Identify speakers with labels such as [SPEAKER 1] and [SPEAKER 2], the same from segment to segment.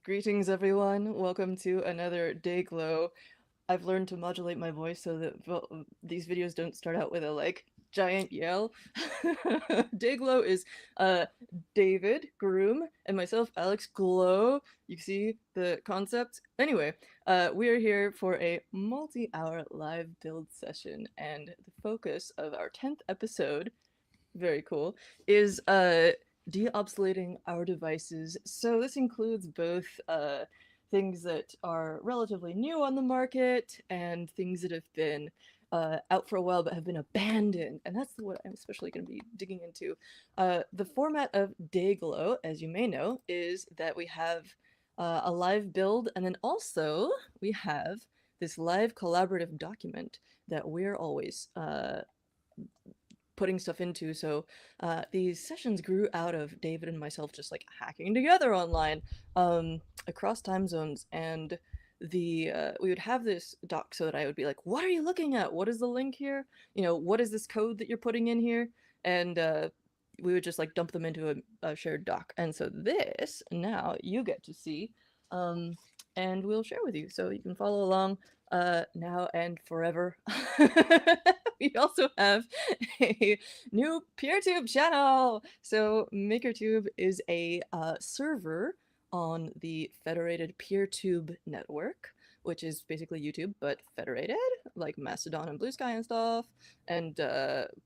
[SPEAKER 1] Greetings, everyone. Welcome to another Day Glow. I've learned to modulate my voice so that these videos don't start out with a giant yell. Day Glow is uh David Groom and myself, Alex Glow. You see the concept. Anyway, we are here for a multi-hour live build session, and the focus of our 10th episode, very cool, is de-obsoleting our devices. So this includes both things that are relatively new on the market and things that have been out for a while but have been abandoned. And that's what I'm especially going to be digging into. The format of Dayglow, as you may know, is that we have a live build, and then also we have this live collaborative document that we're always putting stuff into. So these sessions grew out of David and myself just like hacking together online across time zones, and the we would have this doc so that I would be like, what are you looking at? What is the link here? You know, what is this code that you're putting in here? And we would just like dump them into a shared doc. And so this now you get to see, and we'll share with you so you can follow along now and forever. We also have a new PeerTube channel. So MakerTube is a server on the federated PeerTube network, which is basically YouTube but federated, like Mastodon and Blue Sky and stuff, and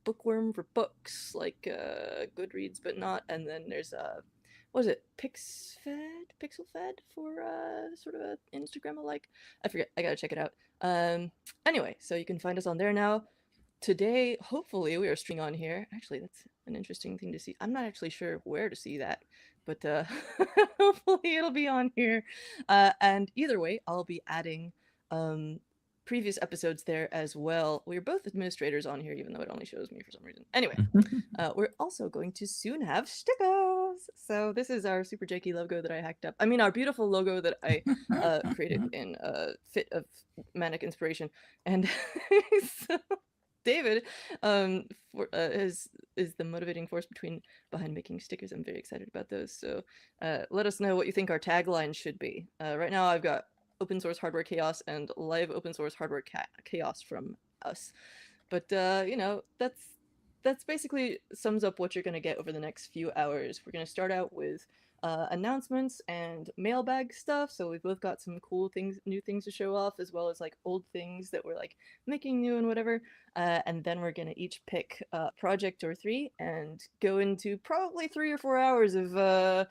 [SPEAKER 1] Bookworm for books, like Goodreads but not. And then there's what is it, PixelFed for sort of a Instagram alike. I forget. I gotta check it out. Anyway, so you can find us on there now. Today, hopefully, we are streaming on here. Actually, that's an interesting thing to see. I'm not actually sure where to see that, but hopefully it'll be on here. And either way, I'll be adding previous episodes there as well. We're both administrators on here, even though it only shows me for some reason. Anyway, we're also going to soon have stickers. So this is our super janky logo that I hacked up. I mean, our beautiful logo that I created in a fit of manic inspiration. And so David is the motivating force behind making stickers. I'm very excited about those. So let us know what you think our tagline should be. Right now I've got open source hardware chaos and live open source hardware chaos from us. But you know, that's basically sums up what you're going to get over the next few hours. We're going to start out with announcements and mailbag stuff. So we've both got some cool things, new things to show off, as well as like old things that we're like making new and whatever. And then we're going to each pick a project or three and go into probably 3 or 4 hours of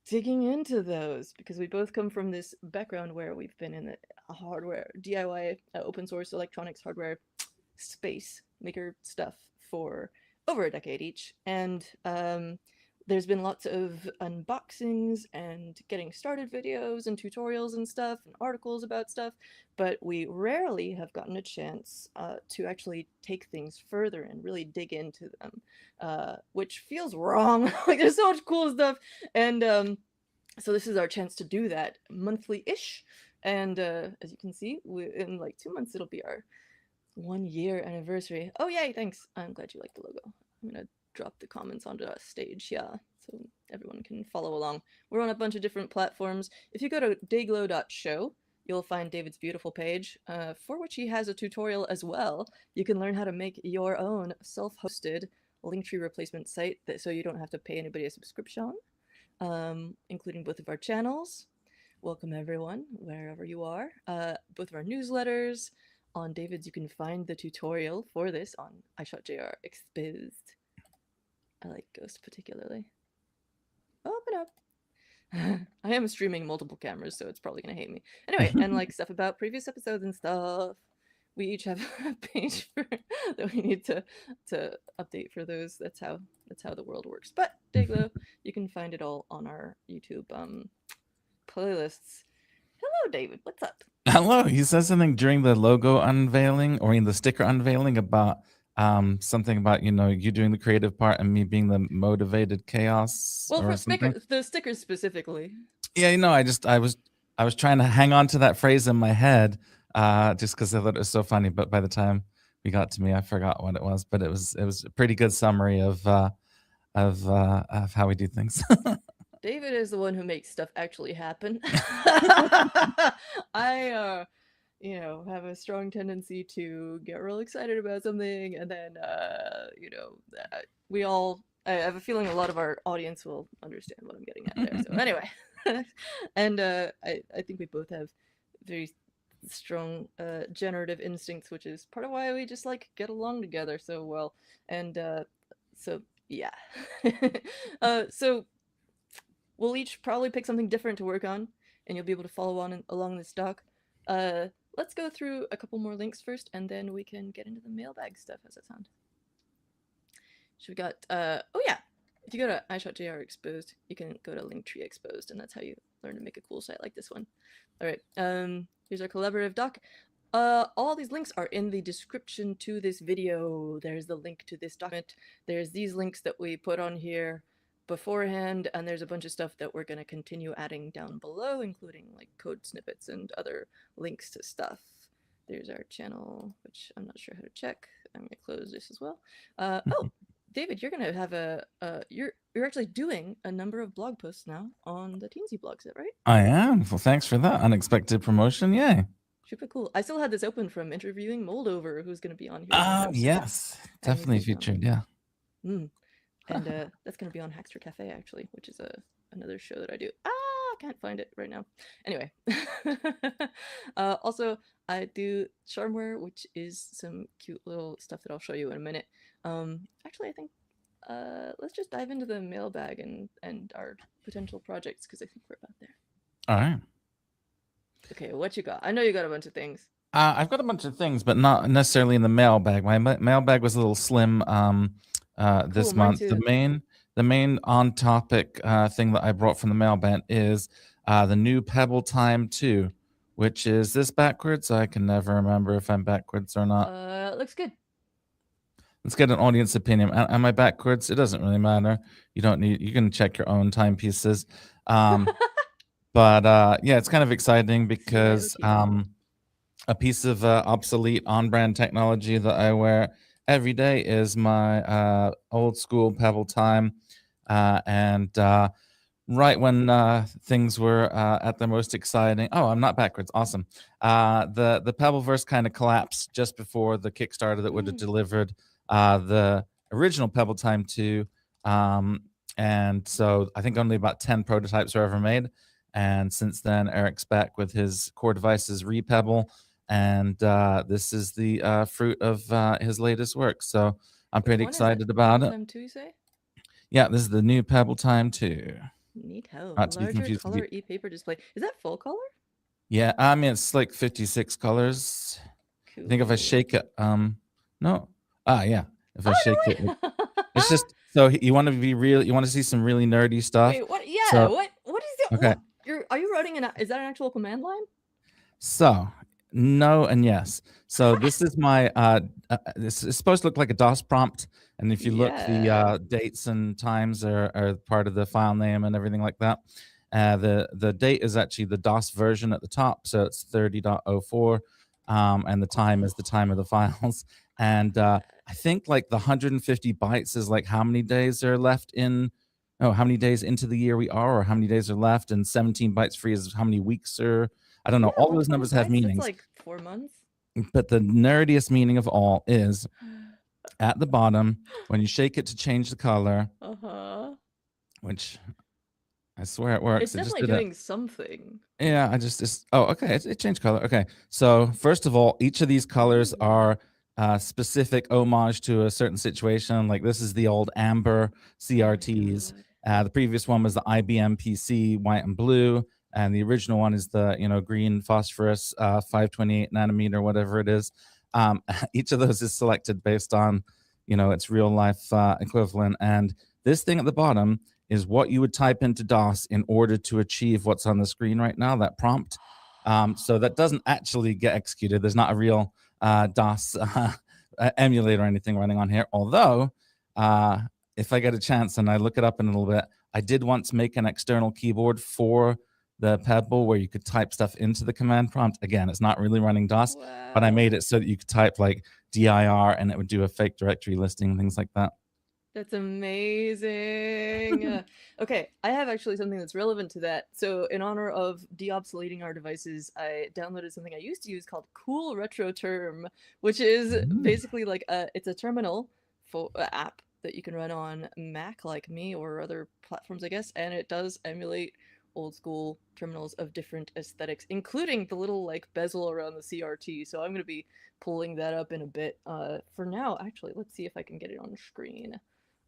[SPEAKER 1] digging into those, because we both come from this background where we've been in the hardware, DIY, open source electronics hardware space, maker stuff for over a decade each. And there's been lots of unboxings and getting started videos and tutorials and stuff and articles about stuff, but we rarely have gotten a chance to actually take things further and really dig into them, which feels wrong. Like, there's so much cool stuff, and so this is our chance to do that monthly-ish. And as you can see, in like 2 months it'll be our 1 year anniversary. Oh yay, thanks. I'm glad you like the logo. I'm gonna drop the comments onto a stage, yeah, so everyone can follow along. We're on a bunch of different platforms. If you go to dayglow.show, you'll find David's beautiful page, for which he has a tutorial as well. You can learn how to make your own self-hosted Linktree replacement site so you don't have to pay anybody a subscription, including both of our channels. Welcome everyone, wherever you are. Both of our newsletters. On David's, you can find the tutorial for this on iShotJR Exposed. I like Ghost particularly. Open up. I am streaming multiple cameras, so it's probably gonna hate me. Anyway, and like stuff about previous episodes and stuff. We each have a page that we need to update for those. That's how the world works. But Dayglow, you can find it all on our YouTube playlists. Hello, David. What's up?
[SPEAKER 2] Hello. He says something during the logo unveiling or in the sticker unveiling about something about, you doing the creative part and me being the motivated chaos.
[SPEAKER 1] Well,
[SPEAKER 2] or
[SPEAKER 1] for the stickers specifically.
[SPEAKER 2] Yeah, I was trying to hang on to that phrase in my head just because I thought it was so funny. But by the time we got to me, I forgot what it was. But it was a pretty good summary of how we do things.
[SPEAKER 1] David is the one who makes stuff actually happen. I have a strong tendency to get real excited about something, and then we all. I have a feeling a lot of our audience will understand what I'm getting at there. So anyway, and I think we both have very strong generative instincts, which is part of why we just like get along together so well. And so yeah, so we'll each probably pick something different to work on, and you'll be able to follow on along this doc. Let's go through a couple more links first, and then we can get into the mailbag stuff. How's that sound? So we got, oh yeah, if you go to iShot.jr exposed, you can go to Linktree exposed, and that's how you learn to make a cool site like this one. All right, here's our collaborative doc. All these links are in the description to this video. There's the link to this document. There's these links that we put on here beforehand, and there's a bunch of stuff that we're going to continue adding down below, including like code snippets and other links to stuff. There's our channel, which I'm not sure how to check. I'm going to close this as well. Oh, David, you're going to have you're actually doing a number of blog posts now on the Teensy blog, is that right?
[SPEAKER 2] I am. Well, thanks for that unexpected promotion. Yay.
[SPEAKER 1] Super cool. I still had this open from interviewing Moldover, who's going to be on here.
[SPEAKER 2] Oh, yes. Definitely featured, yeah.
[SPEAKER 1] And that's going to be on Hackster Cafe, actually, which is another show that I do. I can't find it right now. Anyway. Also, I do Charmware, which is some cute little stuff that I'll show you in a minute. Actually, I think let's just dive into the mailbag and our potential projects, because I think we're about there.
[SPEAKER 2] All right.
[SPEAKER 1] Okay, what you got? I know you got a bunch of things.
[SPEAKER 2] I've got a bunch of things, but not necessarily in the mailbag. My mailbag was a little slim this month. The main on topic thing that I brought from the mailbag is the new Pebble Time 2, which is this backwards? I can never remember if I'm backwards or not.
[SPEAKER 1] Looks good.
[SPEAKER 2] Let's get an audience opinion. Am I backwards? It doesn't really matter. You can check your own timepieces. But yeah, it's kind of exciting because a piece of obsolete on-brand technology that I wear every day is my old school Pebble Time. And right when things were at their most exciting, I'm not backwards, awesome. The Pebbleverse kind of collapsed just before the Kickstarter that would have delivered the original Pebble Time 2. And so I think only about 10 prototypes were ever made. And since then, Eric's back with his core devices Repebble, and this is the fruit of his latest work. So I'm pretty excited about it.
[SPEAKER 1] Time 2, you say?
[SPEAKER 2] Yeah, this is the new Pebble Time 2.
[SPEAKER 1] Neato. Larger color e-paper display. Is that full color?
[SPEAKER 2] Yeah, I mean it's like 56 colors. Cool. I think if I shake it, no, yeah, if I shake it, it's just so you want to be real. You want to see some really nerdy stuff.
[SPEAKER 1] Wait, what? Yeah, so, what is it?
[SPEAKER 2] Okay.
[SPEAKER 1] What? Are you writing is that an actual command line?
[SPEAKER 2] So no and yes. So this is my this is supposed to look like a DOS prompt, and if you look, the dates and times are part of the file name and everything like that. The date is actually the DOS version at the top, so it's 30.04, and the time is the time of the files. And I think like the 150 bytes is like how many days are left in. How many days into the year we are, or how many days are left, and 17 bytes free is how many weeks are. I don't know. All those numbers have meanings.
[SPEAKER 1] It's like 4 months.
[SPEAKER 2] But the nerdiest meaning of all is at the bottom when you shake it to change the color. Which I swear it works.
[SPEAKER 1] It's definitely doing something.
[SPEAKER 2] Yeah, okay. It changed color. Okay, so first of all, each of these colors are specific homage to a certain situation. Like this is the old amber CRTs. The previous one was the IBM PC white and blue, and the original one is the green phosphorus 528 nanometer, whatever it is. Each of those is selected based on its real life equivalent. And this thing at the bottom is what you would type into DOS in order to achieve what's on the screen right now, that prompt. So that doesn't actually get executed. There's not a real DOS emulator or anything running on here. Although, if I get a chance and I look it up in a little bit, I did once make an external keyboard for the Pebble where you could type stuff into the command prompt. Again, it's not really running DOS, but I made it so that you could type like dir and it would do a fake directory listing, things like that.
[SPEAKER 1] That's amazing. Okay, I have actually something that's relevant to that. So, in honor of de-obsoleting our devices, I downloaded something I used to use called Cool Retro Term, which is
[SPEAKER 2] Ooh.
[SPEAKER 1] basically like it's a terminal for app that you can run on Mac, like me, or other platforms, I guess, and it does emulate old school terminals of different aesthetics, including the little like bezel around the CRT. So I'm gonna be pulling that up in a bit. For now, actually, let's see if I can get it on screen.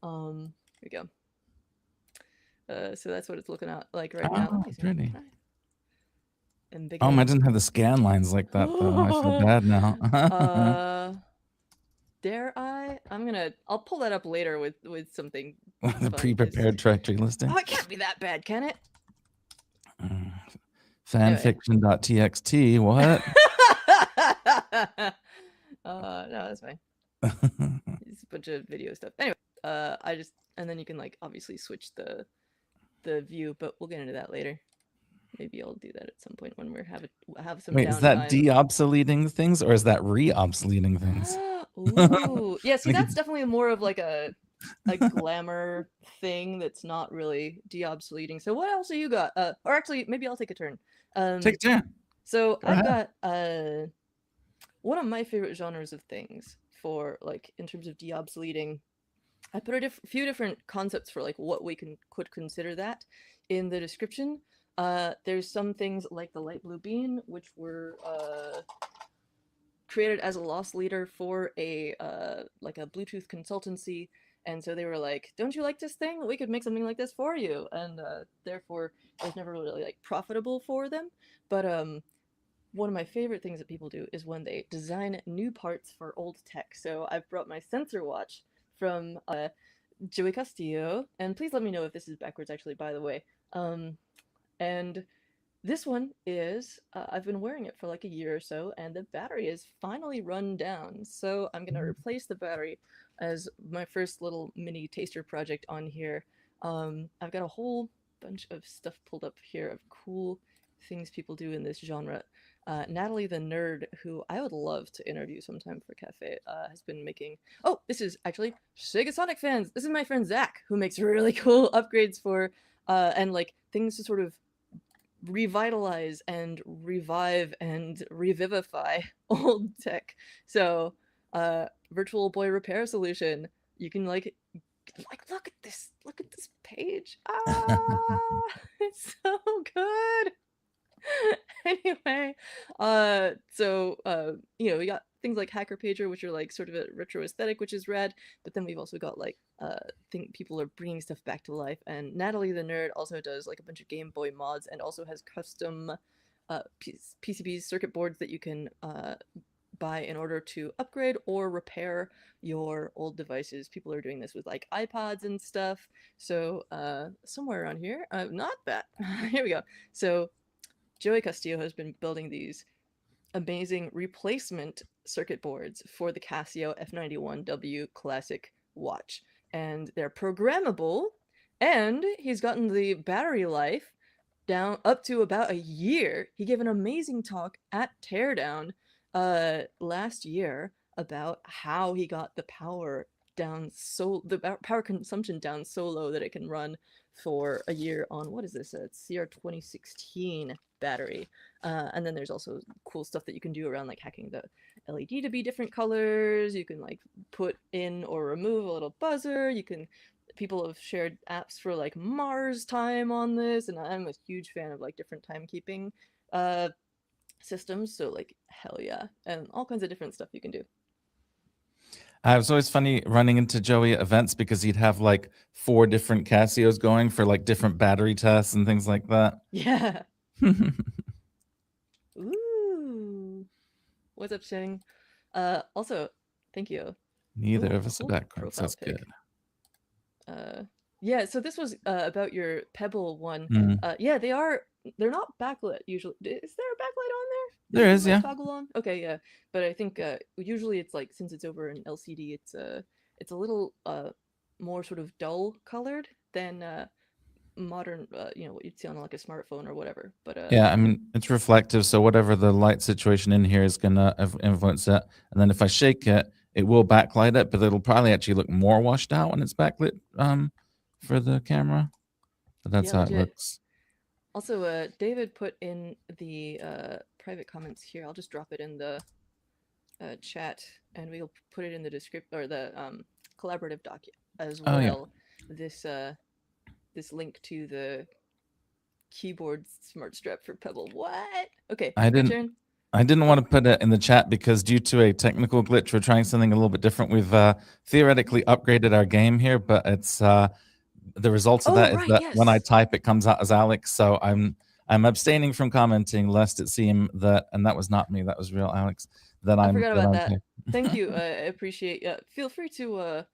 [SPEAKER 1] Here we go. So that's what it's looking at like right now.
[SPEAKER 2] Oh,
[SPEAKER 1] Let me see.
[SPEAKER 2] pretty.
[SPEAKER 1] Can I embiggen
[SPEAKER 2] Oh,
[SPEAKER 1] it?
[SPEAKER 2] mine doesn't have the scan lines like that though. I feel bad now.
[SPEAKER 1] uh, dare I? I'll pull that up later with something
[SPEAKER 2] The
[SPEAKER 1] fun because
[SPEAKER 2] pre-prepared directory listing.
[SPEAKER 1] it can't be that bad, can it? Anyway.
[SPEAKER 2] Fanfiction.txt. What?
[SPEAKER 1] No, that's fine. It's a bunch of video stuff. Anyway, and then you can like obviously switch the view, but we'll get into that later. Maybe I'll do that at some point when have some
[SPEAKER 2] Wait, is that
[SPEAKER 1] downtime.
[SPEAKER 2] de-obsoleting things or is that re-obsoleting things?
[SPEAKER 1] Ooh, yeah. See,
[SPEAKER 2] Like
[SPEAKER 1] that's definitely more of like a glamour thing that's not really de-obsoleting. So what else have you got? Or actually, maybe I'll take a turn.
[SPEAKER 2] take a turn.
[SPEAKER 1] So
[SPEAKER 2] Go
[SPEAKER 1] I've
[SPEAKER 2] ahead.
[SPEAKER 1] got one of my favorite genres of things for like in terms of de-obsoleting. I put a few different concepts for like what we could consider that in the description. There's some things like the light blue bean, which were created as a loss leader for a like a Bluetooth consultancy, and so they were like, "Don't you like this thing? We could make something like this for you." And therefore, it was never really like profitable for them. But one of my favorite things that people do is when they design new parts for old tech. So I've brought my sensor watch from Joey Castillo, and please let me know if this is backwards. Actually, by the way, and this one is, I've been wearing it for like a year or so, and the battery is finally run down. So I'm going to replace the battery as my first little mini taster project on here. I've got a whole bunch of stuff pulled up here of cool things people do in this genre. Natalie the Nerd, who I would love to interview sometime for Cafe, has been making. Oh, this is actually Sega Sonic fans. This is my friend Zach, who makes really cool upgrades for, and like things to sort of revitalize and revive and revivify old tech. So, virtual boy repair solution. You can look at this page. It's so good. Anyway, we got things like Hacker Pager, which are like sort of a retro aesthetic, which is rad. But then we've also got like think people are bringing stuff back to life, and Natalie the Nerd also does like a bunch of Game Boy mods and also has custom PCBs circuit boards that you can buy in order to upgrade or repair your old devices. People are doing this with like iPods and stuff. So somewhere around here, not that. Here we go. So Joey Castillo has been building these amazing replacement circuit boards for the Casio F91W Classic watch. And they're programmable, and he's gotten the battery life down up to about a year. He gave an amazing talk at Teardown last year about how he got the power consumption down so low that it can run for a year on what is this? It's CR 2016 battery. And then there's also cool stuff that you can do around like hacking the LED to be different colors. You can like put in or remove a little buzzer. People have shared apps for like Mars time on this, and I'm a huge fan of like different timekeeping systems. So like hell yeah, and all kinds of different stuff you can do.
[SPEAKER 2] It was always funny running into Joey at events because he'd have like 4 different Casios going for like different battery tests and things like that.
[SPEAKER 1] Yeah. Ooh. What's up, Shing? Also, thank you.
[SPEAKER 2] Neither
[SPEAKER 1] Ooh,
[SPEAKER 2] of
[SPEAKER 1] a
[SPEAKER 2] us are
[SPEAKER 1] whole
[SPEAKER 2] backwards.
[SPEAKER 1] profile
[SPEAKER 2] That's
[SPEAKER 1] pic.
[SPEAKER 2] good.
[SPEAKER 1] Yeah, so this was about your Pebble one.
[SPEAKER 2] Mm.
[SPEAKER 1] Yeah, they're not backlit usually. Is there a backlight on there
[SPEAKER 2] There
[SPEAKER 1] that you
[SPEAKER 2] is,
[SPEAKER 1] can like
[SPEAKER 2] yeah.
[SPEAKER 1] toggle on? Okay, yeah. But I think usually it's like since it's over an LCD, it's a little more sort of dull colored than modern what you'd see on like a smartphone or whatever. But
[SPEAKER 2] Yeah, I mean, it's reflective, so whatever the light situation in here is gonna influence it. And then if I shake it, it will backlight it, but it'll probably actually look more washed out when it's backlit for the camera. But that's
[SPEAKER 1] Yeah,
[SPEAKER 2] how it
[SPEAKER 1] legit.
[SPEAKER 2] looks.
[SPEAKER 1] Also, David put in the private comments here. I'll just drop it in the chat, and we'll put it in the description or the collaborative doc as
[SPEAKER 2] Oh yeah,
[SPEAKER 1] well. This this link to the keyboard smart strap for Pebble. What? Okay,
[SPEAKER 2] I
[SPEAKER 1] your
[SPEAKER 2] didn't.
[SPEAKER 1] turn.
[SPEAKER 2] I didn't
[SPEAKER 1] Oh,
[SPEAKER 2] want to put it in the chat because due to a technical glitch, we're trying something a little bit different. We've theoretically upgraded our game here, but it's the results of
[SPEAKER 1] oh
[SPEAKER 2] that is
[SPEAKER 1] right,
[SPEAKER 2] that when I
[SPEAKER 1] yes.
[SPEAKER 2] type, it comes out as Alex. So I'm abstaining from commenting lest it seem that, and that was not me. That was real Alex. That
[SPEAKER 1] I
[SPEAKER 2] I'm
[SPEAKER 1] forgot
[SPEAKER 2] that
[SPEAKER 1] about
[SPEAKER 2] I'm
[SPEAKER 1] that.
[SPEAKER 2] here.
[SPEAKER 1] Thank you. I appreciate. Feel free to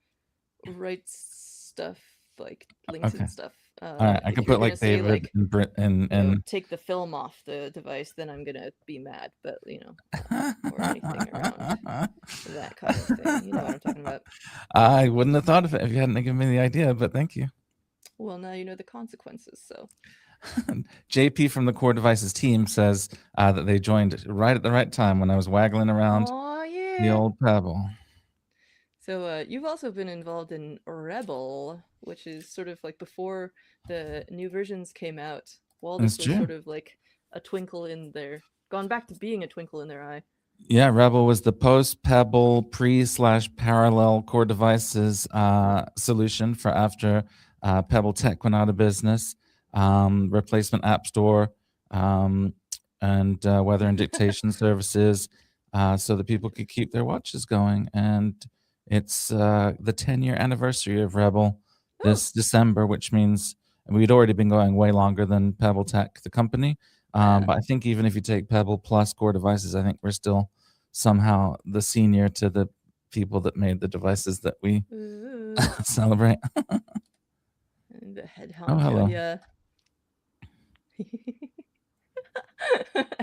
[SPEAKER 1] write stuff like links
[SPEAKER 2] Okay.
[SPEAKER 1] and stuff.
[SPEAKER 2] All right. I
[SPEAKER 1] If
[SPEAKER 2] can
[SPEAKER 1] you're
[SPEAKER 2] put
[SPEAKER 1] gonna
[SPEAKER 2] like
[SPEAKER 1] say
[SPEAKER 2] David
[SPEAKER 1] like,
[SPEAKER 2] and Brit
[SPEAKER 1] you know,
[SPEAKER 2] and
[SPEAKER 1] take the film off the device, then I'm gonna be mad. But you know, or anything around that kind of thing. You know what I'm talking about.
[SPEAKER 2] I wouldn't have thought of it if you hadn't given me the idea, but thank you.
[SPEAKER 1] Well, now you know the consequences. So
[SPEAKER 2] JP from the Core Devices team says that they joined right at the right time when I was waggling around
[SPEAKER 1] oh
[SPEAKER 2] the
[SPEAKER 1] yeah.
[SPEAKER 2] old Pebble.
[SPEAKER 1] So you've also been involved in Rebel, which is sort of like before the new versions came out. While
[SPEAKER 2] It's
[SPEAKER 1] this was
[SPEAKER 2] true.
[SPEAKER 1] sort of like a twinkle in their, gone back to being a twinkle in their eye.
[SPEAKER 2] Yeah, Rebel was the post Pebble pre/parallel Core Devices solution for after Pebble Tech went out of business, replacement App Store, and weather and dictation services, so that people could keep their watches going. And it's the 10-year anniversary of Rebel
[SPEAKER 1] Oh,
[SPEAKER 2] this December, which means we'd already been going way longer than Pebble Tech, the company.
[SPEAKER 1] yeah.
[SPEAKER 2] But I think even if you take Pebble plus Core Devices, I think we're still somehow the senior to the people that made the devices that we
[SPEAKER 1] Ooh,
[SPEAKER 2] celebrate.
[SPEAKER 1] and the head
[SPEAKER 2] Oh,
[SPEAKER 1] honcho,
[SPEAKER 2] hello.
[SPEAKER 1] yeah.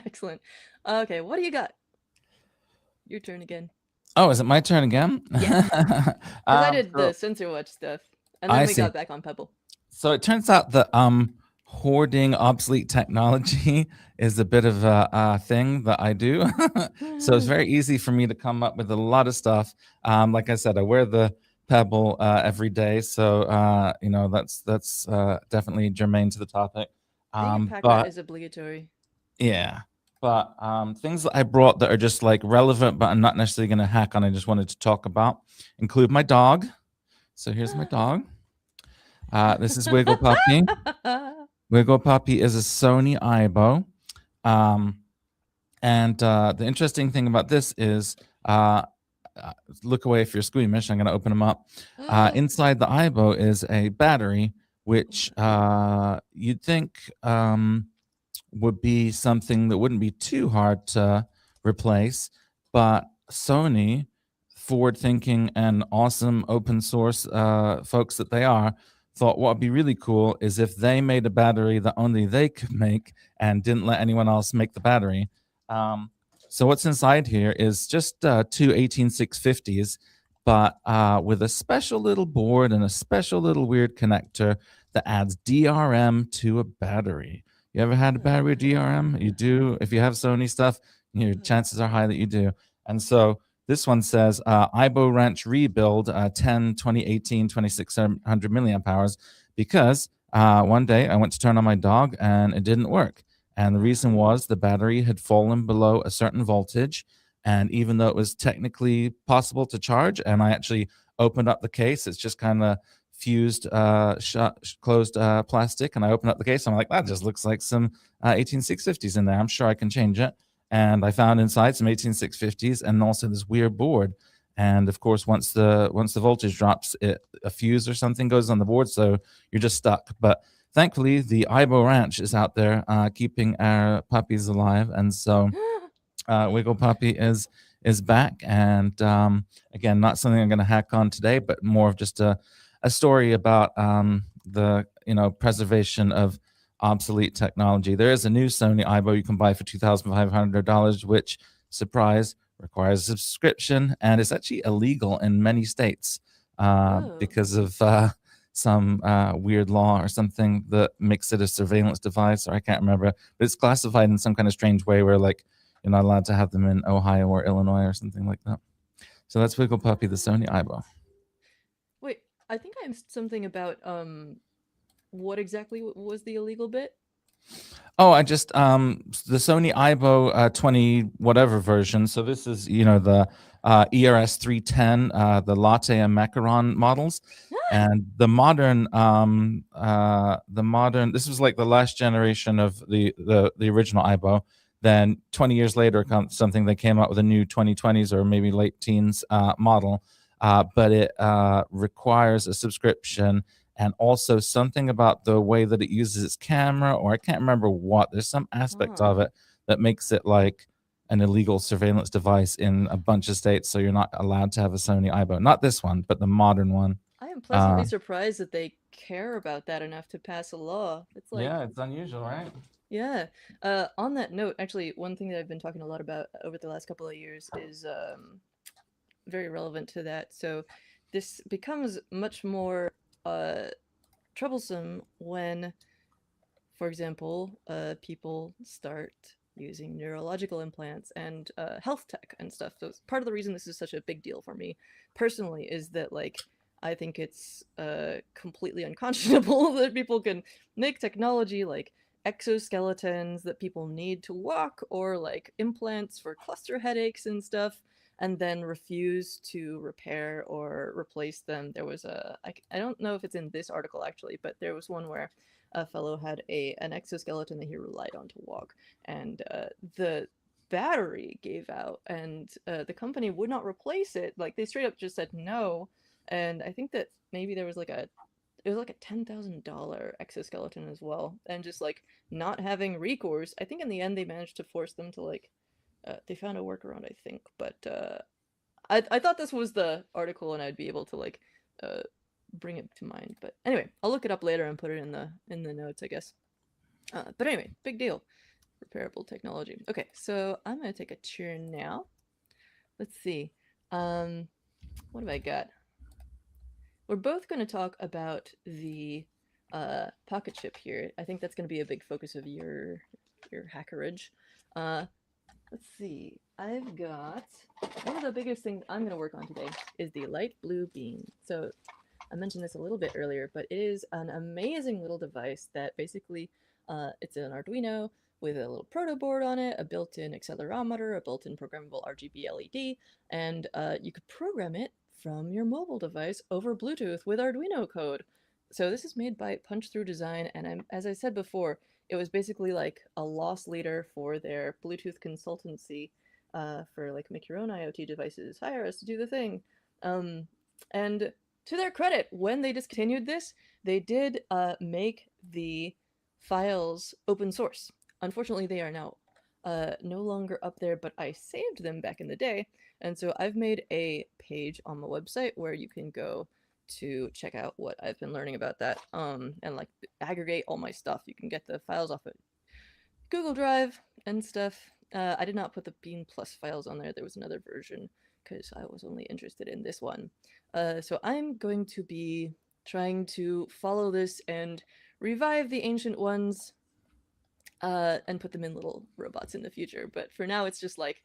[SPEAKER 1] Excellent. Okay, what do you got? Your turn again.
[SPEAKER 2] Oh, is it my turn again?
[SPEAKER 1] Yeah, because I did the
[SPEAKER 2] So
[SPEAKER 1] sensor watch stuff, and then
[SPEAKER 2] I
[SPEAKER 1] we
[SPEAKER 2] see.
[SPEAKER 1] got back on Pebble.
[SPEAKER 2] So it turns out that hoarding obsolete technology is a bit of a thing that I do. So it's very easy for me to come up with a lot of stuff. Like I said, I wear the Pebble every day, so you know that's definitely germane to the topic.
[SPEAKER 1] Being a pack rat
[SPEAKER 2] But
[SPEAKER 1] is obligatory.
[SPEAKER 2] yeah, but things that I brought that are just like relevant, but I'm not necessarily going to hack on. I just wanted to talk about include my dog. So here's my dog. This is Wiggle Puppy. Wiggle Puppy is a Sony Aibo. Um, and the interesting thing about this is look away if you're squeamish. I'm going to open them up. Inside the Aibo is a battery, which you'd think would be something that wouldn't be too hard to replace. But Sony, forward thinking and awesome open source folks that they are, thought what would be really cool is if they made a battery that only they could make and didn't let anyone else make the battery. So what's inside here is just two 18650s, but with a special little board and a special little weird connector that adds DRM to a battery. You ever had a battery with DRM? You do. If you have Sony stuff, your chances are high that you do. And so this one says Ibo Ranch Rebuild 10 2018 2600 milliamp hours because one day I went to turn on my dog and it didn't work. And the reason was the battery had fallen below a certain voltage. And even though it was technically possible to charge, and I actually opened up the case, it's just kind of fused, closed plastic. And I opened up the case. I'm like, that just looks like some 18650s in there. I'm sure I can change it. And I found inside some 18650s and also this weird board. And of course, once the voltage drops, a fuse or something goes on the board, so you're just stuck. But thankfully, the Ibo Ranch is out there keeping our puppies alive, and so Wiggle Puppy is back. And again, not something I'm going to hack on today, but more of just a story about the preservation of obsolete technology. There is a new Sony Ibo you can buy for $2,500, which, surprise, requires a subscription, and it's actually illegal in many states
[SPEAKER 1] Oh.
[SPEAKER 2] because of some weird law or something that makes it a surveillance device, or I can't remember, but it's classified in some kind of strange way where like you're not allowed to have them in Ohio or Illinois or something like that. So that's Wiggle Puppy, the Sony Aibo.
[SPEAKER 1] Wait, I think I missed something about what exactly was the illegal bit?
[SPEAKER 2] Oh, I just the Sony Aibo 20 whatever version. So this is the ERS 310, the latte and macaron models, and the modern. This was like the last generation of the original Aibo. Then 20 years later, something they came out with a new 2020s or maybe late teens model, but it requires a subscription and also something about the way that it uses its camera, or I can't remember what. There's some aspect
[SPEAKER 1] Huh.
[SPEAKER 2] of it that makes it like an illegal surveillance device in a bunch of states, so you're not allowed to have a Sony Aibo. Not this one, but the modern one.
[SPEAKER 1] I am pleasantly
[SPEAKER 2] Uh,
[SPEAKER 1] surprised that they care about that enough to pass a law. It's like,
[SPEAKER 2] yeah, it's unusual, right?
[SPEAKER 1] yeah. On that note, actually, one thing that I've been talking a lot about over the last couple of years is very relevant to that. So this becomes much more troublesome when, for example, people start using neurological implants and health tech and stuff. So part of the reason this is such a big deal for me personally is that like I think it's completely unconscionable that people can make technology like exoskeletons that people need to walk or like implants for cluster headaches and stuff and then refuse to repair or replace them. There was I don't know if it's in this article actually, but there was one where a fellow had an exoskeleton that he relied on to walk, and the battery gave out, and the company would not replace it. Like they straight up just said no, and I think that maybe there was like a it was like a $10,000 exoskeleton as well, and just like not having recourse. I think in the end they managed to force them to like they found a workaround, I think, but I thought this was the article and I'd be able to like uh bring it to mind. But anyway, I'll look it up later and put it in the notes, I guess. But anyway, big deal. Repairable technology. Okay, so I'm gonna take a turn now. Let's see. Um, what have I got? We're both gonna talk about the pocket chip here. I think that's gonna be a big focus of your hackerage. Uh, let's see. I've got one of the biggest things I'm gonna work on today is the light blue beam. So I mentioned this a little bit earlier, but it is an amazing little device that basically it's an Arduino with a little proto board on it, a built-in accelerometer, a built-in programmable RGB LED, and you could program it from your mobile device over Bluetooth with Arduino code. So this is made by Punch Through Design, and as I said before, it was basically like a loss leader for their Bluetooth consultancy for like make your own IoT devices, hire us to do the thing. And to their credit, when they discontinued this, they did make the files open source. Unfortunately, they are now no longer up there, but I saved them back in the day. And so I've made a page on my website where you can go to check out what I've been learning about that and like aggregate all my stuff. You can get the files off of Google Drive and stuff. I did not put the Bean Plus files on there. There was another version because I was only interested in this one. So I'm going to be trying to follow this and revive the ancient ones and put them in little robots in the future. But for now, it's just like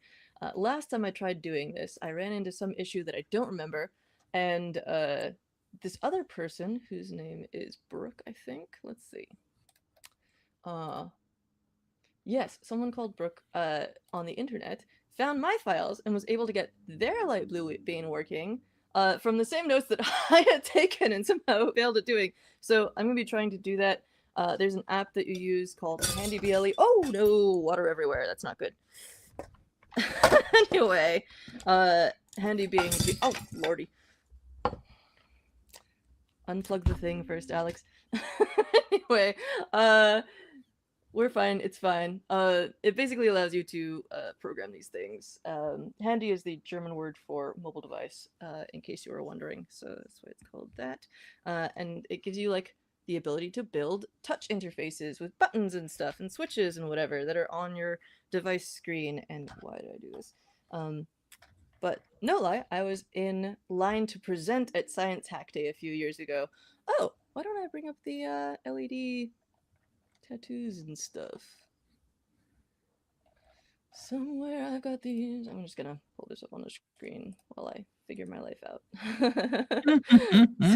[SPEAKER 1] last time I tried doing this, I ran into some issue that I don't remember, and this other person whose name is Brooke, I think. Let's see. Uh, yes, someone called Brooke on the internet found my files and was able to get their light blue bean working from the same notes that I had taken and somehow failed at doing. So I'm going to be trying to do that. There's an app that you use called Handy BLE. Oh no, water everywhere. That's not good. Anyway, Handy being oh lordy. Unplug the thing first, Alex. Anyway, we're fine. It's fine. It basically allows you to program these things. Handy is the German word for mobile device, in case you were wondering. So that's why it's called that. And it gives you like the ability to build touch interfaces with buttons and stuff and switches and whatever that are on your device screen. And why did I do this? But no lie, I was in line to present at Science Hack Day a few years ago. Oh, why don't I bring up the LED tattoos and stuff? Somewhere I've got these. I'm just gonna pull this up on the screen while I figure my life out.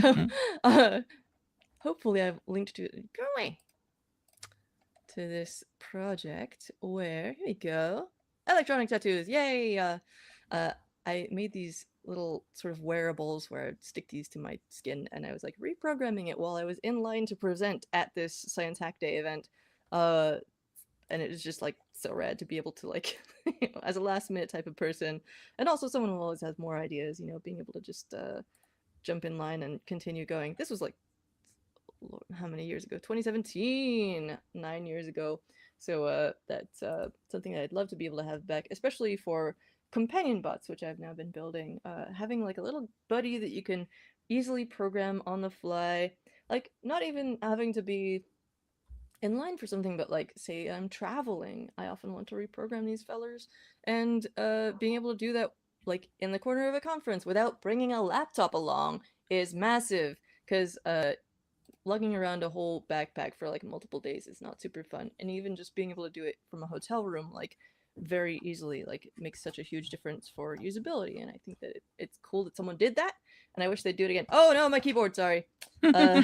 [SPEAKER 1] So, uh, hopefully I've linked to go away to this project where here we go. Electronic tattoos, yay! Uh, I made these little sort of wearables where I'd stick these to my skin, and I was like reprogramming it while I was in line to present at this Science Hack Day event. Uh, and it was just like so rad to be able to like as a last minute type of person, and also someone who always has more ideas, being able to just jump in line and continue going. This was like how many years ago? 2017, 9 years ago. So that's something that I'd love to be able to have back, especially for companion bots, which I've now been building. Having like a little buddy that you can easily program on the fly, like not even having to be in line for something, but like say I'm traveling, I often want to reprogram these fellers, and being able to do that like in the corner of a conference without bringing a laptop along is massive, because lugging around a whole backpack for like multiple days is not super fun, and even just being able to do it from a hotel room like very easily like makes such a huge difference for usability. And I think that it's cool that someone did that, and I wish they'd do it again. Oh no, my keyboard, sorry. uh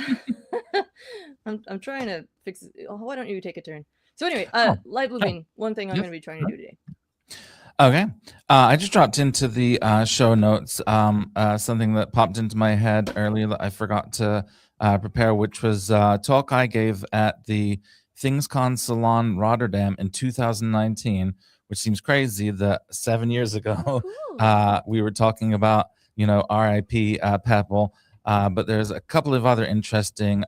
[SPEAKER 1] I'm trying to fix it. Oh, why don't you take a turn? So anyway,
[SPEAKER 2] Oh,
[SPEAKER 1] light blue
[SPEAKER 2] sure.
[SPEAKER 1] bean, one thing I'm
[SPEAKER 2] Yes.
[SPEAKER 1] going to be trying to do today.
[SPEAKER 2] Okay. I just dropped into the show notes something that popped into my head earlier that I forgot to prepare, which was a talk I gave at the ThingsCon Salon Rotterdam in 2019, which seems crazy that 7 years
[SPEAKER 1] Oh
[SPEAKER 2] ago
[SPEAKER 1] cool.
[SPEAKER 2] we were talking about, RIP Pebble. But there's a couple of other interesting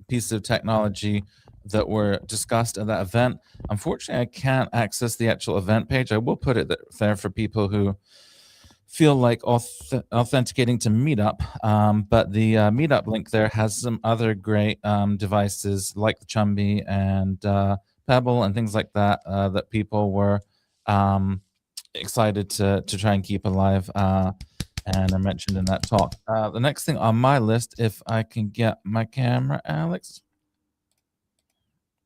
[SPEAKER 2] pieces of technology that were discussed at that event. Unfortunately, I can't access the actual event page. I will put it there for people who feel like authenticating to Meetup. But the Meetup link there has some other great devices like the Chumby and Pebble and things like that that people were um, excited to try and keep alive. And are mentioned in that talk. The next thing on my list, if I can get my camera, Alex.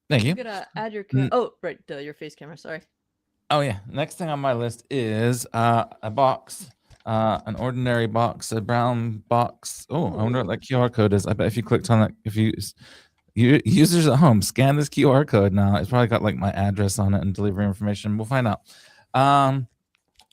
[SPEAKER 2] Thank
[SPEAKER 1] I'm
[SPEAKER 2] you.
[SPEAKER 1] gonna add your
[SPEAKER 2] N-
[SPEAKER 1] oh right, your face camera, sorry.
[SPEAKER 2] Oh yeah. Next thing on my list is a box, an ordinary box, a brown box. Oh, I wonder what
[SPEAKER 1] Ooh.
[SPEAKER 2] that QR code is. I bet if you clicked on that, if you users at home scan this QR code now, it's probably got like my address on it and delivery information. We'll find out.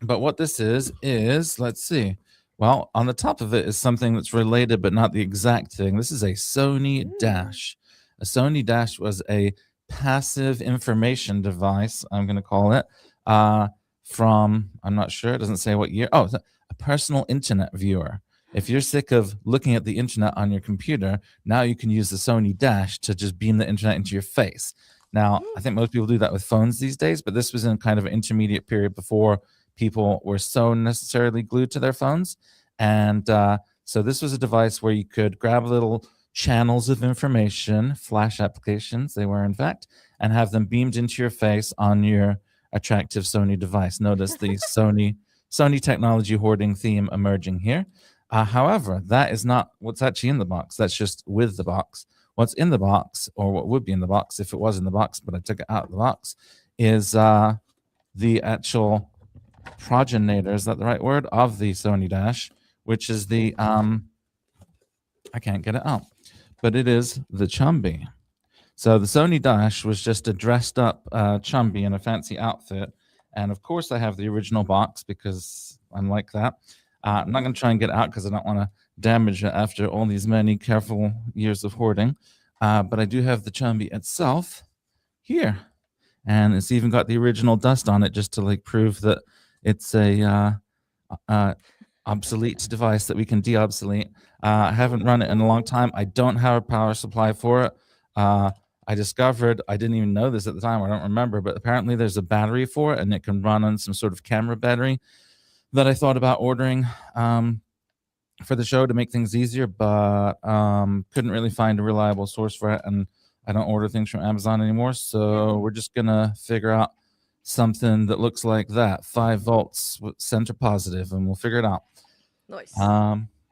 [SPEAKER 2] But what this is let's see. Well, on the top of it is something that's related, but not the exact thing. This is a Sony
[SPEAKER 1] Ooh.
[SPEAKER 2] Dash. A Sony Dash was a passive information device, I'm going to call it, from, I'm not sure, it doesn't say what year. Oh, it's a personal internet viewer. If you're sick of looking at the internet on your computer, now you can use the Sony Dash to just beam the internet into your face. Now, I think most people do that with phones these days, but this was in kind of an intermediate period before people were so necessarily glued to their phones. And so this was a device where you could grab little channels of information, flash applications, they were in fact, and have them beamed into your face on your attractive Sony device. Notice the Sony technology hoarding theme emerging here. However, that is not what's actually in the box. That's just with the box. What's in the box, or what would be in the box if it was in the box, but I took it out of the box, is the actual progenitor, is that the right word, of the Sony Dash, which is the I can't get it out, but it is the Chumby. So the Sony Dash was just a dressed up Chumby in a fancy outfit, and of course I have the original box because I'm like that. I'm not going to try and get it out because I don't want to damage it after all these many careful years of hoarding. But I do have the Chumby itself here, and it's even got the original dust on it just to like prove that it's a obsolete device that we can de-obsolete. I haven't run it in a long time. I don't have a power supply for it. I discovered, I didn't even know this at the time, I don't remember, but apparently there's a battery for it and it can run on some sort of camera battery that I thought about ordering for the show to make things easier, but couldn't really find a reliable source for it. And I don't order things from Amazon anymore. So we're just going to figure out something that looks like that, 5 volts with center positive, and we'll figure it out.
[SPEAKER 1] Nice.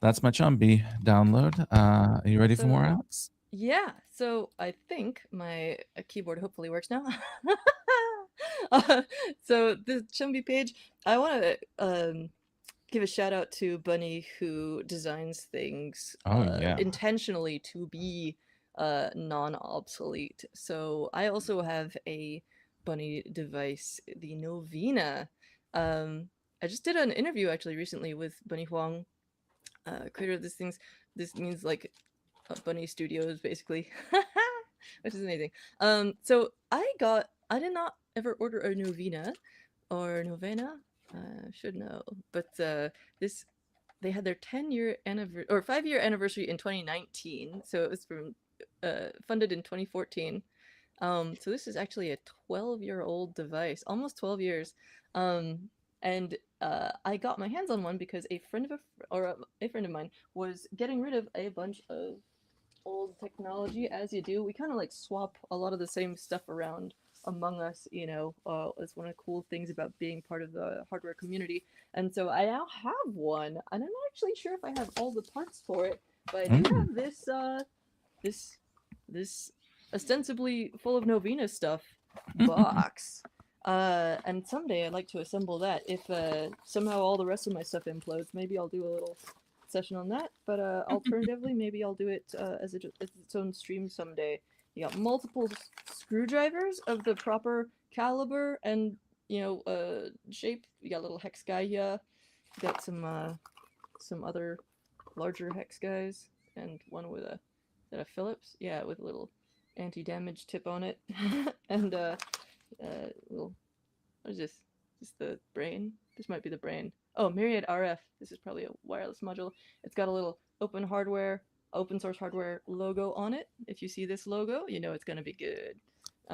[SPEAKER 2] That's my Chumby download. Are you ready for more,
[SPEAKER 1] So
[SPEAKER 2] Alex?
[SPEAKER 1] yeah, so I think my keyboard hopefully works now. So the Chumby page, I want to give a shout out to Bunny who designs things
[SPEAKER 2] Oh yeah.
[SPEAKER 1] intentionally to be non-obsolete. So I also have a Bunny device, the Novena. Um, I just did an interview actually recently with Bunny Huang, creator of this things. This means like Bunny Studios basically, which is amazing. So I did not ever order a Novena or Novena. Should know, but this they had their 10-year anniversary or 5-year anniversary in 2019. So it was from funded in 2014. So this is actually a 12-year-old device, almost 12 years. And I got my hands on one because a friend of a friend of mine was getting rid of a bunch of old technology. As you do, we kind of like swap a lot of the same stuff around among us. It's one of the cool things about being part of the hardware community. And so I now have one, and I'm not actually sure if I have all the parts for it, but I do
[SPEAKER 2] Mm.
[SPEAKER 1] have this this ostensibly full of Novena stuff box. And someday I'd like to assemble that. If somehow all the rest of my stuff implodes, maybe I'll do a little session on that. But alternatively, maybe I'll do it as its own stream someday. You got multiple screwdrivers of the proper caliber and shape. You got a little hex guy here. You got some other larger hex guys and one with a Phillips, yeah, with a little anti-damage tip on it, and little what is this? Is this the brain? This might be the brain. Oh, Myriad RF. This is probably a wireless module. It's got a little open source hardware logo on it. If you see this logo, you know it's gonna be good.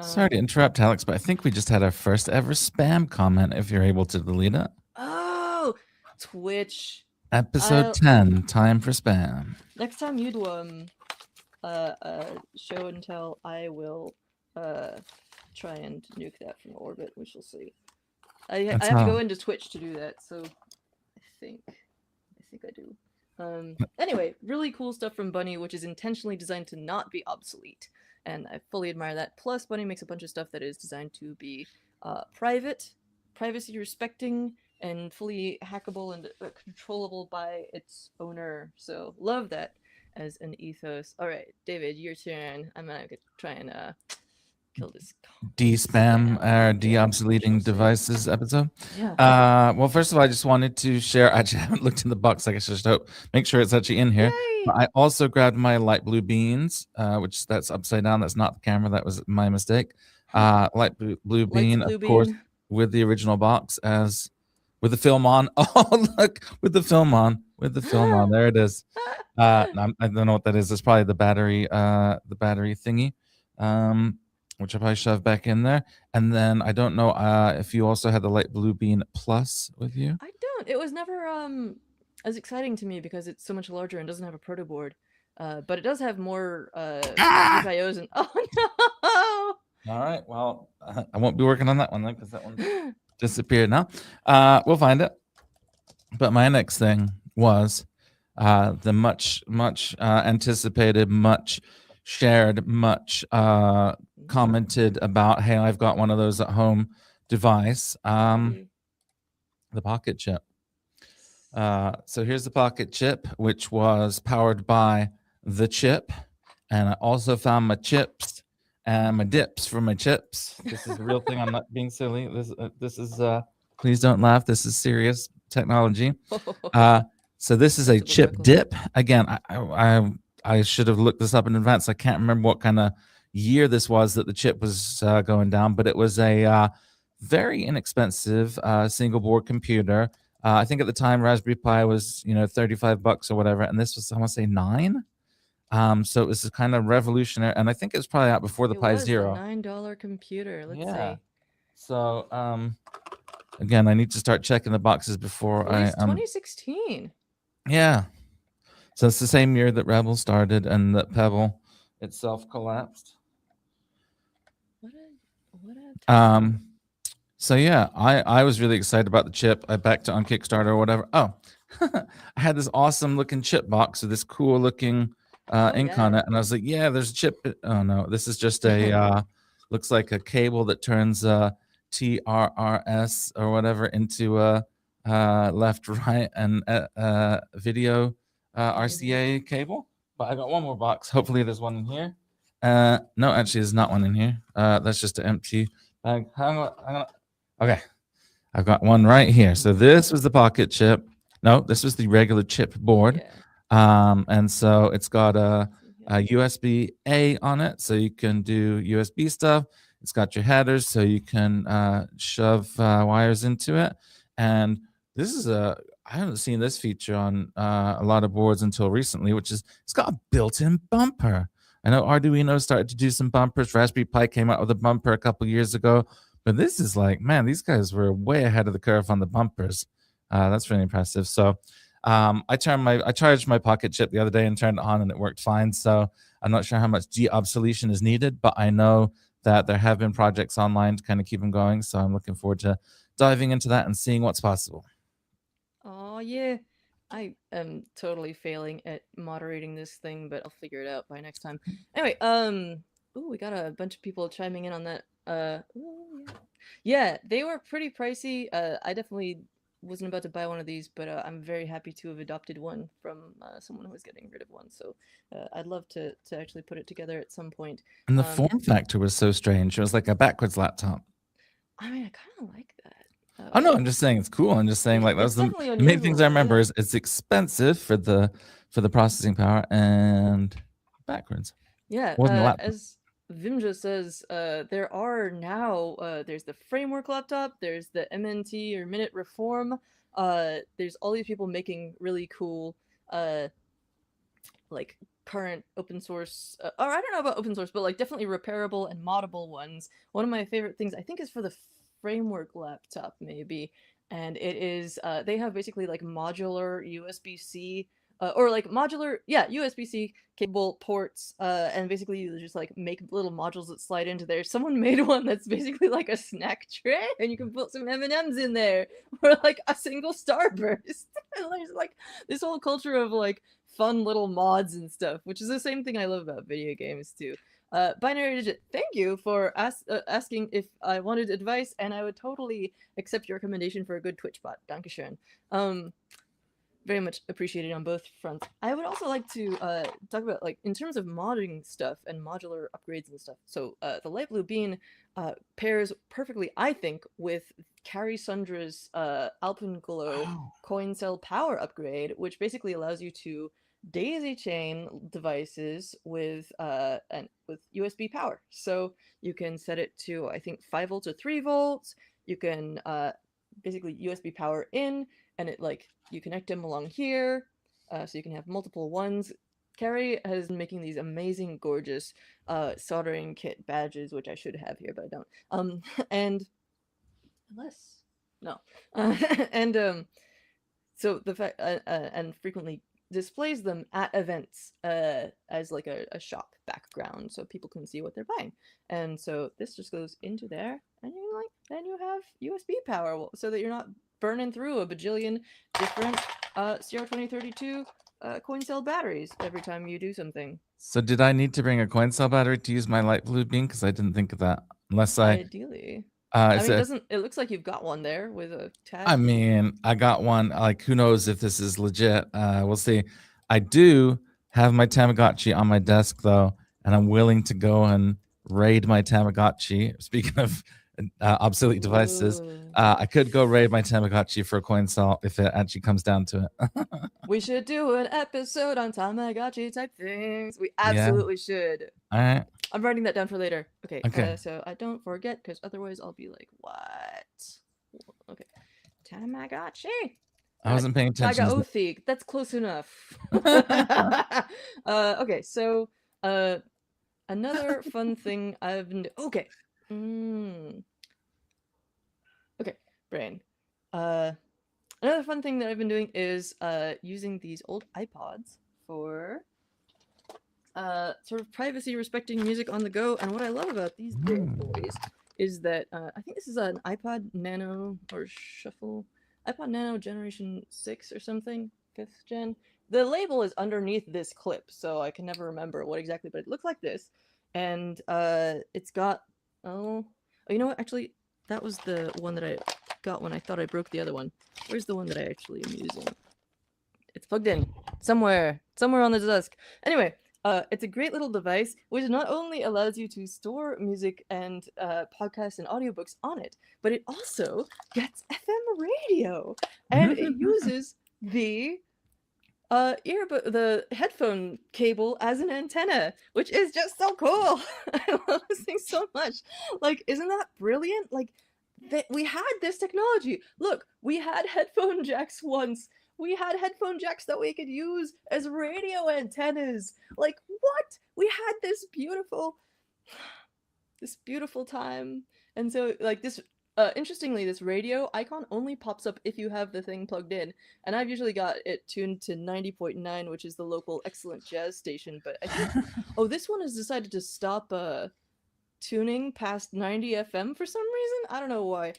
[SPEAKER 2] Sorry to interrupt, Alex, but I think we just had our first ever spam comment. If you're able to delete it.
[SPEAKER 1] Oh, Twitch.
[SPEAKER 2] Episode 10, time for spam.
[SPEAKER 1] Next time you do show and tell, I will try and nuke that from orbit. We shall see. I have to go into Twitch to do that, so I think I do. Anyway, really cool stuff from Bunny, which is intentionally designed to not be obsolete, and I fully admire that. Plus, Bunny makes a bunch of stuff that is designed to be private, privacy respecting, and fully hackable and controllable by its owner. So love that as an ethos. All right, David, your turn. I'm gonna try and kill this
[SPEAKER 2] de-spam or de-obsoleting devices episode.
[SPEAKER 1] Yeah.
[SPEAKER 2] Well, first of all, I just wanted to share. Actually, I haven't looked in the box. I guess just make sure it's actually in here. But I also grabbed my light blue beans, which that's upside down. That's not the camera. That was my mistake. Light blue bean, of course, with the original box as with the film on. Oh, look, with the film on. There it is. I don't know what that is. It's probably the battery thingy. Which I probably shove back in there. And then I don't know if you also had the light blue bean plus with you.
[SPEAKER 1] I don't. It was never as exciting to me because it's so much larger and doesn't have a proto board. But it does have more GPIOs and oh
[SPEAKER 2] no! All right. Well, I won't be working on that one then because that one disappeared now. We'll find it. But my next thing was the much anticipated, much shared, much commented about, hey, I've got one of those at home device, the pocket chip. So here's the pocket chip, which was powered by the chip, and I also found my chips and my dips for my chips. This is a real thing. I'm not being silly. This is please don't laugh. This is serious technology. So this is a chip dip. Again, I should have looked this up in advance. I can't remember what kind of year this was that the chip was going down, but it was a very inexpensive single board computer. I think at the time Raspberry Pi was $35 or whatever, and this was, I want to say, $9. So it was kind of revolutionary, and I think it was probably out before the Pi Zero.
[SPEAKER 1] A $9 computer. Let's see.
[SPEAKER 2] So again, I need to start checking the boxes before
[SPEAKER 1] 2016.
[SPEAKER 2] Yeah. So it's the same year that Rebel started and that Pebble itself collapsed. So yeah, I was really excited about the chip. I backed it on Kickstarter or whatever. Oh, I had this awesome looking chip box with this cool looking ink on it, and I was like, yeah, there's a chip. Oh no, this is just a looks like a cable that turns TRRS or whatever into a left, right, and video RCA cable. But I got one more box. Hopefully, there's one in here. No, actually, there's not one in here. That's just an empty bag. Hang on. Okay, I've got one right here. So this was the pocket chip. No, this was the regular chip board.
[SPEAKER 1] Yeah.
[SPEAKER 2] And so it's got a USB A on it, so you can do USB stuff. It's got your headers, so you can shove wires into it. And this is I haven't seen this feature on a lot of boards until recently, which is it's got a built-in bumper. I know Arduino started to do some bumpers. Raspberry Pi came out with a bumper a couple years ago. But this is like, man, these guys were way ahead of the curve on the bumpers. That's really impressive. So I charged my pocket chip the other day and turned it on and it worked fine. So I'm not sure how much de-obsolation is needed, but I know that there have been projects online to kind of keep them going. So I'm looking forward to diving into that and seeing what's possible.
[SPEAKER 1] Oh yeah. I am totally failing at moderating this thing, but I'll figure it out by next time. Anyway, ooh, we got a bunch of people chiming in on that. Ooh, yeah. Yeah, they were pretty pricey. I definitely wasn't about to buy one of these, but I'm very happy to have adopted one from someone who was getting rid of one. So I'd love to actually put it together at some point.
[SPEAKER 2] And the form factor was so strange. It was like a backwards laptop.
[SPEAKER 1] I mean, I kind of like that.
[SPEAKER 2] Oh no, I'm just saying it's cool. I'm just saying like
[SPEAKER 1] It's
[SPEAKER 2] that's the
[SPEAKER 1] definitely
[SPEAKER 2] main things I
[SPEAKER 1] unusual,
[SPEAKER 2] remember
[SPEAKER 1] yeah.
[SPEAKER 2] is it's expensive for the processing power and backwards.
[SPEAKER 1] Yeah,
[SPEAKER 2] Wasn't a laptop.
[SPEAKER 1] as Vimja says, there are now there's the framework laptop, there's the MNT or Minute Reform. There's all these people making really cool uh like current open source or I don't know about open source, but like definitely repairable and moddable ones. One of my favorite things I think is for the framework laptop maybe, and it is they have basically like modular USB-C or like modular, yeah, USB-C cable ports, and basically you just like make little modules that slide into there. Someone made one that's basically like a snack tray, and you can put some M&Ms in there, or like a single starburst. And there's like this whole culture of like fun little mods and stuff, which is the same thing I love about video games too. Binary Digit, thank you for asking if I wanted advice, and I would totally accept your recommendation for a good Twitch bot. Dankeschön. Very much appreciated on both fronts. I would also like to talk about like in terms of modding stuff and modular upgrades and stuff. So the Light Blue Bean pairs perfectly, I think, with Carrie Sundra's Alpenglow coin cell power upgrade, which basically allows you to daisy chain devices with USB power. So you can set it to I think 5 volts or 3 volts. You can basically USB power in, and it like you connect them along here, so you can have multiple ones. Carrie has been making these amazing, gorgeous soldering kit badges, which I should have here, but I don't. And unless no, and so the fact and frequently displays them at events as like a shop background so people can see what they're buying. And so this just goes into there, and you like then you have USB power so that you're not burning through a bajillion different CR2032 coin cell batteries every time you do something.
[SPEAKER 2] So did I need to bring a coin cell battery to use my Light Blue Bean? Because I didn't think of that. Unless
[SPEAKER 1] Ideally. I mean,
[SPEAKER 2] it
[SPEAKER 1] it looks like you've got one there with a tag.
[SPEAKER 2] I mean, I got one. Like, who knows if this is legit? We'll see. I do have my Tamagotchi on my desk though, and I'm willing to go and raid my Tamagotchi. Speaking of obsolete devices, I could go raid my Tamagotchi for a coin cell if it actually comes down to it.
[SPEAKER 1] We should do an episode on Tamagotchi type things. We absolutely should.
[SPEAKER 2] All right.
[SPEAKER 1] I'm writing that down for later. Okay.
[SPEAKER 2] Okay.
[SPEAKER 1] So I don't forget, because otherwise I'll be like, what? Okay. Tamagotchi.
[SPEAKER 2] I wasn't paying attention.
[SPEAKER 1] Tagaothi. That's close enough. Okay. So another fun thing I've been okay. Okay, brain. Another fun thing that I've been doing is using these old iPods for sort of privacy respecting music on the go. And what I love about these big boys is that I think this is an iPod Nano or Shuffle, iPod Nano Generation 6 or something, 5th gen. The label is underneath this clip, so I can never remember what exactly, but it looks like this. And it's got, you know what, actually, that was the one that I got when I thought I broke the other one. Where's the one that I actually am using? It's plugged in somewhere on the desk. Anyway, it's a great little device which not only allows you to store music and podcasts and audiobooks on it, but it also gets FM radio, and it uses the the headphone cable as an antenna, which is just so cool. I love this thing so much. Like, isn't that brilliant? Like, we had this technology. Look, we had headphone jacks once. We had headphone jacks that we could use as radio antennas. Like, what? We had this beautiful time. And so, like, this interestingly, this radio icon only pops up if you have the thing plugged in, and I've usually got it tuned to 90.9, which is the local excellent jazz station. But I think, oh, this one has decided to stop tuning past 90 FM for some reason. I don't know why.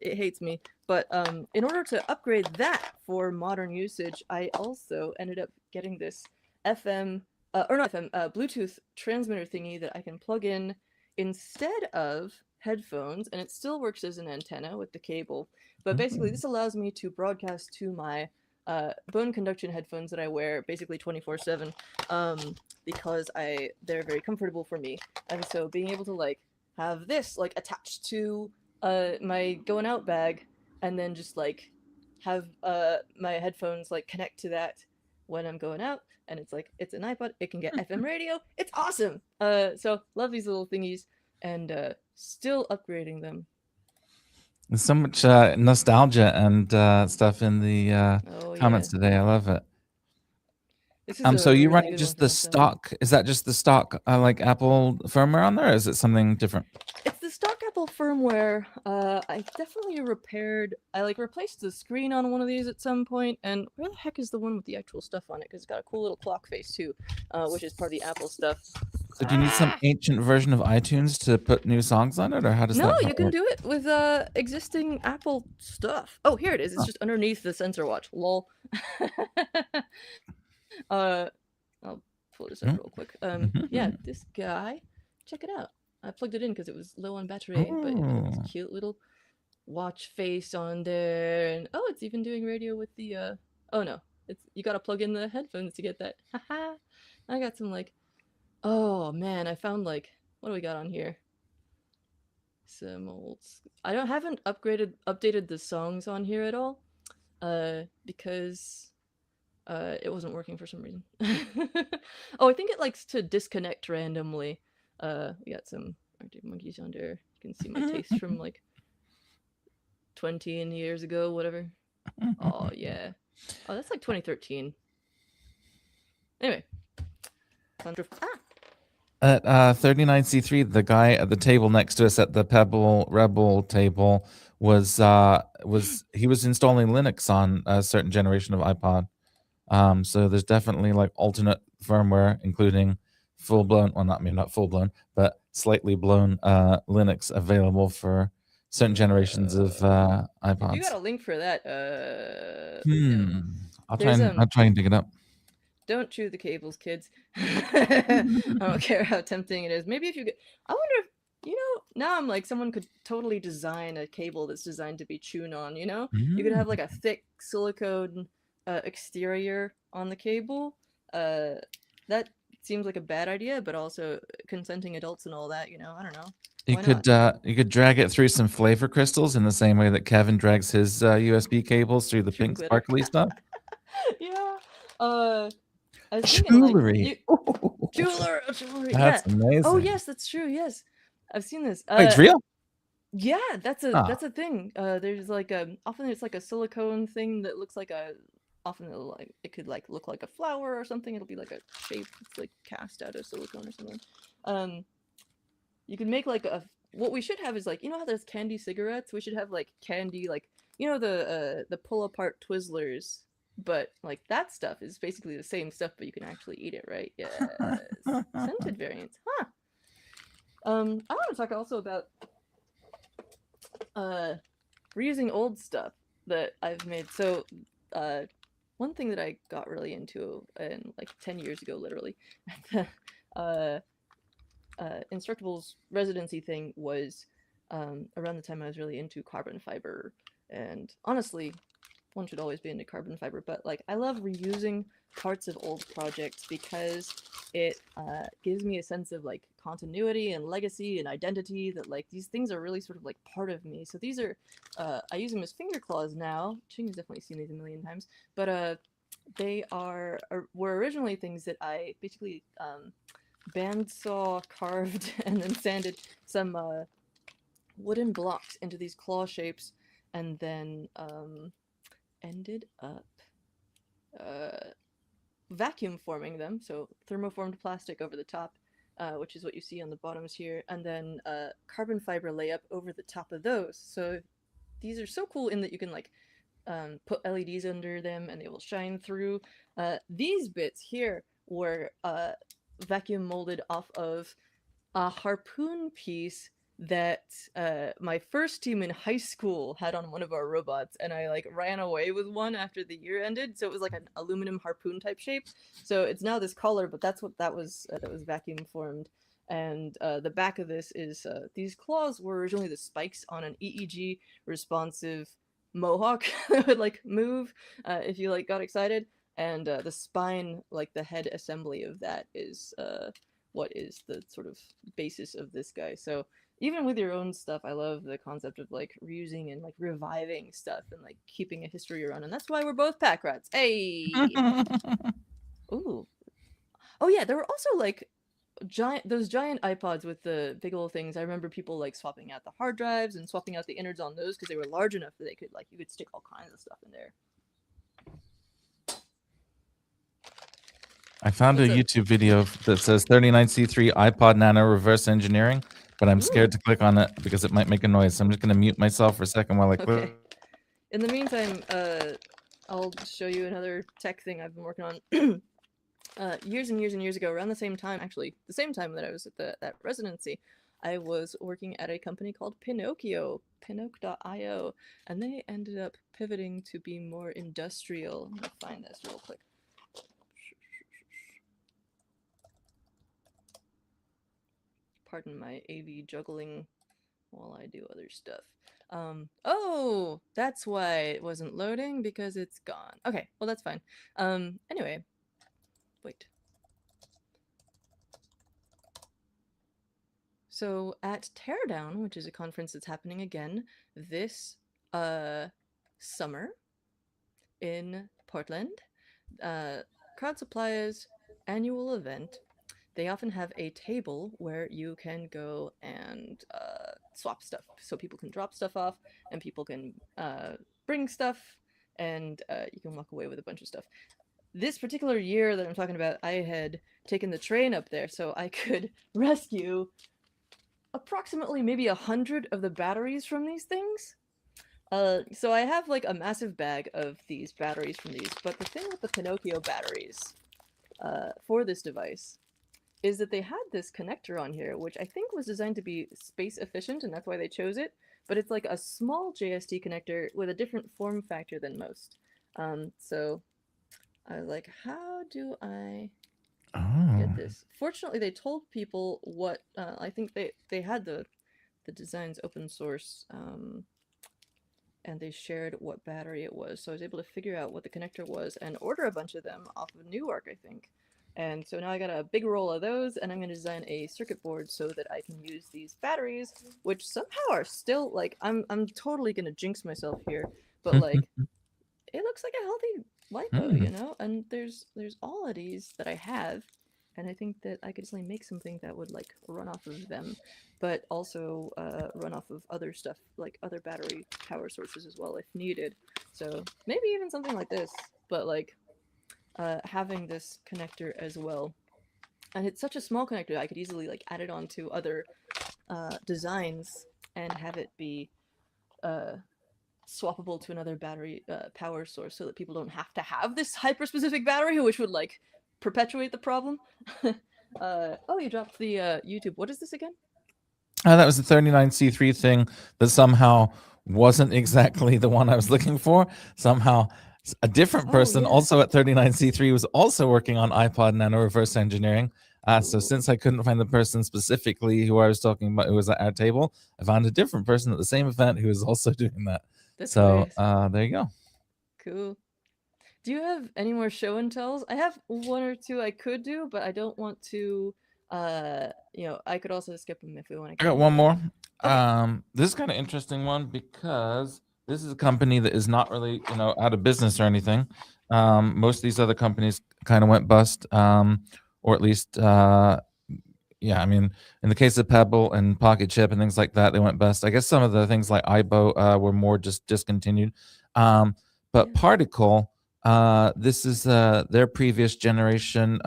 [SPEAKER 1] It hates me. But in order to upgrade that for modern usage, I also ended up getting this FM or not FM Bluetooth transmitter thingy that I can plug in instead of headphones, and it still works as an antenna with the cable. But basically, this allows me to broadcast to my bone conduction headphones that I wear basically 24/7, because they're very comfortable for me. And so being able to like have this like attached to my going out bag, and then just like have my headphones like connect to that when I'm going out, and it's like it's an iPod, it can get FM radio. It's awesome. So love these little thingies, and still upgrading them.
[SPEAKER 2] There's so much nostalgia and stuff in the comments today. I love it.
[SPEAKER 1] This is
[SPEAKER 2] So you
[SPEAKER 1] really
[SPEAKER 2] running just the stock? Is that just the stock like Apple firmware on there, or is it something different?
[SPEAKER 1] It's the stock Apple firmware. I definitely repaired. I like replaced the screen on one of these at some point. And where the heck is the one with the actual stuff on it? Because it's got a cool little clock face too, which is part of the Apple stuff.
[SPEAKER 2] So do you need some ancient version of iTunes to put new songs on it, or how does that work?
[SPEAKER 1] No, you can do it with existing Apple stuff. Oh, here it is. It's just underneath the sensor watch. Lol. I'll pull this up real quick. Yeah, this guy. Check it out. I plugged it in because it was low on battery, but it's a cute little watch face on there, and oh, it's even doing radio with the oh no, it's you gotta plug in the headphones to get that. Haha. I got some like, oh man, I found like, what do we got on here? Some old. I haven't updated the songs on here at all, because it wasn't working for some reason. Oh, I think it likes to disconnect randomly. We got some Arctic Monkeys on there. You can see my taste from like 20 years ago, whatever. Oh yeah. Oh, that's like 2013. Anyway.
[SPEAKER 2] At 39C3, the guy at the table next to us at the Pebble Rebel table was installing Linux on a certain generation of iPod. So there's definitely like alternate firmware, including full-blown, well, not full-blown, but slightly blown Linux available for certain generations of iPods.
[SPEAKER 1] You got a link for that?
[SPEAKER 2] I'll try and dig it up.
[SPEAKER 1] Don't chew the cables, kids. I don't care how tempting it is. Maybe if you could, I wonder if, now I'm like, someone could totally design a cable that's designed to be chewed on, You could have like a thick silicone exterior on the cable. That seems like a bad idea, but also consenting adults and all that, I don't know.
[SPEAKER 2] You could drag it through some flavor crystals in the same way that Kevin drags his USB cables through the pink sparkly stuff.
[SPEAKER 1] Yeah.
[SPEAKER 2] Jewelry.
[SPEAKER 1] Jewelry.
[SPEAKER 2] That's amazing.
[SPEAKER 1] Oh yes, that's true. Yes, I've seen this.
[SPEAKER 2] It's real.
[SPEAKER 1] Yeah, that's a thing. There's like often it's like a silicone thing that looks like often it could like look like a flower or something. It'll be like a shape that's like cast out of silicone or something. You can make like what we should have is like, how there's candy cigarettes. We should have like candy, like the pull apart Twizzlers. But like that stuff is basically the same stuff, but you can actually eat it, right? Yes. Scented variants, huh? I want to talk also about reusing old stuff that I've made. So one thing that I got really into in like 10 years ago, literally, at the Instructable's residency thing was around the time I was really into carbon fiber. And honestly, one should always be into carbon fiber, but like I love reusing parts of old projects because it gives me a sense of like continuity and legacy and identity, that like these things are really sort of like part of me. So these are I use them as finger claws now. Ching has definitely seen these a million times, but they were originally things that I basically bandsaw, carved, and then sanded some wooden blocks into these claw shapes, and then ended up uh, vacuum forming them, so thermoformed plastic over the top, which is what you see on the bottoms here, and then carbon fiber layup over the top of those. So these are so cool in that you can like put LEDs under them and they will shine through. These bits here were vacuum molded off of a harpoon piece that my first team in high school had on one of our robots, and I like ran away with one after the year ended. So it was like an aluminum harpoon type shape. So it's now this collar, but that's what that was. That was vacuum formed. And the back of this is these claws were originally the spikes on an EEG responsive mohawk that would like move if you like got excited. And the spine, like the head assembly of that, is what is the sort of basis of this guy. So even with your own stuff, I love the concept of like reusing and like reviving stuff and like keeping a history around. And that's why we're both pack rats. Hey. Ooh. Oh yeah, there were also like those giant iPods with the big old things. I remember people like swapping out the hard drives and swapping out the innards on those because they were large enough that they could like you could stick all kinds of stuff in there.
[SPEAKER 2] I found a YouTube video that says 39C3 iPod Nano reverse engineering, but I'm scared to click on it because it might make a noise. So I'm just going to mute myself for a second while I click.
[SPEAKER 1] Okay. In the meantime, I'll show you another tech thing I've been working on. Years and years and years ago, around the same time, actually, the same time that I was at that residency, I was working at a company called Pinocchio, Pinocchio.io, and they ended up pivoting to be more industrial. Let me find this real quick. Pardon my AV juggling while I do other stuff. Oh, that's why it wasn't loading, because it's gone. Okay, well that's fine. Anyway, wait. So at Teardown, which is a conference that's happening again this summer in Portland, Crowd Supply's annual event, they often have a table where you can go and swap stuff. So people can drop stuff off and people can bring stuff, and you can walk away with a bunch of stuff. This particular year that I'm talking about, I had taken the train up there so I could rescue approximately maybe 100 of the batteries from these things. So I have like a massive bag of these batteries from these, but the thing with the Pinocchio batteries for this device is that they had this connector on here, which I think was designed to be space efficient, and that's why they chose it, but it's like a small JST connector with a different form factor than most. So I was like, how do I get this? Fortunately, they told people what, I think they had the designs open source, and they shared what battery it was, so I was able to figure out what the connector was and order a bunch of them off of Newark, I think. And so now I got a big roll of those, and I'm going to design a circuit board so that I can use these batteries, which somehow are still, like, I'm totally going to jinx myself here, but, like, it looks like a healthy LiPo, you know? And there's all of these that I have, and I think that I could easily make something that would, like, run off of them, but also run off of other stuff, like other battery power sources as well if needed. So maybe even something like this, but, like, having this connector as well. And it's such a small connector, I could easily like add it onto other designs and have it be swappable to another battery power source, so that people don't have to have this hyper-specific battery, which would like perpetuate the problem. Oh, you dropped the YouTube. What is this again?
[SPEAKER 2] That was the 39C3 thing that somehow wasn't exactly the one I was looking for. Somehow a different person also at 39C3 was also working on iPod Nano reverse engineering. So
[SPEAKER 1] Cool.
[SPEAKER 2] since I couldn't find the person specifically who I was talking about who was at our table, I found a different person at the same event who was also doing that.
[SPEAKER 1] That's
[SPEAKER 2] So
[SPEAKER 1] hilarious.
[SPEAKER 2] there you go.
[SPEAKER 1] Cool. Do you have any more show and tells? I have one or two I could do, but I don't want to. I could also skip them if we want to
[SPEAKER 2] I
[SPEAKER 1] get
[SPEAKER 2] got
[SPEAKER 1] into
[SPEAKER 2] one
[SPEAKER 1] them.
[SPEAKER 2] more.
[SPEAKER 1] Okay.
[SPEAKER 2] This is kind of interesting one because this is a company that is not really, out of business or anything. Most of these other companies kind of went bust, or at least, yeah. I mean, in the case of Pebble and Pocket Chip and things like that, they went bust. I guess some of the things like IBO were more just discontinued. But
[SPEAKER 1] Yeah.
[SPEAKER 2] Particle, this is their previous generation.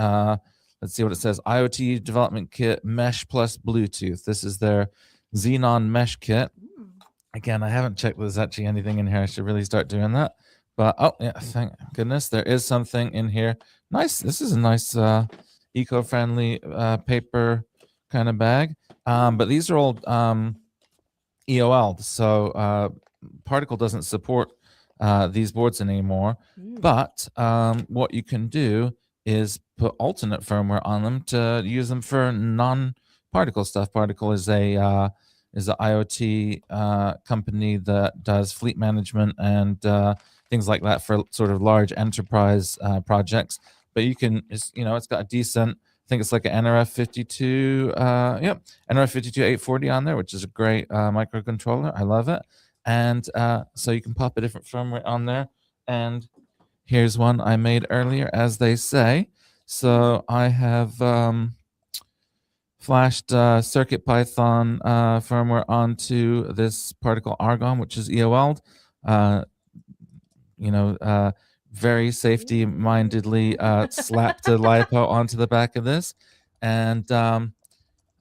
[SPEAKER 2] Let's see what it says. IoT development kit, mesh plus Bluetooth. This is their Xenon mesh kit.
[SPEAKER 1] Mm.
[SPEAKER 2] Again, I haven't checked there's actually anything in here. I should really start doing that. But oh yeah, thank goodness there is something in here. Nice. This is a nice eco-friendly paper kind of bag.
[SPEAKER 1] Yeah.
[SPEAKER 2] But these are all EOL, so Particle doesn't support these boards anymore.
[SPEAKER 1] Mm.
[SPEAKER 2] But what you can do is put alternate firmware on them to use them for non-Particle stuff. Particle is a IoT company that does fleet management and things like that for sort of large enterprise projects. But you can, it's got a decent. I think it's like an NRF52. Yep, NRF52 840 on there, which is a great microcontroller. I love it. And so you can pop a different firmware on there. And here's one I made earlier, as they say. So I have flashed CircuitPython firmware onto this particle Argon, which is EOL'd. Uh, very safety mindedly slapped a LiPo onto the back of this. And the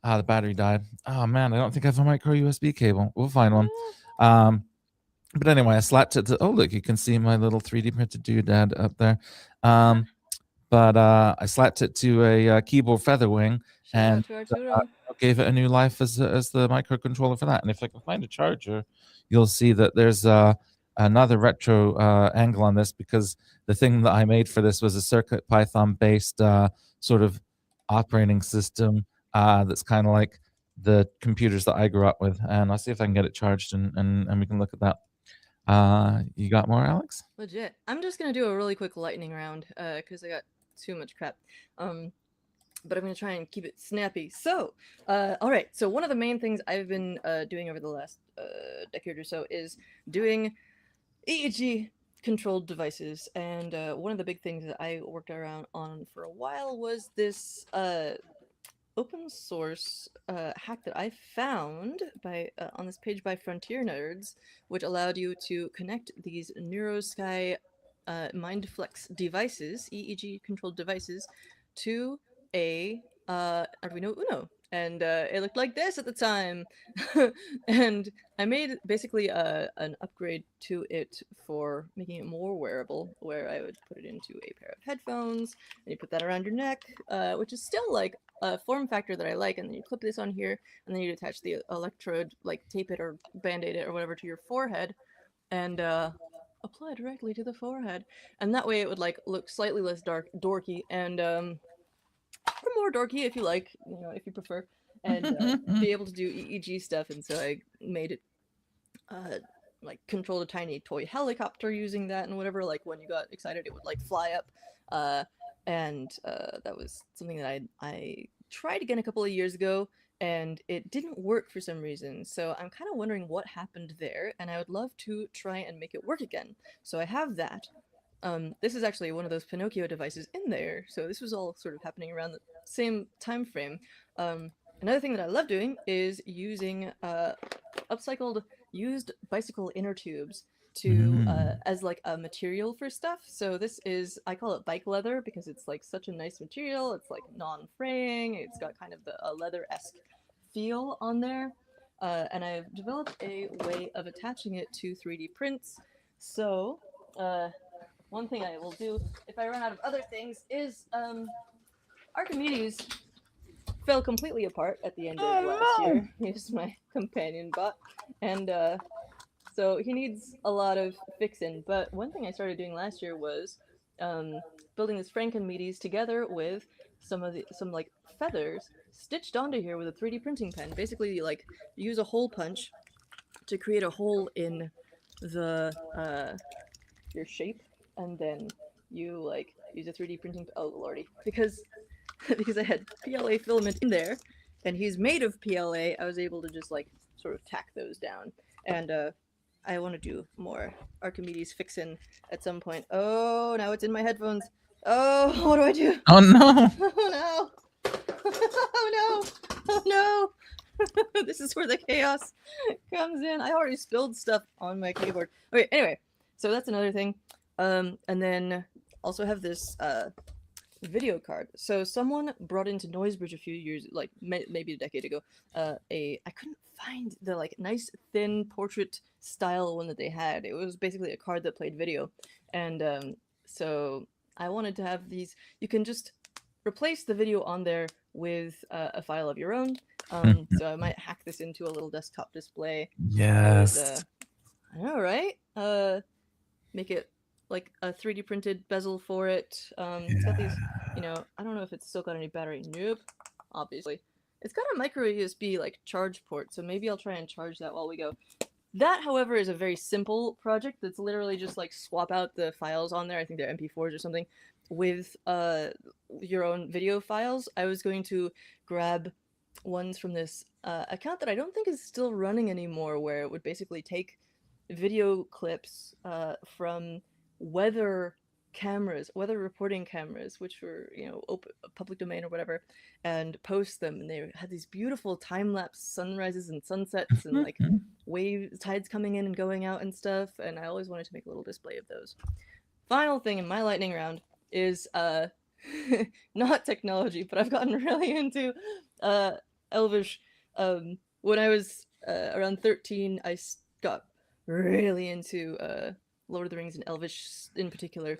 [SPEAKER 2] battery died. Oh man, I don't think I have a micro USB cable. We'll find one. But anyway, I slapped it to. Oh look, you can see my little 3D printed doodad up there. But I slapped it to a keyboard Featherwing
[SPEAKER 1] Shout out
[SPEAKER 2] and
[SPEAKER 1] to Arturo.
[SPEAKER 2] gave it a new life as the microcontroller for that. And if I can find a charger, you'll see that there's another retro angle on this, because the thing that I made for this was a CircuitPython based sort of operating system that's kind of like the computers that I grew up with. And I'll see if I can get it charged and we can look at that. You got more, Alex?
[SPEAKER 1] Legit. I'm just gonna do a really quick lightning round, because I got too much crap. But I'm gonna try and keep it snappy. So, all right. So one of the main things I've been doing over the last decade or so is doing EEG controlled devices, and one of the big things that I worked around on for a while was this open source hack that I found by on this page by Frontier Nerds, which allowed you to connect these NeuroSky MindFlex devices, EEG controlled devices, to a Arduino Uno. And it looked like this at the time. And I made basically an upgrade to it for making it more wearable, where I would put it into a pair of headphones, and you put that around your neck, which is still like a form factor that I like, and then you clip this on here, and then you attach the electrode, like tape it or band-aid it or whatever to your forehead, and apply directly to the forehead. And that way it would like look slightly less dorky, and or more dorky if you like, if you prefer, and be able to do EEG stuff. And so I made it uh, like controlled a tiny toy helicopter using that and whatever. Like when you got excited, it would like fly up. And that was something that I tried again a couple of years ago, and it didn't work for some reason. So I'm kind of wondering what happened there, and I would love to try and make it work again. So I have that. This is actually one of those Pinocchio devices in there, so this was all sort of happening around the same time frame. Another thing that I love doing is using upcycled used bicycle inner tubes to as like a material for stuff. So this is, I call it bike leather because it's like such a nice material. It's like non-fraying. It's got kind of a leather-esque feel on there. And I've developed a way of attaching it to 3D prints. So one thing I will do if I run out of other things is Archimedes fell completely apart at the end of last year. He's my companion bot, and so he needs a lot of fixing. But one thing I started doing last year was building this Frankenmedes together with some like feathers stitched onto here with a 3D printing pen. Basically, like you use a hole punch to create a hole in the your shape, and then you like use a 3D printing. Oh lordy, because because I had PLA filament in there, and he's made of PLA. I was able to just like sort of tack those down, and I want to do more Archimedes fixin' at some point. Oh, now it's in my headphones. Oh, what do I do?
[SPEAKER 2] Oh no!
[SPEAKER 1] Oh no! Oh no! Oh no! This is where the chaos comes in. I already spilled stuff on my keyboard. Okay, anyway, so that's another thing. And then also have this video card. So someone brought into Noisebridge a few years, like maybe a decade ago, I couldn't find the like nice thin portrait style one that they had. It was basically a card that played video, and so I wanted to have these. You can just replace the video on there with a file of your own. So I might hack this into a little desktop display.
[SPEAKER 2] Yes.
[SPEAKER 1] I know, right? Make it like a 3D printed bezel for it. It's got these, you know, I don't know if it's still got any battery. Nope, obviously. It's got a micro USB like charge port, so maybe I'll try and charge that while we go. That, however, is a very simple project that's literally just like swap out the files on there. I think they're MP4s or something with your own video files. I was going to grab ones from this account that I don't think is still running anymore, where it would basically take video clips from weather cameras, weather reporting cameras, which were, you know, open, public domain or whatever, and post them. And they had these beautiful time-lapse sunrises and sunsets and like wave tides coming in and going out and stuff. And I always wanted to make a little display of those. Final thing in my lightning round is not technology, but I've gotten really into Elvish. When I was around 13, I got really into Lord of the Rings and Elvish in particular.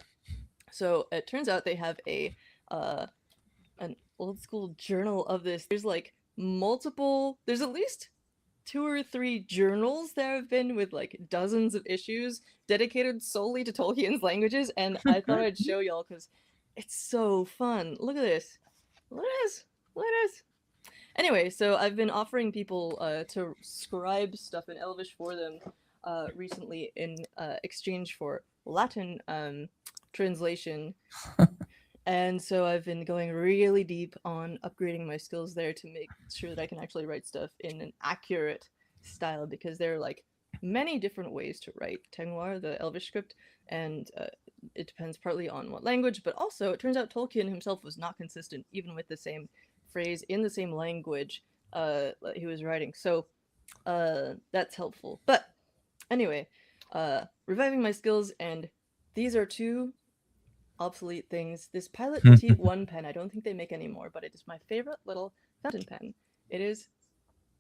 [SPEAKER 1] So it turns out they have a an old school journal of this. There's like multiple. There's at least 2 or 3 journals there have been with like dozens of issues dedicated solely to Tolkien's languages, and I thought I'd show y'all because it's so fun. Look at this. Look at this. Look at this. Anyway, so I've been offering people to scribe stuff in Elvish for them recently in exchange for Latin translation. And so I've been going really deep on upgrading my skills there to make sure that I can actually write stuff in an accurate style, because there are like many different ways to write Tengwar, the Elvish script, and it depends partly on what language, but also it turns out Tolkien himself was not consistent even with the same phrase in the same language that he was writing. So that's helpful. But anyway, reviving my skills, and these are 2 obsolete things. This Pilot Petite 1 pen, I don't think they make anymore, but it is my favorite little fountain pen. It is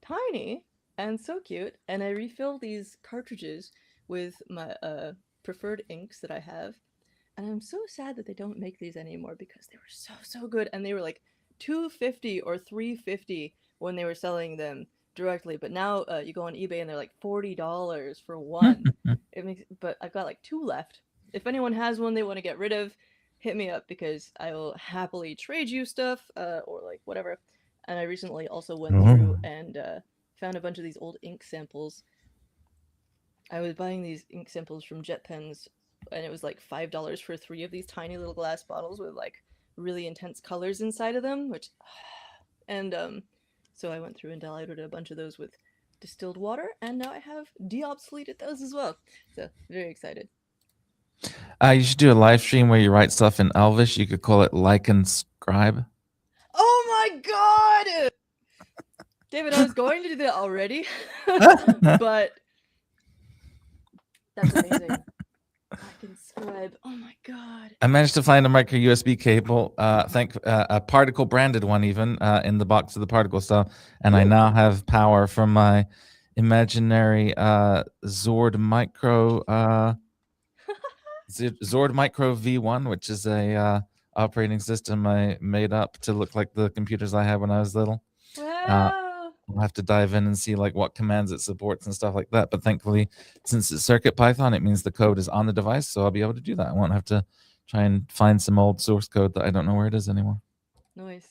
[SPEAKER 1] tiny and so cute, and I refill these cartridges with my preferred inks that I have, and I'm so sad that they don't make these anymore because they were so good, and they were like $2.50 or $3.50 when they were selling them directly, but now you go on eBay and they're like $40 for one. But I've got like 2 left. If anyone has one they want to get rid of, hit me up because I will happily trade you stuff or like whatever. And I recently also went through and found a bunch of these old ink samples. I was buying these ink samples from Jet Pens, and it was like $5 for 3 of these tiny little glass bottles with like really intense colors inside of them, which and so I went through and diluted a bunch of those with distilled water, and now I have de-obsoleted those as well. So very excited.
[SPEAKER 2] You should do a live stream where you write stuff in Elvish. You could call it Like and Scribe.
[SPEAKER 1] Oh my god! David, I was going to do that already, but that's amazing. I can scribe. Oh my god!
[SPEAKER 2] I managed to find a micro USB cable, a particle branded one even in the box of the particle stuff, and I now have power from my imaginary Zord Micro Zord Micro V1, which is a operating system I made up to look like the computers I had when I was little.
[SPEAKER 1] Wow.
[SPEAKER 2] I'll have to dive in and see like what commands it supports and stuff like that. But thankfully, since it's Circuit Python, it means the code is on the device, so I'll be able to do that. I won't have to try and find some old source code that I don't know where it is anymore.
[SPEAKER 1] Nice.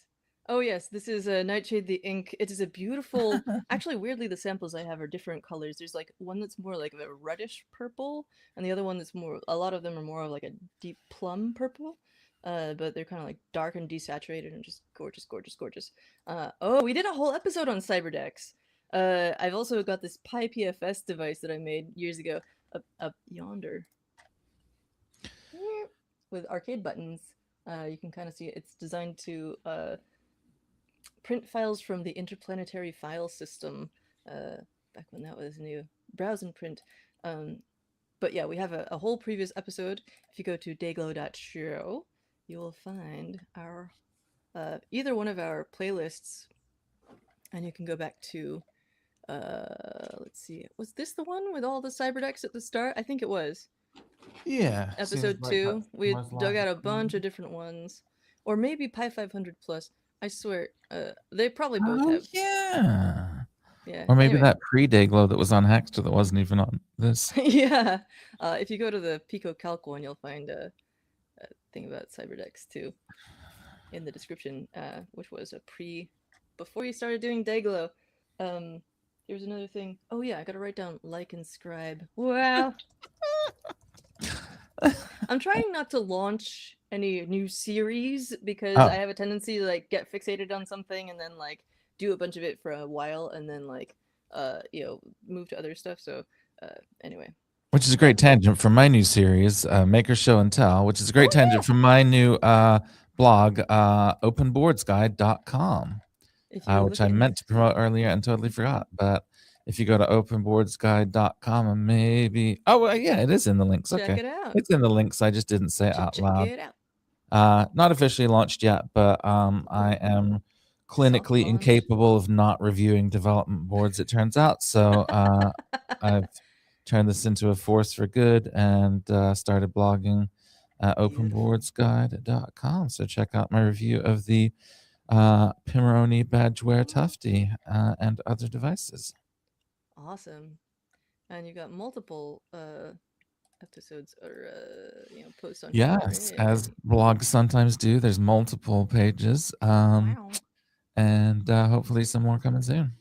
[SPEAKER 1] Oh yes, this is Nightshade the Ink. It is a beautiful. Actually, weirdly, the samples I have are different colors. There's like one that's more like a reddish purple, and the other one that's more. A lot of them are more of like a deep plum purple. But they're kind of like dark and desaturated and just gorgeous, gorgeous, gorgeous. Oh, we did a whole episode on cyberdecks. I've also got this Pi PFS device that I made years ago up yonder with arcade buttons. You can kind of see it. It's designed to print files from the interplanetary file system back when that was new. Browse and print. Um, but yeah, we have a whole previous episode. If you go to dayglow.show, you will find our either one of our playlists, and you can go back to let's see, was this the one with all the cyberdecks at the start? I think it was.
[SPEAKER 2] Yeah, seems
[SPEAKER 1] Episode
[SPEAKER 2] like
[SPEAKER 1] 2.
[SPEAKER 2] that's the
[SPEAKER 1] We
[SPEAKER 2] most
[SPEAKER 1] dug out a
[SPEAKER 2] logical.
[SPEAKER 1] bunch of different ones, or maybe Pi 500 plus. I swear, they probably both
[SPEAKER 2] Oh
[SPEAKER 1] have.
[SPEAKER 2] yeah.
[SPEAKER 1] Yeah.
[SPEAKER 2] Or maybe
[SPEAKER 1] Anyway,
[SPEAKER 2] that pre-Dayglow that was on Hackster that wasn't even on this.
[SPEAKER 1] yeah. If you go to the Pico Calc one, you'll find a thing about cyberdecks too in the description, which was a pre before you started doing Dayglow. Here's another thing. Oh yeah, I gotta write down like and scribe. Wow. I'm trying not to launch any new series because I
[SPEAKER 2] Oh,
[SPEAKER 1] have a tendency to like get fixated on something and then like do a bunch of it for a while and then like move to other stuff. So anyway,
[SPEAKER 2] which is a great
[SPEAKER 1] that
[SPEAKER 2] tangent from my new series, Maker Show and Tell, which is a great
[SPEAKER 1] oh
[SPEAKER 2] tangent
[SPEAKER 1] yeah.
[SPEAKER 2] from my new blog, openboardsguide.com,
[SPEAKER 1] If you
[SPEAKER 2] which
[SPEAKER 1] look
[SPEAKER 2] I
[SPEAKER 1] in
[SPEAKER 2] meant to promote earlier and totally forgot. But if you go to openboardsguide.com and maybe, oh, well, yeah, it is in the links.
[SPEAKER 1] check
[SPEAKER 2] Okay.
[SPEAKER 1] it out.
[SPEAKER 2] It's in the links. I just didn't say it out
[SPEAKER 1] Check
[SPEAKER 2] loud.
[SPEAKER 1] it out.
[SPEAKER 2] Not officially launched yet, but I
[SPEAKER 1] Oh,
[SPEAKER 2] am
[SPEAKER 1] soft
[SPEAKER 2] clinically
[SPEAKER 1] launch.
[SPEAKER 2] incapable of not reviewing development boards, it turns out. So I've turned this into a force for good and started blogging at
[SPEAKER 1] Beautiful.
[SPEAKER 2] openboardsguide.com. So check out my review of the Pimoroni Badgeware Tufty and other devices.
[SPEAKER 1] Awesome. And you got multiple episodes or posts on here
[SPEAKER 2] Yes, as
[SPEAKER 1] already.
[SPEAKER 2] blogs sometimes do, there's multiple pages.
[SPEAKER 1] Wow.
[SPEAKER 2] And hopefully some more coming soon.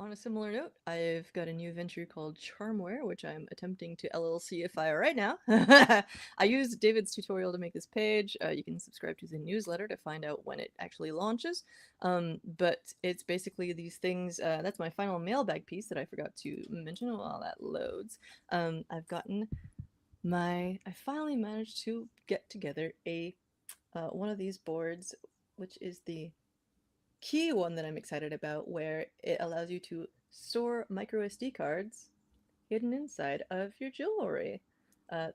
[SPEAKER 1] On a similar note, I've got a new venture called Charmware, which I'm attempting to LLCify right now. I used David's tutorial to make this page. You can subscribe to the newsletter to find out when it actually launches. But it's basically these things. That's my final mailbag piece that I forgot to mention while that loads. I finally managed to get together a one of these boards, which is the key one that I'm excited about, where it allows you to store micro SD cards hidden inside of your jewelry.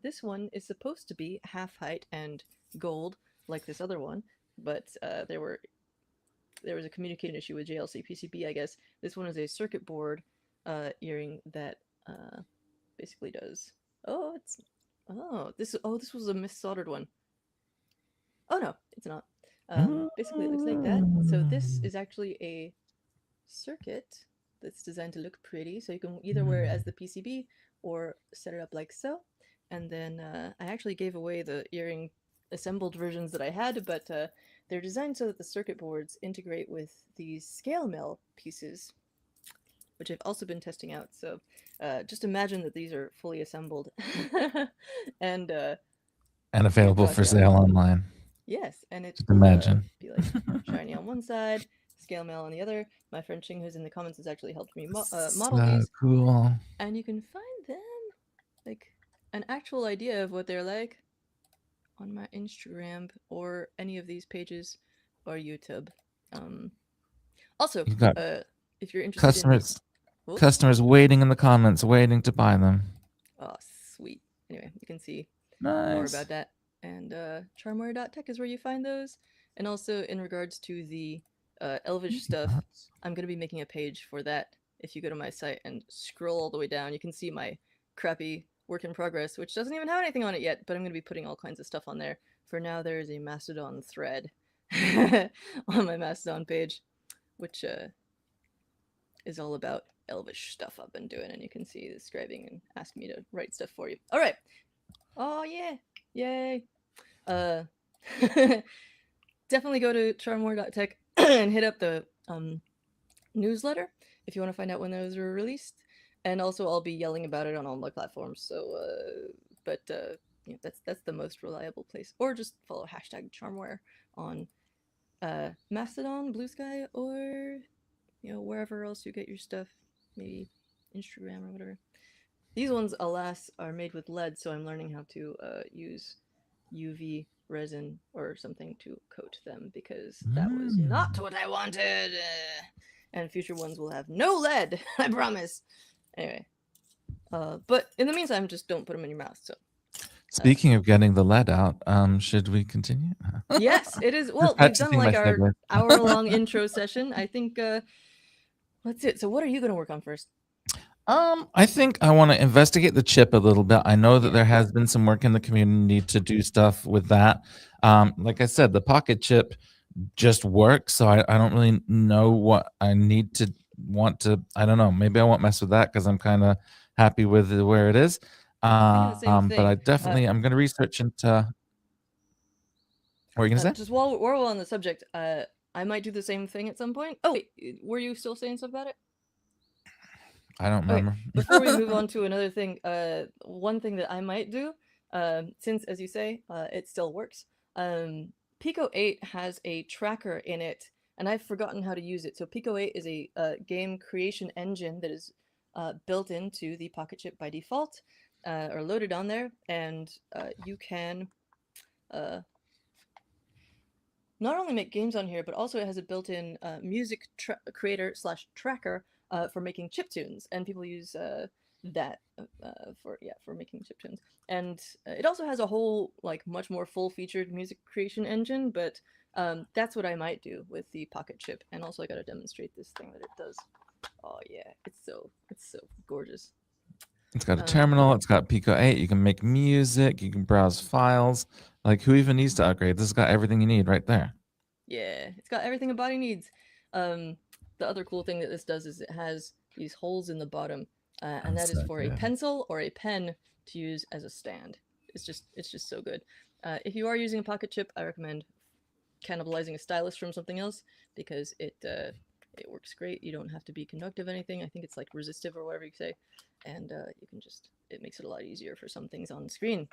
[SPEAKER 1] This one is supposed to be half height and gold, like this other one, but there was a communication issue with JLC PCB, I guess. This one is a circuit board earring that basically does. This was a missoldered one. Oh no, it's not. Basically, it looks like that. So this is actually a circuit that's designed to look pretty. So you can either wear it as the PCB or set it up like so. And then I actually gave away the earring assembled versions that I had, but they're designed so that the circuit boards integrate with these scale mill pieces, which I've also been testing out. So just imagine that these are fully assembled and
[SPEAKER 2] And
[SPEAKER 1] we've
[SPEAKER 2] available
[SPEAKER 1] got
[SPEAKER 2] for sale online.
[SPEAKER 1] yes, and it
[SPEAKER 2] Just
[SPEAKER 1] will
[SPEAKER 2] imagine.
[SPEAKER 1] be like shiny on one side, scale mail on the other. My friend Ching, who's in the comments, has actually helped me model
[SPEAKER 2] So
[SPEAKER 1] these,
[SPEAKER 2] cool.
[SPEAKER 1] and you can find them like an actual idea of what they're like on my Instagram or any of these pages or YouTube. Um, Also,
[SPEAKER 2] You've got
[SPEAKER 1] if you're interested in,
[SPEAKER 2] customers
[SPEAKER 1] oh,
[SPEAKER 2] customers waiting in the comments, waiting to buy them.
[SPEAKER 1] oh, sweet. Anyway, you can see more
[SPEAKER 2] Nice.
[SPEAKER 1] about that. And charmware.tech is where you find those. And also, in regards to the Elvish
[SPEAKER 2] Easy
[SPEAKER 1] stuff,
[SPEAKER 2] parts.
[SPEAKER 1] I'm going to be making a page for that. If you go to my site and scroll all the way down, you can see my crappy work in progress, which doesn't even have anything on it yet, but I'm going to be putting all kinds of stuff on there. For now, there is a Mastodon thread on my Mastodon page, which is all about Elvish stuff I've been doing, and you can see the scribing and ask me to write stuff for you. All right. Oh yeah, yay. Uh, definitely go to charmware.tech and hit up the newsletter if you want to find out when those are released. And also, I'll be yelling about it on all my platforms. So, that's the most reliable place. Or just follow hashtag charmware on Mastodon, Blue Sky, or wherever else you get your stuff. Maybe Instagram or whatever. These ones, alas, are made with lead, so I'm learning how to use UV resin or something to coat them because that was not what I wanted. And future ones will have no lead, I promise. Anyway, but in the meantime, just don't put them in your mouth. So.
[SPEAKER 2] Speaking of getting the lead out, should we continue?
[SPEAKER 1] Yes, it is. Well,
[SPEAKER 2] Just
[SPEAKER 1] we've done
[SPEAKER 2] practicing my
[SPEAKER 1] like our
[SPEAKER 2] segue.
[SPEAKER 1] hour-long intro session. I think that's it. So, what are you going to work on first?
[SPEAKER 2] I think I want to investigate the chip a little bit. I know that
[SPEAKER 1] Yeah.
[SPEAKER 2] there has been some work in the community to do stuff with that. Like I said, the pocket chip just works, so I don't really know what I need to I don't know. Maybe I won't mess with that because I'm kind of happy with where it is.
[SPEAKER 1] I'm thinking the same
[SPEAKER 2] But I
[SPEAKER 1] thing.
[SPEAKER 2] definitely I'm going to research into. What are you going to say?
[SPEAKER 1] Just while we're on the subject, I might do the same thing at some point. Oh, wait, were you still saying stuff about it?
[SPEAKER 2] I don't
[SPEAKER 1] Okay,
[SPEAKER 2] remember.
[SPEAKER 1] before we move on to another thing, one thing that I might do, since as you say, it still works. Pico 8 has a tracker in it, and I've forgotten how to use it. So Pico 8 is a game creation engine that is built into the Pocket Chip by default, or loaded on there, and you can not only make games on here, but also it has a built-in music creator slash tracker for making chiptunes, and people use that for making chiptunes. And it also has a whole like much more full-featured music creation engine, but that's what I might do with the Pocket Chip. And also, I got to demonstrate this thing that it does. Oh yeah, it's so gorgeous.
[SPEAKER 2] It's got a terminal. It's got Pico 8. You can make music. You can browse files. Like, who even needs to upgrade? This has got everything you need right there.
[SPEAKER 1] Yeah, it's got everything a body needs. The other cool thing that this does is it has these holes in the bottom, and that is for a pencil or a pen to use as a stand. It's just so good. If you are using a pocket chip, I recommend cannibalizing a stylus from something else because it works great. You don't have to be conductive anything. I think it's like resistive or whatever you say, and you can just it makes it a lot easier for some things on the screen,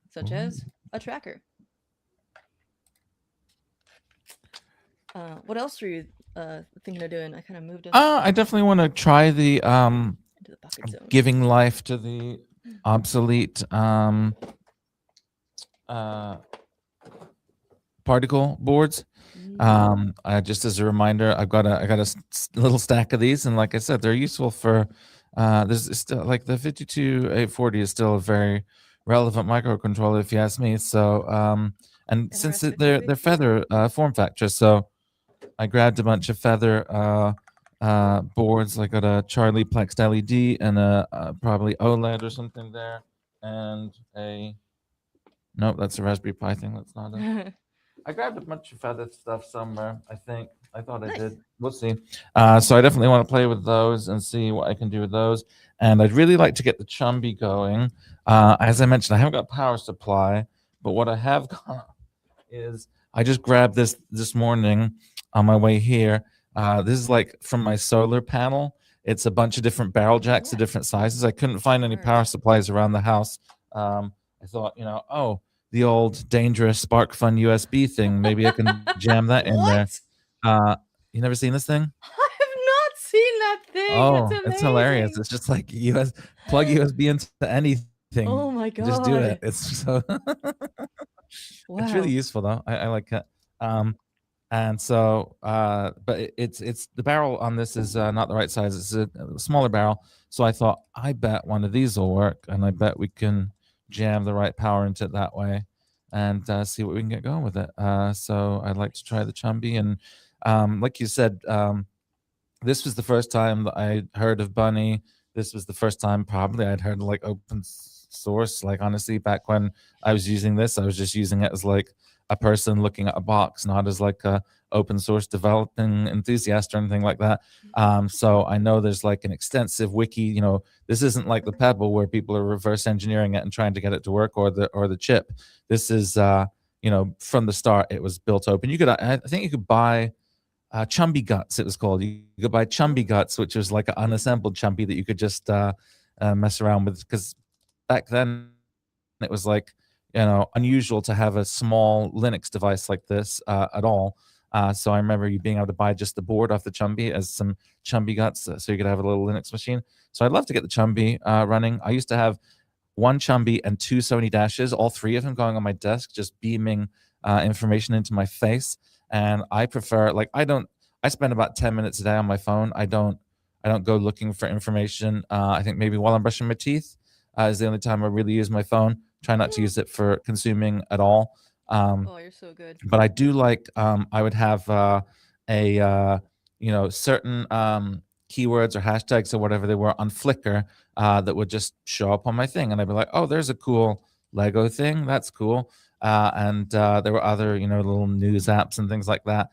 [SPEAKER 1] such as a tracker. What else are you thinking of doing? I kind of moved into
[SPEAKER 2] I definitely want to try the
[SPEAKER 1] the pocket zone.
[SPEAKER 2] giving life to the obsolete particle boards. Just as a reminder, I got a little stack of these, and like I said, they're useful for. There's still like the 52840 is still a very relevant microcontroller, if you ask me. So, and since they're feather form factor, so I grabbed a bunch of feather boards. I got a Charlie Plexed LED and a probably OLED or something there, and a nope, that's a Raspberry Pi thing. That's not it. I grabbed a bunch of feather stuff somewhere. I think I thought I did. We'll see. So I definitely want to play with those and see what I can do with those. And I'd really like to get the Chumby going. As I mentioned, I haven't got power supply, but what I have got is I just grabbed this morning on my way here. This is like from my solar panel. It's a bunch of different barrel jacks of different sizes. I couldn't find any power supplies around the house. I thought, the old dangerous Spark Fun USB thing. Maybe I can jam that in there. You never seen this thing?
[SPEAKER 1] I have not seen that thing.
[SPEAKER 2] Oh,
[SPEAKER 1] That's
[SPEAKER 2] it's hilarious. It's just like plug USB into anything.
[SPEAKER 1] Oh my god.
[SPEAKER 2] Just do it. It's so
[SPEAKER 1] wow.
[SPEAKER 2] It's really useful though. I like it. And so but it's the barrel on this is not the right size. It's a smaller barrel. So I thought I bet one of these will work, and I bet we can jam the right power into it that way and see what we can get going with it. So I'd like to try the Chumby, and like you said, this was the first time that I heard of Bunny. This was the first time probably I'd heard of like open source. Like honestly, back when I was using this, I was just using it as like a person looking at a box, not as like a open source developing enthusiast or anything like that. So I know there's like an extensive wiki. This isn't like the Pebble where people are reverse engineering it and trying to get it to work, or the chip. This is from the start it was built open. I think you could buy Chumby Guts, it was called. You could buy Chumby
[SPEAKER 1] Oh.
[SPEAKER 2] Guts, which was like an unassembled Chumby that you could just mess around with. Because back then it was like unusual to have a small Linux device like this at all. So I remember you being able to buy just the board off the Chumby as some Chumby Guts, so you could have a little Linux machine. So I'd love to get the Chumby running. I used to have one Chumby and two Sony Dashes, all three of them going on my desk, just beaming information into my face. And I prefer, like, I spend about 10 minutes a day on my phone. I don't go looking for information. I think maybe while I'm brushing my teeth is the only time I really use my phone. Try not to
[SPEAKER 1] Yeah.
[SPEAKER 2] use it for consuming at all. Um,
[SPEAKER 1] Oh, you're so good.
[SPEAKER 2] but I do like I would have a certain keywords or hashtags or whatever they were on Flickr that would just show up on my thing, and I'd be like, oh, there's a cool Lego thing, that's cool. And there were other little news apps and things like that.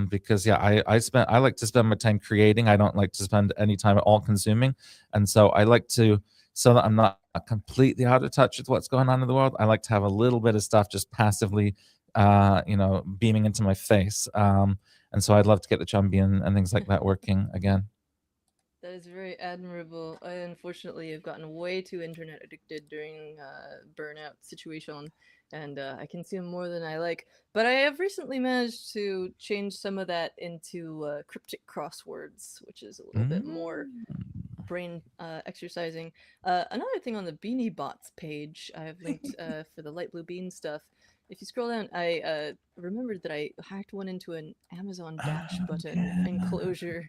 [SPEAKER 2] Because yeah, I like to spend my time creating. I don't like to spend any time at all consuming, and so I like to, so that I'm not completely out of touch with what's going on in the world, I like to have a little bit of stuff just passively beaming into my face. And so I'd love to get the Chumby and things like that working again.
[SPEAKER 1] That is very admirable. I unfortunately have gotten way too internet addicted during burnout situation, and I consume more than I like. But I have recently managed to change some of that into cryptic crosswords, which is a little bit more
[SPEAKER 2] Mm.
[SPEAKER 1] brain exercising. Another thing on the Beanie Bots page, I have linked for the light blue bean stuff. If you scroll down, I remembered that I hacked one into an Amazon Dash button
[SPEAKER 2] Okay.
[SPEAKER 1] enclosure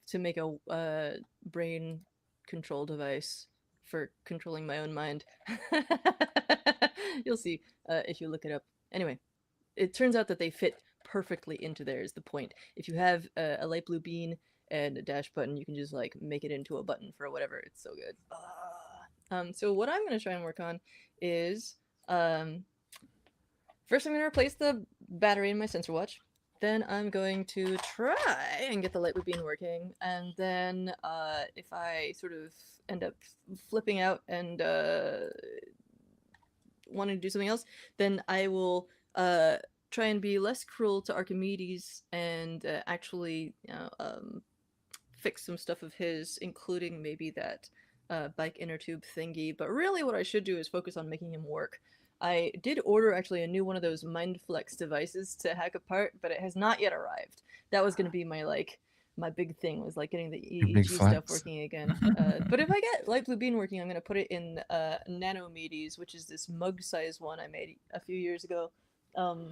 [SPEAKER 1] to make a brain control device for controlling my own mind. You'll see if you look it up. Anyway, it turns out that they fit perfectly into there, is the point. If you have a light blue bean and a dash button, you can just like make it into a button for whatever. It's so good. So what I'm gonna try and work on is first I'm gonna replace the battery in my sensor watch. Then I'm going to try and get the light blue bean working, and then if I sort of end up flipping out and wanting to do something else, then I will try and be less cruel to Archimedes and actually fix some stuff of his, including maybe that bike inner tube thingy. But really, what I should do is focus on making him work. I did order actually a new one of those MindFlex devices to hack apart, but it has not yet arrived. That was going to be my big thing, was like getting the
[SPEAKER 2] Your big
[SPEAKER 1] EEG stuff
[SPEAKER 2] flex.
[SPEAKER 1] working again. But if I get Light Blue Bean working, I'm going to put it in Nanomedes, which is this mug size one I made a few years ago, um,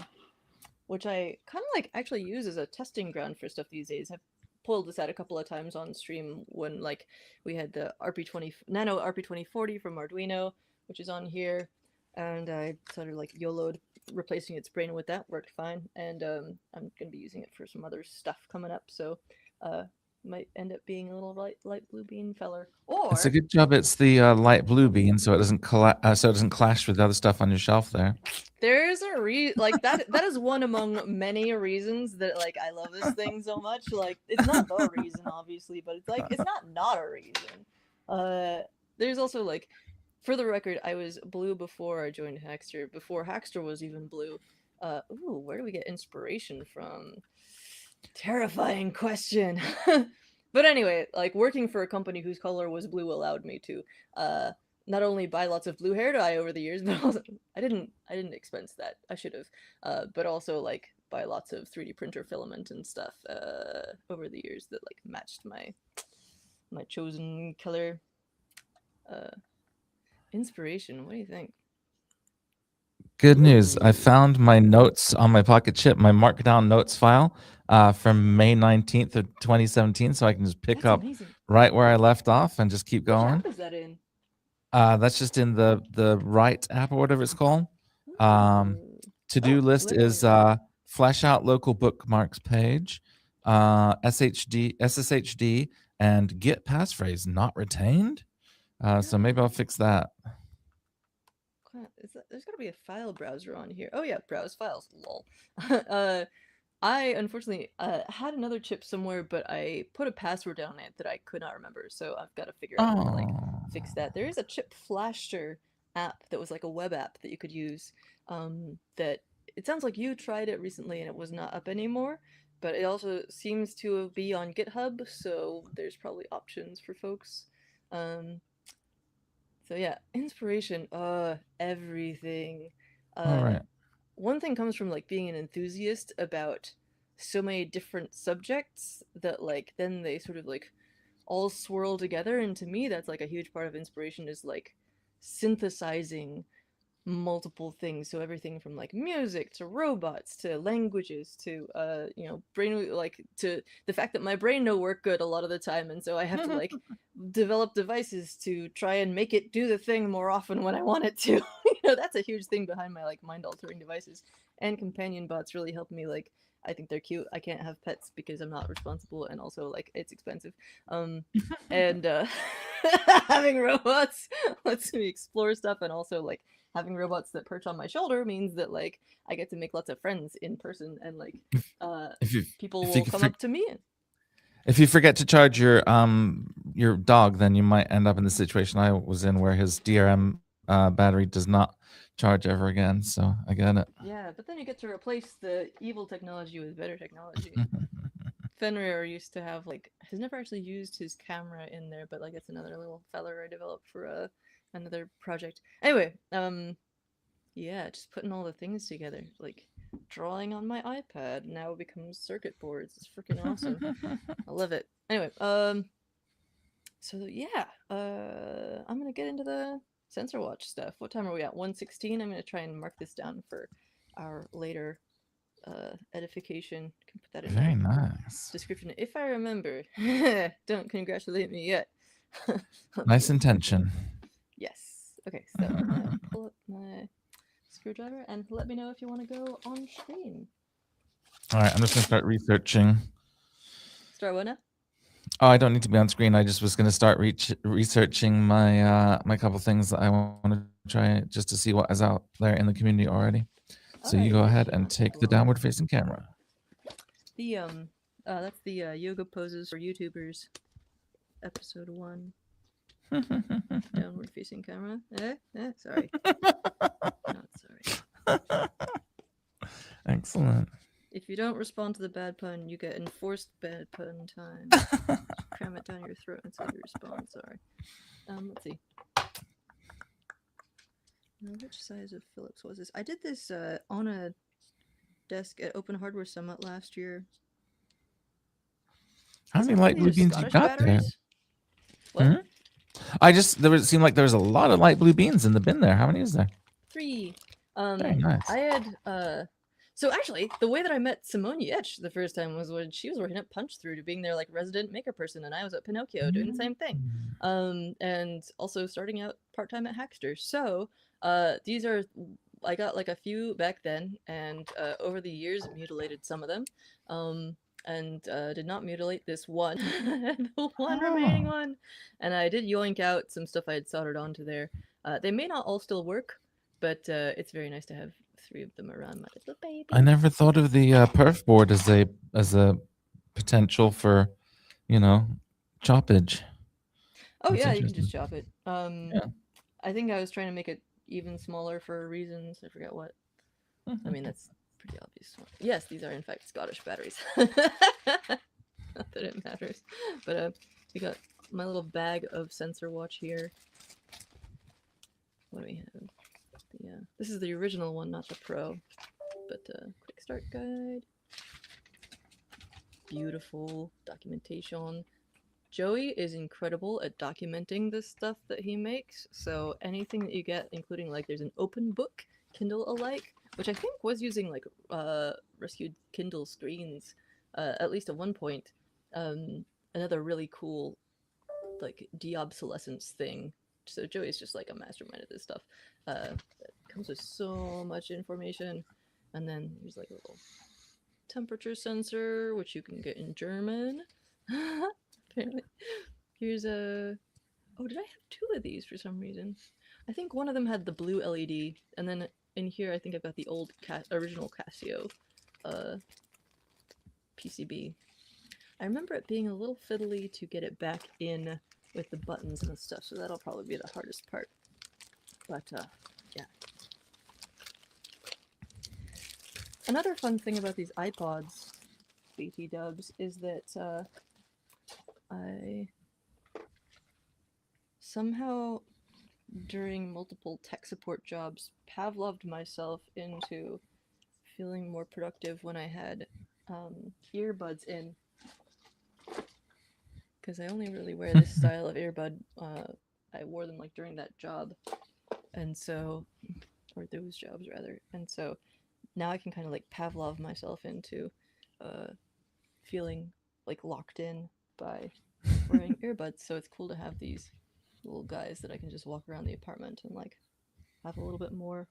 [SPEAKER 1] which I kind of like actually use as a testing ground for stuff these days. I've pulled this out a couple of times on stream when like we had the RP20 Nano RP2040 from Arduino, which is on here, and I sort of like YOLO'd replacing its brain with that. Worked fine, and I'm gonna be using it for some other stuff coming up. So uh, might end up being a little light blue bean feller,
[SPEAKER 2] It's a
[SPEAKER 1] or
[SPEAKER 2] good job it's the light blue bean, so it doesn't clash with the other stuff on your shelf there.
[SPEAKER 1] there's a like that is one among many reasons that like I love this thing so much. Like it's not the reason obviously, but it's like it's not a reason. Uh there's also like, for the record, I was blue before I joined Hackster, before Hackster was even blue. Ooh, where do we get inspiration from? Terrifying question. But anyway, like working for a company whose color was blue allowed me to uh not only buy lots of blue hair dye over the years, but also I didn't expense that. I should have. But also like buy lots of 3D printer filament and stuff over the years that like matched my chosen color. Uh Inspiration, what do you think?
[SPEAKER 2] Good news. I
[SPEAKER 1] Ooh,
[SPEAKER 2] found my notes on my Pocket Chip, my Markdown notes file from May 19th of 2017, so I can just pick
[SPEAKER 1] that's
[SPEAKER 2] up
[SPEAKER 1] amazing.
[SPEAKER 2] right where I left off and just keep
[SPEAKER 1] Which
[SPEAKER 2] going.
[SPEAKER 1] app is that in?
[SPEAKER 2] That's just in the right app or whatever it's called. Um,
[SPEAKER 1] Ooh.
[SPEAKER 2] To-do
[SPEAKER 1] Oh,
[SPEAKER 2] list
[SPEAKER 1] literally
[SPEAKER 2] is
[SPEAKER 1] right.
[SPEAKER 2] flash out local bookmarks page, SSHD, and get passphrase not retained. So maybe I'll fix that.
[SPEAKER 1] There's gotta be a file browser on here. Oh yeah, browse files. Lol. I unfortunately had another chip somewhere, but I put a password down it that I could not remember. So I've got to figure out how to like
[SPEAKER 2] Oh,
[SPEAKER 1] fix that. There is a chip flasher app that was like a web app that you could use. That it sounds like you tried it recently and it was not up anymore, but it also seems to be on GitHub, so there's probably options for folks. Um, so yeah, inspiration, everything.
[SPEAKER 2] All
[SPEAKER 1] Uh,
[SPEAKER 2] right.
[SPEAKER 1] one thing comes from like being an enthusiast about so many different subjects that like then they sort of like all swirl together, and to me that's like a huge part of inspiration is like synthesizing multiple things, so everything from like music to robots to languages to brain, like to the fact that my brain no work good a lot of the time, and so I have to like develop devices to try and make it do the thing more often when I want it to. That's a huge thing behind my like mind altering devices. And companion bots really help me, like I think they're cute. I can't have pets because I'm not responsible, and also like it's expensive. And having robots lets me explore stuff, and also like having robots that perch on my shoulder means that like I get to make lots of friends in person, and like
[SPEAKER 2] If you
[SPEAKER 1] people
[SPEAKER 2] if you
[SPEAKER 1] will
[SPEAKER 2] could
[SPEAKER 1] come up to me.
[SPEAKER 2] if you forget to charge your dog, then you might end up in the situation I was in, where his DRM battery does not charge ever again. So I get it.
[SPEAKER 1] Yeah, but then you get to replace the evil technology with better technology. Fenrir used to have like has never actually used his camera in there, but like it's another little feller I developed for another project. Anyway, yeah, just putting all the things together, like drawing on my iPad now becomes circuit boards. It's freaking awesome. I love it. Anyway, so yeah, I'm gonna get into the sensor watch stuff. What time are we at? 1:16. I'm gonna try and mark this down for our later edification. Can put that in
[SPEAKER 2] Very
[SPEAKER 1] my
[SPEAKER 2] nice.
[SPEAKER 1] description if I remember. Don't congratulate me yet.
[SPEAKER 2] Nice intention.
[SPEAKER 1] Yes. Okay, so I'm gonna pull up my screwdriver and let me know if you want to go on screen.
[SPEAKER 2] All right, I'm just gonna start researching.
[SPEAKER 1] Start what now?
[SPEAKER 2] Oh, I don't need to be on screen. I just was gonna start researching my couple things that I want to try just to see what is out there in the community already. So you go ahead and take the downward facing camera.
[SPEAKER 1] The that's the yoga poses for YouTubers, episode 1. Downward facing camera. Sorry. Not sorry.
[SPEAKER 2] Excellent.
[SPEAKER 1] If you don't respond to the bad pun, you get enforced bad pun time. Cram it down your throat until you respond. Sorry. Let's see. Now, which size of Phillips was this? I did this on a desk at Open Hardware Summit last year.
[SPEAKER 2] How many light blue beans you got there?
[SPEAKER 1] What?
[SPEAKER 2] It seemed like there was a lot of light blue beans in the bin there. How many is there?
[SPEAKER 1] 3.
[SPEAKER 2] Very nice.
[SPEAKER 1] I had so actually the way that I met Simone Yetch the first time was when she was working at Punch Through to being their like resident maker person, and I was at Pinocchio doing the same thing. And also starting out part-time at Hackster. So these are, I got like a few back then, and over the years mutilated some of them. And did not mutilate this one, the one remaining one. And I did yoink out some stuff I had soldered onto there. They may not all still work, but it's very nice to have 3 of them around my little baby.
[SPEAKER 2] I never thought of the perf board as a potential for, choppage.
[SPEAKER 1] Oh yeah, you can just chop it. I think I was trying to make it even smaller for reasons. I forget what. I mean, that's pretty obvious. Yes, these are in fact Scottish batteries. Not that it matters. But we got my little bag of sensor watch here. What do we have? This is the original one, not the Pro. But quick start guide. Beautiful documentation. Joey is incredible at documenting the stuff that he makes. So anything that you get, including like there's an open book, Kindle alike, which I think was using like rescued Kindle screens, at least at one point. Another really cool like de-obsolescence thing. So Joey's just like a mastermind at this stuff. It comes with so much information. And then there's like a little temperature sensor, which you can get in German. Apparently. Here's a... Oh, did I have 2 of these for some reason? I think one of them had the blue LED, and then in here I think I've got the old original Casio PCB. I remember it being a little fiddly to get it back in with the buttons and stuff, so that'll probably be the hardest part. But yeah. Another fun thing about these iPods, BT dubs, is that I somehow, during multiple tech support jobs, Pavloved myself into feeling more productive when I had earbuds in, because I only really wear this style of earbud. I wore them like during that job, and so, or those jobs rather, and so now I can kind of like Pavlov myself into feeling like locked in by wearing earbuds. So it's cool to have these little guys that I can just walk around the apartment and like have a little bit more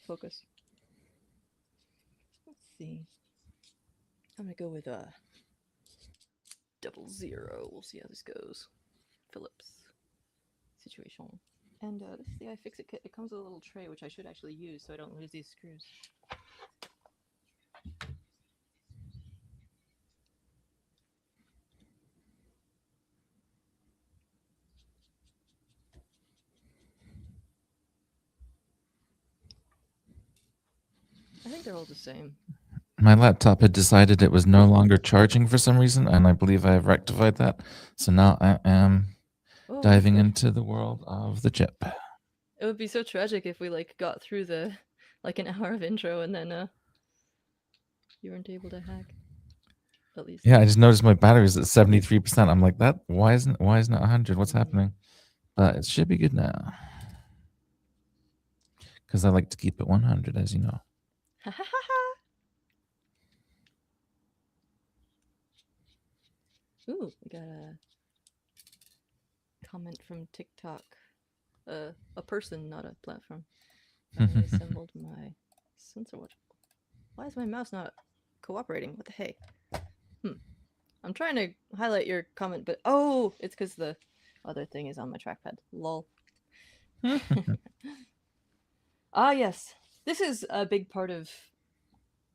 [SPEAKER 1] focus. Let's see. I'm gonna go with a 00. We'll see how this goes. Phillips situation. And this is the iFixit kit. It comes with a little tray, which I should actually use so I don't lose these screws. I think they're all the same.
[SPEAKER 2] My laptop had decided it was no longer charging for some reason, and I believe I have rectified that. So now I am diving into the world of the chip.
[SPEAKER 1] It would be so tragic if we like got through the like an hour of intro and then you weren't able to hack. At least.
[SPEAKER 2] Yeah, I just noticed my battery's at 73%. I'm like, that why isn't it 100? What's happening? But it should be good now. Because I like to keep it 100, as you know.
[SPEAKER 1] Ooh, we got a comment from TikTok. A person, not a platform. I assembled my sensor watch. Why is my mouse not cooperating? What the hey? I'm trying to highlight your comment, but oh, it's because the other thing is on my trackpad. Lol. Ah, yes. This is a big part of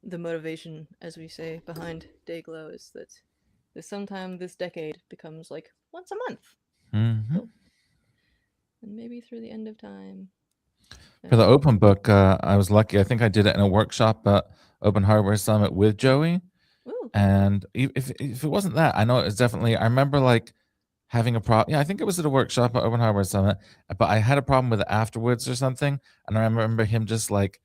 [SPEAKER 1] the motivation, as we say, behind Dayglow is that sometime this decade becomes like once a month. So, and maybe through the end of time.
[SPEAKER 2] For the open book, I was lucky. I think I did it in a workshop at Open Hardware Summit with Joey.
[SPEAKER 1] Ooh.
[SPEAKER 2] And if it wasn't that, I know it was definitely, I remember like having a problem. Yeah, I think it was at a workshop at Open Hardware Summit, but I had a problem with it afterwards or something. And I remember him just like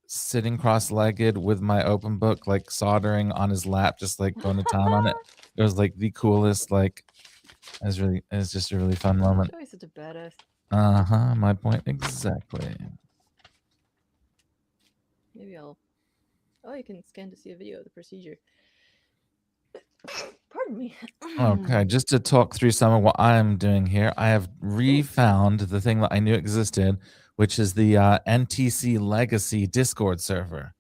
[SPEAKER 2] sitting cross-legged with my open book, like soldering on his lap, just like going to town on it. It was like the coolest, like it was just a really fun moment.
[SPEAKER 1] Joey's such a badass.
[SPEAKER 2] My point exactly.
[SPEAKER 1] Maybe I'll. Oh, you can scan to see a video of the procedure. Pardon me.
[SPEAKER 2] Okay, just to talk through some of what I'm doing here, I have refound the thing that I knew existed, which is the NTC Legacy Discord server.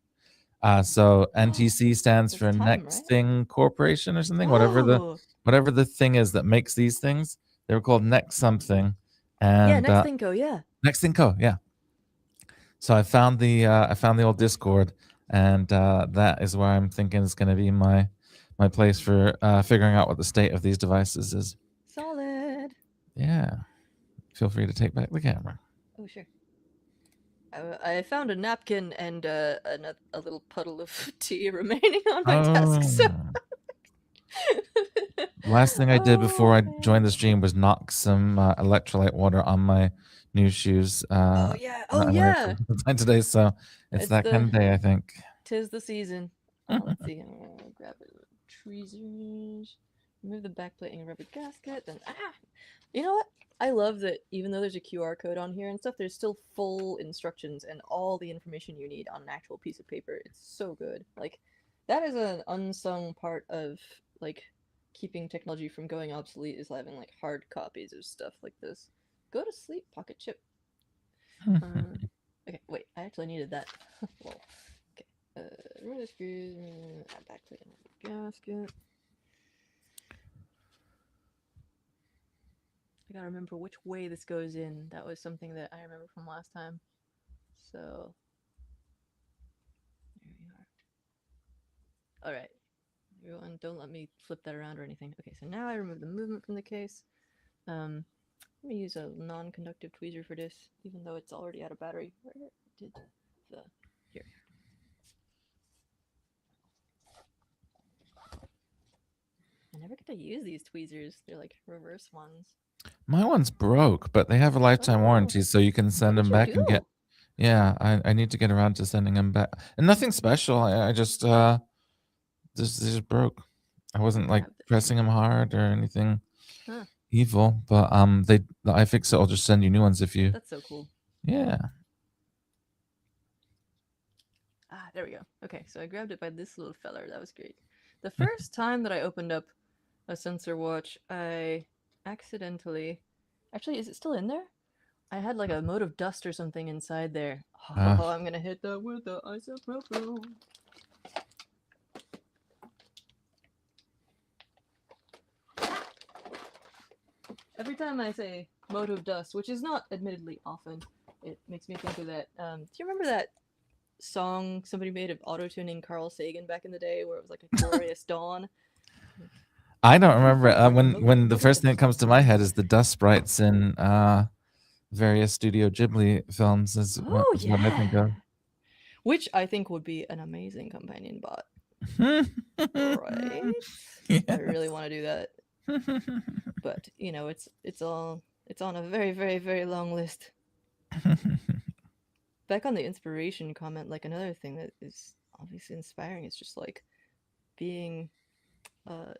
[SPEAKER 2] So NTC stands for Next Thing Corporation or something, whatever the thing is that makes these things. They were called Next something, and
[SPEAKER 1] yeah, Next Thing Co. Yeah,
[SPEAKER 2] Next Thing Co. Yeah. So I found the old Discord, and that is where I'm thinking is going to be my place for figuring out what the state of these devices is.
[SPEAKER 1] Solid.
[SPEAKER 2] Yeah. Feel free to take back the camera.
[SPEAKER 1] Oh, sure. I found a napkin and a little puddle of tea remaining on my desk. So.
[SPEAKER 2] Last thing I did before I joined the stream was knock some electrolyte water on my new shoes.
[SPEAKER 1] Oh yeah. Oh yeah.
[SPEAKER 2] Today, so it's that kind of day, I think.
[SPEAKER 1] 'Tis the season. Let's see. I'm gonna grab tweezers, remove the backplate and rubber gasket. Then you know what? I love that even though there's a QR code on here and stuff, there's still full instructions and all the information you need on an actual piece of paper. It's so good. Like that is an unsung part of like keeping technology from going obsolete is having like hard copies of stuff like this. Go to sleep, pocket chip. Okay, wait, I actually needed that. Well, okay. Remove the screws, add backplate and gasket. I gotta remember which way this goes in. That was something that I remember from last time. So, there we are. Alright. Everyone, don't let me flip that around or anything. Okay, so now I remove the movement from the case. Let me use a non-conductive tweezer for this, even though it's already out of battery. Where did the... Here. I never get to use these tweezers. They're like reverse ones.
[SPEAKER 2] My one's broke, but they have a lifetime
[SPEAKER 1] Oh,
[SPEAKER 2] warranty, so you can
[SPEAKER 1] look
[SPEAKER 2] send
[SPEAKER 1] at
[SPEAKER 2] them
[SPEAKER 1] you
[SPEAKER 2] back and get.
[SPEAKER 1] do.
[SPEAKER 2] Yeah, I need to get around to sending them back. And nothing special. I just this just broke. I wasn't like
[SPEAKER 1] Grab the
[SPEAKER 2] pressing them hard or anything
[SPEAKER 1] Huh.
[SPEAKER 2] evil, but they the iFixit will just send you new ones if you.
[SPEAKER 1] That's so cool.
[SPEAKER 2] Yeah.
[SPEAKER 1] Ah, there we go. Okay, so I grabbed it by this little feller. That was great. The first time that I opened up a sensor watch, I accidentally. Actually, is it still in there? I had like a mote of dust or something inside there.
[SPEAKER 2] Uh,
[SPEAKER 1] Oh, I'm gonna hit that with the isopropyl. Every time I say mote of dust, which is not admittedly often, it makes me think of that. Do you remember that song somebody made of auto-tuning Carl Sagan back in the day, where it was like a glorious dawn?
[SPEAKER 2] I don't
[SPEAKER 1] You
[SPEAKER 2] remember
[SPEAKER 1] feel like a
[SPEAKER 2] when the
[SPEAKER 1] mote of
[SPEAKER 2] first thing that
[SPEAKER 1] dust.
[SPEAKER 2] comes to my head is the dust sprites in various Studio Ghibli films
[SPEAKER 1] Oh
[SPEAKER 2] is what I think
[SPEAKER 1] yeah,
[SPEAKER 2] of.
[SPEAKER 1] which I think would be an amazing companion bot, right? I really
[SPEAKER 2] Yes.
[SPEAKER 1] want to do that, but you know, it's on a very very very long list. Back on the inspiration comment, like another thing that is obviously inspiring is just like being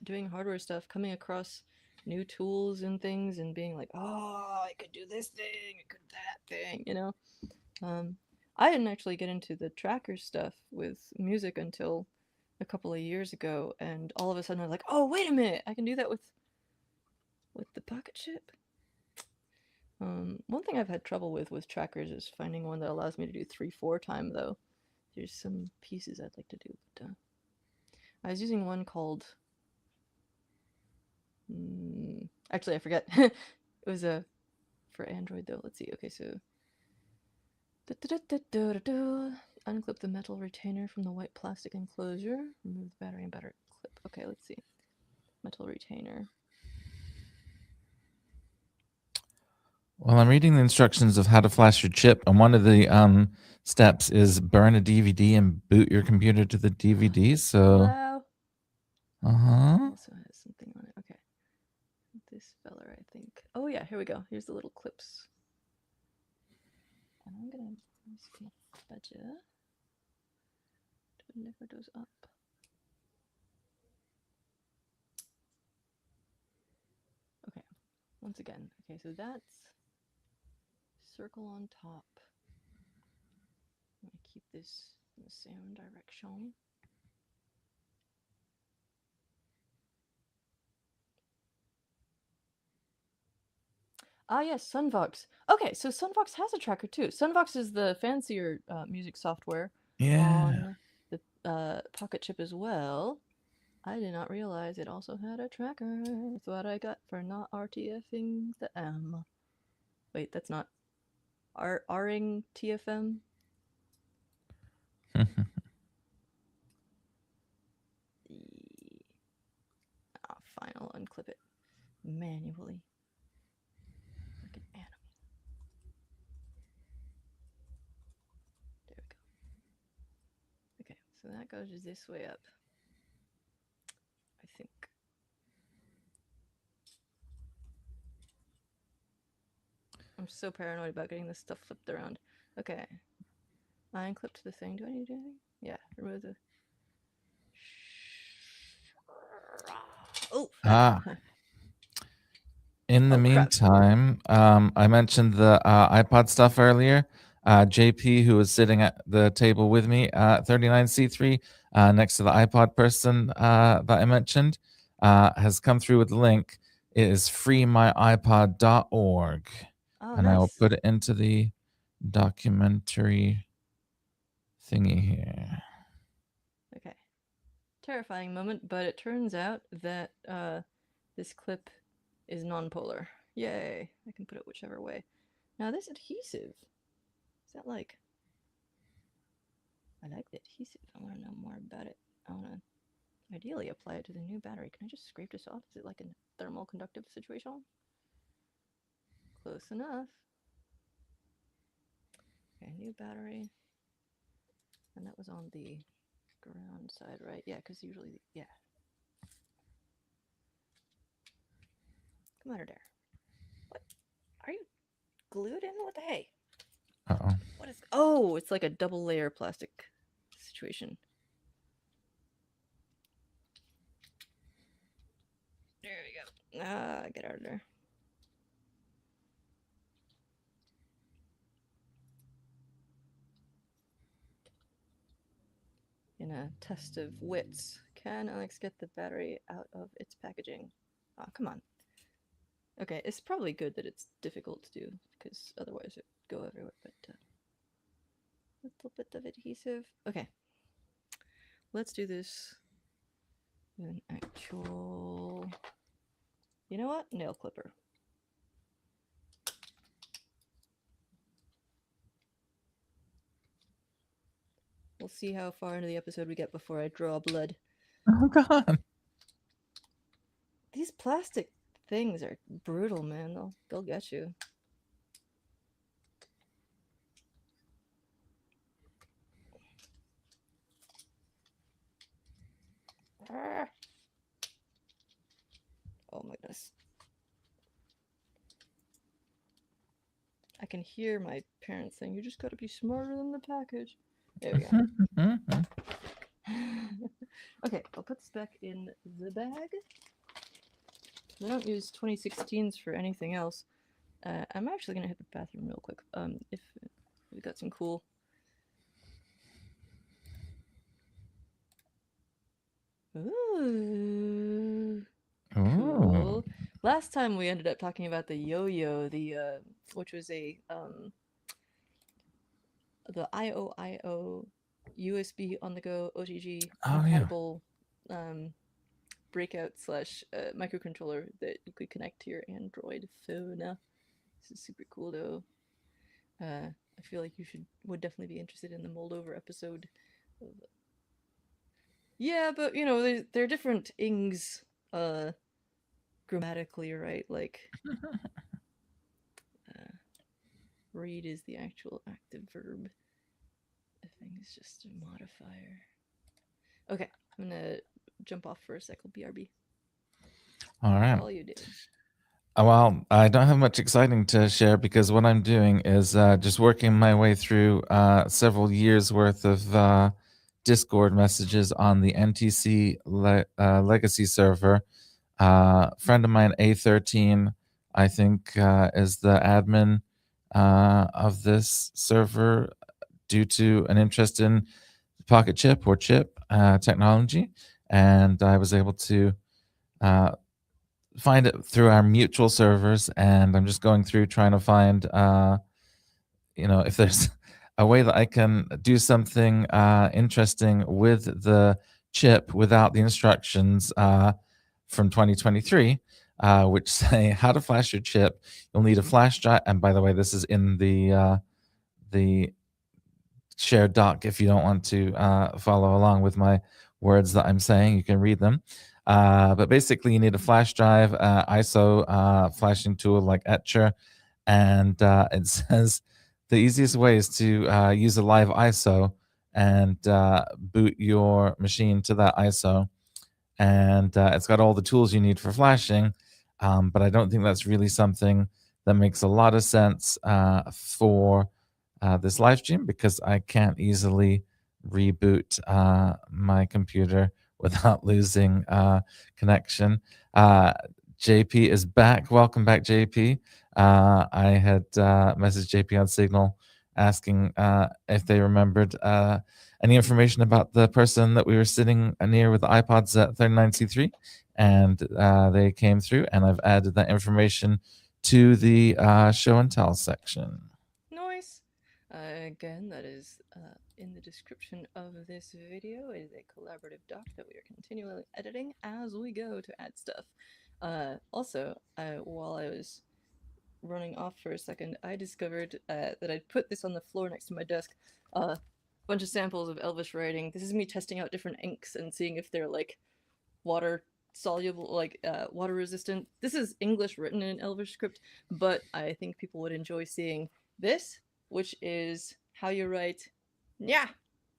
[SPEAKER 1] doing hardware stuff, coming across new tools and things, and being like, oh, I could do this thing, I could do that thing, you know. Um, I didn't actually get into the tracker stuff with music until a couple of years ago, and all of a sudden I was like, oh, wait a minute, I can do that with the pocket chip. One thing I've had trouble with trackers is finding one that allows me to do 3/4 time though. There's some pieces I'd like to do, but I was using one called. Actually, I forget. It was a for Android though. Let's see. Okay, so unclip the metal retainer from the white plastic enclosure. Remove the battery and battery clip. Okay, let's see. Metal retainer.
[SPEAKER 2] Well, I'm reading the instructions of how to flash your chip, and one of the steps is burn a DVD and boot your computer to the DVD. So,
[SPEAKER 1] Wow.
[SPEAKER 2] uh-huh.
[SPEAKER 1] Also has something on it. Okay. This feller, I think. Oh yeah, here we go. Here's the little clips. And I'm gonna use my budget to deliver those up. Okay. Once again. Okay, so that's circle on top. I'm gonna keep this in the same direction. Ah, yes, Sunvox. Okay, so Sunvox has a tracker too. Sunvox is the fancier music software
[SPEAKER 2] Yeah.
[SPEAKER 1] on the Pocket Chip as well. I did not realize it also had a tracker. That's what I got for not RTFing the M. Wait, that's not Ring TFM. Ah, fine, I'll unclip it manually like an animal. There we go. Okay, so that goes this way up. I think. I'm so paranoid about getting this stuff flipped around. Okay. I unclipped the thing. Do I need to do anything? Yeah, remove the. Oh, fell.
[SPEAKER 2] Ah. In the
[SPEAKER 1] Oh, crap.
[SPEAKER 2] meantime, I mentioned the iPod stuff earlier. JP, who was sitting at the table with me, 39C3, next to the iPod person that I mentioned, has come through with the link. It is freemyipod.org.
[SPEAKER 1] Oh,
[SPEAKER 2] And I will
[SPEAKER 1] nice.
[SPEAKER 2] put it into the documentary thingy here.
[SPEAKER 1] Okay. Terrifying moment, but it turns out that this clip is non-polar. Yay. I can put it whichever way. Now, this adhesive, is that like. I like the adhesive. I want to know more about it. I want to ideally apply it to the new battery. Can I just scrape this off? Is it like a thermal conductive situation? Close enough. Okay, new battery. And that was on the ground side, right? Yeah, because usually, yeah. Come out of there. What? Are you glued in? What the hey?
[SPEAKER 2] Uh-oh.
[SPEAKER 1] What is? Oh, it's like a double layer plastic situation. There we go. Ah, get out of there. In a test of wits, can Alex get the battery out of its packaging? Oh, come on. Okay, it's probably good that it's difficult to do, because otherwise it would go everywhere, but a little bit of adhesive. Okay, let's do this with an actual, you know what? Nail clipper. We'll see how far into the episode we get before I draw blood.
[SPEAKER 2] Oh God.
[SPEAKER 1] These plastic things are brutal, man. They'll get you. Ah. Oh my goodness. I can hear my parents saying, "You just gotta be smarter than the package." There we go. Okay, I'll put this back in the bag. I don't use 2016s for anything else. I'm actually gonna hit the bathroom real quick. If we got some cool. Ooh, cool. Last time we ended up talking about the yo-yo, which was the IOIO USB on the go OTG compatible breakout slash microcontroller that you could connect to your Android phone. This is super cool though. I feel like would definitely be interested in the Moldova episode. Yeah, but you know, there are different ings grammatically, right? Like read is the actual active verb. I think it's just a modifier. Okay, I'm gonna jump off for a second. BRB.
[SPEAKER 2] All right.
[SPEAKER 1] What are you doing?
[SPEAKER 2] Well, I don't have much exciting to share because what I'm doing is just working my way through several years worth of Discord messages on the NTC legacy server. Friend of mine, A13, I think, is the admin of this server due to an interest in pocket chip or chip technology. And I was able to find it through our mutual servers, and I'm just going through trying to find, if there's a way that I can do something interesting with the chip without the instructions from 2023, which say how to flash your chip. You'll need a flash drive, and by the way, this is in the shared doc. If you don't want to follow along with my words that I'm saying, you can read them. But basically, you need a flash drive, ISO flashing tool like Etcher, and it says the easiest way is to use a live ISO and boot your machine to that ISO. And it's got all the tools you need for flashing, but I don't think that's really something that makes a lot of sense for this live stream because I can't easily reboot my computer without losing connection. JP is back. Welcome back, JP. I had messaged JP on Signal asking if they remembered any information about the person that we were sitting near with the iPods at 39C3, and they came through, and I've added that information to the show and tell section.
[SPEAKER 1] Nice. Again, that is in the description of this video. It is a collaborative doc that we are continually editing as we go to add stuff. Also, while I was running off for a second, I discovered that I'd put this on the floor next to my desk. Bunch of samples of Elvish writing. This is me testing out different inks and seeing if they're like water soluble, like water resistant. This is English written in an Elvish script, but I think people would enjoy seeing this, which is how you write "nya"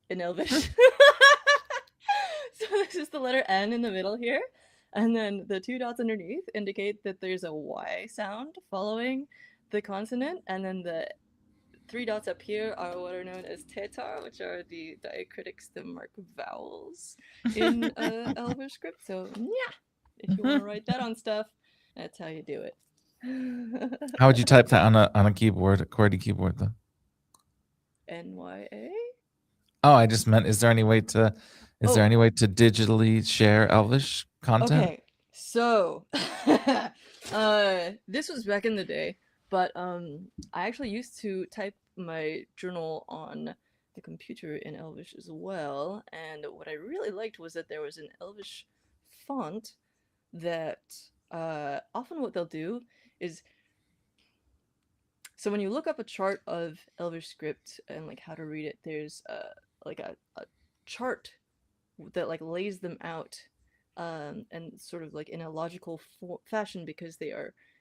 [SPEAKER 1] in Elvish. So this is the letter N in the middle here. And then the two dots underneath indicate that there's a Y sound following the consonant, and then the three dots up here are what are known as tetar, which are the diacritics that mark vowels in Elvish script. So yeah, if you want to write that on stuff, that's how you do it.
[SPEAKER 2] How would you type that on a keyboard, a QWERTY keyboard, though?
[SPEAKER 1] NYA?
[SPEAKER 2] Oh, I just meant, is there any way to digitally share Elvish content?
[SPEAKER 1] Okay, so this was back in the day, but I actually used to type my journal on the computer in Elvish as well, and what I really liked was that there was an Elvish font that often what they'll do is, so when you look up a chart of Elvish script and like how to read it, there's like a chart that like lays them out and sort of like in a logical fashion, because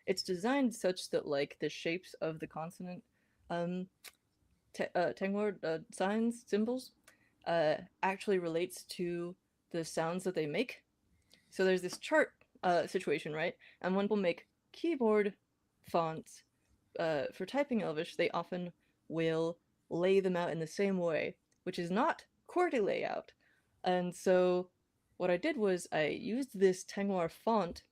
[SPEAKER 1] it's designed such that like the shapes of the consonant um Tengwar signs, symbols, actually relates to the sounds that they make. So there's this chart situation, right? And when people make keyboard fonts for typing Elvish, they often will lay them out in the same way, which is not QWERTY layout. And so what I did was I used this Tengwar font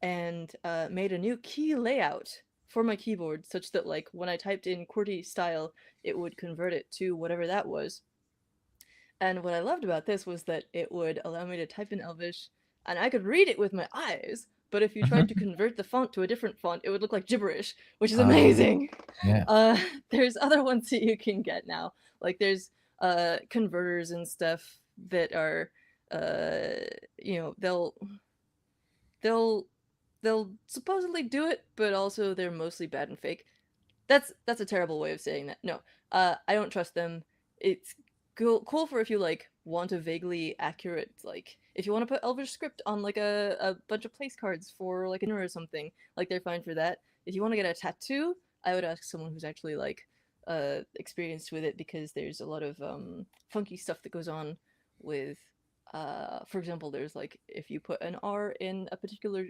[SPEAKER 1] and made a new key layout for my keyboard, such that like when I typed in QWERTY style, it would convert it to whatever that was. And what I loved about this was that it would allow me to type in Elvish, and I could read it with my eyes. But if you tried to convert the font to a different font, it would look like gibberish, which is amazing.
[SPEAKER 2] Yeah.
[SPEAKER 1] There's other ones that you can get now. Like there's converters and stuff that are, you know, they'll they'll supposedly do it, but also they're mostly bad and fake. That's a terrible way of saying that. No, I don't trust them. It's cool for if you like want a vaguely accurate, like if you want to put Elvish script on like a bunch of place cards for like a dinner or something, like they're fine for that. If you want to get a tattoo, I would ask someone who's actually like experienced with it, because there's a lot of funky stuff that goes on with for example, there's like if you put an R in a particular,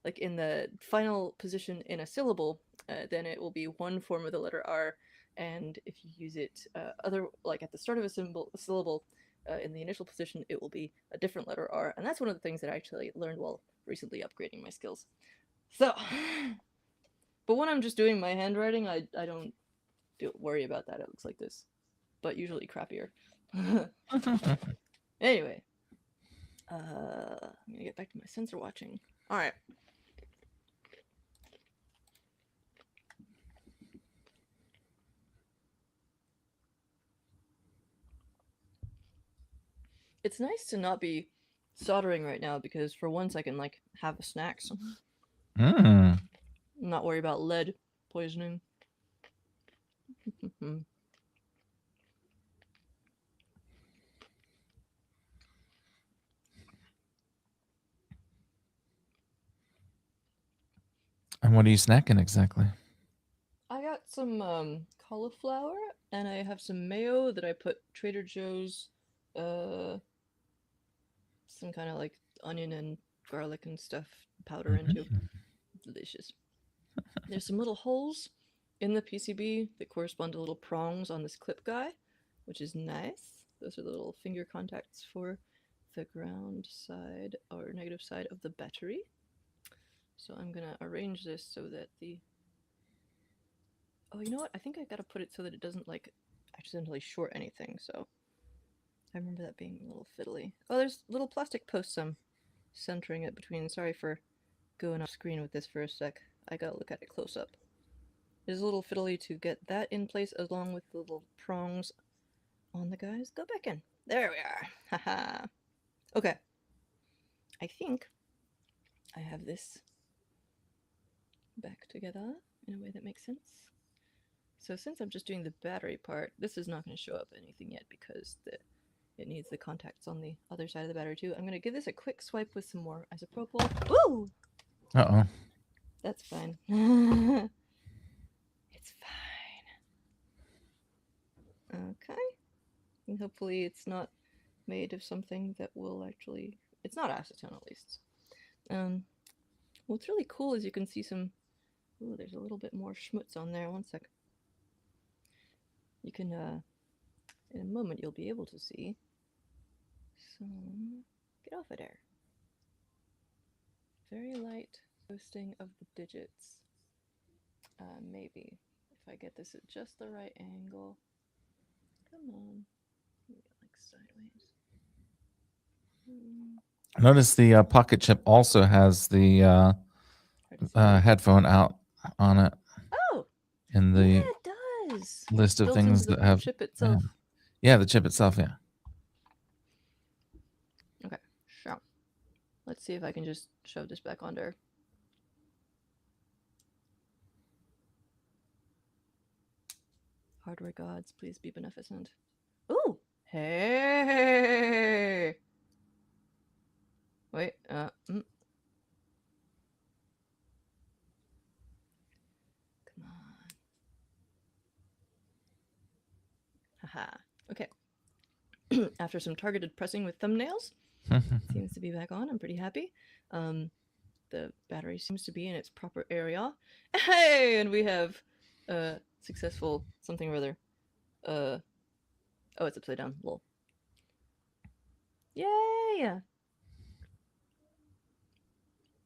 [SPEAKER 1] like in the final position in a syllable, then it will be one form of the letter R, and if you use it other like at the start of a syllable in the initial position, it will be a different letter R, and that's one of the things that I actually learned while recently upgrading my skills. So, but when I'm just doing my handwriting, I don't worry about that. It looks like this, but usually crappier. Anyway, I'm gonna get back to my sensor watching. All right. It's nice to not be soldering right now, because for once I can like have a snack. So not worry about lead poisoning.
[SPEAKER 2] And what are you snacking exactly?
[SPEAKER 1] I got some cauliflower, and I have some mayo that I put Trader Joe's some kind of like onion and garlic and stuff powder into. Delicious. There's some little holes in the PCB that correspond to little prongs on this clip guy, which is nice. Those are the little finger contacts for the ground side or negative side of the battery. So I'm gonna arrange this so that the... Oh, you know what? I think I gotta put it so that it doesn't like accidentally short anything, so I remember that being a little fiddly. Oh, there's little plastic posts I'm centering it between. Sorry for going off screen with this for a sec. I gotta look at it close up. It's a little fiddly to get that in place along with the little prongs on the guys. Go back in. There we are. Haha. Okay. I think I have this back together in a way that makes sense. So since I'm just doing the battery part, this is not going to show up anything yet because it needs the contacts on the other side of the battery too. I'm going to give this a quick swipe with some more isopropyl. Woo!
[SPEAKER 2] Uh-oh.
[SPEAKER 1] That's fine. It's fine. Okay. And hopefully it's not made of something that will actually It's not acetone, at least. What's really cool is you can see some. Ooh, there's a little bit more schmutz on there. One sec. You can, in a moment, you'll be able to see some. Get off of there. Very light posting of the digits. Maybe if I get this at just the right angle. Come on. Maybe like sideways.
[SPEAKER 2] Notice the pocket chip also has the headphone out on it.
[SPEAKER 1] Oh!
[SPEAKER 2] In the
[SPEAKER 1] yeah, it does.
[SPEAKER 2] list of
[SPEAKER 1] Built
[SPEAKER 2] things
[SPEAKER 1] into the
[SPEAKER 2] that have
[SPEAKER 1] chip itself.
[SPEAKER 2] Yeah, the chip itself, yeah.
[SPEAKER 1] Okay, so let's see if I can just shove this back under. Hardware gods, please be beneficent. Ooh! Hey! Wait, Come on. Haha. Okay. After some targeted pressing with thumbnails, seems to be back on. I'm pretty happy. The battery seems to be in its proper area. Hey! And we have successful something or other. Oh, it's upside down. Lol. Yay!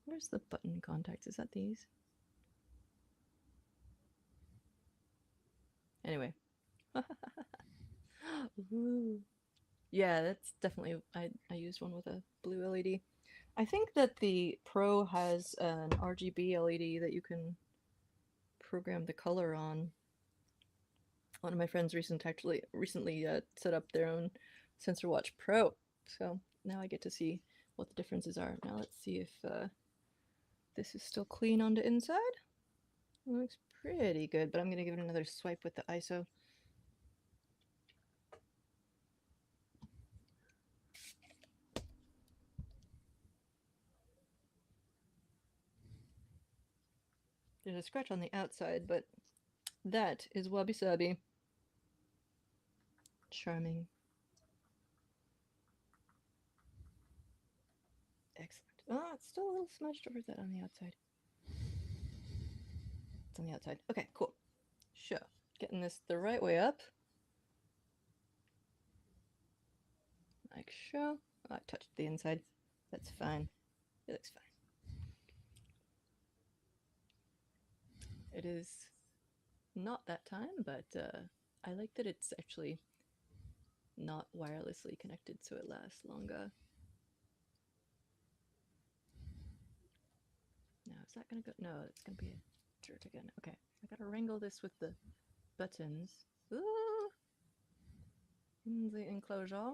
[SPEAKER 1] Where's the button contacts? Is that these? Anyway. Ooh. Yeah, that's definitely. I used one with a blue LED. I think that the Pro has an RGB LED that you can program the color on. One of my friends recently set up their own Sensor Watch Pro, so now I get to see what the differences are. Now let's see if this is still clean on the inside. It looks pretty good, but I'm gonna give it another swipe with the ISO. There's a scratch on the outside, but that is wabi sabi. Charming. Excellent. Oh, it's still a little smudged. Or is that on the outside? It's on the outside. Okay, cool. Sure. Getting this the right way up. Like so. Oh, I touched the inside. That's fine. It looks fine. It is not that time, but I like that it's actually not wirelessly connected, so it lasts longer. Now, is that gonna go? No, it's gonna be a dirt again. Okay, I gotta wrangle this with the buttons. Ooh! In the enclosure.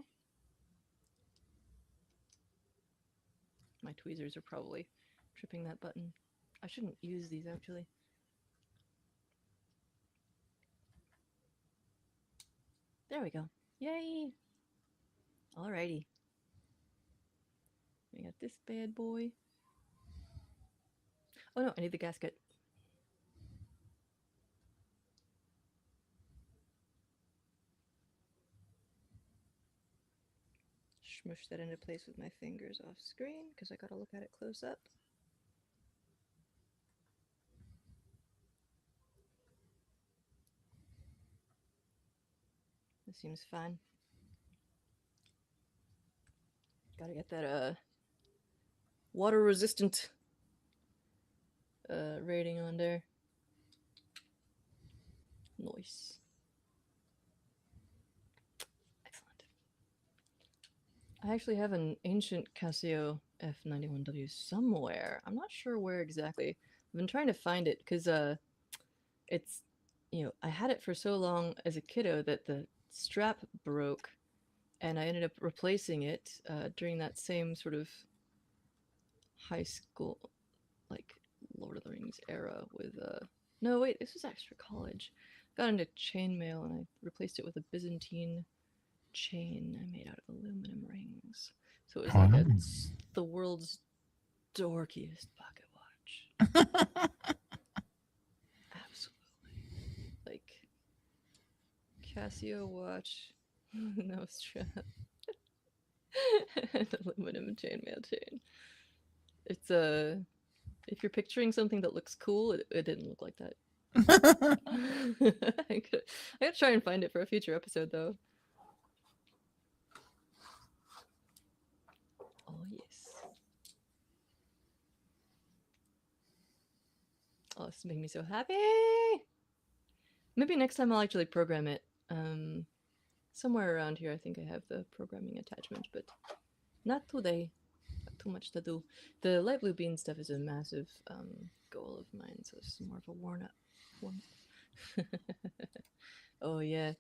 [SPEAKER 1] My tweezers are probably tripping that button. I shouldn't use these actually. There we go. Yay! Alrighty. We got this bad boy. Oh no, I need the gasket. Smush that into place with my fingers off screen because I gotta look at it close up. This seems fine. Gotta get that water resistant rating on there. Nice. Excellent. I actually have an ancient Casio F91W somewhere. I'm not sure where exactly. I've been trying to find it because it's, I had it for so long as a kiddo that the strap broke, and I ended up replacing it during that same sort of high school, like Lord of the Rings era with no wait, this was actually college. Got into chainmail and I replaced it with a Byzantine chain I made out of aluminum rings. So it was like the world's dorkiest pocket watch. Absolutely. Like Casio watch, no strap. An aluminum chainmail chain. It's if you're picturing something that looks cool, it didn't look like that. I gotta try and find it for a future episode, though. Oh yes. Oh, this is making me so happy. Maybe next time I'll actually program it. Somewhere around here, I think I have the programming attachment, but not today. Got too much to do. The light blue bean stuff is a massive goal of mine, so it's more of a worn up one. Oh yeah,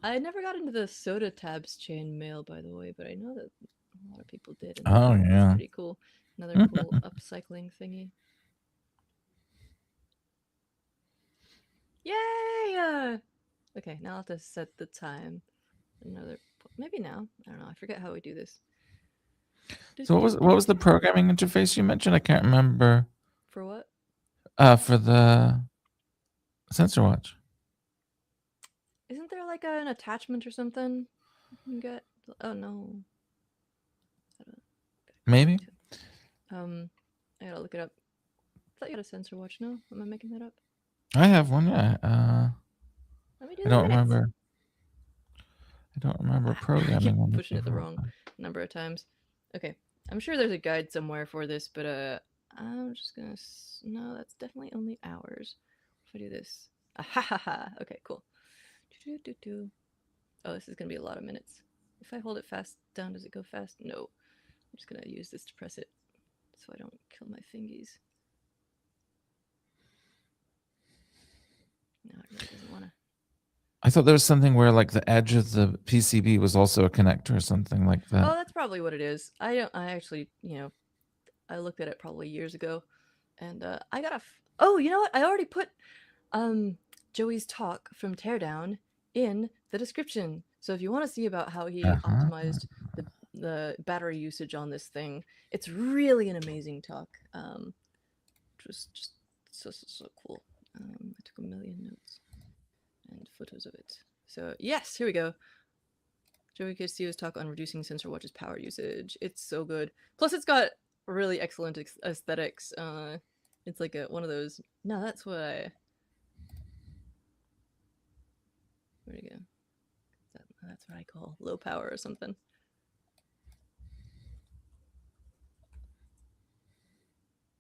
[SPEAKER 1] I never got into the soda tabs chain mail, by the way, but I know that a lot of people did, and
[SPEAKER 2] Oh
[SPEAKER 1] that's
[SPEAKER 2] yeah.
[SPEAKER 1] pretty cool. Another cool upcycling thingy. Yay! Okay, now I'll have to set the time. Another, maybe now. I don't know. I forget how we do this.
[SPEAKER 2] So what was the programming interface you mentioned? I can't remember.
[SPEAKER 1] For what?
[SPEAKER 2] For the sensor watch.
[SPEAKER 1] Isn't there like an attachment or something you can get? Oh no.
[SPEAKER 2] Maybe.
[SPEAKER 1] I gotta look it up. I thought you had a sensor watch. No, am I making that up?
[SPEAKER 2] I have one. Yeah.
[SPEAKER 1] Let me do
[SPEAKER 2] I
[SPEAKER 1] the
[SPEAKER 2] don't
[SPEAKER 1] minutes.
[SPEAKER 2] remember. I don't remember
[SPEAKER 1] I
[SPEAKER 2] programming
[SPEAKER 1] keep
[SPEAKER 2] on
[SPEAKER 1] pushing it the
[SPEAKER 2] the
[SPEAKER 1] wrong number of times. Okay, I'm sure there's a guide somewhere for this, but I'm just gonna. No, that's definitely only hours. If I do this, ah, ha ha ha. Okay, cool. Oh, this is gonna be a lot of minutes. If I hold it fast down, does it go fast? No. I'm just gonna use this to press it, so I don't kill my fingies. No, it really doesn't wanna.
[SPEAKER 2] I thought there was something where like the edge of the PCB was also a connector or something like that.
[SPEAKER 1] Oh, that's probably what it is. I actually, I looked at it probably years ago, and I got a. Oh, you know what? I already put Joey's talk from Teardown in the description. So if you want to see about how he optimized the battery usage on this thing, it's really an amazing talk. Just so cool. I took a million notes and photos of it. So yes, here we go. Joey Castillo's talk on reducing sensor watch's power usage. It's so good. Plus, it's got really excellent aesthetics. It's like one of those. No, that's what I. Where'd it go? That's what I call low power or something.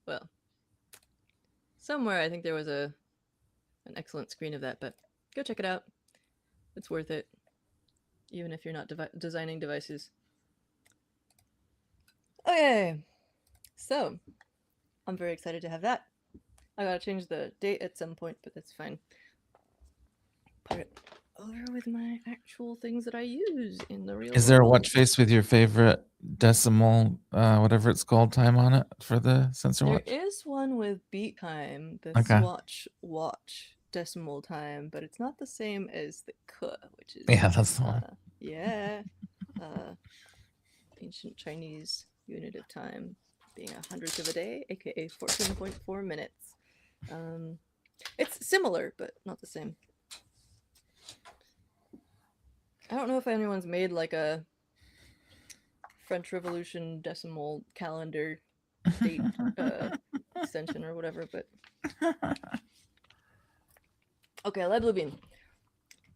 [SPEAKER 1] Well, somewhere I think there was an excellent screen of that, but go check it out. It's worth it, even if you're not designing devices. Okay, so I'm very excited to have that. I gotta change the date at some point, but that's fine. Put it over with my actual things that I use in the real world.
[SPEAKER 2] Is there a watch face with your favorite decimal, whatever it's called, time on it for the sensor watch?
[SPEAKER 1] There is one with beat time, the
[SPEAKER 2] Okay.
[SPEAKER 1] Swatch watch decimal time, but it's not the same as the Ke, which is
[SPEAKER 2] that's the one.
[SPEAKER 1] Ancient Chinese unit of time, being a hundredth of a day, aka 14.4 minutes. It's similar, but not the same. I don't know if anyone's made like a French Revolution decimal calendar date extension or whatever, but okay, light blue bean.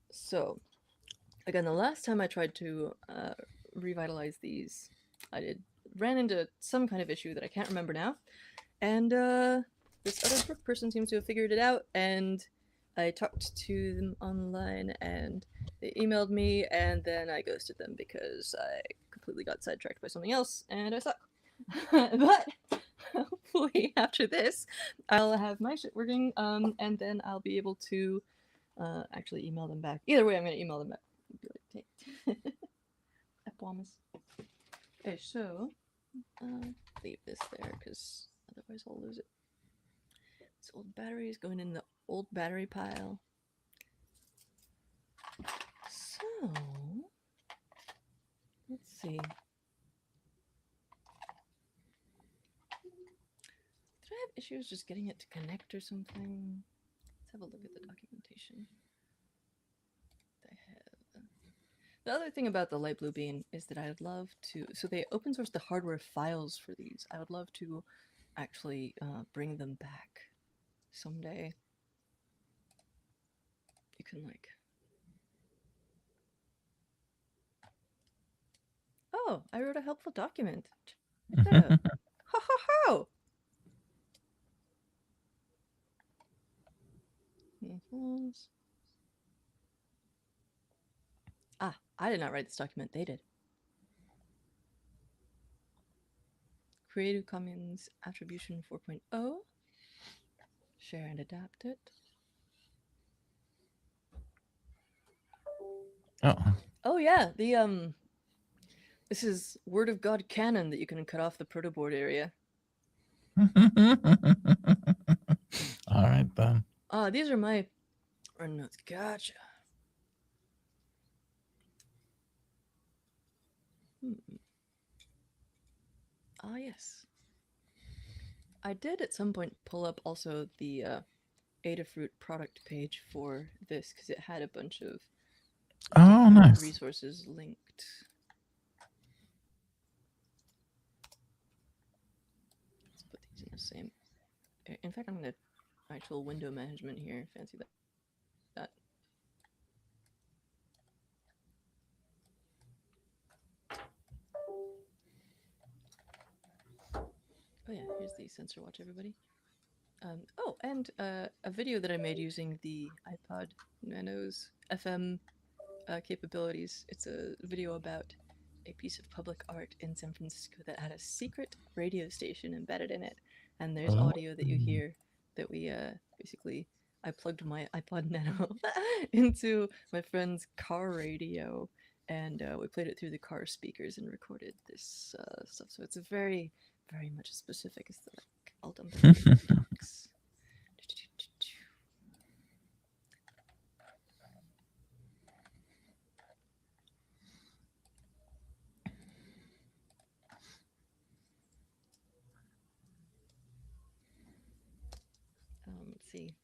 [SPEAKER 1] So again, the last time I tried to revitalize these, I ran into some kind of issue that I can't remember now, and this other Brook person seems to have figured it out, and I talked to them online, and they emailed me, and then I ghosted them because I completely got sidetracked by something else, and I suck. But hopefully after this, I'll have my shit working, and then I'll be able to actually email them back. Either way, I'm gonna email them back. Be like, hey. I promise. Okay, so leave this there because otherwise I'll lose it. This old battery is going in the old battery pile. So let's see. Did I have issues just getting it to connect or something? Let's have a look at the documentation. I have The other thing about the light blue bean is that I'd love to. So they open source the hardware files for these. I would love to actually bring them back someday. You can like. Oh, I wrote a helpful document. Check that out. Ha ha ha! Ah, I did not write this document. They did. Creative Commons Attribution 4.0. Share and adapt it.
[SPEAKER 2] Oh.
[SPEAKER 1] Oh yeah, this is Word of God canon that you can cut off the protoboard area.
[SPEAKER 2] All right then.
[SPEAKER 1] These are my run notes. Gotcha. Yes. I did at some point pull up also the Adafruit product page for this because it had a bunch of
[SPEAKER 2] nice
[SPEAKER 1] resources linked. Let's put these in the same. In fact, I'm gonna actual window management here. Fancy that. Oh yeah, here's the sensor watch, everybody. Oh, and a video that I made using the iPod Nano's FM capabilities. It's a video about a piece of public art in San Francisco that had a secret radio station embedded in it. And there's audio that you hear that we basically, I plugged my iPod Nano into my friend's car radio, and we played it through the car speakers and recorded this stuff. So it's a very, very much specific aesthetic. I'll dump it in the docs. Let's see.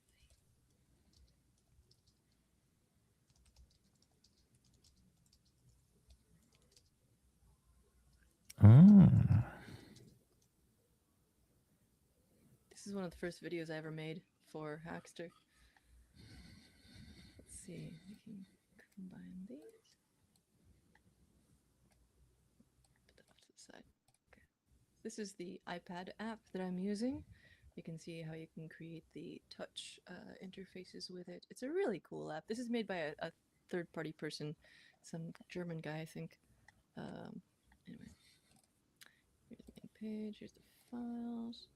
[SPEAKER 1] This is one of the first videos I ever made for Hackster. Let's see, we can combine these. Put that off to the side. Okay. This is the iPad app that I'm using. You can see how you can create the touch interfaces with it. It's a really cool app. This is made by a third-party person, some German guy, I think. Anyway, here's the main page. Here's the files.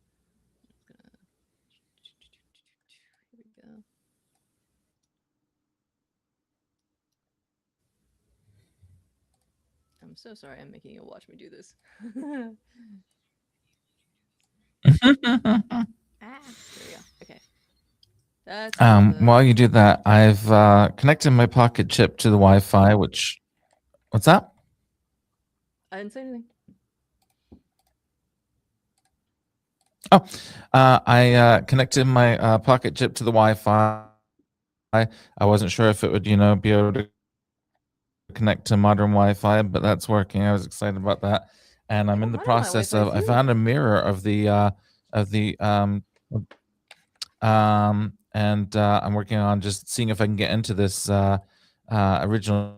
[SPEAKER 1] Here we go. I'm so sorry I'm making you watch me do this. There we go. Okay. That's
[SPEAKER 2] while you do that, I've connected my pocket chip to the Wi-Fi, which... What's that?
[SPEAKER 1] I didn't say anything.
[SPEAKER 2] Oh, I connected my pocket chip to the Wi-Fi. I wasn't sure if it would, be able to connect to modern Wi-Fi, but that's working. I was excited about that, and I'm in the process of. I found a mirror of the and I'm working on just seeing if I can get into this original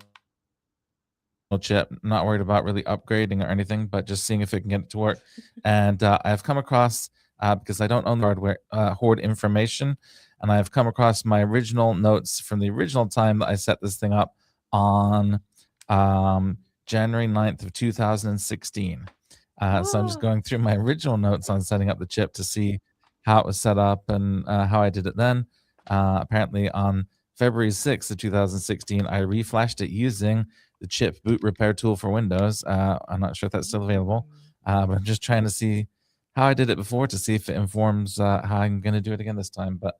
[SPEAKER 2] chip. Not worried about really upgrading or anything, but just seeing if it can get it to work. And I've come across because I don't own the hardware hoard information, and I've come across my original notes from the original time that I set this thing up on January 9th of 2016. So I'm just going through my original notes on setting up the chip to see how it was set up and how I did it then. Apparently on February 6th of 2016, I reflashed it using the chip boot repair tool for Windows. I'm not sure if that's still available, but I'm just trying to see how I did it before to see if it informs how I'm going to do it again this time. But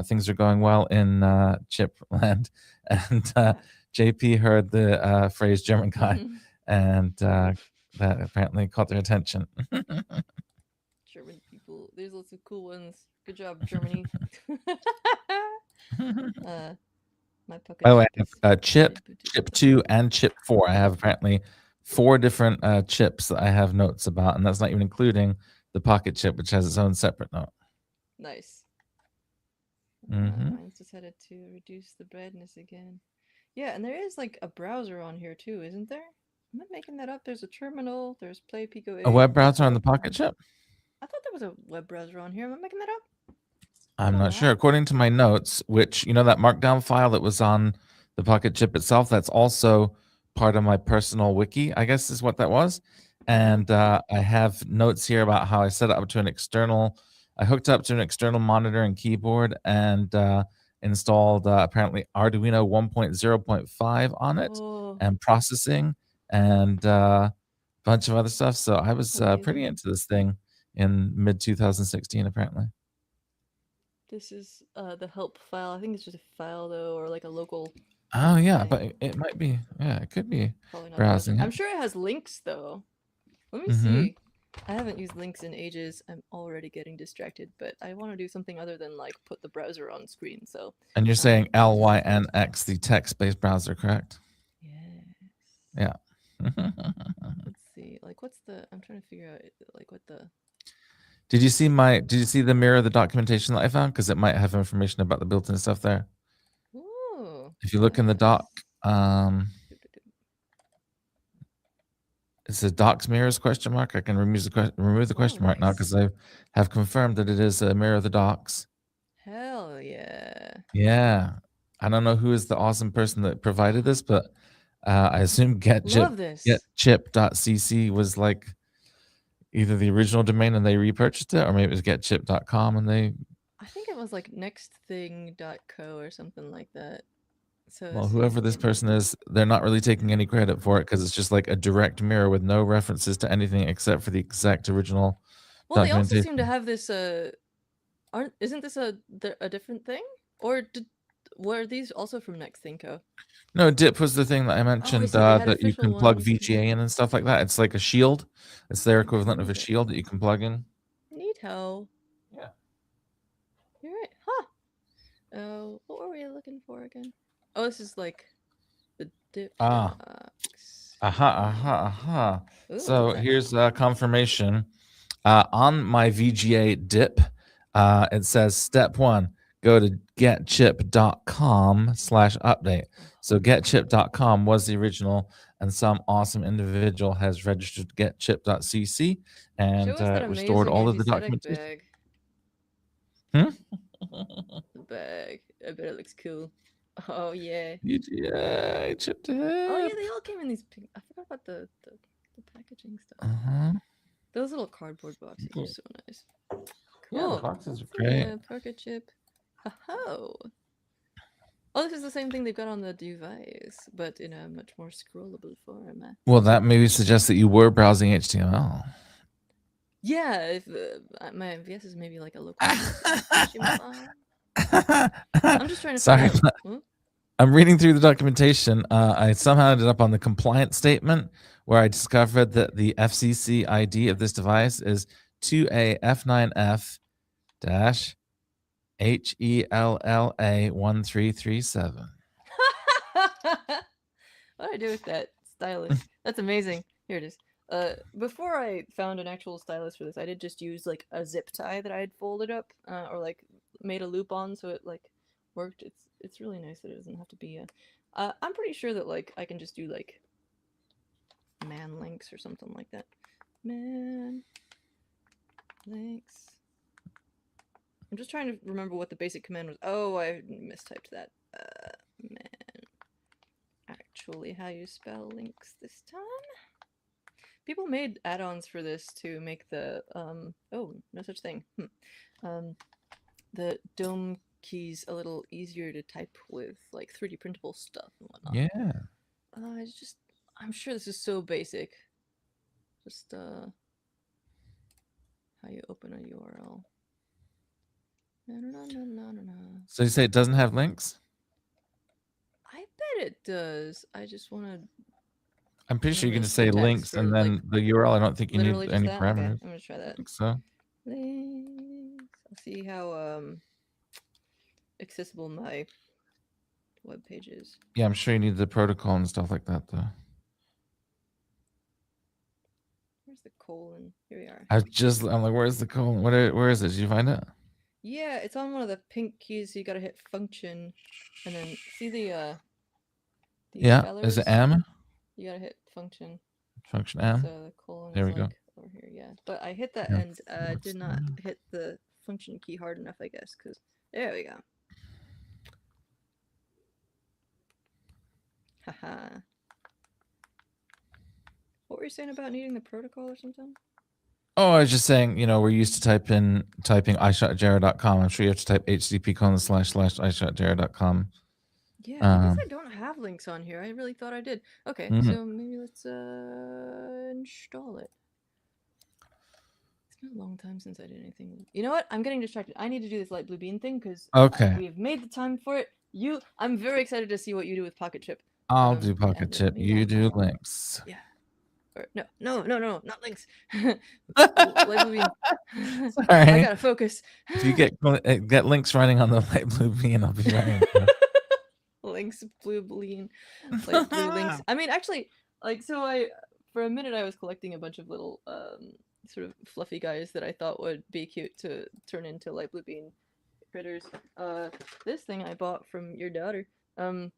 [SPEAKER 2] things are going well in chip land. And JP heard the phrase German guy, and that apparently caught their attention.
[SPEAKER 1] German people. There's lots of cool ones. Good job, Germany. My pocket
[SPEAKER 2] By the way,
[SPEAKER 1] chip
[SPEAKER 2] I
[SPEAKER 1] is
[SPEAKER 2] have chip,
[SPEAKER 1] rebooted.
[SPEAKER 2] chip
[SPEAKER 1] Okay.
[SPEAKER 2] 2, and chip 4. I have apparently 4 different chips that I have notes about, and that's not even including the pocket chip, which has its own separate note.
[SPEAKER 1] Nice.
[SPEAKER 2] Mm-hmm.
[SPEAKER 1] Mine's decided to reduce the brightness again. Yeah, and there is like a browser on here too, isn't there? Am I making that up? There's a terminal, there's Play Pico
[SPEAKER 2] A
[SPEAKER 1] 8,
[SPEAKER 2] web browser on the pocket
[SPEAKER 1] Notepad.
[SPEAKER 2] chip?
[SPEAKER 1] I thought there was a web browser on here. Am I making that up?
[SPEAKER 2] I'm
[SPEAKER 1] Oh
[SPEAKER 2] not sure.
[SPEAKER 1] wow.
[SPEAKER 2] According to my notes, which, that markdown file that was on the pocket chip itself, that's also part of my personal wiki, I guess is what that was.
[SPEAKER 1] Uh-huh.
[SPEAKER 2] And I have notes here about how I set it up to I hooked up to an external monitor and keyboard and installed apparently Arduino 1.0.5 on it
[SPEAKER 1] Oh,
[SPEAKER 2] and processing and bunch of other stuff. So I was pretty
[SPEAKER 1] amazing.
[SPEAKER 2] into this thing in mid 2016, apparently.
[SPEAKER 1] This is the help file. I think it's just a file though, or like a local
[SPEAKER 2] Oh yeah, but
[SPEAKER 1] thing.
[SPEAKER 2] it might be. Yeah, it could be
[SPEAKER 1] Probably not browsing.
[SPEAKER 2] browsing
[SPEAKER 1] I'm
[SPEAKER 2] it.
[SPEAKER 1] sure it has links though. Let me
[SPEAKER 2] Mm-hmm.
[SPEAKER 1] see. I haven't used links in ages. I'm already getting distracted, but I want to do something other than like put the browser on screen. So,
[SPEAKER 2] And you're saying
[SPEAKER 1] let's see.
[SPEAKER 2] LYNX, the text-based browser, correct?
[SPEAKER 1] Yes.
[SPEAKER 2] Yeah.
[SPEAKER 1] Let's see. Like, what's the? I'm trying to figure out like what the.
[SPEAKER 2] Did you see the mirror of the documentation that I found? Because it might have information about the built-in stuff there.
[SPEAKER 1] Ooh,
[SPEAKER 2] If you look in the doc,
[SPEAKER 1] yes.
[SPEAKER 2] it says docs mirrors question mark. I can remove the
[SPEAKER 1] Oh,
[SPEAKER 2] question mark now
[SPEAKER 1] nice.
[SPEAKER 2] because I have confirmed that it is a mirror of the docs.
[SPEAKER 1] Hell yeah.
[SPEAKER 2] Yeah. I don't know who is the awesome person that provided this, but I assume
[SPEAKER 1] Love this.
[SPEAKER 2] getchip.cc was like either the original domain and they repurchased it, or maybe it was getchip.com and they,
[SPEAKER 1] I think it was like nextthing.co or something like that. So
[SPEAKER 2] well,
[SPEAKER 1] this is
[SPEAKER 2] whoever this person is, they're not really taking any credit for it because it's just like a direct mirror with no references to anything except for the exact original
[SPEAKER 1] well, they also seem to
[SPEAKER 2] documentation.
[SPEAKER 1] have this aren't isn't this a different thing? Or were these also from Nextthing.co?
[SPEAKER 2] No, dip was the thing that I
[SPEAKER 1] Oh, I
[SPEAKER 2] mentioned
[SPEAKER 1] see. They had
[SPEAKER 2] that you
[SPEAKER 1] official
[SPEAKER 2] can plug
[SPEAKER 1] ones.
[SPEAKER 2] VGA in and stuff like that. It's like a shield. It's their equivalent of a shield that you can plug in.
[SPEAKER 1] Neato.
[SPEAKER 2] Yeah.
[SPEAKER 1] You're right. Huh. Oh, what were we looking for again? Oh, this is like the dip
[SPEAKER 2] Ah,
[SPEAKER 1] docs.
[SPEAKER 2] aha, aha, aha.
[SPEAKER 1] Ooh, look at
[SPEAKER 2] So
[SPEAKER 1] that.
[SPEAKER 2] here's confirmation. On my VGA dip, it says step 1, go to getchip.com/update. So getchip.com was the original, and some awesome individual has registered getchip.cc
[SPEAKER 1] Show
[SPEAKER 2] and
[SPEAKER 1] us that
[SPEAKER 2] restored
[SPEAKER 1] amazing
[SPEAKER 2] all of the
[SPEAKER 1] anti-static
[SPEAKER 2] documentation.
[SPEAKER 1] bag.
[SPEAKER 2] Hmm?
[SPEAKER 1] The bag. I bet it looks cool. Oh yeah.
[SPEAKER 2] VGA chip
[SPEAKER 1] Oh yeah,
[SPEAKER 2] dip.
[SPEAKER 1] they all came in these pink. I forgot about the packaging stuff.
[SPEAKER 2] Uh-huh.
[SPEAKER 1] Those little cardboard boxes are
[SPEAKER 2] Yeah,
[SPEAKER 1] so nice.
[SPEAKER 2] yeah, the
[SPEAKER 1] Cool.
[SPEAKER 2] boxes are
[SPEAKER 1] What's in
[SPEAKER 2] great.
[SPEAKER 1] the pocket chip? Ho. Oh, this is the same thing they've got on the device, but in a much more scrollable form.
[SPEAKER 2] Well, that maybe suggests that you were browsing HTML.
[SPEAKER 1] Yeah, if my MVS is maybe like a local HTML file. I'm just trying to figure
[SPEAKER 2] Sorry,
[SPEAKER 1] out.
[SPEAKER 2] but
[SPEAKER 1] Huh?
[SPEAKER 2] I'm reading through the documentation. I somehow ended up on the compliance statement where I discovered that the FCC ID of this device is 2AF9F dash HELLA1337.
[SPEAKER 1] What do I do with that stylus? That's amazing. Here it is. Before I found an actual stylus for this, I did just use like a zip tie that I had folded up, or like made a loop on, so it like worked. It's really nice that it doesn't have to be a. I'm pretty sure that like I can just do like man links or something like that. Man links. I'm just trying to remember what the basic command was. Oh, I mistyped that. Man. Actually, how you spell links this time? People made add-ons for this to make the oh, no such thing. The dome keys a little easier to type with, like 3D printable stuff and whatnot.
[SPEAKER 2] Yeah.
[SPEAKER 1] I'm sure this is so basic. Just how you open a URL. No.
[SPEAKER 2] So you say it doesn't have links?
[SPEAKER 1] I bet it does. I just want to
[SPEAKER 2] I'm pretty sure you
[SPEAKER 1] remember
[SPEAKER 2] can
[SPEAKER 1] the
[SPEAKER 2] just say
[SPEAKER 1] syntax
[SPEAKER 2] links
[SPEAKER 1] for
[SPEAKER 2] and
[SPEAKER 1] like
[SPEAKER 2] then the URL. I don't think you need
[SPEAKER 1] literally just
[SPEAKER 2] any
[SPEAKER 1] that. Okay,
[SPEAKER 2] parameters.
[SPEAKER 1] I'm gonna try
[SPEAKER 2] I
[SPEAKER 1] that.
[SPEAKER 2] think so.
[SPEAKER 1] Links. I'll see how accessible my web pages.
[SPEAKER 2] Yeah, I'm sure you need the protocol and stuff like that, though.
[SPEAKER 1] Where's the colon? Here we are.
[SPEAKER 2] I'm like, where's the colon? Where is it? Did you find it?
[SPEAKER 1] Yeah, it's on one of the pink keys. So you gotta hit function, and then see these
[SPEAKER 2] Yeah, is it
[SPEAKER 1] fellers.
[SPEAKER 2] M?
[SPEAKER 1] You gotta hit function.
[SPEAKER 2] Function M.
[SPEAKER 1] So the colon
[SPEAKER 2] There
[SPEAKER 1] is
[SPEAKER 2] we go.
[SPEAKER 1] like over here. Yeah, but I hit that
[SPEAKER 2] Yeah.
[SPEAKER 1] and did not hit the function key hard enough, I guess. Cause there we go. Haha. What were you saying about needing the protocol or something?
[SPEAKER 2] Oh, I was just saying, we're used to typing ishotjarrah.com. I'm sure you have to type http://ishotjarrah.com.
[SPEAKER 1] Yeah, I guess I don't have links on here. I really thought I did. Okay, so maybe let's install it. It's been a long time since I did anything. You know what? I'm getting distracted. I need to do this light blue bean thing because
[SPEAKER 2] Okay.
[SPEAKER 1] we have made the time for it. I'm very excited to see what you do with Pocket Chip.
[SPEAKER 2] I'll do Pocket Chip. You do
[SPEAKER 1] I'll,
[SPEAKER 2] links.
[SPEAKER 1] yeah. Or no, not links. Light blue bean.
[SPEAKER 2] Sorry.
[SPEAKER 1] I gotta focus.
[SPEAKER 2] If you get links running on the light blue bean, I'll be very impressed.
[SPEAKER 1] Links, blue bean, light blue links. I mean, actually, like, so for a minute I was collecting a bunch of little sort of fluffy guys that I thought would be cute to turn into light blue bean critters. This thing I bought from your daughter, and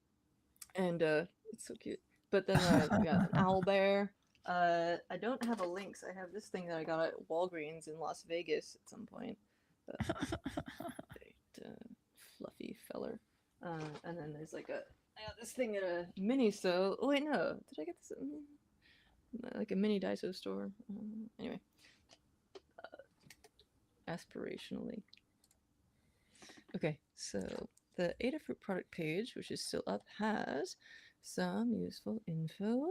[SPEAKER 1] it's so cute. But then we got an owl bear. I don't have a lynx. I have this thing that I got at Walgreens in Las Vegas at some point. Fluffy feller. And then there's like I got this thing at a mini so. Oh wait, no. Did I get this? Like a mini Daiso store. Anyway. Aspirationally. Okay, so the Adafruit product page, which is still up, has some useful info.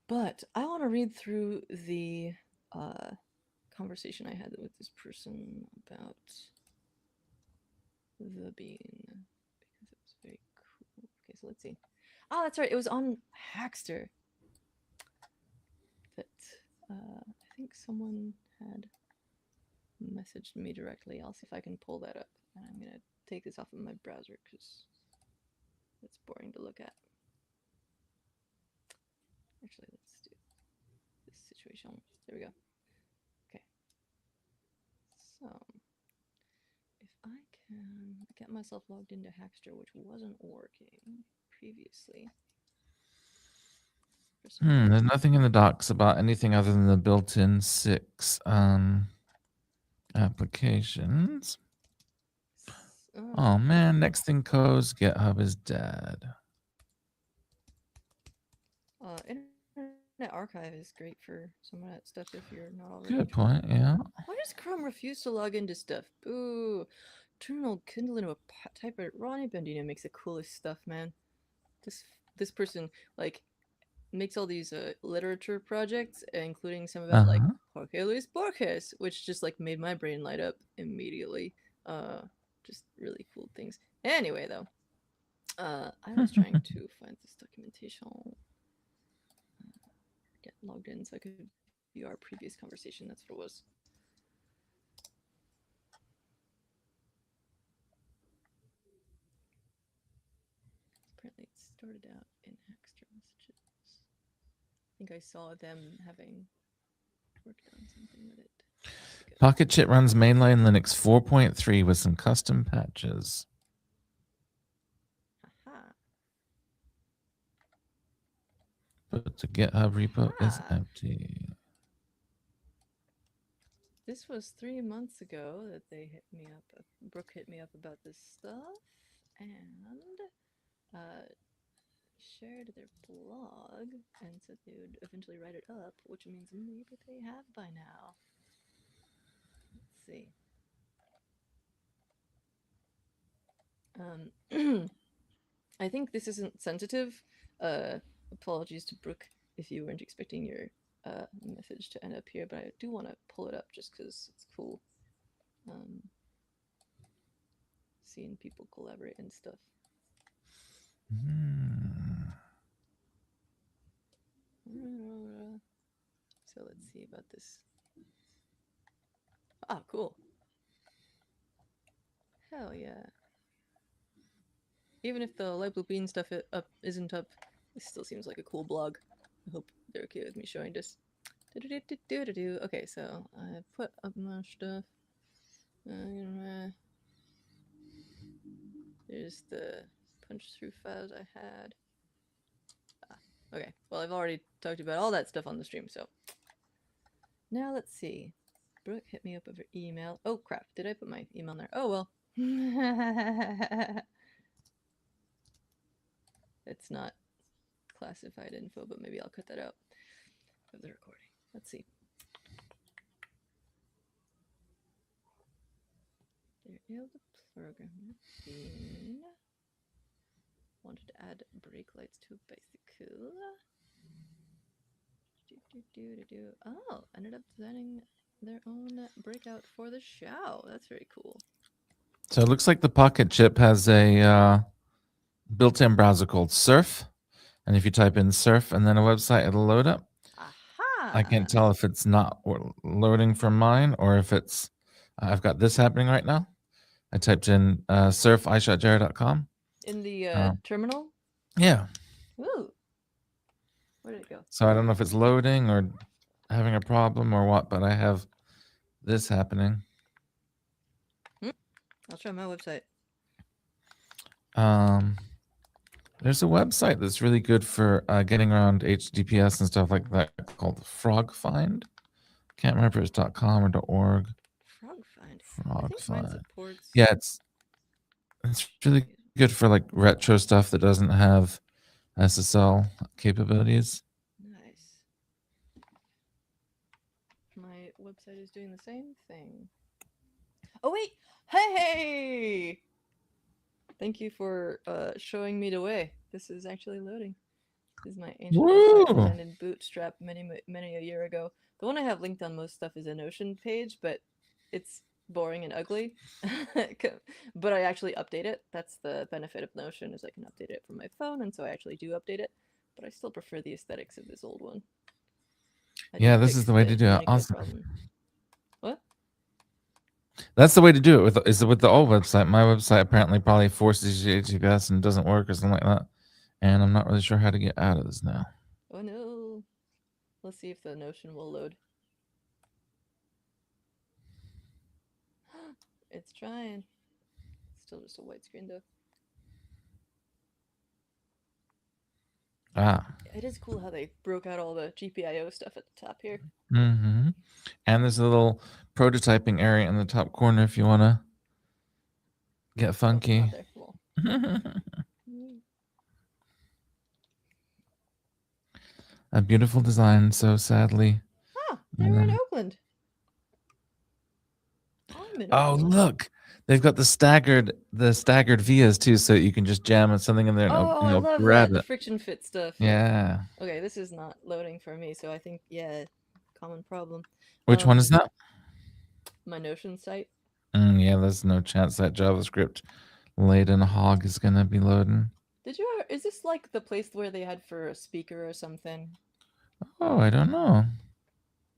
[SPEAKER 1] But I want to read through the conversation I had with this person about the bean because it was very cool. Okay, so let's see. Oh, that's right. It was on Hackster that I think someone had messaged me directly. I'll see if I can pull that up. And I'm gonna take this off of my browser because it's boring to look at. Actually, let's do this situation. There we go. Okay. So, if I can get myself logged into Hackster, which wasn't working previously.
[SPEAKER 2] There's nothing in the docs about anything other than the built-in 6 applications. Oh man, next thing codes, GitHub is dead.
[SPEAKER 1] Internet Archive is great for some of that stuff if you're not already.
[SPEAKER 2] Good point, yeah.
[SPEAKER 1] Why does Chrome refuse to log into stuff? Boo. Turn an old Kindle into a typewriter. Ronnie Bendino makes the coolest stuff, man. This person, like, makes all these literature projects, including some about like Jorge Luis Borges, which just like made my brain light up immediately. Just really cool things. Anyway, though, I was trying to find this documentation, get logged in so I could view our previous conversation. That's what it was. Apparently, it started out in extra messages. I think I saw them having worked on something with it.
[SPEAKER 2] Pocket Chip runs mainline Linux 4.3 with some custom patches. But the GitHub repo is empty.
[SPEAKER 1] This was 3 months ago that they hit me up. Brooke hit me up about this stuff and shared their blog and said they would eventually write it up, which means maybe they have by now. Let's see. I think this isn't sensitive. Apologies to Brooke if you weren't expecting your message to end up here, but I do want to pull it up just because it's cool. Seeing people collaborate and stuff. So let's see about this. Ah, cool. Hell yeah. Even if the light blue bean stuff isn't up, it still seems like a cool blog. I hope they're okay with me showing this. Okay, so I put up my stuff. There's the punch through files I had. Okay, well, I've already talked about all that stuff on the stream, so. Now let's see. Brooke hit me up over email. Oh crap, did I put my email in there? Oh well. It's not classified info, but maybe I'll cut that out of the recording. Let's see. There is a program. Wanted to add brake lights to a bicycle. Oh, ended up designing their own breakout for the show. That's very cool.
[SPEAKER 2] So it looks like the Pocket Chip has a built-in browser called Surf. And if you type in Surf and then a website, it'll load up.
[SPEAKER 1] Aha!
[SPEAKER 2] I can't tell if it's not loading from mine or if it's... I've got this happening right now. I typed in surf.ishotjerry.com.
[SPEAKER 1] In the terminal?
[SPEAKER 2] Yeah.
[SPEAKER 1] Ooh. Where did it go?
[SPEAKER 2] So I don't know if it's loading or having a problem or what, but I have this happening.
[SPEAKER 1] I'll try my website.
[SPEAKER 2] There's a website that's really good for getting around HTTPS and stuff like that called Frog Find. Can't remember if it's .com or .org.
[SPEAKER 1] Frog Find.
[SPEAKER 2] Frog
[SPEAKER 1] I think mine
[SPEAKER 2] Find.
[SPEAKER 1] supports...
[SPEAKER 2] Yeah, it's really good for like retro stuff that doesn't have SSL capabilities.
[SPEAKER 1] Nice. My website is doing the same thing. Oh wait! Hey! Thank you for showing me the way. This is actually loading. This is my ancient website I designed in Bootstrap many a year ago. The one I have linked on most stuff is a Notion page, but it's boring and ugly. But I actually update it. That's the benefit of Notion, is I can update it from my phone, and so I actually do update it. But I still prefer the aesthetics of this old one.
[SPEAKER 2] Yeah, this is the way to do it. Awesome.
[SPEAKER 1] Problem. What?
[SPEAKER 2] That's the way to do it with the old website. My website apparently probably forces you to HTTPS and doesn't work or something like that. And I'm not really sure how to get out of this now.
[SPEAKER 1] Oh no. Let's see if the Notion will load. It's trying. It's still just a white screen though.
[SPEAKER 2] Ah.
[SPEAKER 1] It is cool how they broke out all the GPIO stuff at the top here.
[SPEAKER 2] Mm-hmm. And there's a little prototyping area in the top corner if you want to get funky. A beautiful design, so sadly.
[SPEAKER 1] Ah, they're in Oakland.
[SPEAKER 2] Oh, look. They've got the staggered vias too, so you can just jam something in there and
[SPEAKER 1] I love
[SPEAKER 2] grab
[SPEAKER 1] that. The
[SPEAKER 2] it.
[SPEAKER 1] friction fit stuff.
[SPEAKER 2] Yeah.
[SPEAKER 1] Okay, this is not loading for me, so I think, yeah, common problem.
[SPEAKER 2] Which one is that?
[SPEAKER 1] My Notion site.
[SPEAKER 2] Yeah, there's no chance that JavaScript laden hog is gonna be loading.
[SPEAKER 1] Is this like the place where they had for a speaker or something?
[SPEAKER 2] Oh, I don't know.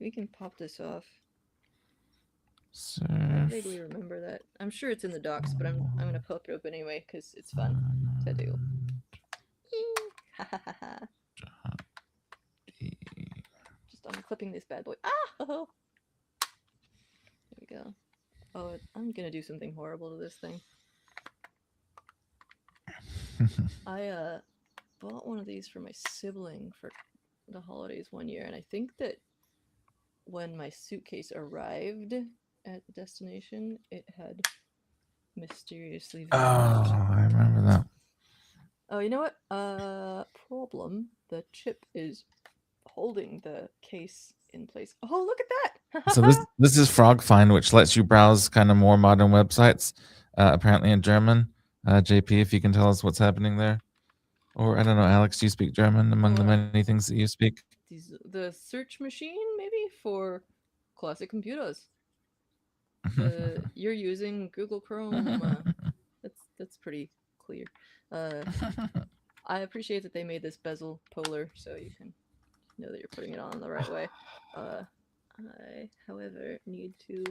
[SPEAKER 1] We can pop this off.
[SPEAKER 2] Surf.
[SPEAKER 1] I vaguely remember that. I'm sure it's in the docs, but I'm gonna pop it up anyway because it's fun to do. Just unclipping this bad boy. Ah! There we go. Oh, I'm gonna do something horrible to this thing. I bought one of these for my sibling for the holidays one year, and I think that when my suitcase arrived at the destination, it had mysteriously vanished.
[SPEAKER 2] Oh, I remember that.
[SPEAKER 1] Oh, you know what? Problem. The chip is holding the case in place. Oh, look at that!
[SPEAKER 2] So this is Frog Find, which lets you browse kind of more modern websites, apparently in German. JP, if you can tell us what's happening there. Or, I don't know, Alex, do you speak German among the many things that you speak?
[SPEAKER 1] The search machine, maybe, for classic computers. You're using Google Chrome. That's pretty clear. I appreciate that they made this bezel polar, so you can know that you're putting it on the right way. I, however, need to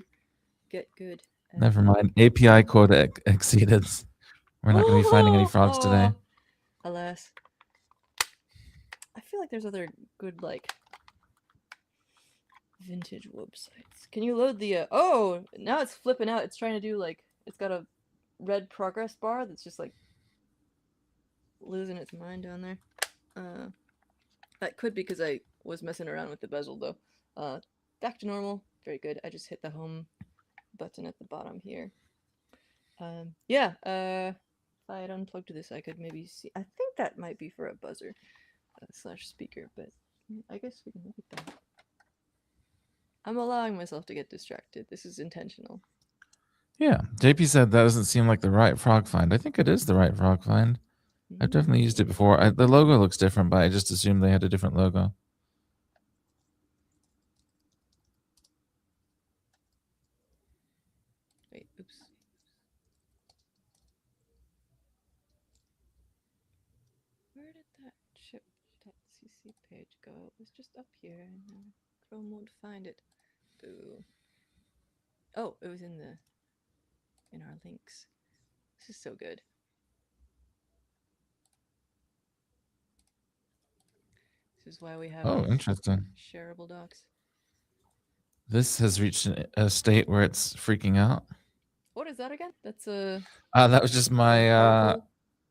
[SPEAKER 1] get good.
[SPEAKER 2] Never mind. API quota exceeded. We're not going to be finding any frogs today.
[SPEAKER 1] Alas. I feel like there's other good, like, vintage websites. Can you load the, oh! Now it's flipping out. It's trying to do, like, it's got a red progress bar that's just, like, losing its mind down there. That could be because I was messing around with the bezel, though. Back to normal. Very good. I just hit the home button at the bottom here. Yeah, if I had unplugged this, I could maybe see. I think that might be for a buzzer slash speaker, but I guess we can look at that. I'm allowing myself to get distracted. This is intentional.
[SPEAKER 2] Yeah, JP said that doesn't seem like the right frog find. I think it is the right frog find. I've definitely used it before. The logo looks different, but I just assumed they had a different logo.
[SPEAKER 1] Wait, oops. Where did that chip.cc page go? It was just up here, and now Chrome won't find it. Boo. Oh, it was in our links. This is so good. This is why we have
[SPEAKER 2] interesting.
[SPEAKER 1] shareable docs.
[SPEAKER 2] This has reached a state where it's freaking out.
[SPEAKER 1] What is that again? That's a.
[SPEAKER 2] That was just my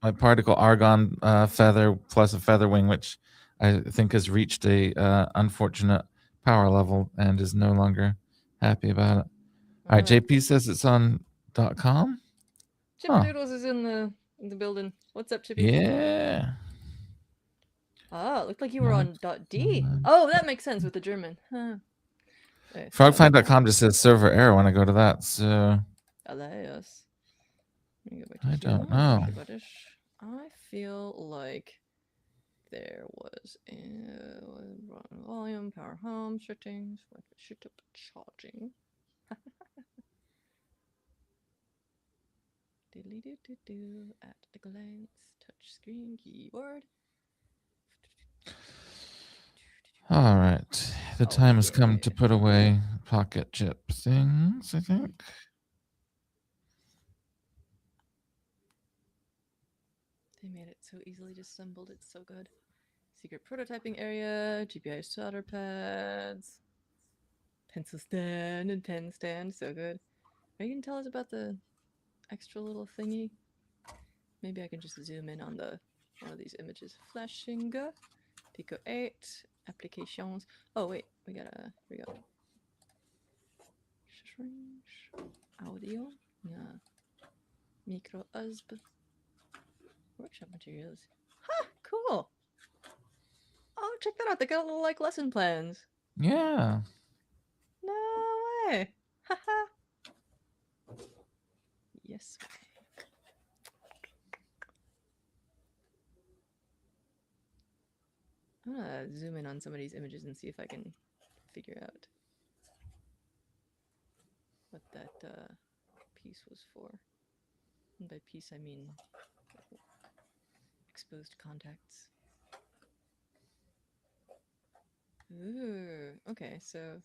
[SPEAKER 2] my particle argon feather plus a feather wing, which I think has reached a unfortunate power level and is no longer happy about it. All right, JP says it's on .com.
[SPEAKER 1] Chipperdoodles is in the building. What's up, Chippy?
[SPEAKER 2] Yeah.
[SPEAKER 1] Ah, it looked like you were on .d. Oh, that makes sense with the German. Huh.
[SPEAKER 2] Frogfind.com just says server error when I go to that. So
[SPEAKER 1] Alias.
[SPEAKER 2] I don't know.
[SPEAKER 1] I feel like there was volume, power home, settings, shoot up charging. At the glance, touch screen keyboard.
[SPEAKER 2] All right. The time has come to put away pocket chip things, I think.
[SPEAKER 1] They made it so easily disassembled. It's so good. Secret prototyping area, GPI solder pads, pencil stand and pen stand. So good. Are you going to tell us about the extra little thingy? Maybe I can just zoom in on one of these images. Flashing. Pico 8. Applications. Oh, wait. Here we go. Audio. Yeah. Micro USB. Workshop materials. Huh, cool. Oh, check that out. They got little, like, lesson plans.
[SPEAKER 2] Yeah.
[SPEAKER 1] No way. Haha. Yes way. I'm gonna zoom in on some of these images and see if I can figure out what that piece was for. And by piece, I mean exposed contacts. Ooh, okay, so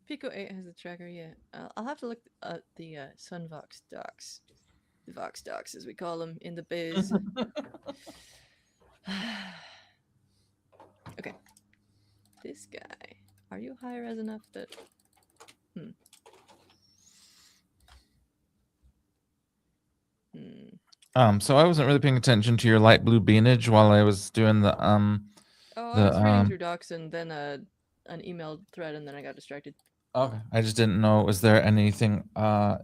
[SPEAKER 1] Pico 8 has the tracker, yeah. I'll have to look at the Sunvox docs. The Vox docs, as we call them in the biz. Okay. This guy. Are you high res enough that...
[SPEAKER 2] So I wasn't really paying attention to your light blue beanage while I was doing the
[SPEAKER 1] I was reading through docs and then an email thread, and then I got distracted.
[SPEAKER 2] Okay. I just didn't know. Was there anything to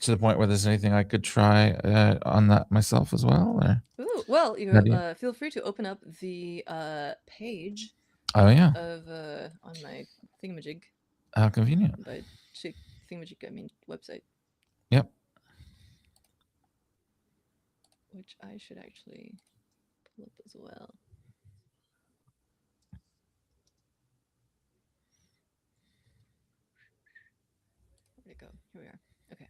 [SPEAKER 2] the point where there's anything I could try on that myself as well? Or?
[SPEAKER 1] Ooh, well, you feel free to open up the page.
[SPEAKER 2] Oh yeah.
[SPEAKER 1] Of on my thingamajig.
[SPEAKER 2] How convenient.
[SPEAKER 1] By thingamajig, I mean website.
[SPEAKER 2] Yep.
[SPEAKER 1] Which I should actually pull up as well. Where'd it go? Here we are. Okay.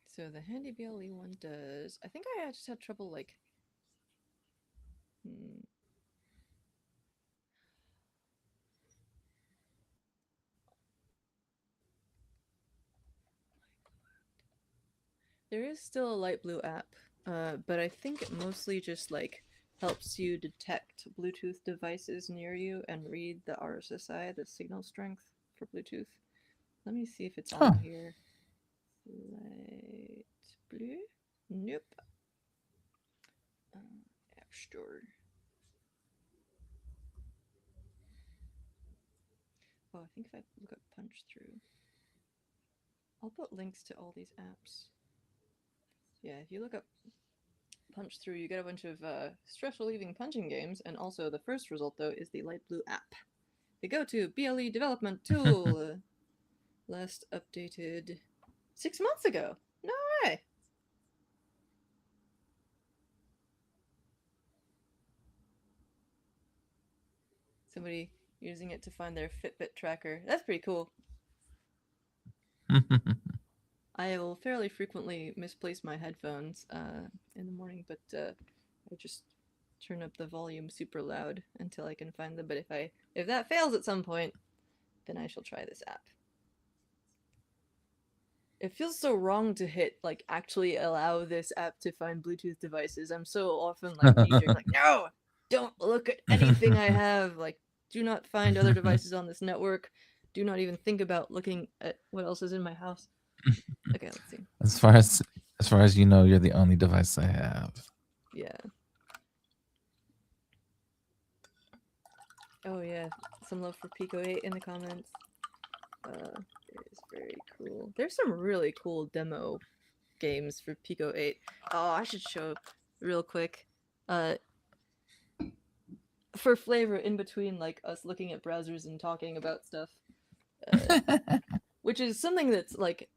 [SPEAKER 1] So the handy BLE one does. I think I just had trouble like. There is still a light blue app, but I think it mostly just like helps you detect Bluetooth devices near you and read the RSSI, the signal strength for Bluetooth. Let me see if it's on
[SPEAKER 2] Huh.
[SPEAKER 1] here. Light blue? Nope. App Store. Oh, I think if I look up Punch Through, I'll put links to all these apps. Yeah, if you look up Punch Through, you get a bunch of stress relieving punching games, and also the first result, though, is the Light Blue app. The go to BLE development tool. Last updated 6 months ago. No way! Somebody using it to find their Fitbit tracker. That's pretty cool. I will fairly frequently misplace my headphones in the morning, but I just turn up the volume super loud until I can find them. But if that fails at some point, then I shall try this app. It feels so wrong to hit like actually allow this app to find Bluetooth devices. I'm so often like knee jerk, like no, don't look at anything I have. Like, do not find other devices on this network. Do not even think about looking at what else is in my house. Okay, let's see.
[SPEAKER 2] As far as you know, you're the only device I have.
[SPEAKER 1] Yeah. Oh yeah, some love for Pico 8 in the comments. It is very cool. There's some really cool demo games for Pico 8. Oh, I should show real quick. For flavor, in between like us looking at browsers and talking about stuff, which is something that's like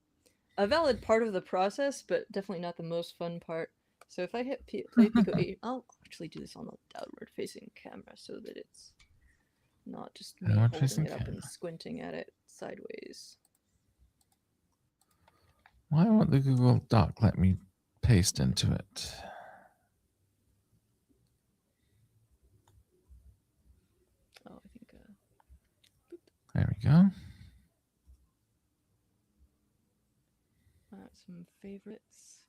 [SPEAKER 1] a valid part of the process, but definitely not the most fun part. So if I hit play Pico 8, I'll actually do this on the downward facing camera so that it's not just me holding it up and squinting at it sideways.
[SPEAKER 2] Why won't the Google Doc let me paste into it?
[SPEAKER 1] Oh, I think.
[SPEAKER 2] There we go.
[SPEAKER 1] Some favorites: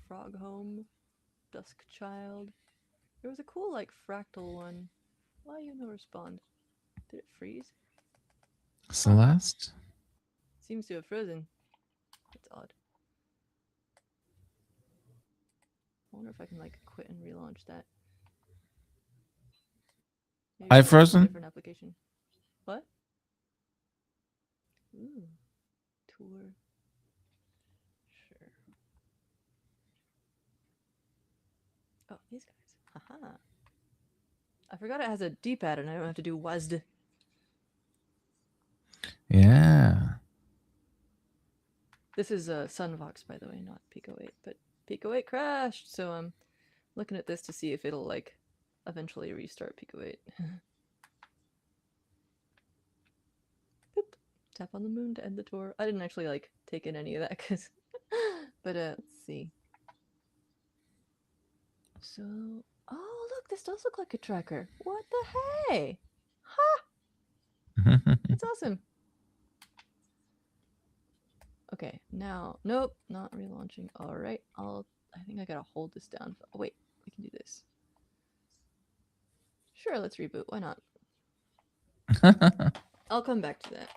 [SPEAKER 1] Frog Home, Dusk Child. There was a cool like fractal one. Why you no respond? Did it freeze?
[SPEAKER 2] Celeste?
[SPEAKER 1] Seems to have frozen. That's odd. I wonder if I can like quit and relaunch that. Maybe
[SPEAKER 2] I've frozen?
[SPEAKER 1] Different application. What? Ooh. Tour. Sure. Oh, these guys. Haha. I forgot it has a D-pad and I don't have to do WASD.
[SPEAKER 2] Yeah.
[SPEAKER 1] This is Sunvox, by the way, not Pico 8, but Pico 8 crashed, so I'm looking at this to see if it'll like eventually restart Pico 8. Boop. Tap on the moon to end the tour. I didn't actually like take in any of that because but let's see. So oh look, this does look like a tracker. What the hey? Ha! That's awesome. Okay, now nope, not relaunching. Alright, I think I gotta hold this down. Oh wait, we can do this. Sure, let's reboot. Why not? I'll come back to that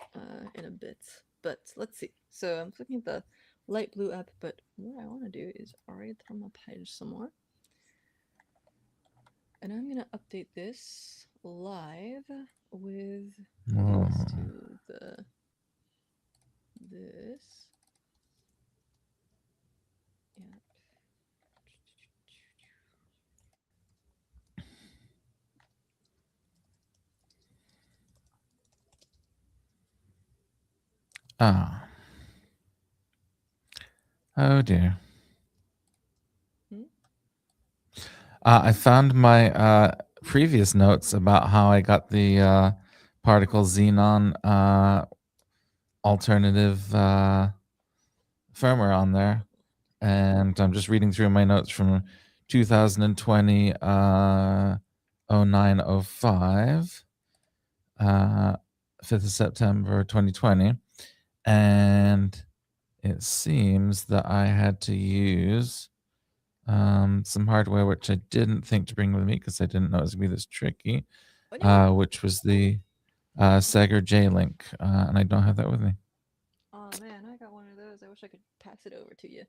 [SPEAKER 1] in a bit. But let's see. So I'm looking at the light blue app, but what I want to do is read from my page some more. And I'm going to update this live with links to this. Yeah.
[SPEAKER 2] Ah. Oh dear. I found my previous notes about how I got the particle xenon alternative firmware on there, and I'm just reading through my notes from 2020 0905 5th of September 2020, and it seems that I had to use some hardware which I didn't think to bring with me because I didn't know it was going to be this tricky,
[SPEAKER 1] Oh no!
[SPEAKER 2] which was the Sega J-Link, and I don't have that with me.
[SPEAKER 1] Oh man, I got one of those. I wish I could pass it over to you.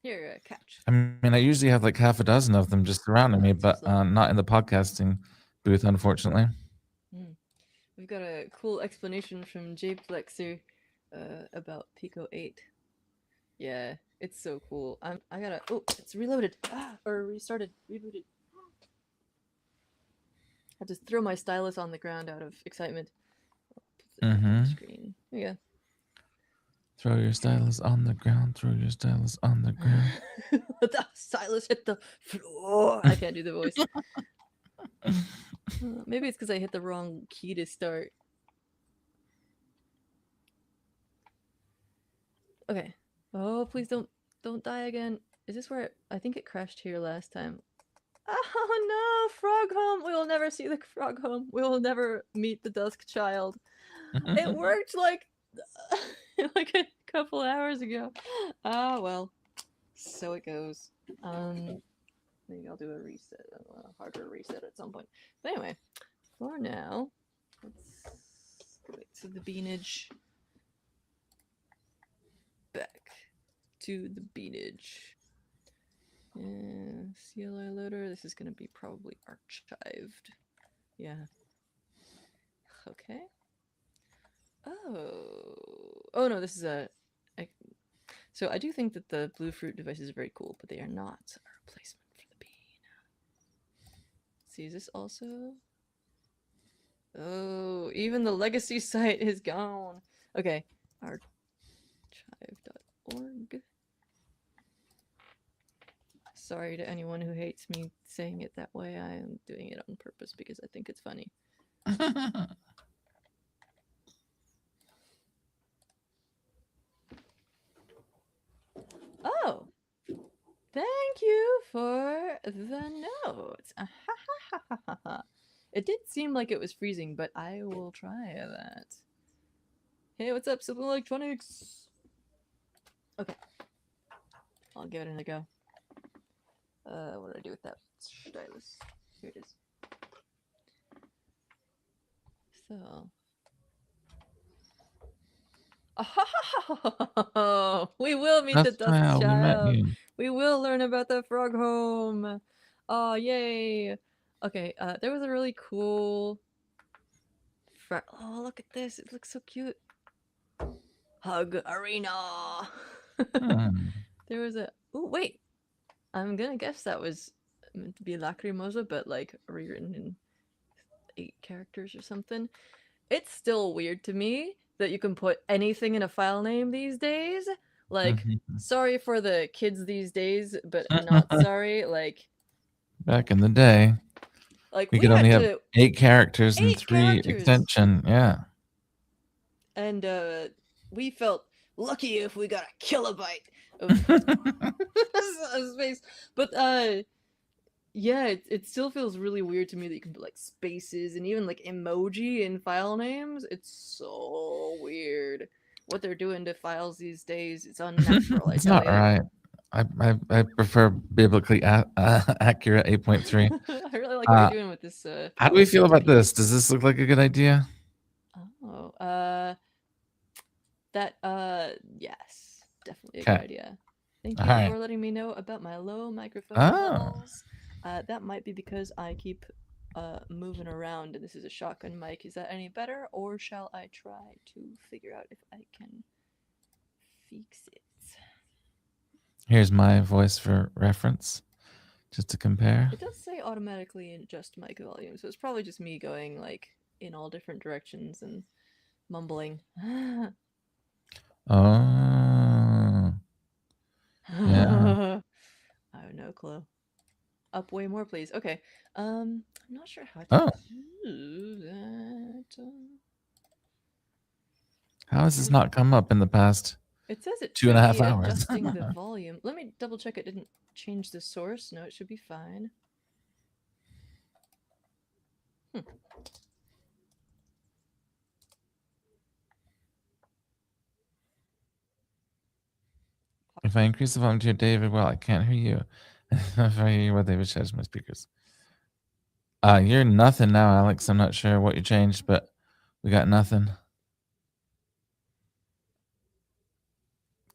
[SPEAKER 1] Here, catch.
[SPEAKER 2] I mean, I usually have like half a dozen of them just surrounding me,
[SPEAKER 1] That's
[SPEAKER 2] but
[SPEAKER 1] useless.
[SPEAKER 2] not in the podcasting booth, unfortunately.
[SPEAKER 1] Mm. We've got a cool explanation from Jplexer about Pico 8. Yeah, it's so cool. I gotta. Oh, it's reloaded. Or restarted, rebooted. I just throw my stylus on the ground out of excitement. Put it back on the screen. There you
[SPEAKER 2] Throw your stylus on the ground. Throw your stylus on the ground.
[SPEAKER 1] go. The stylus hit the floor. I can't do the voice. Maybe it's because I hit the wrong key to start. Okay. Oh, please don't die again. Is this where I think it crashed here last time? Oh no, Frog Home! We will never see the Frog Home. We will never meet the Dusk Child. It worked like like a couple hours ago. Ah well, so it goes. Maybe I'll do a reset, a hardware reset at some point. But anyway, for now, let's go back to the beanage. Back to the beanage. And CLI loader, this is going to be probably archived. Yeah. Okay. Oh no, this is so I do think that the Blue Fruit devices are very cool, but they are not a replacement for the bean. See, is this also? Oh, even the legacy site is gone. Okay, archive.org. Sorry to anyone who hates me saying it that way. I am doing it on purpose because I think it's funny. Oh, thank you for the notes. It did seem like it was freezing, but I will try that. Hey, what's up, Simple Electronics? Okay, I'll give it a go. What do I do with that stylus? Here it is. So. Oh, we will meet the
[SPEAKER 2] That's
[SPEAKER 1] Dusk
[SPEAKER 2] how we met
[SPEAKER 1] Child.
[SPEAKER 2] you.
[SPEAKER 1] We will learn about the Frog Home. Oh, yay. Okay, there was a really cool. Oh, look at this. It looks so cute. Hug Arena. There was a. Oh, wait. I'm gonna guess that was meant to be Lacrimosa, but like rewritten in 8 characters or something. It's still weird to me that you can put anything in a file name these days. Like, sorry for the kids these days, but not sorry.
[SPEAKER 2] Back in the day, we
[SPEAKER 1] We
[SPEAKER 2] could only
[SPEAKER 1] had
[SPEAKER 2] have
[SPEAKER 1] to
[SPEAKER 2] 8 characters and
[SPEAKER 1] 8
[SPEAKER 2] 3
[SPEAKER 1] characters,
[SPEAKER 2] extension. Yeah.
[SPEAKER 1] and we felt lucky if we got a kilobyte of space. But yeah, it still feels really weird to me that you can put like spaces and even like emoji in file names. It's so weird what they're doing to files these days. It's unnatural, I
[SPEAKER 2] It's
[SPEAKER 1] tell
[SPEAKER 2] not
[SPEAKER 1] you.
[SPEAKER 2] right. I prefer biblically accurate 8.3.
[SPEAKER 1] I really like what you're doing with this
[SPEAKER 2] How do we
[SPEAKER 1] file
[SPEAKER 2] feel
[SPEAKER 1] system
[SPEAKER 2] about
[SPEAKER 1] piece.
[SPEAKER 2] this? Does this look like a good idea?
[SPEAKER 1] Oh, yes, definitely a good
[SPEAKER 2] Okay.
[SPEAKER 1] idea. Thank
[SPEAKER 2] All
[SPEAKER 1] you
[SPEAKER 2] right.
[SPEAKER 1] for letting me know about my low microphone
[SPEAKER 2] Oh.
[SPEAKER 1] levels. That might be because I keep moving around and this is a shotgun mic. Is that any better, or shall I try to figure out if I can fix it?
[SPEAKER 2] Here's my voice for reference, just to compare.
[SPEAKER 1] It does say automatically adjust mic volume, so it's probably just me going like in all different directions and mumbling.
[SPEAKER 2] Oh. Yeah.
[SPEAKER 1] I have no clue. Up way more, please. Okay. I'm not sure how to
[SPEAKER 2] Oh.
[SPEAKER 1] do that.
[SPEAKER 2] How has this not come up in the past
[SPEAKER 1] It says it should
[SPEAKER 2] 2.5
[SPEAKER 1] be
[SPEAKER 2] hours?
[SPEAKER 1] adjusting the volume. Let me double check it didn't change the source. No, it should be fine.
[SPEAKER 2] If I increase the volume to David, well, I can't hear you. If I hear you, well, David shares my speakers. You're nothing now, Alex. I'm not sure what you changed, but we got nothing.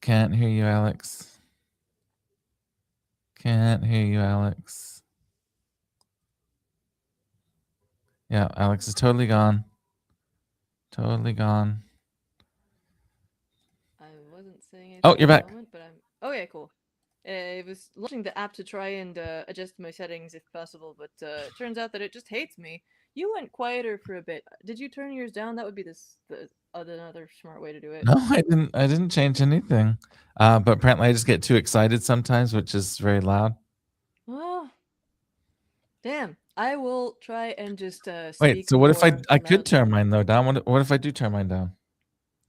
[SPEAKER 2] Can't hear you, Alex. Can't hear you, Alex. Yeah, Alex is totally gone. Totally gone.
[SPEAKER 1] I wasn't saying
[SPEAKER 2] Oh,
[SPEAKER 1] anything
[SPEAKER 2] you're
[SPEAKER 1] at the
[SPEAKER 2] back.
[SPEAKER 1] moment, but I'm. Oh yeah, cool. I was launching the app to try and adjust my settings if possible, but it turns out that it just hates me. You went quieter for a bit. Did you turn yours down? That would be the another smart way to do it.
[SPEAKER 2] No, I didn't. I didn't change anything. But apparently, I just get too excited sometimes, which is very loud.
[SPEAKER 1] Well, damn. I will try and just
[SPEAKER 2] Wait,
[SPEAKER 1] speak
[SPEAKER 2] so what if I
[SPEAKER 1] more
[SPEAKER 2] could turn
[SPEAKER 1] loudly.
[SPEAKER 2] mine though down? What if I do turn mine down?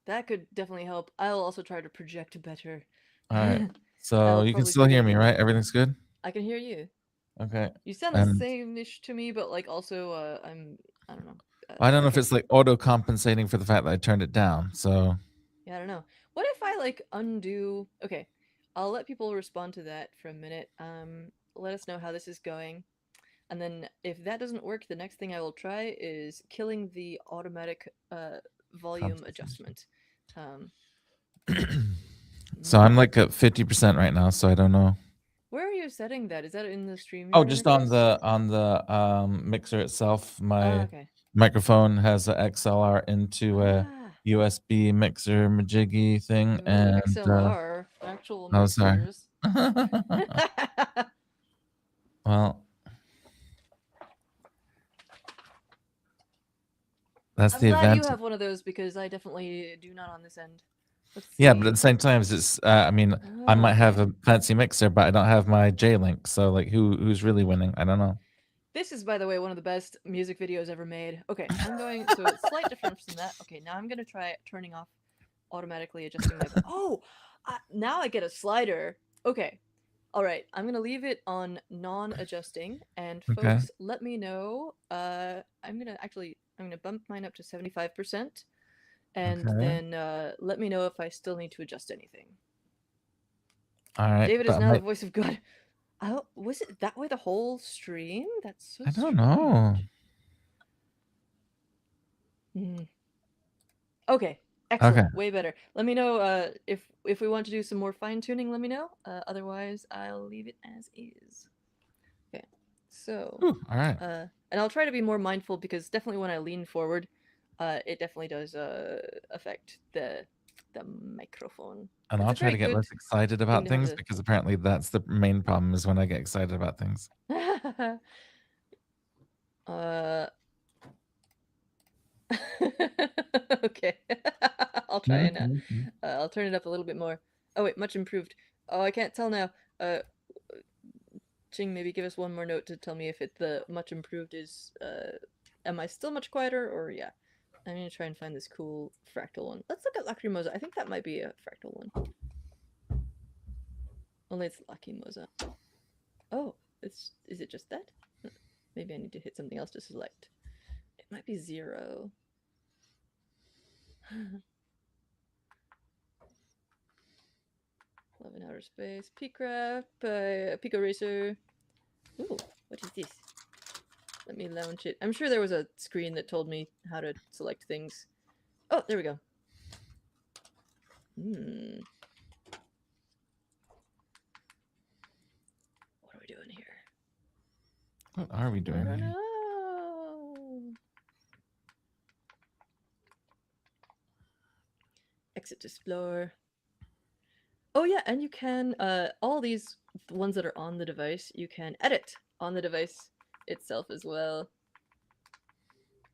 [SPEAKER 1] That could definitely help. I'll also try to project better.
[SPEAKER 2] All right. So
[SPEAKER 1] I'll
[SPEAKER 2] you can
[SPEAKER 1] probably
[SPEAKER 2] still hear
[SPEAKER 1] forget
[SPEAKER 2] me,
[SPEAKER 1] the
[SPEAKER 2] right?
[SPEAKER 1] name.
[SPEAKER 2] Everything's good.
[SPEAKER 1] I can hear you.
[SPEAKER 2] Okay.
[SPEAKER 1] You sound the
[SPEAKER 2] And
[SPEAKER 1] same-ish to me, but like also, I don't know.
[SPEAKER 2] I don't know if
[SPEAKER 1] Okay,
[SPEAKER 2] it's like auto compensating for the fact that I turned it down. So
[SPEAKER 1] yeah, I don't know. What if I like undo? Okay, I'll let people respond to that for a minute. Let us know how this is going, and then if that doesn't work, the next thing I will try is killing the automatic volume
[SPEAKER 2] compensation.
[SPEAKER 1] adjustment. Um,
[SPEAKER 2] So
[SPEAKER 1] mm.
[SPEAKER 2] I'm like at 50% right now. So I don't know.
[SPEAKER 1] Where are you setting that? Is that in the
[SPEAKER 2] Oh,
[SPEAKER 1] StreamYard
[SPEAKER 2] just on
[SPEAKER 1] interface?
[SPEAKER 2] the mixer itself.
[SPEAKER 1] Ah,
[SPEAKER 2] My
[SPEAKER 1] okay.
[SPEAKER 2] microphone has a XLR into a
[SPEAKER 1] Ah,
[SPEAKER 2] USB mixer majiggy thing,
[SPEAKER 1] ooh,
[SPEAKER 2] and
[SPEAKER 1] XLR, actual
[SPEAKER 2] oh, sorry.
[SPEAKER 1] mixers.
[SPEAKER 2] Well, that's
[SPEAKER 1] I'm
[SPEAKER 2] the
[SPEAKER 1] glad you
[SPEAKER 2] advantage.
[SPEAKER 1] have one of those because I definitely do not on this end. Let's
[SPEAKER 2] Yeah, but at
[SPEAKER 1] see.
[SPEAKER 2] the same time, it's. I mean, I
[SPEAKER 1] Oh,
[SPEAKER 2] might have
[SPEAKER 1] okay.
[SPEAKER 2] a fancy mixer, but I don't have my J Link. So, like, who's really winning? I don't know.
[SPEAKER 1] This is, by the way, one of the best music videos ever made. Okay, I'm going. So, slight difference from that. Okay, now I'm going to try turning off automatically adjusting my. Oh! Now I get a slider. Okay. All right. I'm going to leave it on non adjusting. And,
[SPEAKER 2] Okay.
[SPEAKER 1] folks, let me know. I'm going to actually. I'm going to bump mine up to 75%. And
[SPEAKER 2] Okay.
[SPEAKER 1] then let me know if I still need to adjust anything.
[SPEAKER 2] All right.
[SPEAKER 1] David
[SPEAKER 2] But
[SPEAKER 1] is
[SPEAKER 2] I
[SPEAKER 1] now the
[SPEAKER 2] might.
[SPEAKER 1] voice of God. Oh, was it that way the whole stream? That's so
[SPEAKER 2] I don't know.
[SPEAKER 1] strange. Hmm. Okay,
[SPEAKER 2] Okay.
[SPEAKER 1] excellent, way better. Let me know if we want to do some more fine tuning. Let me know. Otherwise, I'll leave it as is. Okay, so
[SPEAKER 2] Ooh, all right.
[SPEAKER 1] and I'll try to be more mindful because definitely when I lean forward, it definitely does affect the microphone.
[SPEAKER 2] And
[SPEAKER 1] It's
[SPEAKER 2] I'll
[SPEAKER 1] a
[SPEAKER 2] try to
[SPEAKER 1] very
[SPEAKER 2] get
[SPEAKER 1] good
[SPEAKER 2] less excited
[SPEAKER 1] thing
[SPEAKER 2] about
[SPEAKER 1] to have
[SPEAKER 2] things
[SPEAKER 1] to.
[SPEAKER 2] because apparently that's the main problem is when I get excited about things.
[SPEAKER 1] uh, okay. I'll try and
[SPEAKER 2] Mhm.
[SPEAKER 1] I'll turn it up a little bit more. Oh wait, much improved. Oh, I can't tell now. Ching, maybe give us one more note to tell me if it the much improved is am I still much quieter or yeah. I'm gonna try and find this cool fractal one. Let's look at Lacrimosa. I think that might be a fractal one. Only it's Lacrimosa. Oh, it's is it just that? Maybe I need to hit something else to select. It might be 0. Love in Outer Space. Pcraft by Pico Racer. Ooh, what is this? Let me launch it. I'm sure there was a screen that told me how to select things. Oh, there we go. Hmm. What are we doing here?
[SPEAKER 2] What are we
[SPEAKER 1] I
[SPEAKER 2] doing
[SPEAKER 1] don't
[SPEAKER 2] here?
[SPEAKER 1] know. Exit Explore. Oh yeah, and you can all these ones that are on the device, you can edit on the device itself as well.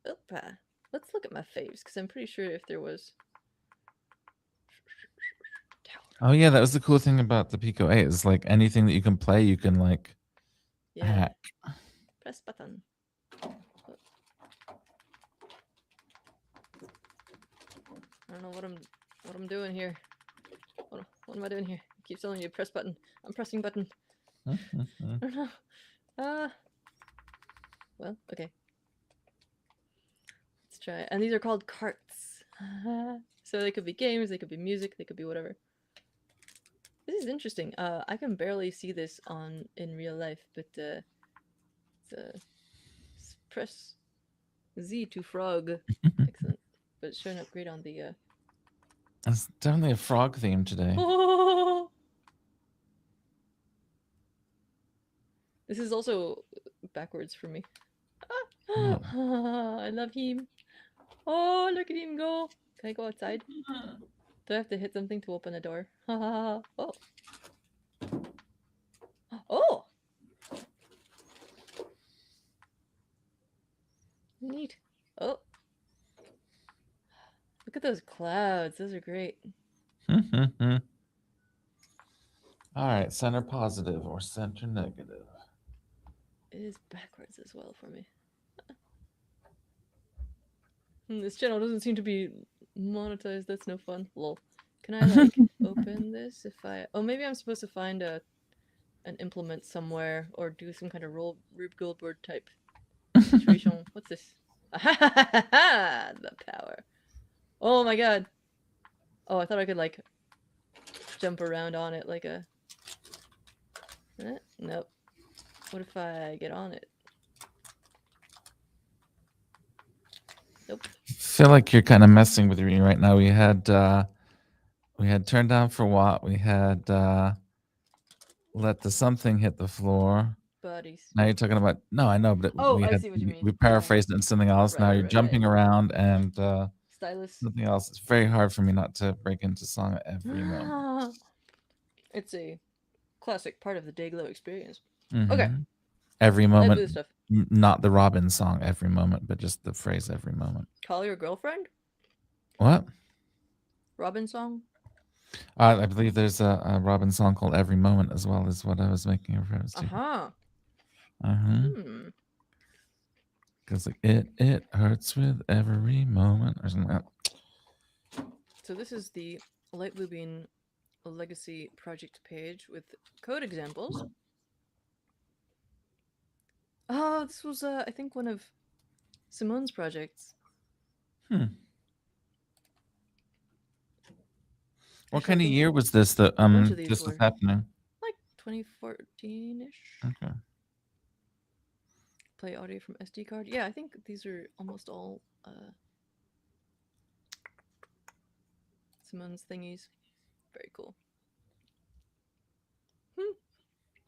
[SPEAKER 1] Opa. Let's look at my faves because I'm pretty sure if there was.
[SPEAKER 2] Oh yeah, that was the cool thing about the Pico 8 is like anything that you can play, you can like
[SPEAKER 1] Yeah.
[SPEAKER 2] hack.
[SPEAKER 1] Press button. I don't know what I'm doing here. What am I doing here? I keep telling you press button. I'm pressing button. I don't know. Well, okay. Let's try. And these are called carts. So they could be games, they could be music, they could be whatever. This is interesting. I can barely see this in real life, but press Z to frog. Excellent. But it's showing up great on the.
[SPEAKER 2] It's definitely a frog theme today.
[SPEAKER 1] Oh! This is also backwards for me.
[SPEAKER 2] Oh.
[SPEAKER 1] I love him. Oh, look at him go. Can I go outside? Do I have to hit something to open a door? Oh. Oh! Neat. Oh. Look at those clouds. Those are great.
[SPEAKER 2] All right, center positive or center negative.
[SPEAKER 1] It is backwards as well for me. This channel doesn't seem to be monetized. That's no fun. Lol. Can I, like, open this if I... Oh, maybe I'm supposed to find an implement somewhere or do some kind of Rube Goldberg type situation. What's this? The power. Oh my god. Oh, I thought I could, like, jump around on it like a... Nope. What if I get on it? Nope.
[SPEAKER 2] I feel like you're kind of messing with me right now. We had turned down for what? We had let the something hit the floor.
[SPEAKER 1] Buddies.
[SPEAKER 2] Now you're talking about no, I know, but
[SPEAKER 1] Oh,
[SPEAKER 2] we
[SPEAKER 1] I
[SPEAKER 2] had
[SPEAKER 1] see what you mean.
[SPEAKER 2] we paraphrased it in something else. Now you're jumping around and
[SPEAKER 1] Stylus.
[SPEAKER 2] something else. It's very hard for me not to break into song at every moment.
[SPEAKER 1] It's a classic part of the Dayglow experience.
[SPEAKER 2] Mm-hmm.
[SPEAKER 1] Okay.
[SPEAKER 2] Every moment.
[SPEAKER 1] That stuff.
[SPEAKER 2] Not the Robin song every moment, but just the phrase every moment.
[SPEAKER 1] Call your girlfriend?
[SPEAKER 2] What?
[SPEAKER 1] Robin song?
[SPEAKER 2] I believe there's a Robin song called Every Moment as well, is what I was making a reference to. Because like it hurts with every moment or something like that.
[SPEAKER 1] So this is the Light Blue Bean Legacy project page with code examples. Oh, this was I think one of Simone's projects.
[SPEAKER 2] What kind of year was this that this was happening?
[SPEAKER 1] Like 2014-ish.
[SPEAKER 2] Okay.
[SPEAKER 1] Play audio from SD card. Yeah, I think these are almost all Simone's thingies. Very cool.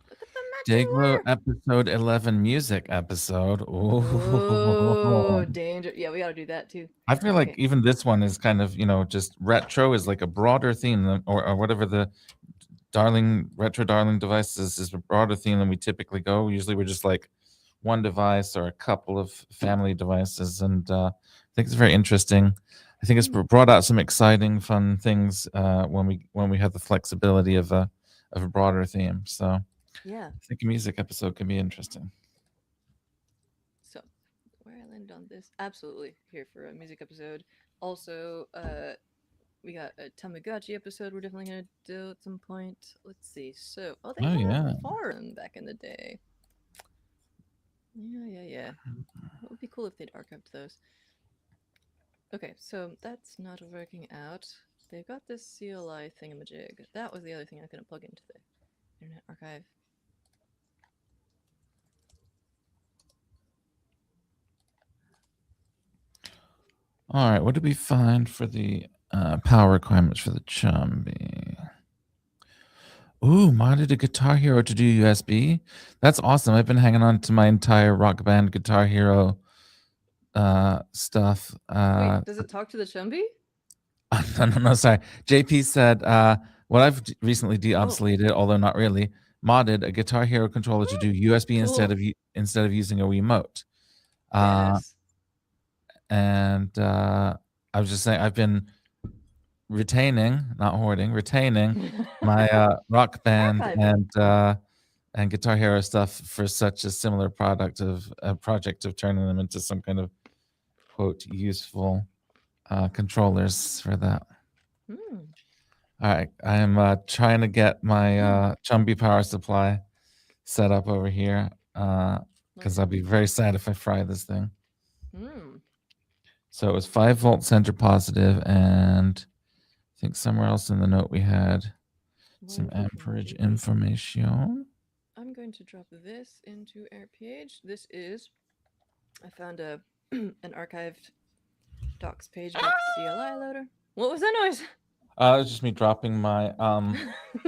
[SPEAKER 1] Look at the
[SPEAKER 2] Dayglow episode 11 music episode.
[SPEAKER 1] Oh, danger. Yeah, we gotta do that too.
[SPEAKER 2] I feel like even this one is kind of, just retro is like a broader theme or whatever the retro darling devices is a broader theme than we typically go. Usually we're just like one device or a couple of family devices. And I think it's very interesting. I think it's brought out some exciting, fun things when we have the flexibility of a broader theme. So
[SPEAKER 1] yeah,
[SPEAKER 2] I think a music episode can be interesting.
[SPEAKER 1] So where I landed on this, absolutely here for a music episode. Also, we got a Tamagotchi episode we're definitely gonna do at some point. Let's see. So, they had forum back in the day. Yeah. It would be cool if they'd archived those. Okay, so that's not working out. They've got this CLI thingamajig. That was the other thing I couldn't plug into the Internet Archive.
[SPEAKER 2] All right, what did we find for the power requirements for the Chumby? Ooh, modded a Guitar Hero to do USB. That's awesome. I've been hanging on to my entire Rock Band Guitar Hero stuff.
[SPEAKER 1] Wait, does it talk to the Chumby?
[SPEAKER 2] No, sorry. JP said, what I've recently de-obsoleted, although not really, modded a Guitar Hero controller to do USB instead of using a Wiimote.
[SPEAKER 1] Yes.
[SPEAKER 2] And I was just saying, I've been retaining, not hoarding, retaining my Rock Band and Guitar Hero stuff for such a similar project of turning them into some kind of quote useful controllers for that. All right, I am trying to get my Chumby power supply set up over here because I'll be very sad if I fry this thing. So it was 5-volt center positive, and I think somewhere else in the note we had Some
[SPEAKER 1] More
[SPEAKER 2] average
[SPEAKER 1] information.
[SPEAKER 2] information.
[SPEAKER 1] I'm going to drop this into RPH. This is, I found a an archived docs page about the CLI loader. What was that noise?
[SPEAKER 2] It was just me dropping my my.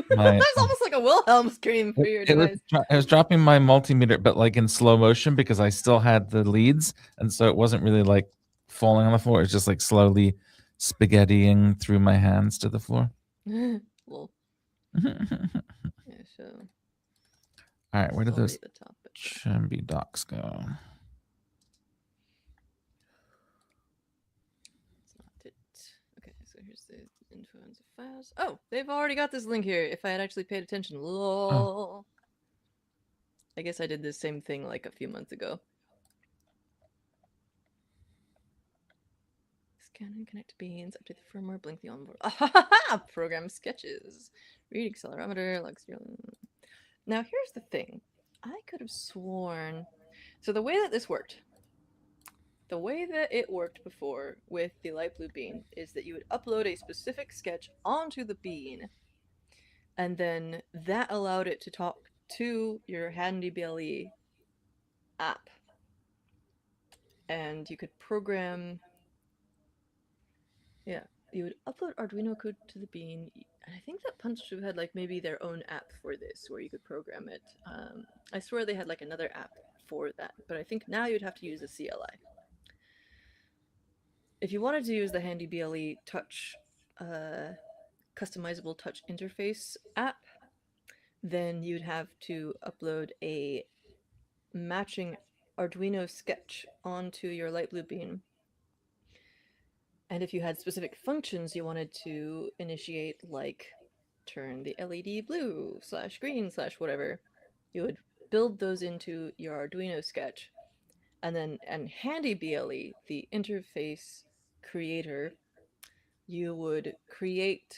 [SPEAKER 1] That's almost like a Wilhelm scream for your
[SPEAKER 2] It was
[SPEAKER 1] device.
[SPEAKER 2] I was dropping my multimeter, but like in slow motion because I still had the leads, and so it wasn't really like falling on the floor. It's just like slowly spaghettiing through my hands to the floor.
[SPEAKER 1] Well, yeah, so
[SPEAKER 2] All right, where
[SPEAKER 1] it's
[SPEAKER 2] did
[SPEAKER 1] already
[SPEAKER 2] those
[SPEAKER 1] at the top. But
[SPEAKER 2] Chumby docs go?
[SPEAKER 1] it's not it. Okay, so here's the info and the files. Oh, they've already got this link here. If I had actually paid attention,
[SPEAKER 2] Oh,
[SPEAKER 1] lol. I guess I did the same thing like a few months ago. Scan and connect beans, update the firmware, blink the onboard. Program sketches. Read accelerometer, log serial. Now here's the thing. I could have sworn. So the way that this worked, the way that it worked before with the light blue bean is that you would upload a specific sketch onto the bean, and then that allowed it to talk to your Handy BLE app. And you could program, yeah, you would upload Arduino code to the bean. And I think that Punch had like maybe their own app for this where you could program it. I swear they had like another app for that, but I think now you'd have to use the CLI. If you wanted to use the Handy BLE Touch customizable touch interface app, then you'd have to upload a matching Arduino sketch onto your light blue bean. And if you had specific functions you wanted to initiate, like turn the LED blue / green / whatever, you would build those into your Arduino sketch. And Handy BLE, the interface creator, you would create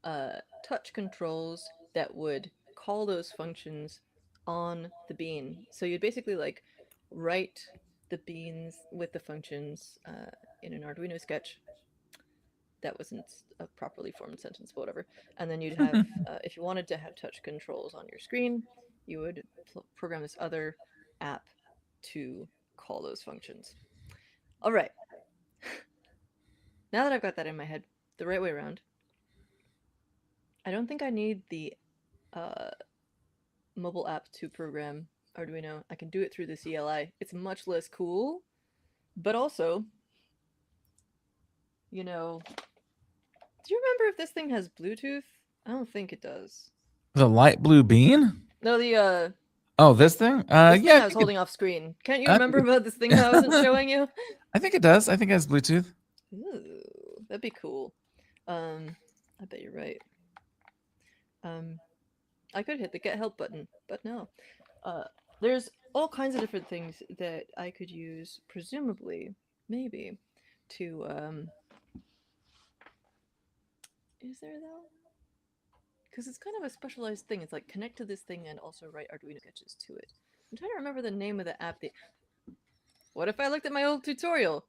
[SPEAKER 1] touch controls that would call those functions on the bean. So you'd basically like write the beans with the functions in an Arduino sketch. That wasn't a properly formed sentence, but whatever. And then you'd have, if you wanted to have touch controls on your screen, you would program this other app to call those functions. All right. Now that I've got that in my head the right way around, I don't think I need the uh, mobile app to program Arduino. I can do it through the CLI. It's much less cool, but also, you know, do you remember if this thing has Bluetooth? I don't think it does.
[SPEAKER 2] the light blue bean.
[SPEAKER 1] No, the
[SPEAKER 2] Oh, this thing.
[SPEAKER 1] this thing
[SPEAKER 2] Yeah,
[SPEAKER 1] I was holding off screen. Can't you
[SPEAKER 2] I
[SPEAKER 1] remember
[SPEAKER 2] think
[SPEAKER 1] about this thing that I wasn't showing you?
[SPEAKER 2] I think it does. I think it has Bluetooth.
[SPEAKER 1] Ooh, that'd be cool. I bet you're right. I could hit the get help button, but no. There's all kinds of different things that I could use, presumably, maybe, to is there though? Because it's kind of a specialized thing. It's like connect to this thing and also write Arduino sketches to it. I'm trying to remember the name of the app. What if I looked at my old tutorial?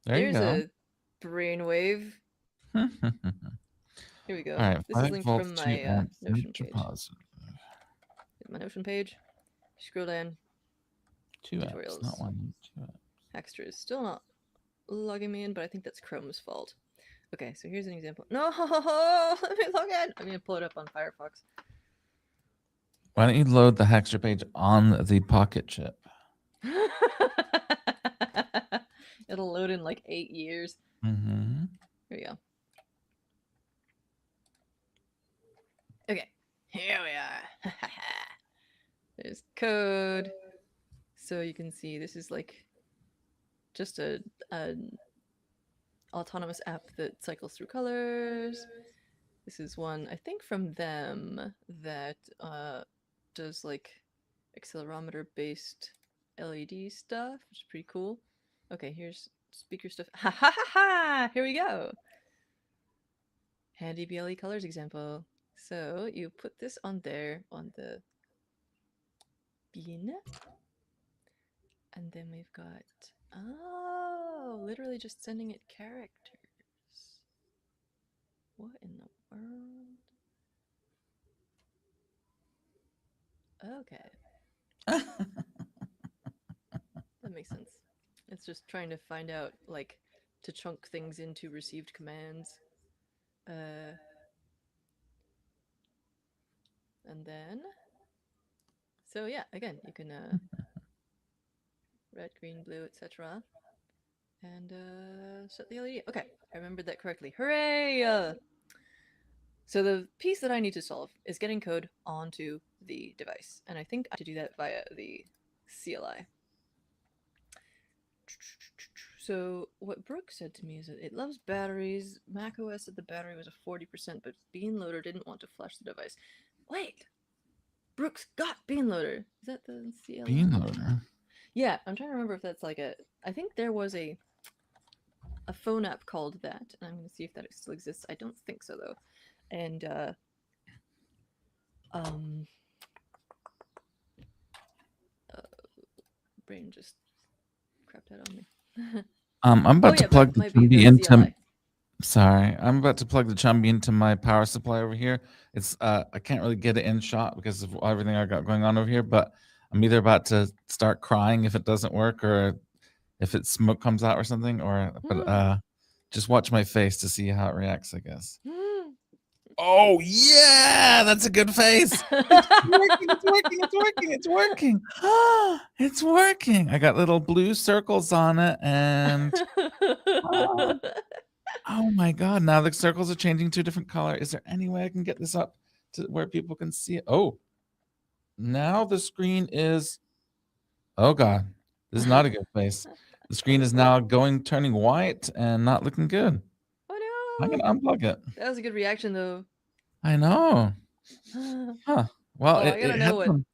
[SPEAKER 2] There you
[SPEAKER 1] There's
[SPEAKER 2] go.
[SPEAKER 1] a brainwave.
[SPEAKER 2] All
[SPEAKER 1] Here we go.
[SPEAKER 2] right,
[SPEAKER 1] This is
[SPEAKER 2] 5
[SPEAKER 1] linked
[SPEAKER 2] volts,
[SPEAKER 1] from
[SPEAKER 2] 2
[SPEAKER 1] my
[SPEAKER 2] amps,
[SPEAKER 1] Notion
[SPEAKER 2] neutral
[SPEAKER 1] page.
[SPEAKER 2] positive.
[SPEAKER 1] My Notion page. Scroll down.
[SPEAKER 2] 2 amps,
[SPEAKER 1] Tutorials.
[SPEAKER 2] not 1. 2 amps.
[SPEAKER 1] Hackster is still not logging me in, but I think that's Chrome's fault. Okay, so here's an example. No, let me log in. I'm gonna pull it up on Firefox.
[SPEAKER 2] Why don't you load the Hackster page on the Pocket chip?
[SPEAKER 1] It'll load in like 8 years.
[SPEAKER 2] Mm-hmm.
[SPEAKER 1] Here we go. Okay, here we are. There's code. So you can see this is like just a autonomous app that cycles through colors. This is one, I think, from them that does like accelerometer based LED stuff, which is pretty cool. Okay, here's speaker stuff. Ha ha ha ha! Here we go. Handy BLE colors example. So you put this on there on the bean, and then we've got, oh, literally just sending it characters. What in the world? Okay, that makes sense. It's just trying to find out, like, to chunk things into received commands. Uh, and then, so yeah, again, you can red, green, blue, etc. And set the LED. Okay, I remembered that correctly. Hooray! So the piece that I need to solve is getting code onto the device, and I think I have to do that via the CLI. So what Brooke said to me is that it loves batteries. macOS said the battery was a 40%, but Beanloader didn't want to flush the device. Wait, Brooks got Beanloader. Is that the CLI?
[SPEAKER 2] Beanloader.
[SPEAKER 1] Yeah, I'm trying to remember if that's like a. I think there was a phone app called that, and I'm gonna see if that still exists. I don't think so though. And um, uh, brain just crapped out on me.
[SPEAKER 2] I'm
[SPEAKER 1] Oh
[SPEAKER 2] about to
[SPEAKER 1] yeah, but
[SPEAKER 2] plug
[SPEAKER 1] it
[SPEAKER 2] the
[SPEAKER 1] might be
[SPEAKER 2] Chumby
[SPEAKER 1] the
[SPEAKER 2] into.
[SPEAKER 1] CLI.
[SPEAKER 2] Sorry, I'm about to plug the Chumby into my power supply over here. It's I can't really get it in shot because of everything I got going on over here. But I'm either about to start crying if it doesn't work, or if it smoke comes out or something. Or but just watch my face to see how it reacts, I guess. Oh yeah, that's a good face. It's working. It's working. It's working. It's working. It's working. I got little blue circles on it, and oh, oh my god! Now the circles are changing to a different color. Is there any way I can get this up to where people can see it? Oh, now the screen is. Oh god, this is not a good face. The
[SPEAKER 1] Oh
[SPEAKER 2] screen is
[SPEAKER 1] no!
[SPEAKER 2] now turning white and not looking good. I'm
[SPEAKER 1] Oh
[SPEAKER 2] gonna
[SPEAKER 1] no!
[SPEAKER 2] unplug it.
[SPEAKER 1] That was a good reaction though.
[SPEAKER 2] I know.
[SPEAKER 1] Oh,
[SPEAKER 2] Huh. Well,
[SPEAKER 1] I
[SPEAKER 2] it
[SPEAKER 1] gotta know
[SPEAKER 2] had
[SPEAKER 1] what
[SPEAKER 2] some.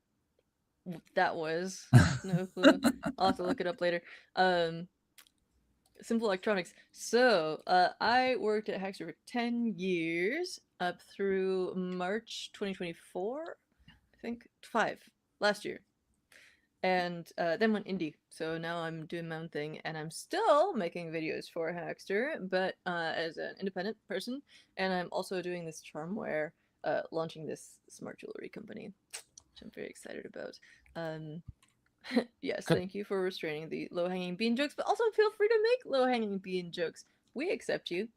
[SPEAKER 1] that was. No clue. I'll have to look it up later. Um, Simple Electronics. So, I worked at Hackster for 10 years, up through March 2024, I think. 5, last year. And then went indie. So now I'm doing my own thing, and I'm still making videos for Hackster, but as an independent person. And I'm also doing this charmware, launching this smart jewelry company, which I'm very excited about. Um, yes,
[SPEAKER 2] Could,
[SPEAKER 1] thank you for restraining the low hanging bean jokes, but also feel free to make low hanging bean jokes. We accept you.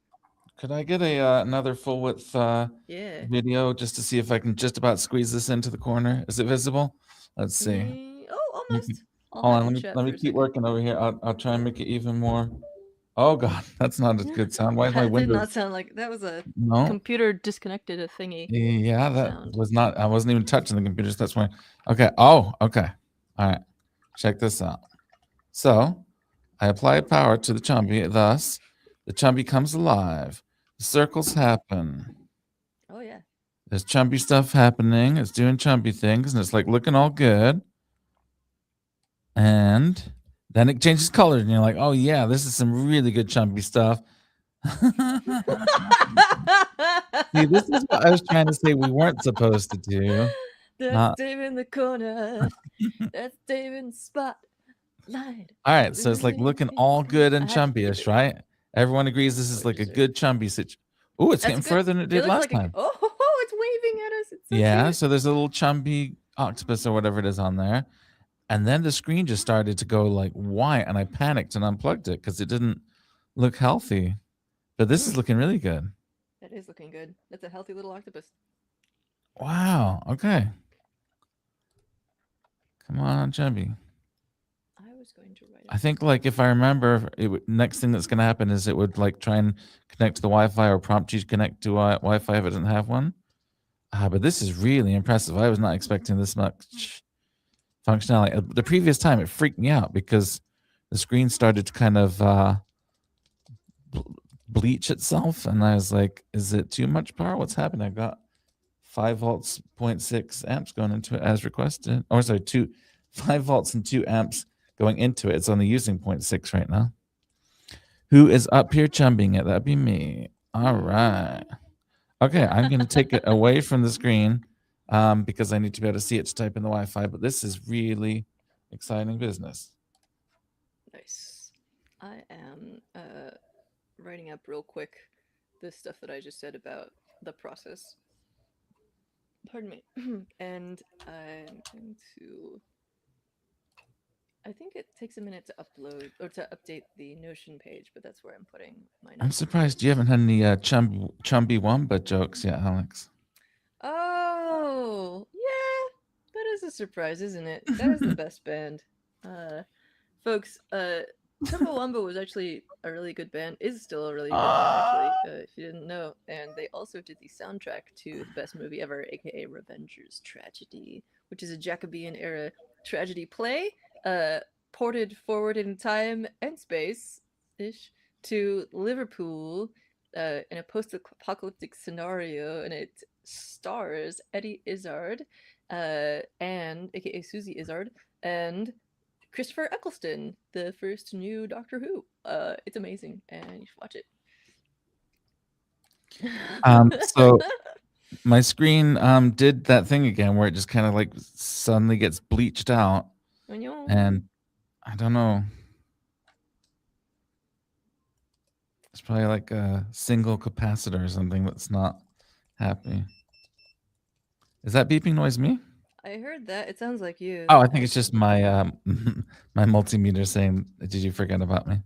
[SPEAKER 2] could I get a another full width
[SPEAKER 1] Yeah.
[SPEAKER 2] video just to see if I can just about squeeze this into the corner? Is it visible? Let's see.
[SPEAKER 1] Oh, almost. I'll
[SPEAKER 2] Hold
[SPEAKER 1] hide
[SPEAKER 2] on,
[SPEAKER 1] the
[SPEAKER 2] let me
[SPEAKER 1] chat
[SPEAKER 2] let
[SPEAKER 1] for
[SPEAKER 2] me
[SPEAKER 1] a
[SPEAKER 2] keep
[SPEAKER 1] second.
[SPEAKER 2] working over here. I'll try and make it even more. Oh god, that's not a good sound. Why is my
[SPEAKER 1] That did not
[SPEAKER 2] Windows?
[SPEAKER 1] sound like that was a
[SPEAKER 2] No.
[SPEAKER 1] computer disconnected a thingy
[SPEAKER 2] Yeah, that
[SPEAKER 1] sound.
[SPEAKER 2] was not. I wasn't even touching the computers. That's why. Okay. Oh, okay. All right. Check this out. So I apply power to the chumby. Thus, the chumby comes alive. The circles happen.
[SPEAKER 1] Oh yeah.
[SPEAKER 2] There's chumby stuff happening. It's doing chumby things, and it's like looking all good. And then it changes colors, and you're like, oh yeah, this is some really good chumby stuff. See, this is what I was trying to say we weren't supposed to do.
[SPEAKER 1] That's
[SPEAKER 2] Not.
[SPEAKER 1] Dave in the corner. That's Dave in the spotlight.
[SPEAKER 2] All right, so it's like
[SPEAKER 1] Living
[SPEAKER 2] looking
[SPEAKER 1] in
[SPEAKER 2] all good and
[SPEAKER 1] I have to keep
[SPEAKER 2] chumbyish,
[SPEAKER 1] it.
[SPEAKER 2] right? Everyone agrees this is
[SPEAKER 1] What'd
[SPEAKER 2] like
[SPEAKER 1] you
[SPEAKER 2] a
[SPEAKER 1] say?
[SPEAKER 2] good chumby situation. Oh, it's
[SPEAKER 1] That's
[SPEAKER 2] getting
[SPEAKER 1] good.
[SPEAKER 2] further than it
[SPEAKER 1] It
[SPEAKER 2] did
[SPEAKER 1] looks
[SPEAKER 2] last
[SPEAKER 1] like a.
[SPEAKER 2] time.
[SPEAKER 1] Oh, it's waving at us. It's so
[SPEAKER 2] Yeah,
[SPEAKER 1] cute.
[SPEAKER 2] so there's a little chumby octopus or whatever it is on there. And then the screen just started to go like white, and I panicked and unplugged it because it didn't look healthy. But this is looking really good.
[SPEAKER 1] That is looking good. That's a healthy little octopus.
[SPEAKER 2] Wow. Okay. Come on, chumby.
[SPEAKER 1] I was going to write
[SPEAKER 2] I
[SPEAKER 1] it.
[SPEAKER 2] think like if I remember, next thing that's going to happen is it would like try and connect to the Wi-Fi or prompt you to connect to Wi-Fi if it doesn't have one. But this is really impressive. I was not expecting this much functionality. The previous time it freaked me out because the screen started to kind of bleach itself, and I was like, "Is it too much power? What's happening?" I got 5 volts, 0.6 amps going into it as requested. Or sorry, 5 volts and 2 amps going into it. It's only using 0.6 right now. Who is up here chumbing it? That'd be me. All right. Okay, I'm going to take it away from the screen because I need to be able to see it to type in the Wi-Fi. But this is really exciting business.
[SPEAKER 1] Nice. I am writing up real quick the stuff that I just said about the process. Pardon me. And I'm going to. I think it takes a minute to upload or to update the Notion page, but that's where I'm putting my
[SPEAKER 2] I'm
[SPEAKER 1] Notion
[SPEAKER 2] surprised you
[SPEAKER 1] notes.
[SPEAKER 2] haven't had any Chumbawamba jokes yet, Alex.
[SPEAKER 1] Oh, yeah, that is a surprise, isn't it? That is the best band. Uh, Folks, Chumbawamba was actually a really good band. Is still a really good band, actually.
[SPEAKER 2] Ah!
[SPEAKER 1] If you didn't know, and they also did the soundtrack to the best movie ever, aka Revenger's Tragedy, which is a Jacobean era tragedy play, uh, ported forward in time and space ish to Liverpool, in a post-apocalyptic scenario, and it stars Eddie Izzard, and aka Susie Izzard, and Christopher Eccleston, the first new Doctor Who. It's amazing, and you should watch it.
[SPEAKER 2] So my screen did that thing again where it just kind of like suddenly gets bleached out, and I don't know. It's probably like a single capacitor or something that's not happy. Is that beeping noise me?
[SPEAKER 1] I heard that. It sounds like you,
[SPEAKER 2] Oh, I think it's just
[SPEAKER 1] actually.
[SPEAKER 2] my my multimeter saying, "Did you forget about me?"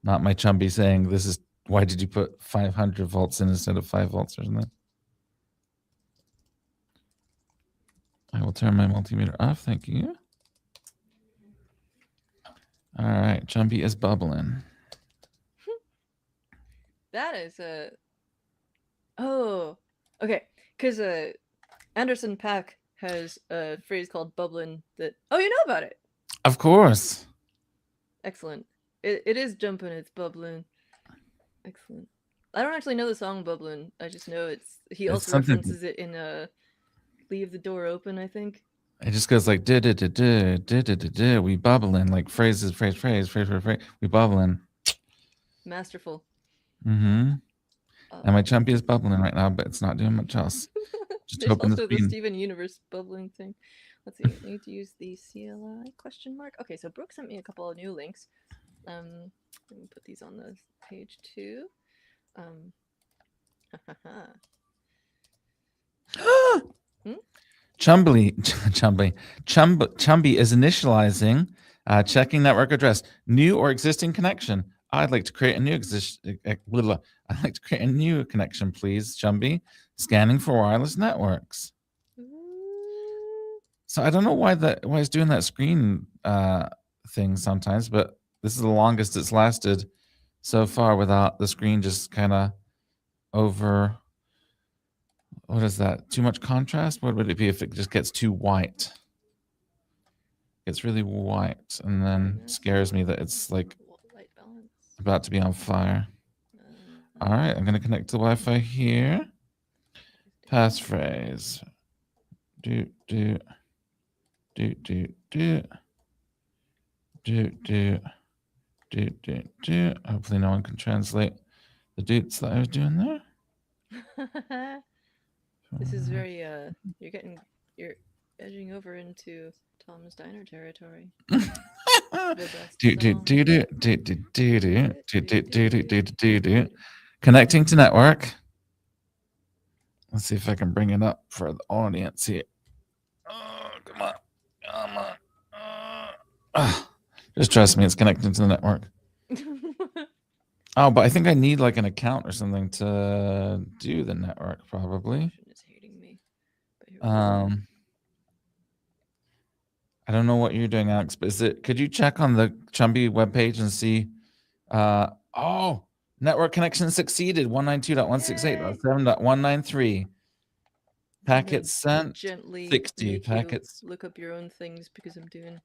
[SPEAKER 2] Not my chumby saying, "This is why did you put 500 volts in instead of 5 volts or something." I will turn my multimeter off. Thank you. All right, chumby is bubbling.
[SPEAKER 1] That is a. Oh, okay. Because Anderson Paak has a phrase called "bubblin" that. Oh, you know about it.
[SPEAKER 2] Of course.
[SPEAKER 1] Excellent. It is jumping. It's bubbling. Excellent. I don't actually know the song "Bubblin'." I just know it's. He
[SPEAKER 2] It's
[SPEAKER 1] also
[SPEAKER 2] something.
[SPEAKER 1] references it in "Leave the Door Open." I think.
[SPEAKER 2] It just goes like we bubbling, like phrases, phrase. We bubbling.
[SPEAKER 1] Masterful.
[SPEAKER 2] Mm-hmm. And my
[SPEAKER 1] Um,
[SPEAKER 2] chumpy is bubbling right now, but it's not doing much else. Just
[SPEAKER 1] There's
[SPEAKER 2] hoping the
[SPEAKER 1] also the
[SPEAKER 2] screen.
[SPEAKER 1] Steven Universe bubbling thing. Let's see. I need to use the CLI question mark. Okay, so Brooke sent me a couple of new links. Let me put these on the page too. Um, hmm?
[SPEAKER 2] Chumby is initializing, checking network address, new or existing connection. I'd like to create a new I'd like to create a new connection, please, Chumby. Scanning for wireless networks. So I don't know why it's doing that screen thing sometimes, but this is the longest it's lasted so far without the screen just kind of over. What is that? Too much contrast? What would it be if it just gets too white? It's really white and then scares me that it's like
[SPEAKER 1] light balance.
[SPEAKER 2] about to be on fire. All right, I'm going to connect to Wi-Fi here. Passphrase. Do. Hopefully no one can translate the dutes that I was doing there.
[SPEAKER 1] This is very you're edging over into Tom's Diner territory.
[SPEAKER 2] Connecting to network. Let's see if I can bring it up for the audience here. Oh, come on. Just trust me, it's connecting to the network. Oh, but I think I need like an account or something to do the network, probably.
[SPEAKER 1] It's hating me.
[SPEAKER 2] I don't know what you're doing, Alex, but could you check on the Chumby webpage and see network connection succeeded 192.168.7.193. Packets sent
[SPEAKER 1] gently
[SPEAKER 2] 60
[SPEAKER 1] make you
[SPEAKER 2] packets.
[SPEAKER 1] look up your own things because I'm doing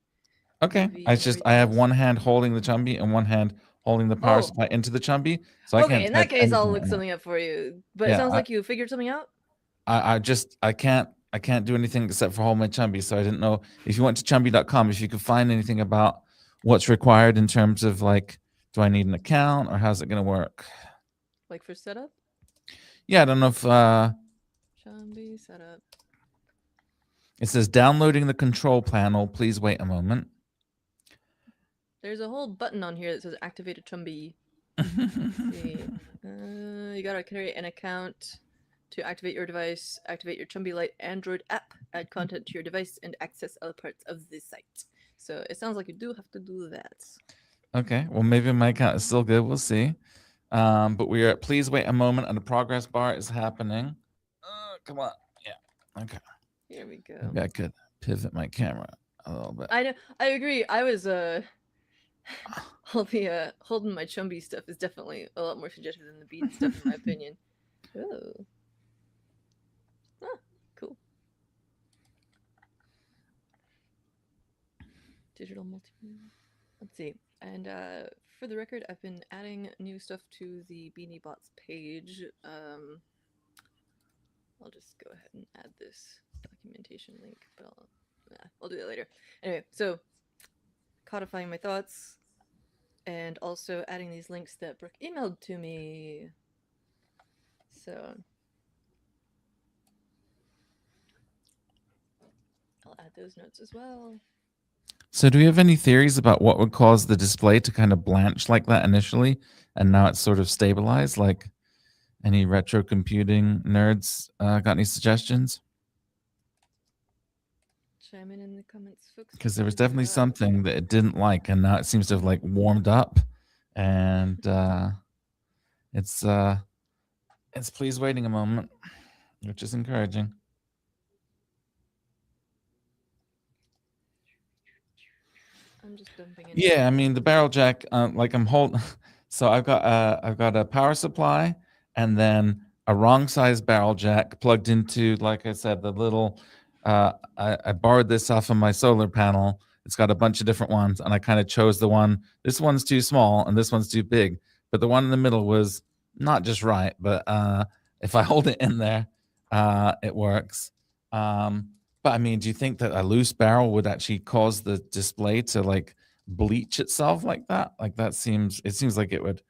[SPEAKER 2] Okay. I have one hand holding the Chumby and one hand holding the power supply into the Chumby. So I can't
[SPEAKER 1] in that
[SPEAKER 2] type
[SPEAKER 1] case I'll
[SPEAKER 2] anything
[SPEAKER 1] look
[SPEAKER 2] right now.
[SPEAKER 1] something up for you. But it
[SPEAKER 2] Yeah,
[SPEAKER 1] sounds like you figured something out.
[SPEAKER 2] I can't do anything except for hold my Chumby. So I didn't know if you went to chumby.com, if you could find anything about what's required in terms of like, do I need an account or how's it going to work?
[SPEAKER 1] Like for setup?
[SPEAKER 2] Yeah, I don't know if
[SPEAKER 1] Chumby setup.
[SPEAKER 2] It says downloading the control panel. Please wait a moment.
[SPEAKER 1] There's a whole button on here that says activate a Chumby. See. You gotta create an account to activate your device, activate your Chumby Light Android app, add content to your device, and access other parts of the site. So it sounds like you do have to do that.
[SPEAKER 2] Okay, well, maybe my account is still good. We'll see. But we are at please wait a moment, and the progress bar is happening. Come on. Yeah. Okay.
[SPEAKER 1] Here we go.
[SPEAKER 2] Maybe I could pivot my camera a little bit.
[SPEAKER 1] I know. I agree. I was all the holding my Chumby stuff is definitely a lot more suggestive than the bead stuff, in my opinion. Oh. Ah, cool. Digital multimedia. Let's see. And for the record, I've been adding new stuff to the Beanie Bots page. I'll just go ahead and add this documentation link, but I'll do that later. Anyway, so codifying my thoughts and also adding these links that Brooke emailed to me. So I'll add those notes as well.
[SPEAKER 2] So do we have any theories about what would cause the display to kind of blanch like that initially, and now it's sort of stabilized? Like, any retro computing nerds got any suggestions?
[SPEAKER 1] Chime in the comments, folks.
[SPEAKER 2] Because there was definitely something that it didn't like, and now it seems to have like warmed up, and it's please waiting a moment, which is encouraging.
[SPEAKER 1] I'm just dumping in.
[SPEAKER 2] Yeah, I mean the barrel jack, like I'm holding. So I've got a power supply and then a wrong size barrel jack plugged into, like I said, the little. I borrowed this off of my solar panel. It's got a bunch of different ones, and I kind of chose the one. This one's too small, and this one's too big. But the one in the middle was not just right. But if I hold it in there, it works. But I mean, do you think that a loose barrel would actually cause the display to like bleach itself like that? Like it seems like it would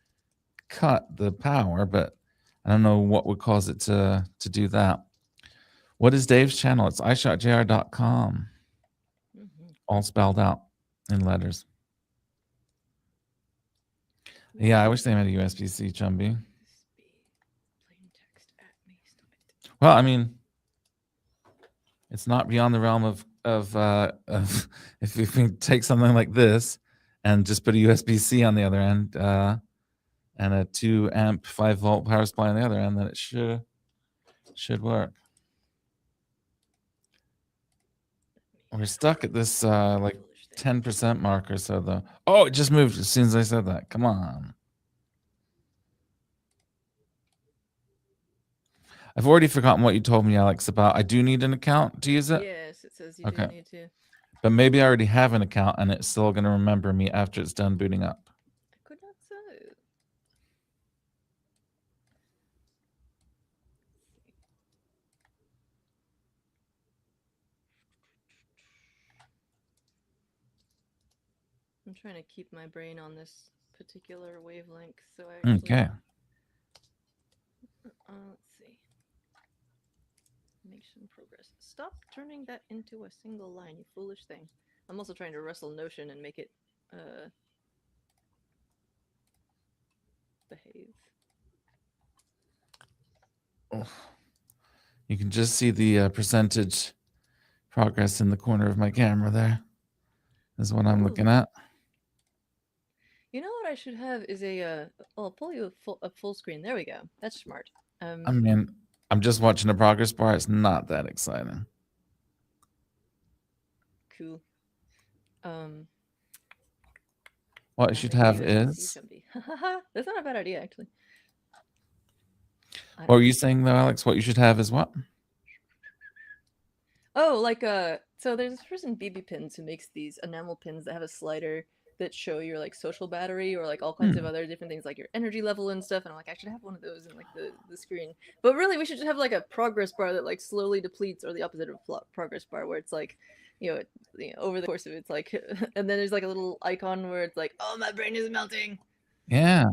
[SPEAKER 2] cut the power, but I don't know what would cause it to do that. What is Dave's channel? It's iShotJR.com. All spelled out in letters. Yeah, I wish they made a USB-C, Chumby. Well, I mean, it's not beyond the realm of if we take something like this and just put a USB-C on the other end and a 2 amp 5 volt power supply on the other end, then it should work. We're stuck at this like 10% mark or so though. Oh, it just moved as soon as I said that. Come on. I've already forgotten what you told me, Alex, about I do need an account to use it.
[SPEAKER 1] Yes, it says you do need to.
[SPEAKER 2] But maybe I already have an account and it's still going to remember me after it's done booting up.
[SPEAKER 1] I could not say. I'm trying to keep my brain on this particular wavelength, so I actually...
[SPEAKER 2] Okay.
[SPEAKER 1] Let's see. Make some progress. Stop turning that into a single line, you foolish thing. I'm also trying to wrestle Notion and make it behave.
[SPEAKER 2] Oh. You can just see the percentage progress in the corner of my camera there. Is what I'm looking at.
[SPEAKER 1] You know what I should have is a... I'll pull you a full screen. There we go. That's smart.
[SPEAKER 2] I mean, I'm just watching the progress bar. It's not that exciting.
[SPEAKER 1] Cool.
[SPEAKER 2] What I should have is...
[SPEAKER 1] That's not a bad idea, actually.
[SPEAKER 2] What were you saying, though, Alex? What you should have is what?
[SPEAKER 1] Oh, like, so there's this person, BB Pins, who makes these enamel pins that have a slider that show your, like, social battery or, like, all kinds of other different things, like your energy level and stuff, and I'm like, I should have one of those in, like, the screen. But really, we should just have, like, a progress bar that, like, slowly depletes, or the opposite of progress bar, where it's, like, you know, over the course of it, it's, like, and then there's, like, a little icon where it's, like, oh, my brain is melting!
[SPEAKER 2] Yeah.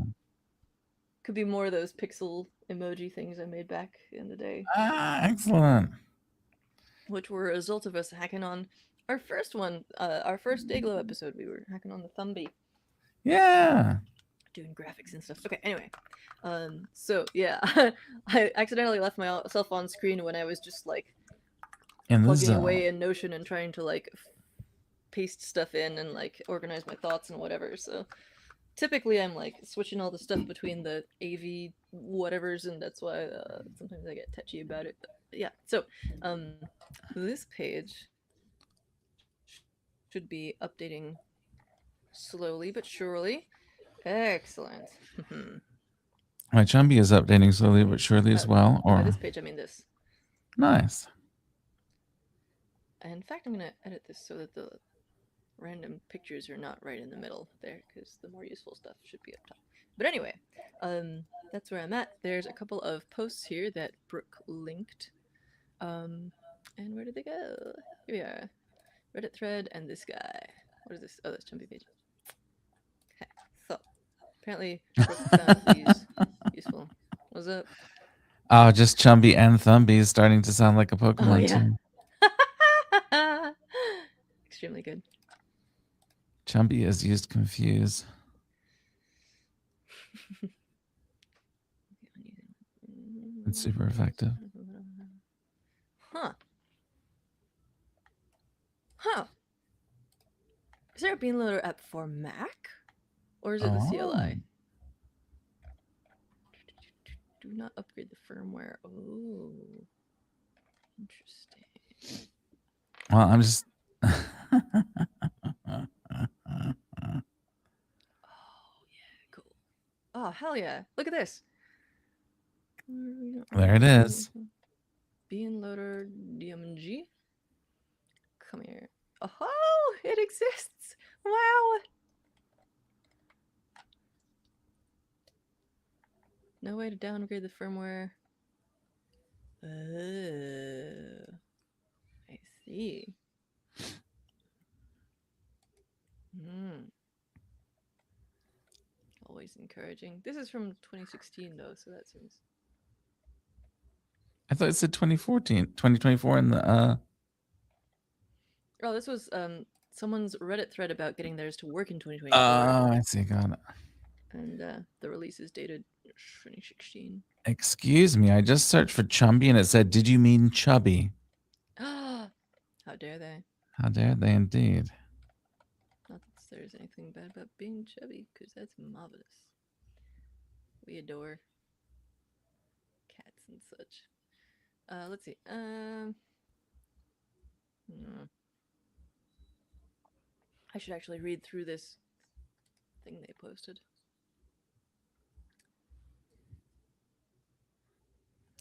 [SPEAKER 1] Could be more of those pixel emoji things I made back in the day.
[SPEAKER 2] Ah, excellent.
[SPEAKER 1] Which were a result of us hacking on our first one, our first Dayglow episode. We were hacking on the Thumbie.
[SPEAKER 2] Yeah.
[SPEAKER 1] doing graphics and stuff. Okay, anyway. So yeah, I accidentally left myself on screen when I was just like
[SPEAKER 2] In the
[SPEAKER 1] plugging
[SPEAKER 2] zone.
[SPEAKER 1] away in Notion and trying to like paste stuff in and like organize my thoughts and whatever. So typically I'm like switching all the stuff between the AV whatevers, and that's why sometimes I get touchy about it. But yeah, so this page should be updating slowly but surely. Excellent.
[SPEAKER 2] My Chumby is updating slowly but surely as well.
[SPEAKER 1] By
[SPEAKER 2] Or
[SPEAKER 1] this page, I mean this.
[SPEAKER 2] nice.
[SPEAKER 1] In fact, I'm gonna edit this so that the random pictures are not right in the middle there, because the more useful stuff should be up top. But anyway, that's where I'm at. There's a couple of posts here that Brooke linked. And where did they go? Here we are. Reddit thread and this guy. What is this? Oh, that's Chumpy page. Okay, so apparently Brooke found these useful. What's up?
[SPEAKER 2] Oh, just Chumby and Thumby is starting to sound like a Pokemon
[SPEAKER 1] Oh yeah.
[SPEAKER 2] team.
[SPEAKER 1] Extremely good.
[SPEAKER 2] Chumby is used confuse. It's super effective.
[SPEAKER 1] Huh. Huh. Is there a Beanloader app for Mac? Or is it the CLI? Do not upgrade the firmware. Oh. Interesting.
[SPEAKER 2] Well, I'm just.
[SPEAKER 1] Oh, yeah, cool. Oh, hell yeah. Look at this.
[SPEAKER 2] There it is.
[SPEAKER 1] Beanloader DMG. Come here. Oh, it exists. Wow. No way to downgrade the firmware. Oh, I see. Always encouraging. This is from 2016 though, so that seems.
[SPEAKER 2] I thought it said 2014, 2024 in the.
[SPEAKER 1] Oh, this was someone's Reddit thread about getting theirs to work in 2024.
[SPEAKER 2] I see. Got it.
[SPEAKER 1] And the release is dated 2016.
[SPEAKER 2] Excuse me, I just searched for Chumby and it said, "Did you mean chubby?"
[SPEAKER 1] How dare they?
[SPEAKER 2] How dare they indeed?
[SPEAKER 1] Not that there's anything bad about being chubby, because that's marvelous. We adore cats and such. Let's see. I should actually read through this thing they posted.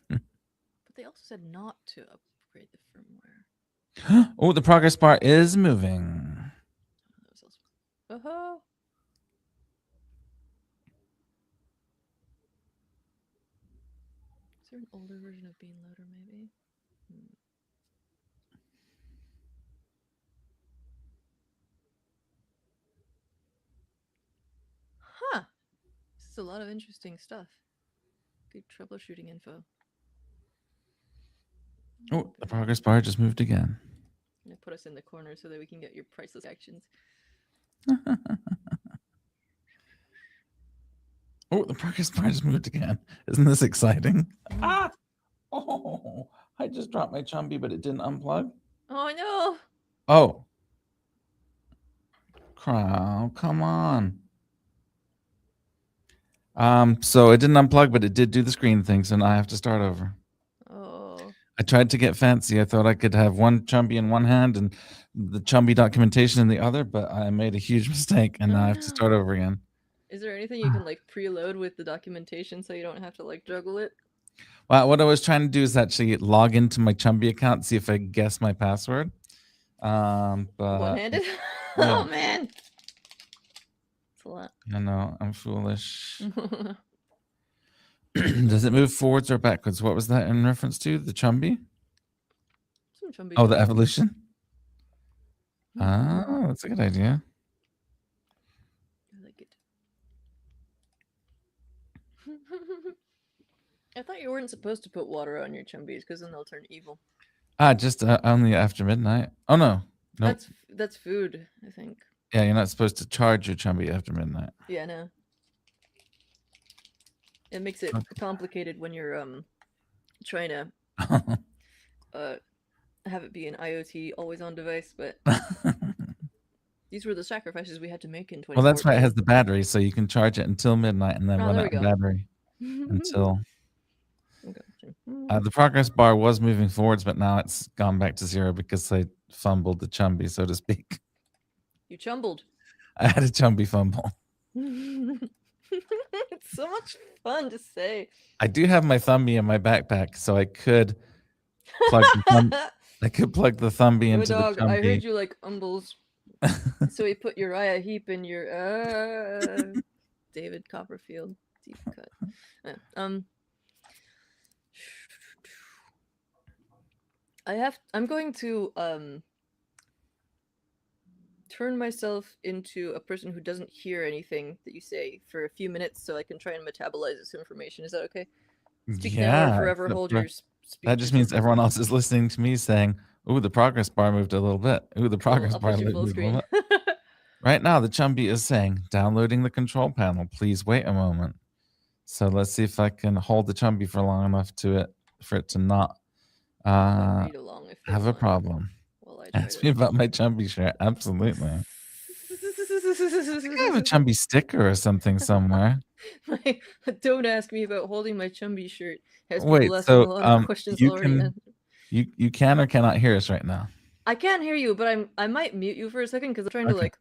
[SPEAKER 1] But they also said not to upgrade the firmware.
[SPEAKER 2] Oh, the progress bar is moving.
[SPEAKER 1] That was also. Oh. Is there an older version of Beanloader, maybe? Huh. This is a lot of interesting stuff. Good troubleshooting info.
[SPEAKER 2] Oh, the progress bar just moved again.
[SPEAKER 1] I'm gonna put us in the corner so that we can get your priceless actions.
[SPEAKER 2] Oh, the progress bar just moved again. Isn't this exciting? Ah! Oh, I just dropped my Chumby, but it didn't unplug.
[SPEAKER 1] Oh no!
[SPEAKER 2] Oh. Crow, come on. So it didn't unplug, but it did do the screen thing, so now I have to start over.
[SPEAKER 1] Oh.
[SPEAKER 2] I tried to get fancy. I thought I could have one Chumby in one hand and the Chumby documentation in the other, but I made a huge mistake, and now I have to start over again.
[SPEAKER 1] Is there anything you can like preload with the documentation so you don't have to like juggle it?
[SPEAKER 2] Well, what I was trying to do is actually log into my Chumby account and see if I can guess my password. But
[SPEAKER 1] one-handed?
[SPEAKER 2] Yeah.
[SPEAKER 1] Oh man. That's a lot.
[SPEAKER 2] I know, I'm foolish. Does it move forwards or backwards? What was that in reference to? The Chumby?
[SPEAKER 1] Some Chumby
[SPEAKER 2] Oh, the
[SPEAKER 1] jump.
[SPEAKER 2] evolution? Oh, that's a good idea.
[SPEAKER 1] I like it. I thought you weren't supposed to put water on your Chumbies because then they'll turn evil.
[SPEAKER 2] Just only after midnight. Oh no, nope.
[SPEAKER 1] That's food, I think.
[SPEAKER 2] Yeah, you're not supposed to charge your Chumby after midnight.
[SPEAKER 1] Yeah, no. It makes it complicated when you're trying to have it be an IoT always on device, but these were the sacrifices we had to make in
[SPEAKER 2] Well, that's why it
[SPEAKER 1] 2014.
[SPEAKER 2] has the battery, so you can charge it until midnight and then
[SPEAKER 1] Oh,
[SPEAKER 2] run
[SPEAKER 1] there
[SPEAKER 2] out
[SPEAKER 1] we
[SPEAKER 2] of
[SPEAKER 1] go.
[SPEAKER 2] battery until.
[SPEAKER 1] Okay.
[SPEAKER 2] The progress bar was moving forwards, but now it's gone back to 0 because I fumbled the chumby, so to speak.
[SPEAKER 1] You chumbled.
[SPEAKER 2] I had a chumby fumble.
[SPEAKER 1] It's so much fun to say.
[SPEAKER 2] I do have my Thumby in my backpack, so I could plug the Thumby
[SPEAKER 1] Yo,
[SPEAKER 2] into the
[SPEAKER 1] dog, I heard
[SPEAKER 2] chumby.
[SPEAKER 1] you like umbles. So we put Uriah Heep in your David Copperfield deep cut. I'm going to turn myself into a person who doesn't hear anything that you say for a few minutes so I can try and metabolize this information. Is that okay? Speak now or
[SPEAKER 2] Yeah,
[SPEAKER 1] forever hold your speech.
[SPEAKER 2] that just means everyone else is listening to me saying, "Ooh, the progress bar moved a little bit. Ooh, the
[SPEAKER 1] Cool,
[SPEAKER 2] progress
[SPEAKER 1] I'll
[SPEAKER 2] bar
[SPEAKER 1] put you
[SPEAKER 2] moved
[SPEAKER 1] full
[SPEAKER 2] a little
[SPEAKER 1] screen.
[SPEAKER 2] bit." Right now, the chumby is saying, "Downloading the control panel. Please wait a moment." So let's see if I can hold the chumby for long enough for it to not
[SPEAKER 1] read along if they
[SPEAKER 2] have a
[SPEAKER 1] want.
[SPEAKER 2] problem.
[SPEAKER 1] While I try
[SPEAKER 2] Ask me about my chumby shirt. Absolutely. I have a
[SPEAKER 1] to.
[SPEAKER 2] chumby sticker or something somewhere.
[SPEAKER 1] Don't ask me about holding my chumby shirt. Has
[SPEAKER 2] Wait,
[SPEAKER 1] people asking
[SPEAKER 2] so
[SPEAKER 1] a lot of questions
[SPEAKER 2] you
[SPEAKER 1] already.
[SPEAKER 2] can you can or cannot hear us right now?
[SPEAKER 1] I can't hear you, but I might mute you for a second because I'm trying to
[SPEAKER 2] Okay.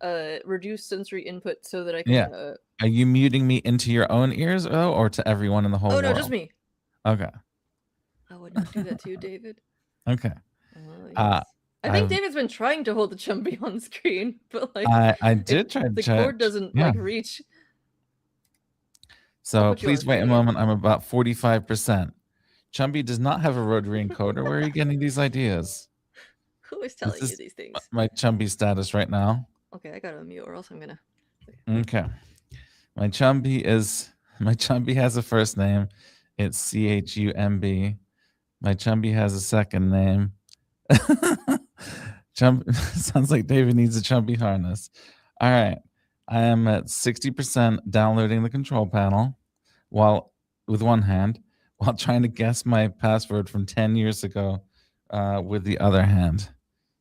[SPEAKER 1] like reduce sensory input so that I can.
[SPEAKER 2] Yeah. Are you muting me into your own ears though, or to everyone in the whole
[SPEAKER 1] Oh
[SPEAKER 2] world?
[SPEAKER 1] no, just me.
[SPEAKER 2] Okay.
[SPEAKER 1] I would not do that to you, David.
[SPEAKER 2] Okay.
[SPEAKER 1] Yes. I think David's been trying to hold the chumby on screen, but like
[SPEAKER 2] I did try to
[SPEAKER 1] the
[SPEAKER 2] check.
[SPEAKER 1] cord doesn't
[SPEAKER 2] Yeah.
[SPEAKER 1] like reach.
[SPEAKER 2] So please wait a moment. I'm about 45%. Chumby does not have a rotary encoder. Where are you getting these ideas?
[SPEAKER 1] Who is telling you these things?
[SPEAKER 2] My chumby status right now.
[SPEAKER 1] Okay, I gotta mute or else I'm gonna.
[SPEAKER 2] Okay. My chumby has a first name. It's CHUMB. My chumby has a second name. Sounds like David needs a chumby harness. All right. I am at 60% downloading the control panel with one hand while trying to guess my password from 10 years ago with the other hand.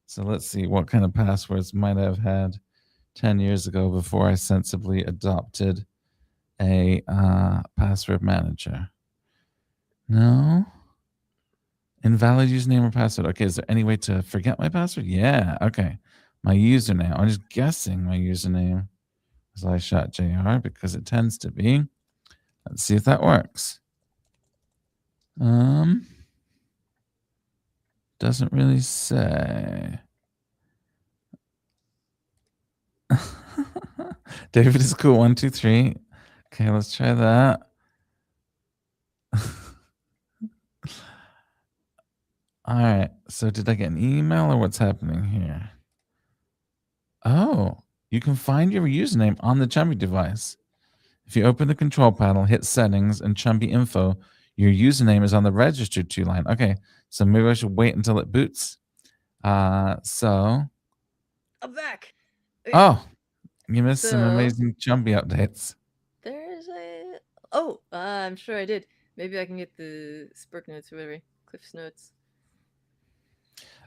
[SPEAKER 2] So let's see what kind of passwords might I have had 10 years ago before I sensibly adopted a password manager. No. Invalid username or password. Okay, is there any way to forget my password? Yeah, okay. My username. I'm just guessing my username is I shot JR because it tends to be. Let's see if that works. Doesn't really say. David is cool. 1, 2, 3. Okay, let's try that. All right. So did I get an email or what's happening here? Oh, you can find your username on the Chumby device. If you open the control panel, hit settings and Chumby info, your username is on the registered to line. Okay, so maybe I should wait until it boots. So.
[SPEAKER 1] I'm back.
[SPEAKER 2] Okay. Oh, you missed some amazing Chumby updates.
[SPEAKER 1] There's a. Oh, I'm sure I did. Maybe I can get the Spark Notes or whatever. Cliff's Notes.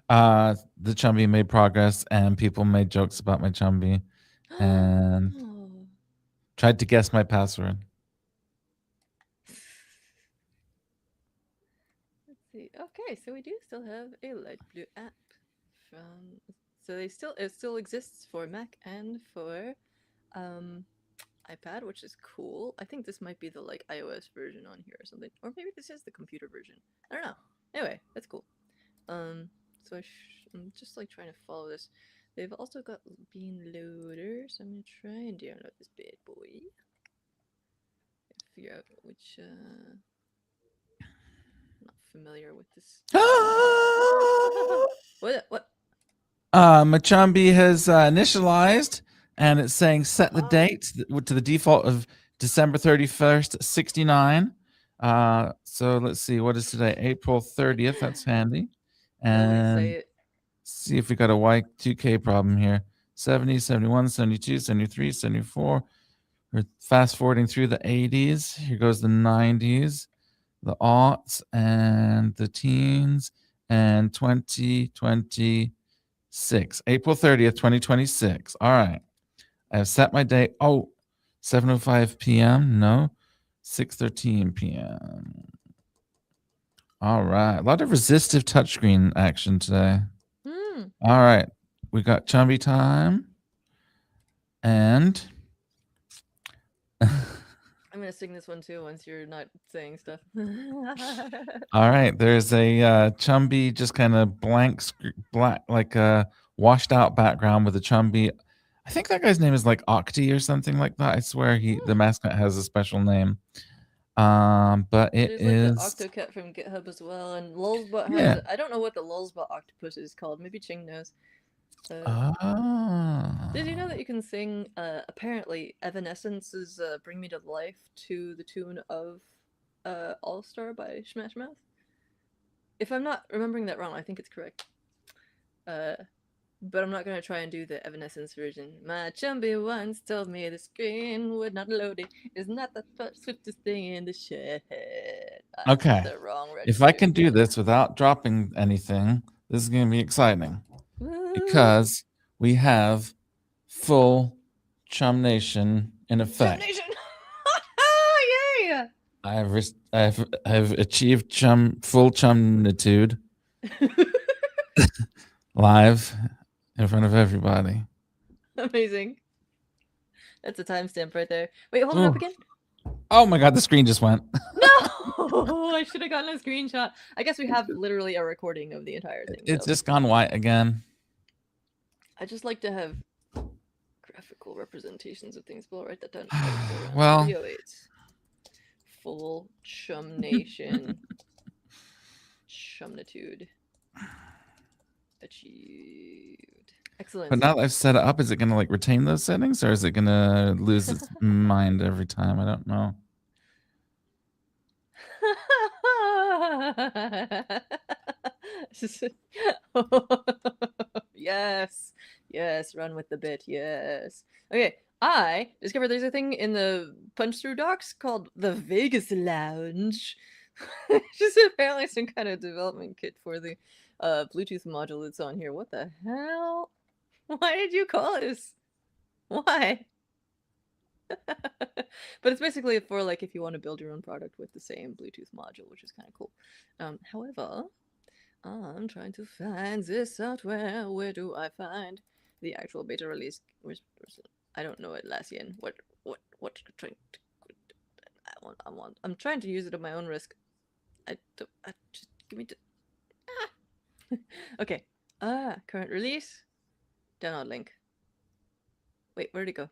[SPEAKER 2] The Chumby made progress and people made jokes about my Chumby and tried to guess my password.
[SPEAKER 1] Let's see. Okay, so we do still have a light blue app from. So it still exists for Mac and for iPad, which is cool. I think this might be the like iOS version on here or something, or maybe this is the computer version. I don't know. Anyway, that's cool. So I'm just like trying to follow this. They've also got Bean Loader, so I'm gonna try and download this bad boy. Figure out which. I'm not familiar with this. What?
[SPEAKER 2] Machumbi has initialized, and it's saying set the date to the default of December 31st, 69. So let's see, what is today? April 30th. That's handy. And see if we got a Y2K problem here. 70, 71, 72, 73, 74. We're fast forwarding through the 80s. Here goes the 90s, the aughts, and the teens, and 2026. April 30th, 2026. All right. I have set my date. Oh, 7:05 p.m. No, 6:13 p.m. All right. A lot of resistive touchscreen action today. All right. We got Chumby time. And
[SPEAKER 1] I'm gonna sing this one too once you're not saying stuff.
[SPEAKER 2] all right, there's a Chumby just kind of black, like a washed out background with a Chumby. I think that guy's name is like Octi or something like that. I swear the mascot has a special name. But it
[SPEAKER 1] There's like the
[SPEAKER 2] is
[SPEAKER 1] Octocat from GitHub as well, and Lulzbot has
[SPEAKER 2] yeah.
[SPEAKER 1] I don't know what the Lulzbot octopus is called. Maybe Ching knows. Did you know that you can sing, apparently, Evanescence's Bring Me to Life to the tune of All Star by Smash Mouth? If I'm not remembering that wrong, I think it's correct. But I'm not gonna try and do the Evanescence version. My chumby once told me the screen would not load it. It's not the swiftest thing in the shed.
[SPEAKER 2] Okay.
[SPEAKER 1] The wrong register.
[SPEAKER 2] If I can do this without dropping anything, this is going to be exciting. Because we have full Chum Nation in effect.
[SPEAKER 1] Chum Nation! Yay!
[SPEAKER 2] I've achieved full chumnitude live in front of everybody.
[SPEAKER 1] Amazing. That's a timestamp right there. Wait, hold it up again.
[SPEAKER 2] Oh my god, the screen just went.
[SPEAKER 1] No! I should have gotten a screenshot. I guess we have literally a recording of the entire thing.
[SPEAKER 2] It's just gone white again.
[SPEAKER 1] I just like to have graphical representations of things, but I'll write that down.
[SPEAKER 2] Well,
[SPEAKER 1] 308. Full Chum Nation. Chumnitude. Achieved. Excellent.
[SPEAKER 2] But now that I've set it up, is it going to like retain those settings, or is it going to lose its mind every time? I don't know.
[SPEAKER 1] Yes. Yes, run with the bit. Yes. Okay, I discovered there's a thing in the punch through docs called the Vegas Lounge. Which is apparently some kind of development kit for the Bluetooth module that's on here. What the hell? Why did you call this? Why? But it's basically for like if you want to build your own product with the same Bluetooth module, which is kind of cool. However, I'm trying to find this software. Where do I find the actual beta release? I don't know Atlassian. What trying to, I'm trying to use it at my own risk. Just give me okay. Current release. Download link. Wait, where'd it go?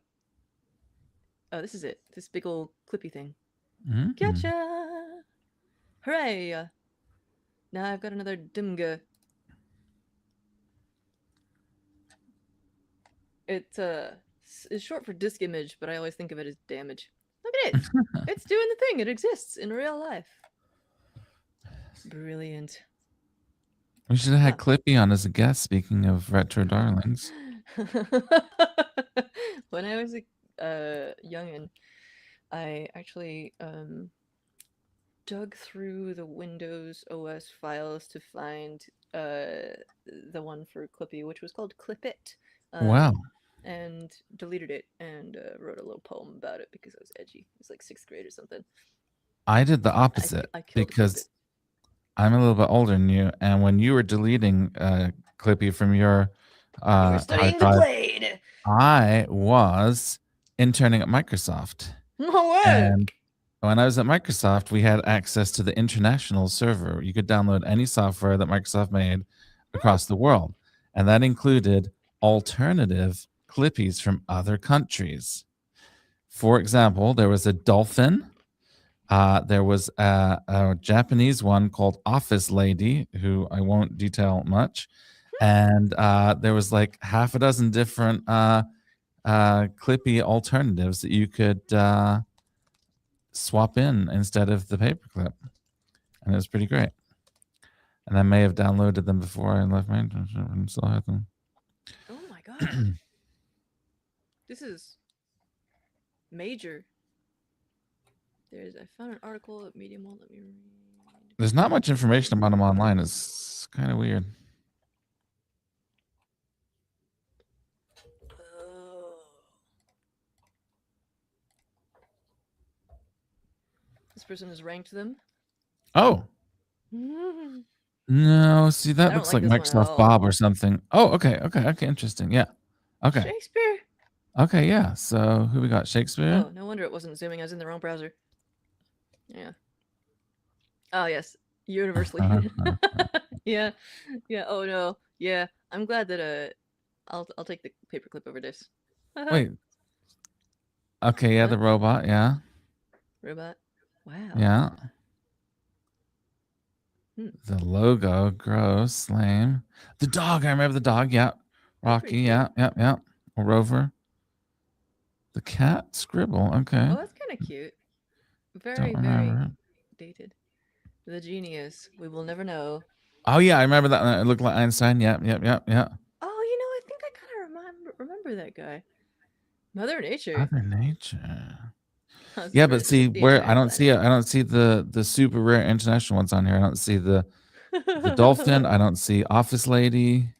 [SPEAKER 1] Oh, this is it. This big old clippy thing. Gotcha! Hooray! Now I've got another Dimga. It's short for disk image, but I always think of it as damage. Look at it! It's doing the thing. It exists in real life. Brilliant.
[SPEAKER 2] We should have had Clippy on as a guest, speaking of retro darlings.
[SPEAKER 1] When I was a youngin', I actually dug through the Windows OS files to find the one for Clippy, which was called Clipit.
[SPEAKER 2] Wow.
[SPEAKER 1] And deleted it and wrote a little poem about it because I was edgy. It was like 6th grade or something.
[SPEAKER 2] I did the opposite because I'm a little bit older than you, and when you were deleting Clippy from your
[SPEAKER 1] studying the blade.
[SPEAKER 2] I was interning at Microsoft.
[SPEAKER 1] No way!
[SPEAKER 2] And when I was at Microsoft, we had access to the international server. You could download any software that Microsoft made across the world, and that included alternative Clippies from other countries. For example, there was a dolphin. There was a Japanese one called Office Lady, who I won't detail much. And there was like half a dozen different Clippy alternatives that you could swap in instead of the paperclip. And it was pretty great. And I may have downloaded them before I left my internship and still had them.
[SPEAKER 1] Oh my god. This is Major. I found an article at Medium. Won't let me read.
[SPEAKER 2] There's not much information about him online. It's kind of weird.
[SPEAKER 1] This person has ranked them.
[SPEAKER 2] Oh. No, see, that looks like Microsoft Bob or something. Oh, okay, interesting. Yeah. Okay.
[SPEAKER 1] Shakespeare.
[SPEAKER 2] Okay, yeah. So who we got? Shakespeare?
[SPEAKER 1] Oh, no wonder it wasn't zooming. I was in the wrong browser. Yeah. Oh, yes. Universally. Yeah. Yeah. Oh, no. Yeah. I'm glad that, I'll take the paperclip over this.
[SPEAKER 2] Wait. Okay, yeah, the robot, yeah.
[SPEAKER 1] Robot. Wow.
[SPEAKER 2] Yeah. The logo, gross, lame. The dog, I remember the dog, yeah. Rocky, yeah. A rover. The cat, Scribble, okay.
[SPEAKER 1] Oh, that's kind of cute. Very, very dated. The genius. We will never know.
[SPEAKER 2] Oh, yeah, I remember that. It looked like Einstein, yeah.
[SPEAKER 1] Oh, you know, I think I kind of remember that guy. Mother Nature.
[SPEAKER 2] Mother Nature. Yeah, but see where I don't see the super rare international ones on here. I don't see the dolphin. I don't see Office Lady.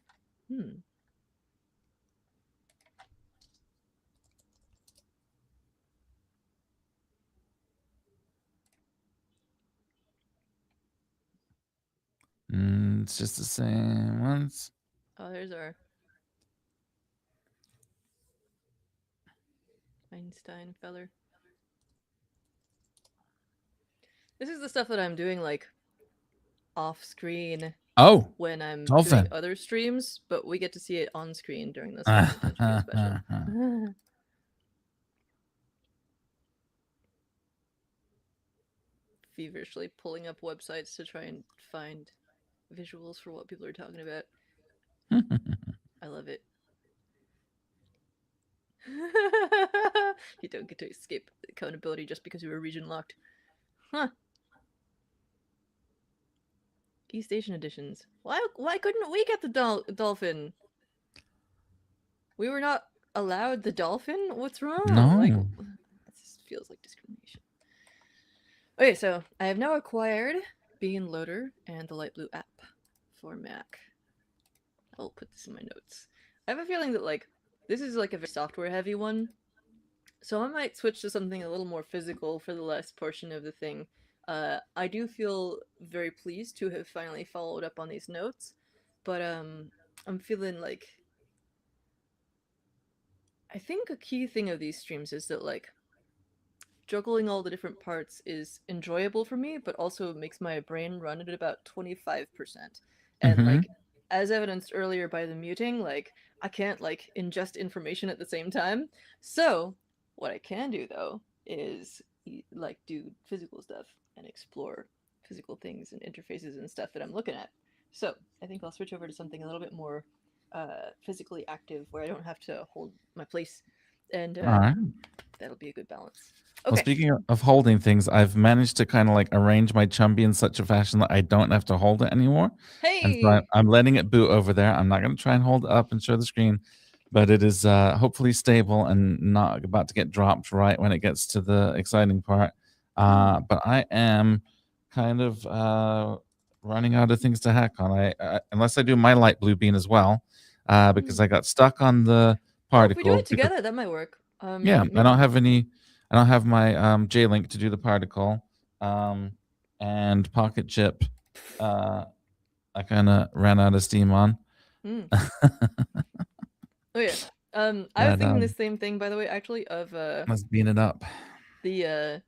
[SPEAKER 2] It's just the same ones.
[SPEAKER 1] Oh, there's our Einstein feller. This is the stuff that I'm doing like off screen.
[SPEAKER 2] Oh,
[SPEAKER 1] when I'm
[SPEAKER 2] dolphin.
[SPEAKER 1] doing other streams, but we get to see it on screen during this special. Feverishly pulling up websites to try and find visuals for what people are talking about. I love it. You don't get to escape accountability just because you were region locked. Huh. East Asian editions. Why couldn't we get the dolphin? We were not allowed the dolphin? What's wrong?
[SPEAKER 2] No.
[SPEAKER 1] Like, this feels like discrimination. Okay, so I have now acquired Bean Loader and the Light Blue app for Mac. I'll put this in my notes. I have a feeling that like this is like a very software heavy one, so I might switch to something a little more physical for the last portion of the thing. I do feel very pleased to have finally followed up on these notes, but I'm feeling like I think a key thing of these streams is that like juggling all the different parts is enjoyable for me, but also makes my brain run at about 25%. And like, as evidenced earlier by the muting, like, I can't like ingest information at the same time. So what I can do though is like do physical stuff and explore physical things and interfaces and stuff that I'm looking at. So I think I'll switch over to something a little bit more physically active where I don't have to hold my place, and that'll be a good balance. Okay.
[SPEAKER 2] Well, speaking of holding things, I've managed to kind of like arrange my Chumby in such a fashion that I don't have to hold it anymore.
[SPEAKER 1] Hey!
[SPEAKER 2] And so I'm letting it boot over there. I'm not going to try and hold it up and show the screen, but it is hopefully stable and not about to get dropped right when it gets to the exciting part. But I am kind of running out of things to hack on. Unless I do my light blue bean as well, because I got stuck on the particle.
[SPEAKER 1] If we do it together, that might work.
[SPEAKER 2] Yeah, I don't have any. I don't have my J-Link to do the particle, and Pocket Chip. I kind of ran out of steam on.
[SPEAKER 1] Oh yeah. I was thinking the same thing, by the way, actually, of
[SPEAKER 2] let's bean it up.
[SPEAKER 1] The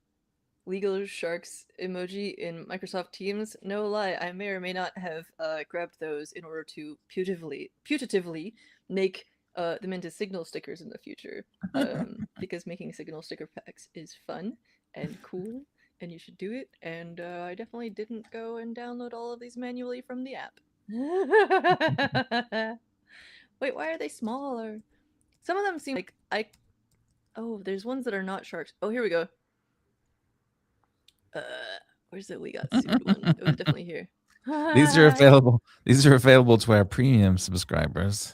[SPEAKER 1] legal sharks emoji in Microsoft Teams. No lie, I may or may not have grabbed those in order to putatively make them into signal stickers in the future, because making signal sticker packs is fun and cool, and you should do it. And I definitely didn't go and download all of these manually from the app. Wait, why are they smaller? Some of them seem like oh, there's ones that are not sharks. Oh, here we go. Where's the we got sued one? It was definitely here.
[SPEAKER 2] These are available. These are available to our premium subscribers.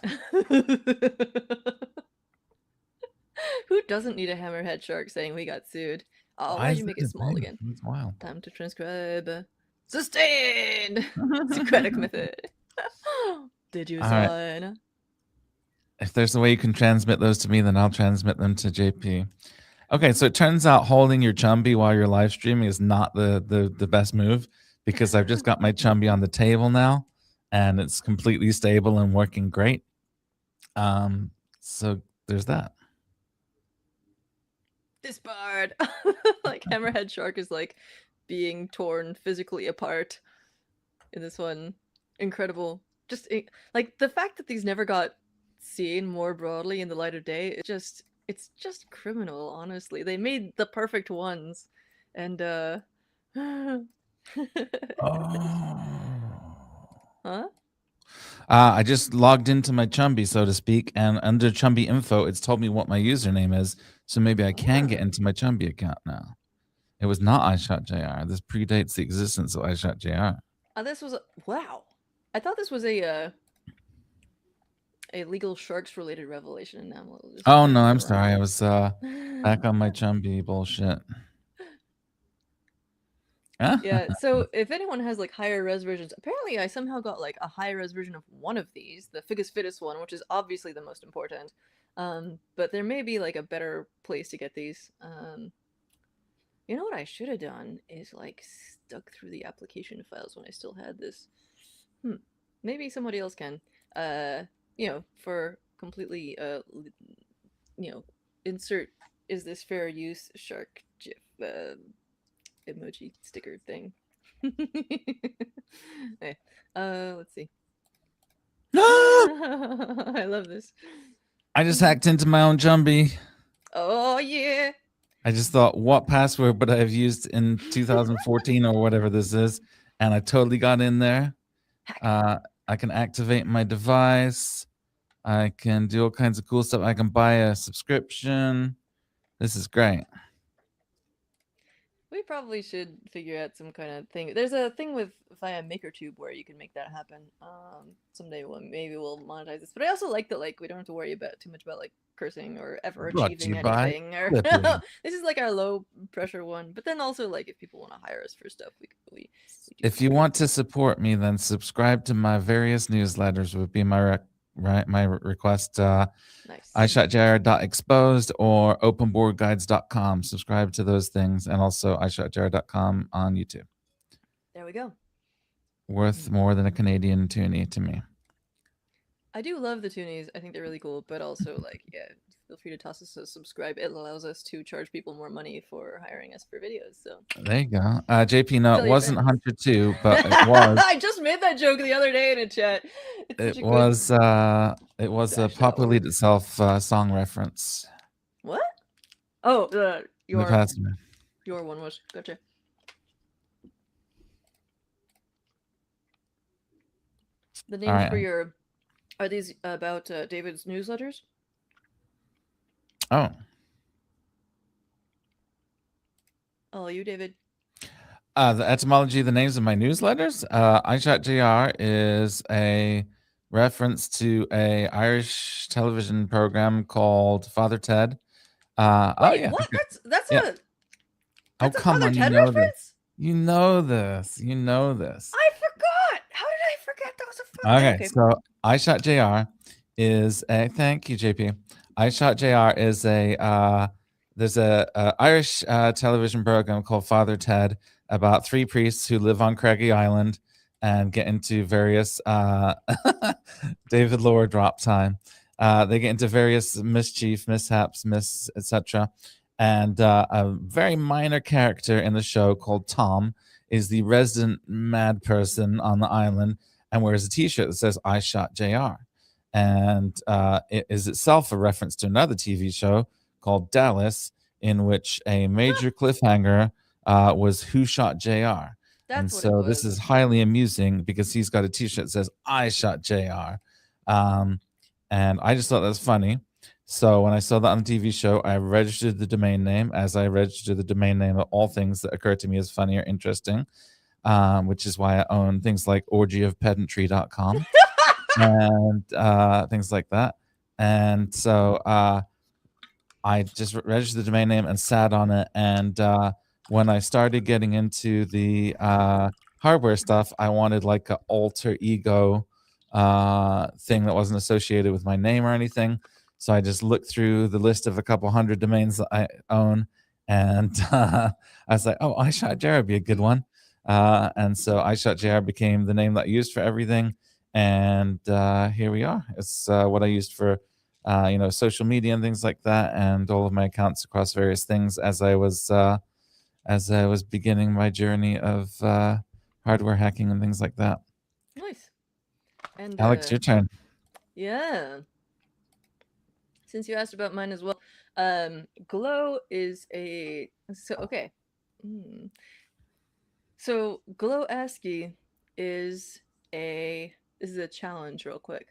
[SPEAKER 1] Who doesn't need a hammerhead shark saying we got sued? Oh,
[SPEAKER 2] Why
[SPEAKER 1] why'd
[SPEAKER 2] is
[SPEAKER 1] you
[SPEAKER 2] that
[SPEAKER 1] make it
[SPEAKER 2] a
[SPEAKER 1] small
[SPEAKER 2] thing?
[SPEAKER 1] again?
[SPEAKER 2] That's wild.
[SPEAKER 1] Time to transcribe. Sustained! Socratic method. Did you
[SPEAKER 2] All right.
[SPEAKER 1] sign?
[SPEAKER 2] If there's a way you can transmit those to me, then I'll transmit them to JP. Okay, so it turns out holding your Chumby while you're live streaming is not the best move, because I've just got my Chumby on the table now, and it's completely stable and working great. So there's that.
[SPEAKER 1] Disbarred. Like hammerhead shark is like being torn physically apart in this one. Incredible. Just like the fact that these never got seen more broadly in the light of day, it's just criminal, honestly. They made the perfect ones. And
[SPEAKER 2] Oh.
[SPEAKER 1] Huh?
[SPEAKER 2] I just logged into my Chumby, so to speak, and under Chumby info, it's told me what my username is, so maybe I can get into my Chumby account now. It was not iShotJR. This predates the existence of iShotJR.
[SPEAKER 1] This was wow. I thought this was a legal sharks related revelation, and now we'll just
[SPEAKER 2] Oh no, I'm sorry. I was back on my Chumby bullshit.
[SPEAKER 1] Yeah, so if anyone has like higher res versions, apparently I somehow got like a high res version of one of these, the Figus Fittest one, which is obviously the most important. But there may be like a better place to get these. You know what I should have done is like stuck through the application files when I still had this. Maybe somebody else can. You know, for completely you know, insert is this fair use shark gif emoji sticker thing. Hey, let's see. I love this.
[SPEAKER 2] I just hacked into my own Chumby.
[SPEAKER 1] Oh yeah.
[SPEAKER 2] I just thought, what password would I have used in 2014 or whatever this is? And I totally got in there. I can activate my device. I can do all kinds of cool stuff. I can buy a subscription. This is great.
[SPEAKER 1] We probably should figure out some kind of thing. There's a thing with via MakerTube where you can make that happen. Someday maybe we'll monetize this. But I also like that like we don't have to worry about too much about like cursing or ever achieving anything. Or this is like our low pressure one. But then also like if people want to hire us for stuff, we
[SPEAKER 2] if you want to support me, then subscribe to my various newsletters would be my request.
[SPEAKER 1] Nice.
[SPEAKER 2] iShotJR.exposed or openboardguides.com. Subscribe to those things, and also iShotJR.com on YouTube.
[SPEAKER 1] There we go.
[SPEAKER 2] Worth more than a Canadian toonie to me.
[SPEAKER 1] I do love the toonies. I think they're really cool, but also like yeah, feel free to toss us a subscribe. It allows us to charge people more money for hiring us for videos. So
[SPEAKER 2] there you go. JP, no, it wasn't Hunter 2, but it was.
[SPEAKER 1] I just made that joke the other day in a chat.
[SPEAKER 2] It was a Pop Will Eat Itself song reference.
[SPEAKER 1] What? Oh, your one was gotcha. The names for your are these about David's newsletters?
[SPEAKER 2] Oh.
[SPEAKER 1] Oh, you, David.
[SPEAKER 2] The etymology of the names of my newsletters. iShotJR is a reference to a Irish television program called Father Ted.
[SPEAKER 1] Wait, yeah. What? That's
[SPEAKER 2] yeah.
[SPEAKER 1] That's
[SPEAKER 2] a Father
[SPEAKER 1] Ted reference?
[SPEAKER 2] You know this. You know this.
[SPEAKER 1] I forgot. How did I forget that was a
[SPEAKER 2] Father? Okay, so iShotJR is a thank you, JP. iShotJR is a there's a Irish television program called Father Ted about three priests who live on Craggy Island and get into various David Lower drop time. They get into various mischief, mishaps, etc. And a very minor character in the show called Tom is the resident mad person on the island and wears a T-shirt that says "I shot JR," and it is itself a reference to another TV show called Dallas, in which a major cliffhanger was "Who shot JR." And so this is highly amusing because he's got a T-shirt that says "I shot JR," and I just thought that's funny. So when I saw that on the TV show, I registered the domain name as I register the domain name of all things that occur to me as funny or interesting, which is why I own things like orgyofpedantry.com and things like that. And so I just registered the domain name and sat on it. And when I started getting into the hardware stuff, I wanted like an alter ego thing that wasn't associated with my name or anything. So I just looked through the list of a couple hundred domains that I own, and I was like, "Oh, iShotJR would be a good one." And so iShotJR became the name that I used for everything, and here we are. It's what I used for social media and things like that, and all of my accounts across various things as I was beginning my journey of hardware hacking and things like that.
[SPEAKER 1] Nice. And
[SPEAKER 2] Alex, your turn.
[SPEAKER 1] yeah, since you asked about mine as well, Glow is a okay. Mm. So Glow ASCII is this is a challenge, real quick.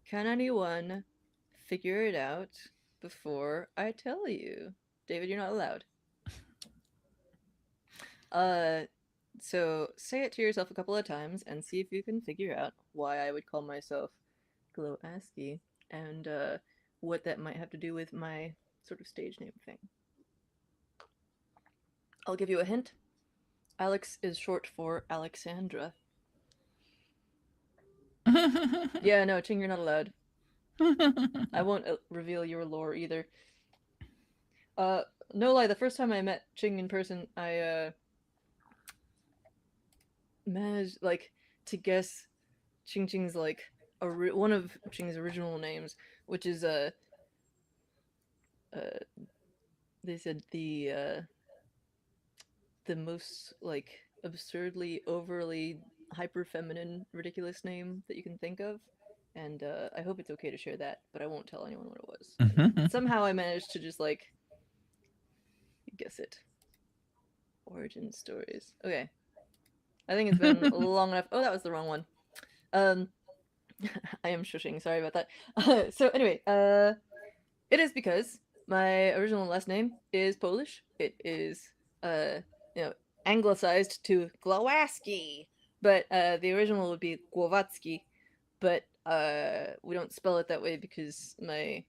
[SPEAKER 1] Can anyone figure it out before I tell you? David, you're not allowed. Uh, so say it to yourself a couple of times and see if you can figure out why I would call myself Glow ASCII and what that might have to do with my sort of stage name thing. I'll give you a hint. Alex is short for Alexandra. Yeah, no, Ching, you're not allowed. I won't reveal your lore either. No lie, the first time I met Ching in person, I managed like to guess Ching Ching's like one of Ching's original names, which is uh they said the most like absurdly overly hyper feminine ridiculous name that you can think of. And I hope it's okay to share that, but I won't tell anyone what it was. And somehow I managed to just like guess it. Origin stories. Okay. I think it's been long enough. Oh, that was the wrong one. Um, I am shushing. Sorry about that. So anyway, it is because my original last name is Polish. It is, uh, you know, anglicized to Glawaski, but the original would be Głowacki, but we don't spell it that way because my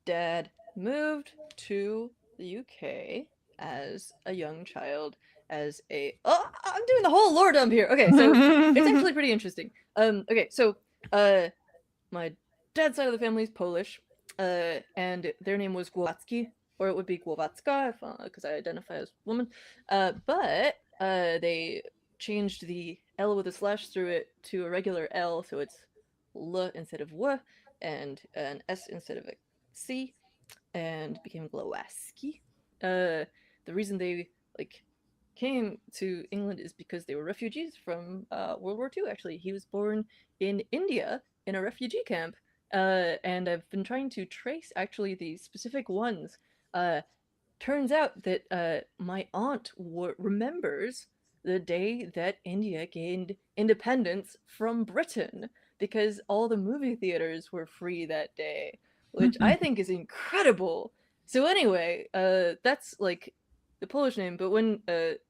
[SPEAKER 1] dad moved to the UK as a young child as a I'm doing the whole lore dump here. Okay, so it's actually pretty interesting. Okay, so my dad's side of the family is Polish, and their name was Głowacki, or it would be Głowacka because I identify as woman. But they changed the L with a slash through it to a regular L, so it's L instead of W, and an S instead of a C, and became Glowaski. The reason they like came to England is because they were refugees from World War II. Actually, he was born in India in a refugee camp, and I've been trying to trace actually the specific ones. Turns out that my aunt remembers the day that India gained independence from Britain because all the movie theaters were free that day, which I think is incredible. So anyway, that's like the Polish name, but when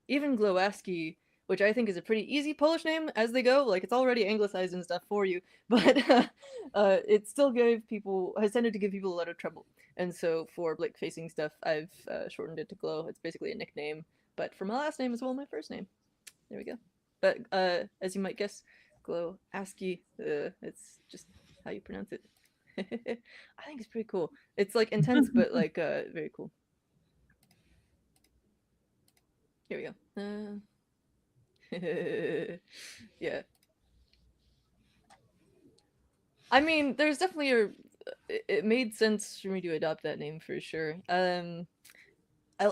[SPEAKER 1] even Glowaski, which I think is a pretty easy Polish name as they go, like it's already anglicized and stuff for you, but it still has tended to give people a lot of trouble. And so for Blake facing stuff, I've shortened it to Glow. It's basically a nickname, but for my last name as well, my first name. There we go. But as you might guess, Glow ASCII, it's just how you pronounce it. I think it's pretty cool. It's like intense, but like very cool. Here we go. Yeah. I mean, there's definitely it made sense for me to adopt that name for sure. I'll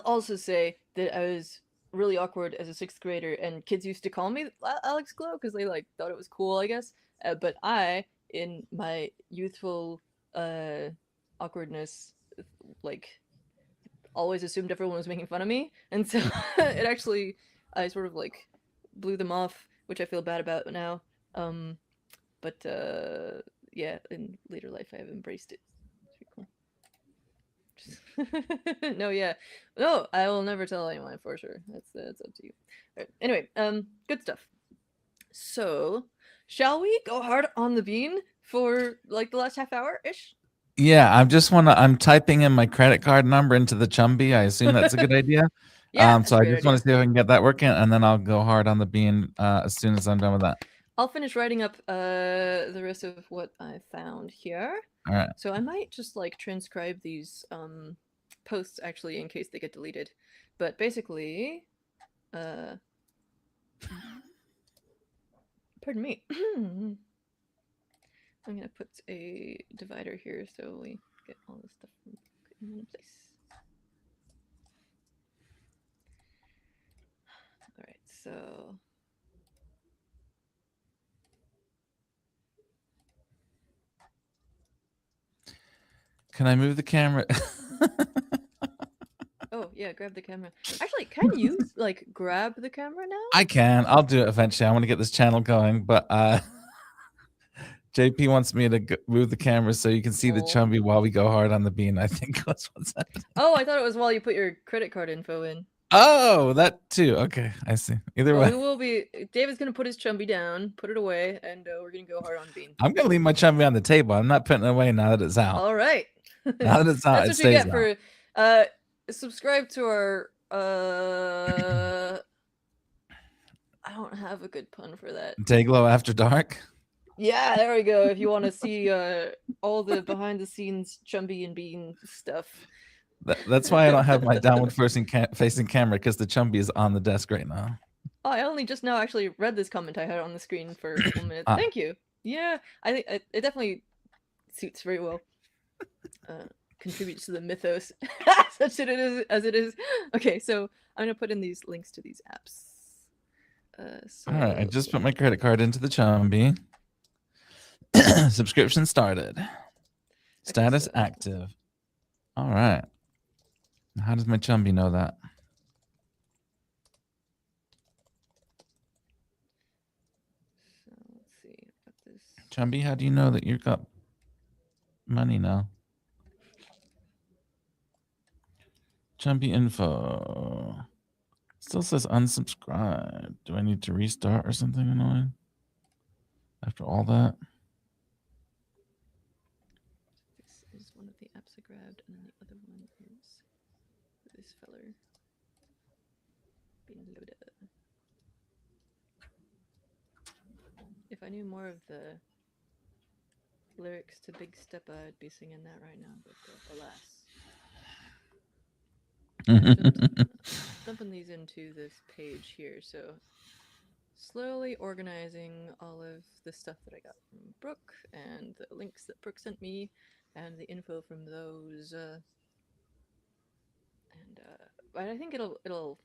[SPEAKER 1] also say that I was really awkward as a sixth grader, and kids used to call me Alex Glow because they like thought it was cool, I guess. But I, in my youthful awkwardness, like always assumed everyone was making fun of me, and so it actually I sort of like blew them off, which I feel bad about now. Um, but yeah, in later life I have embraced it. No, yeah, no, I will never tell anyone for sure. That's up to you. Right. Anyway, good stuff. So, shall we go hard on the bean for like the last half hour ish?
[SPEAKER 2] Yeah, I'm typing in my credit card number into the Chumby. I assume that's a good idea.
[SPEAKER 1] Yeah, that's
[SPEAKER 2] So
[SPEAKER 1] a
[SPEAKER 2] I
[SPEAKER 1] great
[SPEAKER 2] just want
[SPEAKER 1] idea.
[SPEAKER 2] to see if I can get that working, and then I'll go hard on the bean as soon as I'm done with that.
[SPEAKER 1] I'll finish writing up the rest of what I found here.
[SPEAKER 2] All right.
[SPEAKER 1] So I might just like transcribe these posts actually in case they get deleted. But basically, uh pardon me. I'm gonna put a divider here so we get all this stuff in one place. All right, so
[SPEAKER 2] Can I move the camera?
[SPEAKER 1] oh yeah, grab the camera. Actually, can you like grab the camera now?
[SPEAKER 2] I can. I'll do it eventually. I want to get this channel going, but JP wants me to move the camera so you can see the Chumby while we go hard on the bean. I think that's what's happening.
[SPEAKER 1] Oh, I thought it was while you put your credit card info in.
[SPEAKER 2] Oh, that too. Okay, I see. Either
[SPEAKER 1] Well,
[SPEAKER 2] way,
[SPEAKER 1] we will be. David's gonna put his Chumby down, put it away, and we're gonna go hard on Bean.
[SPEAKER 2] I'm gonna leave my Chumby on the table. I'm not putting it away now that it's out.
[SPEAKER 1] All right.
[SPEAKER 2] Now that it's out,
[SPEAKER 1] That's
[SPEAKER 2] it
[SPEAKER 1] what you
[SPEAKER 2] stays
[SPEAKER 1] get
[SPEAKER 2] out.
[SPEAKER 1] for subscribe to our I don't have a good pun for that.
[SPEAKER 2] Dayglow After Dark.
[SPEAKER 1] Yeah, there we go. If you want to see all the behind the scenes Chumby and Bean stuff.
[SPEAKER 2] That's why I don't have my downward facing camera, because the Chumby is on the desk right now.
[SPEAKER 1] Oh, I only just now actually read this comment I had on the screen for a couple minutes. Thank you. Yeah, I think it definitely suits very well. Contributes to the mythos such it is as it is. Okay, so I'm gonna put in these links to these apps. So...
[SPEAKER 2] All right, I just put my credit card into the Chumby. Subscription started. Status active. All right. How does my Chumby know that?
[SPEAKER 1] So let's see. Got this.
[SPEAKER 2] Chumby, how do you know that you've got money now? Chumby info. Still says unsubscribe. Do I need to restart or something annoying? After all that?
[SPEAKER 1] This is one of the apps I grabbed, and then the other one is this feller being loaded. If I knew more of the lyrics to Big Steppa, I'd be singing that right now, but alas. Dumping these into this page here, so slowly organizing all of the stuff that I got from Brooke and the links that Brooke sent me and the info from those. But I think it'll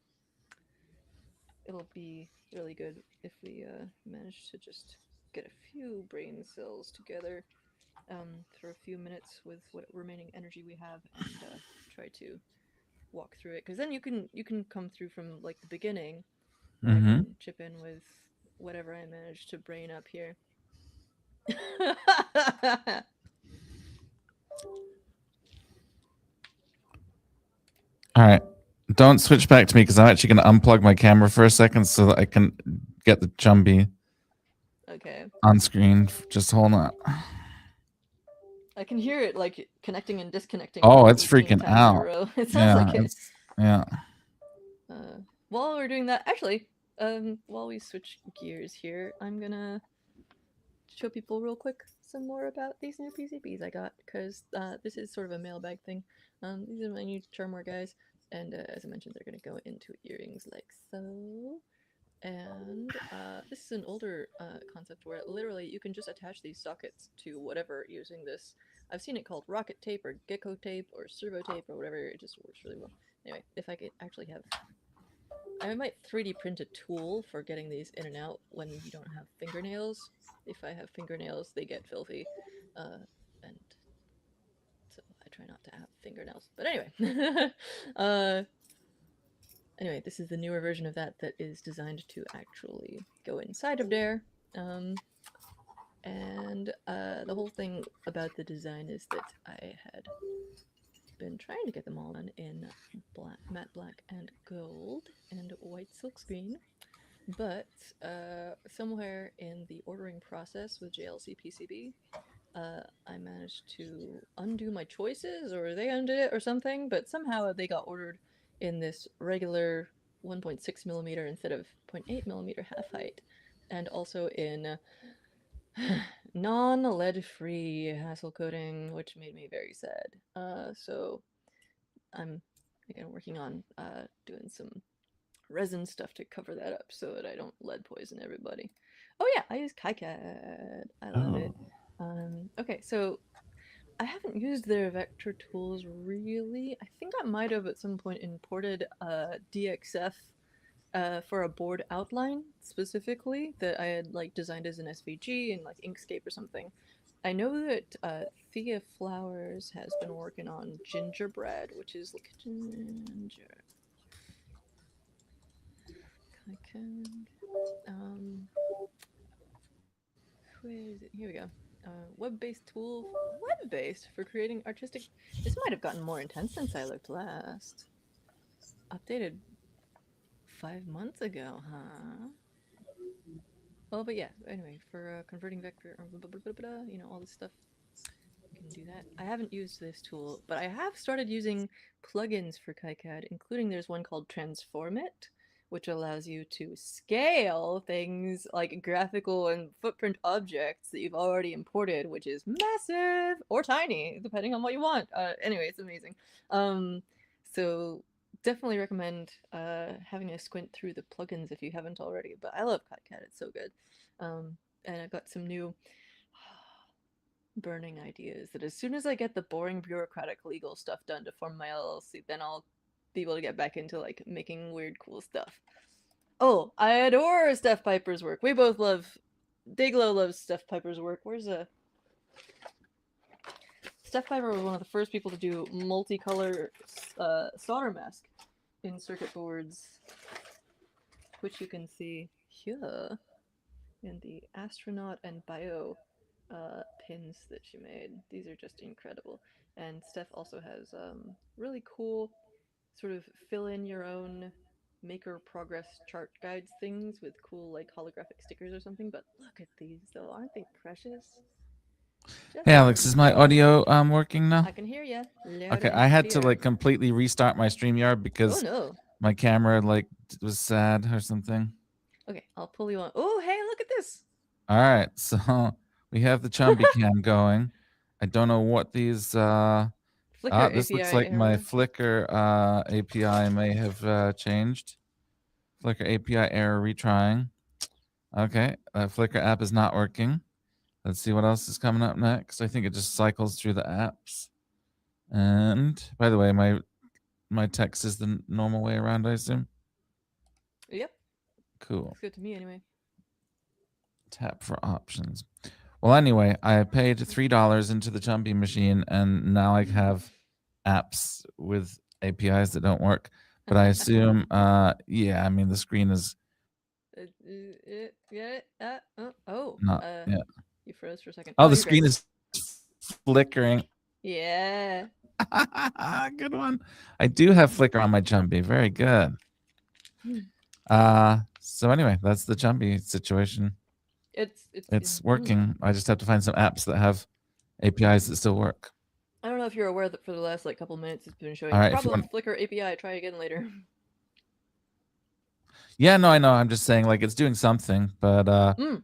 [SPEAKER 1] be really good if we manage to just get a few brain cells together for a few minutes with what remaining energy we have and try to walk through it, because then you can come through from like the beginning. I can chip in with whatever I manage to brain up here.
[SPEAKER 2] All right. Don't switch back to me, because I'm actually going to unplug my camera for a second so that I can get the Chumby on screen. Just hold on.
[SPEAKER 1] I can hear it like connecting and disconnecting.
[SPEAKER 2] Oh, it's freaking out.
[SPEAKER 1] It sounds like it.
[SPEAKER 2] Yeah.
[SPEAKER 1] While we're doing that, actually, while we switch gears here, I'm gonna show people real quick some more about these new PCBs I got, because this is sort of a mailbag thing. These are my new Charmware guys, and as I mentioned, they're gonna go into earrings like so. And this is an older concept where literally you can just attach these sockets to whatever using this. I've seen it called rocket tape or gecko tape or servo tape or whatever. It just works really well. Anyway, if I could actually have... I might 3D print a tool for getting these in and out when you don't have fingernails. If I have fingernails, they get filthy. And so I try not to have fingernails. But anyway. Anyway, this is the newer version of that is designed to actually go inside of there. And the whole thing about the design is that I had been trying to get them all done in black, matte black and gold and white silkscreen, but somewhere in the ordering process with JLC PCB, I managed to undo my choices, or they undid it, or something. But somehow they got ordered in this regular 1.6 millimeter instead of 0.8 millimeter half height, and also in non-lead free hassle coating, which made me very sad. So I'm again working on doing some resin stuff to cover that up so that I don't lead poison everybody. Oh yeah, I use KiCad. I love it.
[SPEAKER 2] Oh.
[SPEAKER 1] Okay, so I haven't used their vector tools really. I think I might have at some point imported DXF for a board outline specifically that I had like designed as an SVG in like Inkscape or something. I know that Thea Flowers has been working on gingerbread, which is like ginger. KiCad. Um, where is it? Here we go. Web-based tool, web-based for creating artistic. This might have gotten more intense since I looked last. Updated 5 months ago, huh? Oh, but yeah. Anyway, for converting vector, all this stuff, you can do that. I haven't used this tool, but I have started using plugins for KiCad, including there's one called Transform It, which allows you to scale things like graphical and footprint objects that you've already imported, which is massive or tiny, depending on what you want. Anyway, it's amazing. Um, so definitely recommend having a squint through the plugins if you haven't already. But I love KiCad; it's so good. And I've got some new burning ideas that as soon as I get the boring bureaucratic legal stuff done to form my LLC, then I'll be able to get back into like making weird cool stuff. Oh, I adore Steph Piper's work. We both love Dayglow loves Steph Piper's work. Where's Steph Piper was one of the first people to do multicolor solder mask in circuit boards, which you can see here in the astronaut and bio pins that she made. These are just incredible. And Steph also has really cool sort of fill in your own maker progress chart guides things with cool like holographic stickers or something. But look at these though, aren't they precious? Just
[SPEAKER 2] Hey
[SPEAKER 1] look
[SPEAKER 2] Alex,
[SPEAKER 1] at
[SPEAKER 2] is my
[SPEAKER 1] them.
[SPEAKER 2] audio working now?
[SPEAKER 1] I can hear you loud
[SPEAKER 2] Okay,
[SPEAKER 1] and
[SPEAKER 2] I had to
[SPEAKER 1] clear.
[SPEAKER 2] like completely restart my StreamYard
[SPEAKER 1] Oh
[SPEAKER 2] because
[SPEAKER 1] no.
[SPEAKER 2] my camera like was sad or something.
[SPEAKER 1] Okay, I'll pull you on. Oh, hey, look at this.
[SPEAKER 2] All right, so we have the Chumby cam going. I don't know what these
[SPEAKER 1] Flickr
[SPEAKER 2] this looks
[SPEAKER 1] API
[SPEAKER 2] like my
[SPEAKER 1] error.
[SPEAKER 2] Flickr API may have changed. Flickr API error retrying. Okay, Flickr app is not working. Let's see what else is coming up next. I think it just cycles through the apps. And by the way, my text is the normal way around, I assume.
[SPEAKER 1] Yep,
[SPEAKER 2] Cool.
[SPEAKER 1] looks good to me anyway.
[SPEAKER 2] Tap for options. Well, anyway, I paid $3 into the Chumby machine, and now I have apps with APIs that don't work. But I assume, yeah, I mean the screen is
[SPEAKER 1] Yeah. Oh.
[SPEAKER 2] not. Yeah.
[SPEAKER 1] You froze for a second.
[SPEAKER 2] Oh,
[SPEAKER 1] Oh,
[SPEAKER 2] the
[SPEAKER 1] you're good.
[SPEAKER 2] screen is flickering.
[SPEAKER 1] Yeah.
[SPEAKER 2] Good one. I do have Flickr on my Chumby. Very good. So anyway, that's the Chumby situation. It's working. I just have to find some apps that have APIs that still work.
[SPEAKER 1] I don't know if you're aware that for the last like couple minutes it's been showing
[SPEAKER 2] All right, if you
[SPEAKER 1] problem
[SPEAKER 2] want.
[SPEAKER 1] Flickr API. Try again later.
[SPEAKER 2] Yeah, no, I know. I'm just saying, like, it's doing something, but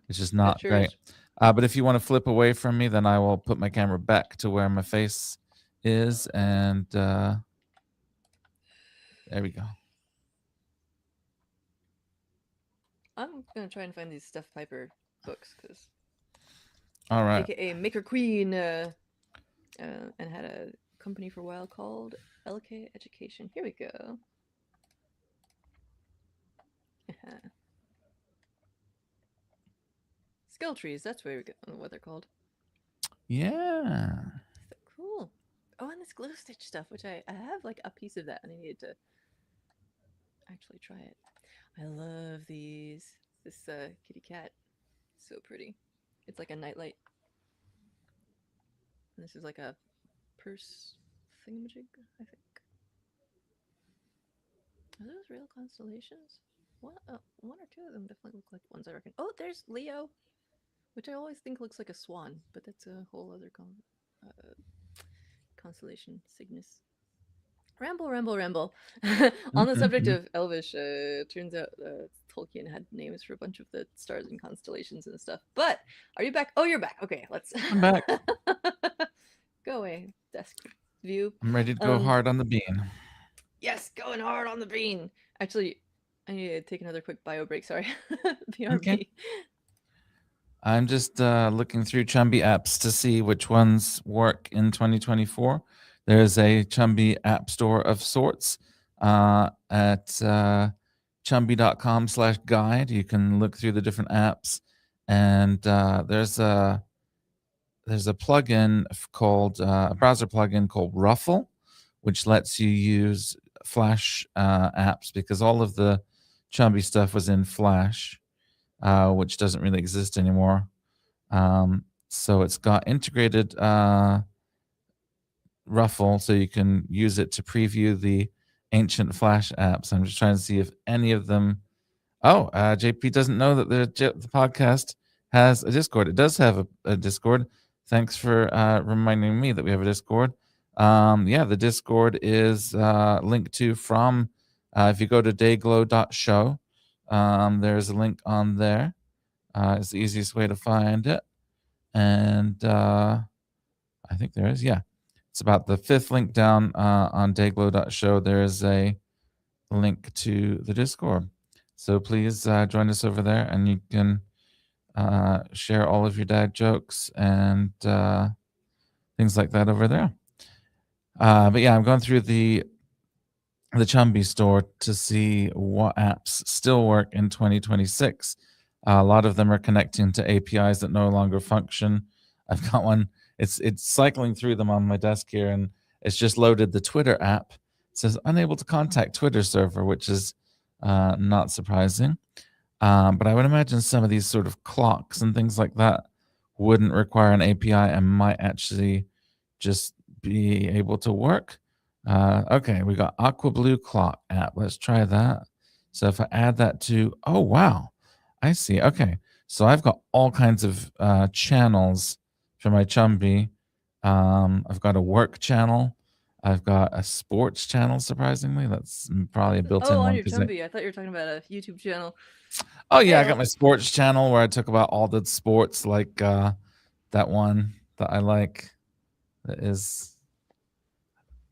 [SPEAKER 2] it's just
[SPEAKER 1] That
[SPEAKER 2] not
[SPEAKER 1] sure
[SPEAKER 2] great.
[SPEAKER 1] is.
[SPEAKER 2] But if you want to flip away from me, then I will put my camera back to where my face is, and there we go.
[SPEAKER 1] I'm gonna try and find these Steph Piper books because,
[SPEAKER 2] All right.
[SPEAKER 1] aka Maker Queen, and had a company for a while called LK Education. Here we go. Skill trees. That's where we go. What they're called.
[SPEAKER 2] Yeah.
[SPEAKER 1] So cool. Oh, and this glue stitch stuff, which I have like a piece of that, and I needed to actually try it. I love these. This kitty cat, so pretty. It's like a nightlight. And this is like a purse thingamajig, I think. Are those real constellations? One or two of them definitely look like ones I reckon. Oh, there's Leo. which I always think looks like a swan, but that's a whole other uh, constellation, Cygnus. Ramble, ramble, ramble. On the subject
[SPEAKER 2] Mhm.
[SPEAKER 1] of Elvish, turns out Tolkien had names for a bunch of the stars and constellations and stuff. But are you back? Oh, you're back. Okay, let's
[SPEAKER 2] I'm back.
[SPEAKER 1] go away. Desk view.
[SPEAKER 2] I'm ready to go
[SPEAKER 1] Um,
[SPEAKER 2] hard on the bean.
[SPEAKER 1] yes, going hard on the bean. Actually, I need to take another quick bio break. Sorry.
[SPEAKER 2] Okay.
[SPEAKER 1] BRB.
[SPEAKER 2] I'm just looking through Chumby apps to see which ones work in 2024. There's a Chumby app store of sorts at chumby.com/guide. You can look through the different apps, and there's a plugin called a browser plugin called Ruffle, which lets you use Flash apps because all of the Chumby stuff was in Flash, which doesn't really exist anymore. So it's got integrated Ruffle, so you can use it to preview the ancient Flash apps. I'm just trying to see if any of them. Oh, JP doesn't know that the podcast has a Discord. It does have a Discord. Thanks for reminding me that we have a Discord. Yeah, the Discord is linked to from if you go to dayglow.show. There's a link on there. It's the easiest way to find it. And I think there is. Yeah. It's about the fifth link down on dayglow.show. There is a link to the Discord. So please join us over there and you can share all of your dad jokes and things like that over there. But yeah, I'm going through the Chumby store to see what apps still work in 2026. A lot of them are connecting to APIs that no longer function. I've got one. It's cycling through them on my desk here, and it's just loaded the Twitter app. It says unable to contact Twitter server, which is not surprising. But I would imagine some of these sort of clocks and things like that wouldn't require an API and might actually just be able to work. Okay, we got Aqua Blue Clock app. Let's try that. So if I add that to, oh wow, I see. Okay, so I've got all kinds of channels for my Chumby. I've got a work channel. I've got a sports channel. Surprisingly, that's probably a
[SPEAKER 1] Oh,
[SPEAKER 2] built-in
[SPEAKER 1] on
[SPEAKER 2] one
[SPEAKER 1] your
[SPEAKER 2] because I.
[SPEAKER 1] Chumby. I thought you were talking about a YouTube channel.
[SPEAKER 2] Oh yeah, I
[SPEAKER 1] Hey,
[SPEAKER 2] got my sports channel where I talk about all the sports, like that one that I like. That is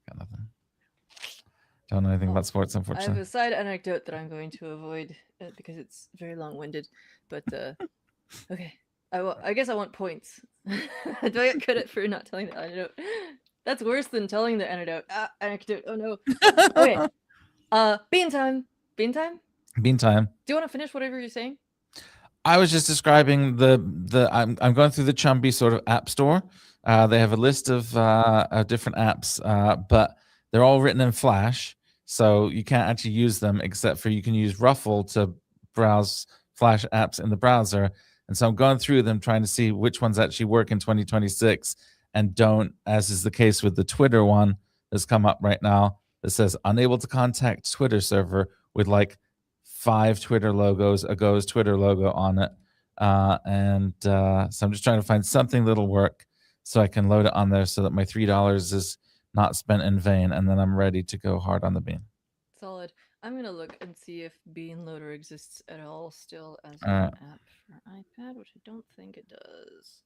[SPEAKER 2] got nothing. Don't know anything
[SPEAKER 1] well,
[SPEAKER 2] about sports,
[SPEAKER 1] I have
[SPEAKER 2] unfortunately.
[SPEAKER 1] a side anecdote that I'm going to avoid because it's very long-winded. But okay, I guess I want points. Do I get credit for not telling the anecdote? That's worse than telling the anecdote. Anecdote. Oh no. Okay. Bean time. Bean time.
[SPEAKER 2] Meantime,
[SPEAKER 1] Do you want to finish whatever you're saying?
[SPEAKER 2] I was just describing the I'm going through the Chumby sort of app store. They have a list of different apps, but they're all written in Flash, so you can't actually use them except for you can use Ruffle to browse Flash apps in the browser. And so I'm going through them trying to see which ones actually work in 2026 and don't, as is the case with the Twitter one that's come up right now that says unable to contact Twitter server with like five Twitter logos, a Go's Twitter logo on it. So I'm just trying to find something that'll work so I can load it on there so that my $3 is not spent in vain. And then I'm ready to go hard on the bean.
[SPEAKER 1] Solid. I'm gonna look and see if Bean Loader exists at all still as
[SPEAKER 2] All
[SPEAKER 1] an
[SPEAKER 2] right.
[SPEAKER 1] app for iPad, which I don't think it does.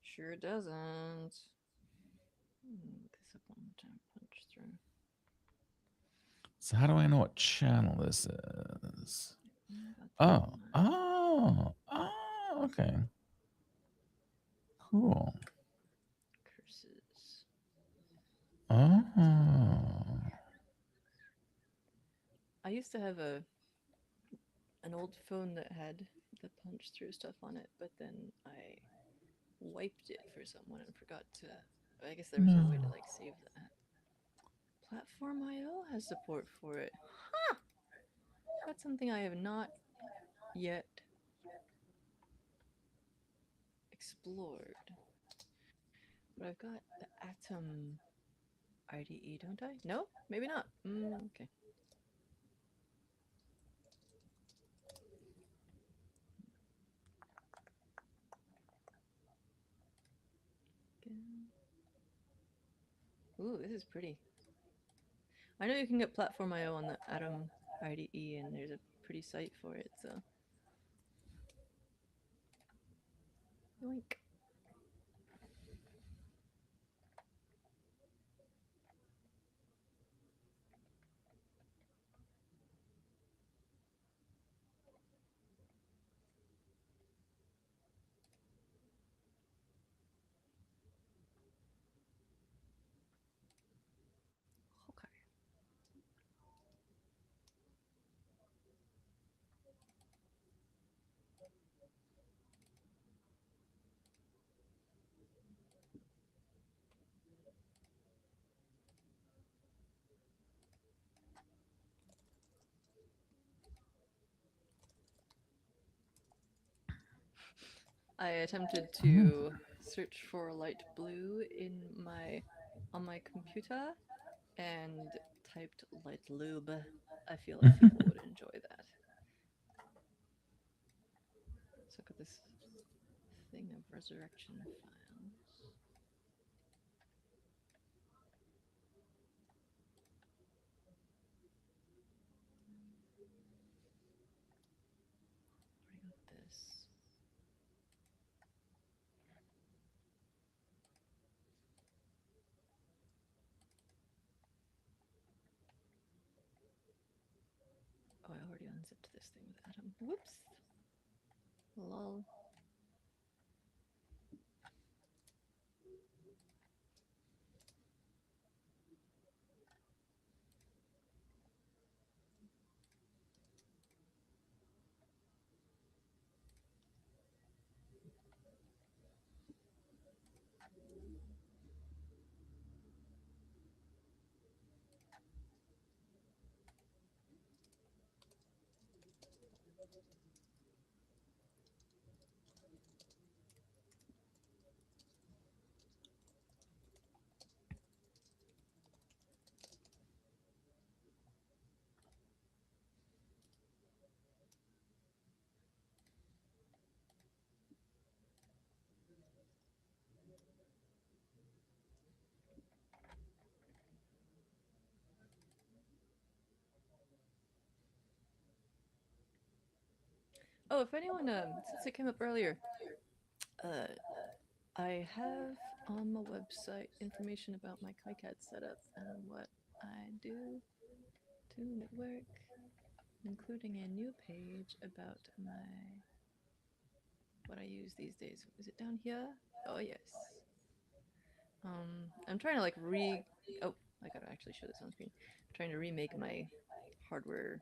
[SPEAKER 1] Sure doesn't. This up one more time. Punch through.
[SPEAKER 2] So how do I know what channel this is? Oh, okay. Cool.
[SPEAKER 1] Curses.
[SPEAKER 2] Oh.
[SPEAKER 1] I used to have an old phone that had the punch through stuff on it, but then I wiped it for someone and forgot to. I guess there was no way to
[SPEAKER 2] No.
[SPEAKER 1] like save the app. Platform IO has support for it. Huh. That's something I have not yet explored. But I've got the Atom IDE, don't I? No, maybe not. Okay. Ooh, this is pretty. I know you can get Platform IO on the Atom IDE, and there's a pretty site for it, so. Yoink. Okay. I attempted to search for light blue on my computer and typed light lube. I feel like people would enjoy that. Let's look at this thing of resurrection files. Already got this. Oh, I already unzipped this thing with Atom. Whoops. Lol. Oh, if anyone, since it came up earlier, uh, I have on the website information about my KiCad setup and what I do to network, including a new page about what I use these days. Is it down here? Oh yes. I'm trying to like oh, I gotta actually show this on screen. I'm trying to remake my hardware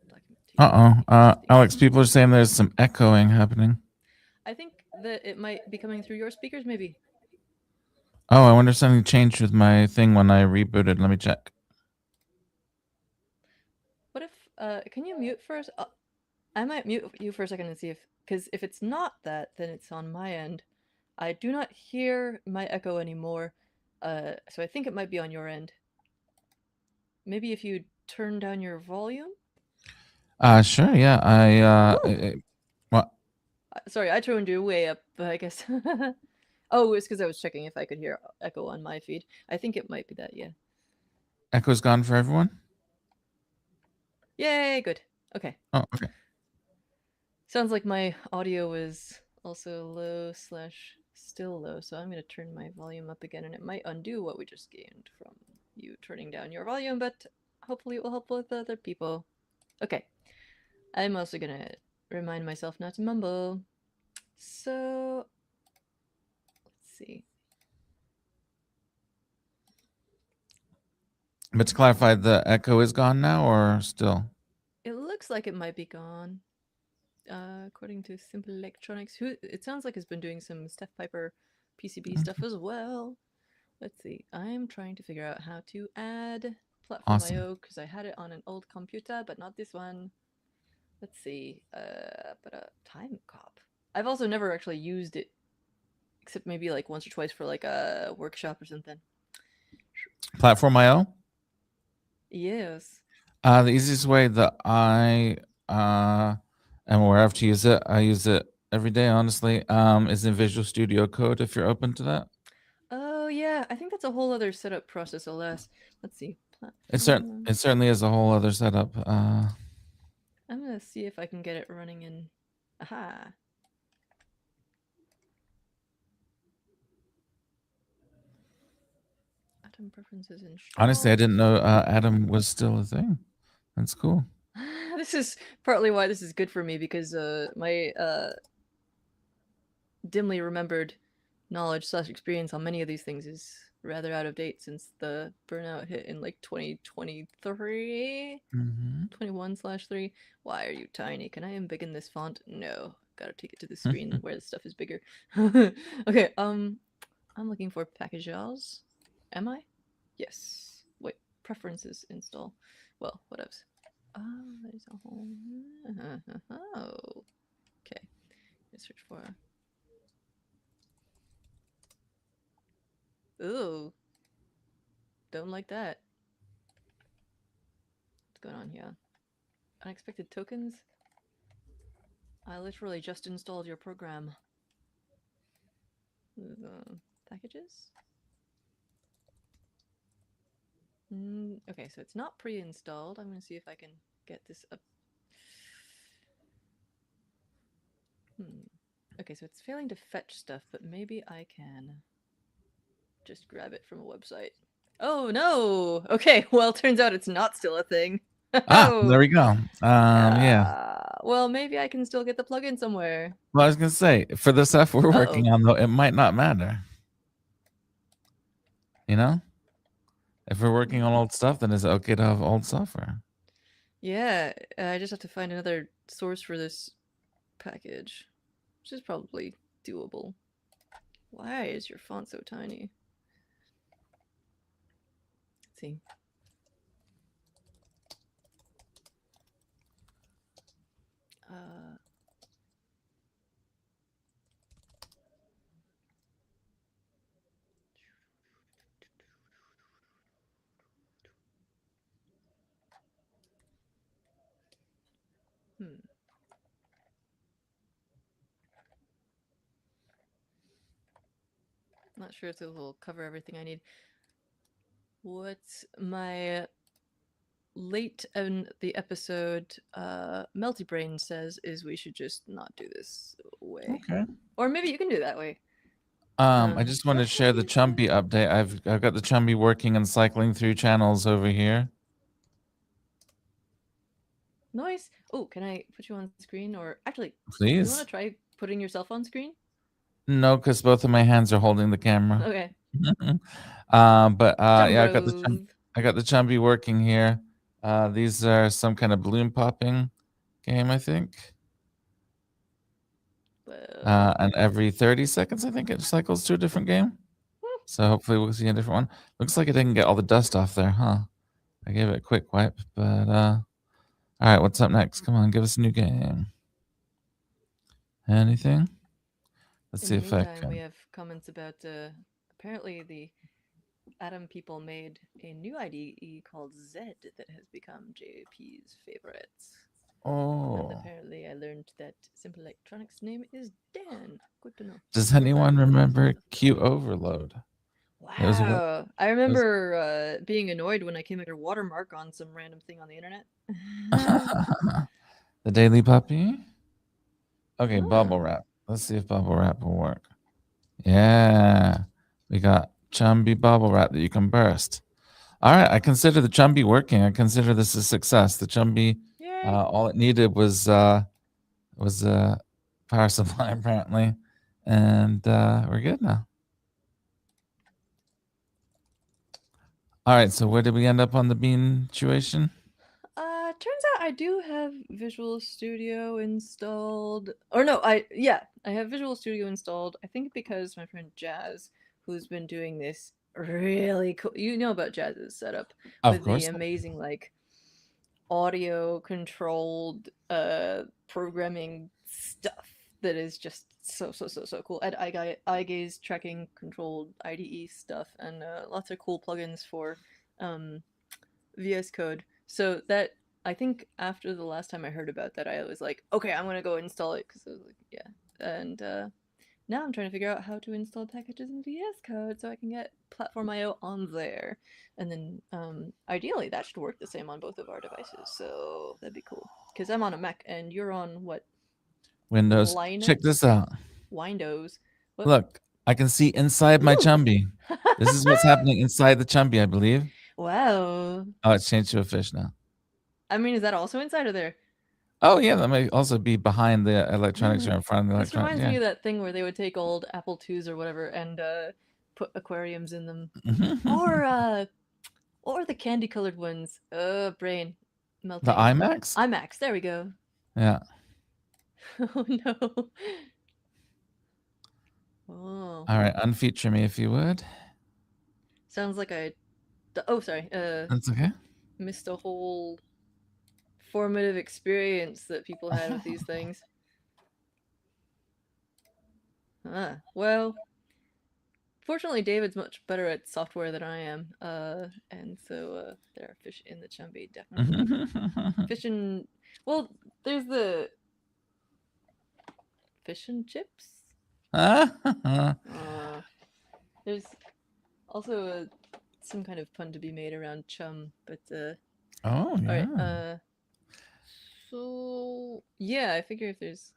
[SPEAKER 1] documentation page
[SPEAKER 2] Alex,
[SPEAKER 1] thingy.
[SPEAKER 2] people are saying there's some echoing happening.
[SPEAKER 1] I think that it might be coming through your speakers, maybe.
[SPEAKER 2] Oh, I wonder if something changed with my thing when I rebooted. Let me check.
[SPEAKER 1] What if, can you mute first? I might mute you for a second and see because if it's not that, then it's on my end. I do not hear my echo anymore, so I think it might be on your end. Maybe if you turn down your volume?
[SPEAKER 2] Sure, yeah. What?
[SPEAKER 1] Sorry, I turned you way up, but I guess. Oh, it's because I was checking if I could hear echo on my feed. I think it might be that, yeah.
[SPEAKER 2] Echo's gone for everyone?
[SPEAKER 1] Yay, good. Okay.
[SPEAKER 2] Oh, okay.
[SPEAKER 1] Sounds like my audio is also low slash still low, so I'm going to turn my volume up again, and it might undo what we just gained from you turning down your volume, but hopefully it will help with other people. Okay. I'm also going to remind myself not to mumble. So, let's see.
[SPEAKER 2] But to clarify, the echo is gone now or still?
[SPEAKER 1] It looks like it might be gone. According to Simple Electronics, who it sounds like has been doing some Steph Piper PCB stuff as well. Let's see. I'm trying to figure out how to add Platform
[SPEAKER 2] Awesome.
[SPEAKER 1] IO because I had it on an old computer, but not this one. Let's see. But a time cop. I've also never actually used it, except maybe like once or twice for like a workshop or something.
[SPEAKER 2] Platform IO?
[SPEAKER 1] Yes.
[SPEAKER 2] The easiest way that I am aware of to use it, I use it every day, honestly, is in Visual Studio Code if you're open to that.
[SPEAKER 1] Oh yeah, Yeah, I think that's a whole other setup process, alas. Let's see.
[SPEAKER 2] It
[SPEAKER 1] Platform.
[SPEAKER 2] certainly is a whole other setup.
[SPEAKER 1] I'm gonna see if I can get it running in. Aha. Atom preferences
[SPEAKER 2] Honestly, I
[SPEAKER 1] installed.
[SPEAKER 2] didn't know Atom was still a thing. That's cool.
[SPEAKER 1] This is partly why this is good for me because my dimly remembered knowledge slash experience on many of these things is rather out of date since the burnout hit in like 2023,
[SPEAKER 2] Mm-hmm.
[SPEAKER 1] 21 slash 3. Why are you tiny? Can I embiggen this font? No. Gotta take it to the screen where the stuff is bigger. Okay, I'm looking for packages. Am I? Yes. Wait, preferences install. Well, what else? Oh, there's a whole. Oh, okay. Let's search for. Ooh, don't like that. What's going on here? Unexpected tokens? I literally just installed your program. Packages? Okay, so it's not pre-installed. I'm gonna see if I can get this up. Okay, so it's failing to fetch stuff, but maybe I can just grab it from a website. Oh no! Okay, well, turns out it's not still a thing.
[SPEAKER 2] There
[SPEAKER 1] Oh,
[SPEAKER 2] we go. Yeah.
[SPEAKER 1] well, maybe I can still get the plugin somewhere.
[SPEAKER 2] Well, I was gonna say for the stuff we're
[SPEAKER 1] Uh-oh.
[SPEAKER 2] working on, though, it might not matter. You know, if we're working on old stuff, then is it okay to have old software?
[SPEAKER 1] Yeah, I just have to find another source for this package, which is probably doable. Why is your font so tiny? Let's see. Uh, hmm. Not sure if this will cover everything I need. What my late in the episode Melty Brain says is we should just not do this way.
[SPEAKER 2] Okay.
[SPEAKER 1] Or maybe you can do that way.
[SPEAKER 2] I just want to share the Chumby update. I've got the Chumby working and cycling through channels over here.
[SPEAKER 1] Noise. Oh, can I put you on screen? Or actually, do you want to
[SPEAKER 2] Please.
[SPEAKER 1] try putting yourself on screen?
[SPEAKER 2] No, because both of my hands are holding the camera.
[SPEAKER 1] Okay.
[SPEAKER 2] But yeah,
[SPEAKER 1] Jumbros.
[SPEAKER 2] I got the Chumby working here. These are some kind of balloon popping game, I think.
[SPEAKER 1] Well.
[SPEAKER 2] And every 30 seconds, I think it cycles to a different game. So hopefully we'll see a different one. Looks like it didn't get all the dust off there, huh? I gave it a quick wipe, but all right, what's up next? Come on, give us a new game. Anything? Let's
[SPEAKER 1] In
[SPEAKER 2] see
[SPEAKER 1] the
[SPEAKER 2] if I
[SPEAKER 1] meantime, we
[SPEAKER 2] can.
[SPEAKER 1] have comments about apparently the Atom people made a new IDE called Z that has become JP's favorites. And
[SPEAKER 2] Oh.
[SPEAKER 1] apparently, I learned that Simple Electronics' name is Dan. Good to know.
[SPEAKER 2] Does
[SPEAKER 1] So glad
[SPEAKER 2] anyone
[SPEAKER 1] we learned some
[SPEAKER 2] remember
[SPEAKER 1] stuff.
[SPEAKER 2] Q Overload? It was one.
[SPEAKER 1] Wow. I
[SPEAKER 2] It was
[SPEAKER 1] remember being annoyed when I came across a watermark on some random thing on the internet.
[SPEAKER 2] the Daily Puppy. Okay, bubble
[SPEAKER 1] Oh,
[SPEAKER 2] wrap. Let's see if bubble wrap will work. Yeah, we got Chumby bubble wrap that you can burst. All right, I consider the Chumby working. I consider this a success. The Chumby,
[SPEAKER 1] yay.
[SPEAKER 2] all it needed was power supply apparently, and we're good now. All right, so where did we end up on the bean situation?
[SPEAKER 1] Turns out I do have Visual Studio installed. Or no, I have Visual Studio installed. I think because my friend Jazz, who's been doing this really cool, you know about Jazz's setup
[SPEAKER 2] Of
[SPEAKER 1] with the
[SPEAKER 2] course.
[SPEAKER 1] amazing like audio controlled programming stuff that is just so cool. And eye gaze tracking controlled IDE stuff and lots of cool plugins for um VS Code. So that I think after the last time I heard about that, I was like, okay, I'm gonna go install it because I was like, yeah. And now I'm trying to figure out how to install packages in VS Code so I can get Platform IO on there. And then ideally that should work the same on both of our devices. So that'd be cool. Because I'm on a Mac and you're on what?
[SPEAKER 2] Windows. Check
[SPEAKER 1] Linux?
[SPEAKER 2] this out.
[SPEAKER 1] Windows. What?
[SPEAKER 2] Look, I can see inside my
[SPEAKER 1] Ooh!
[SPEAKER 2] chumby. This is what's happening inside the chumby, I believe.
[SPEAKER 1] Wow.
[SPEAKER 2] Oh, it's changed to a fish now.
[SPEAKER 1] I mean, is that also inside of there?
[SPEAKER 2] Oh yeah, that might also be behind the electronics or in front of the
[SPEAKER 1] This
[SPEAKER 2] electronics.
[SPEAKER 1] reminds
[SPEAKER 2] Yeah.
[SPEAKER 1] me of that thing where they would take old Apple IIs or whatever and put aquariums in them. Or the candy colored ones. Brain melting.
[SPEAKER 2] The IMAX?
[SPEAKER 1] IMAX, there we go.
[SPEAKER 2] Yeah.
[SPEAKER 1] Oh no. Oh.
[SPEAKER 2] All right, unfeature me if you would.
[SPEAKER 1] Sounds like oh sorry.
[SPEAKER 2] That's okay.
[SPEAKER 1] Missed a whole formative experience that people had with these things. Well, fortunately, David's much better at software than I am, and so there are fish in the chumby, definitely. Fish and well, there's the fish and chips. There's also some kind of pun to be made around chum, but
[SPEAKER 2] oh yeah.
[SPEAKER 1] all right. So yeah, I figure if there's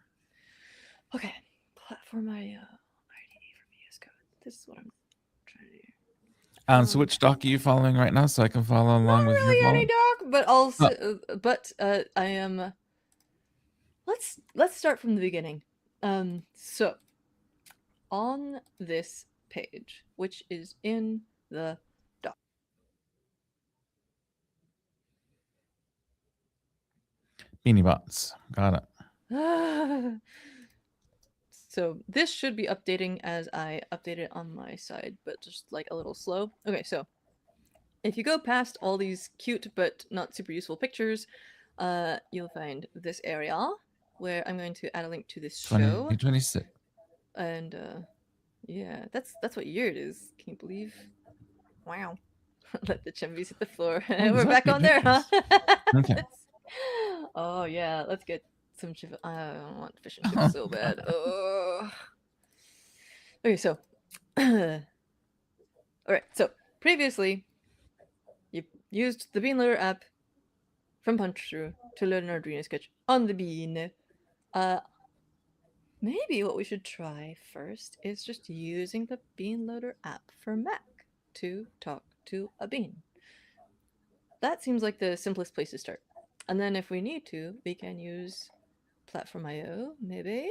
[SPEAKER 1] okay, platform IDE for VS Code. This is what I'm trying to do.
[SPEAKER 2] So which doc are you following right now, so I can follow along with
[SPEAKER 1] really
[SPEAKER 2] your
[SPEAKER 1] any doc, but also, but I am. Let's start from the beginning. So on this page, which is in the doc.
[SPEAKER 2] Beanie Bots. Got it.
[SPEAKER 1] So this should be updating as I update it on my side, but just like a little slow. Okay, so if you go past all these cute but not super useful pictures, you'll find this area where I'm going to add a link to this show.
[SPEAKER 2] 2026.
[SPEAKER 1] And yeah, that's what year it is. Can you believe? Wow. Let the chumbies hit the floor. We're back on there, huh?
[SPEAKER 2] Okay.
[SPEAKER 1] Oh yeah, let's get some chips. I want fish and chips so bad. Okay, so alright, so previously you used the Bean Loader app from Punch-Through to load an Arduino sketch on the Bean. Maybe what we should try first is just using the Bean Loader app for Mac to talk to a bean. That seems like the simplest place to start. And then if we need to, we can use Platform IO, maybe.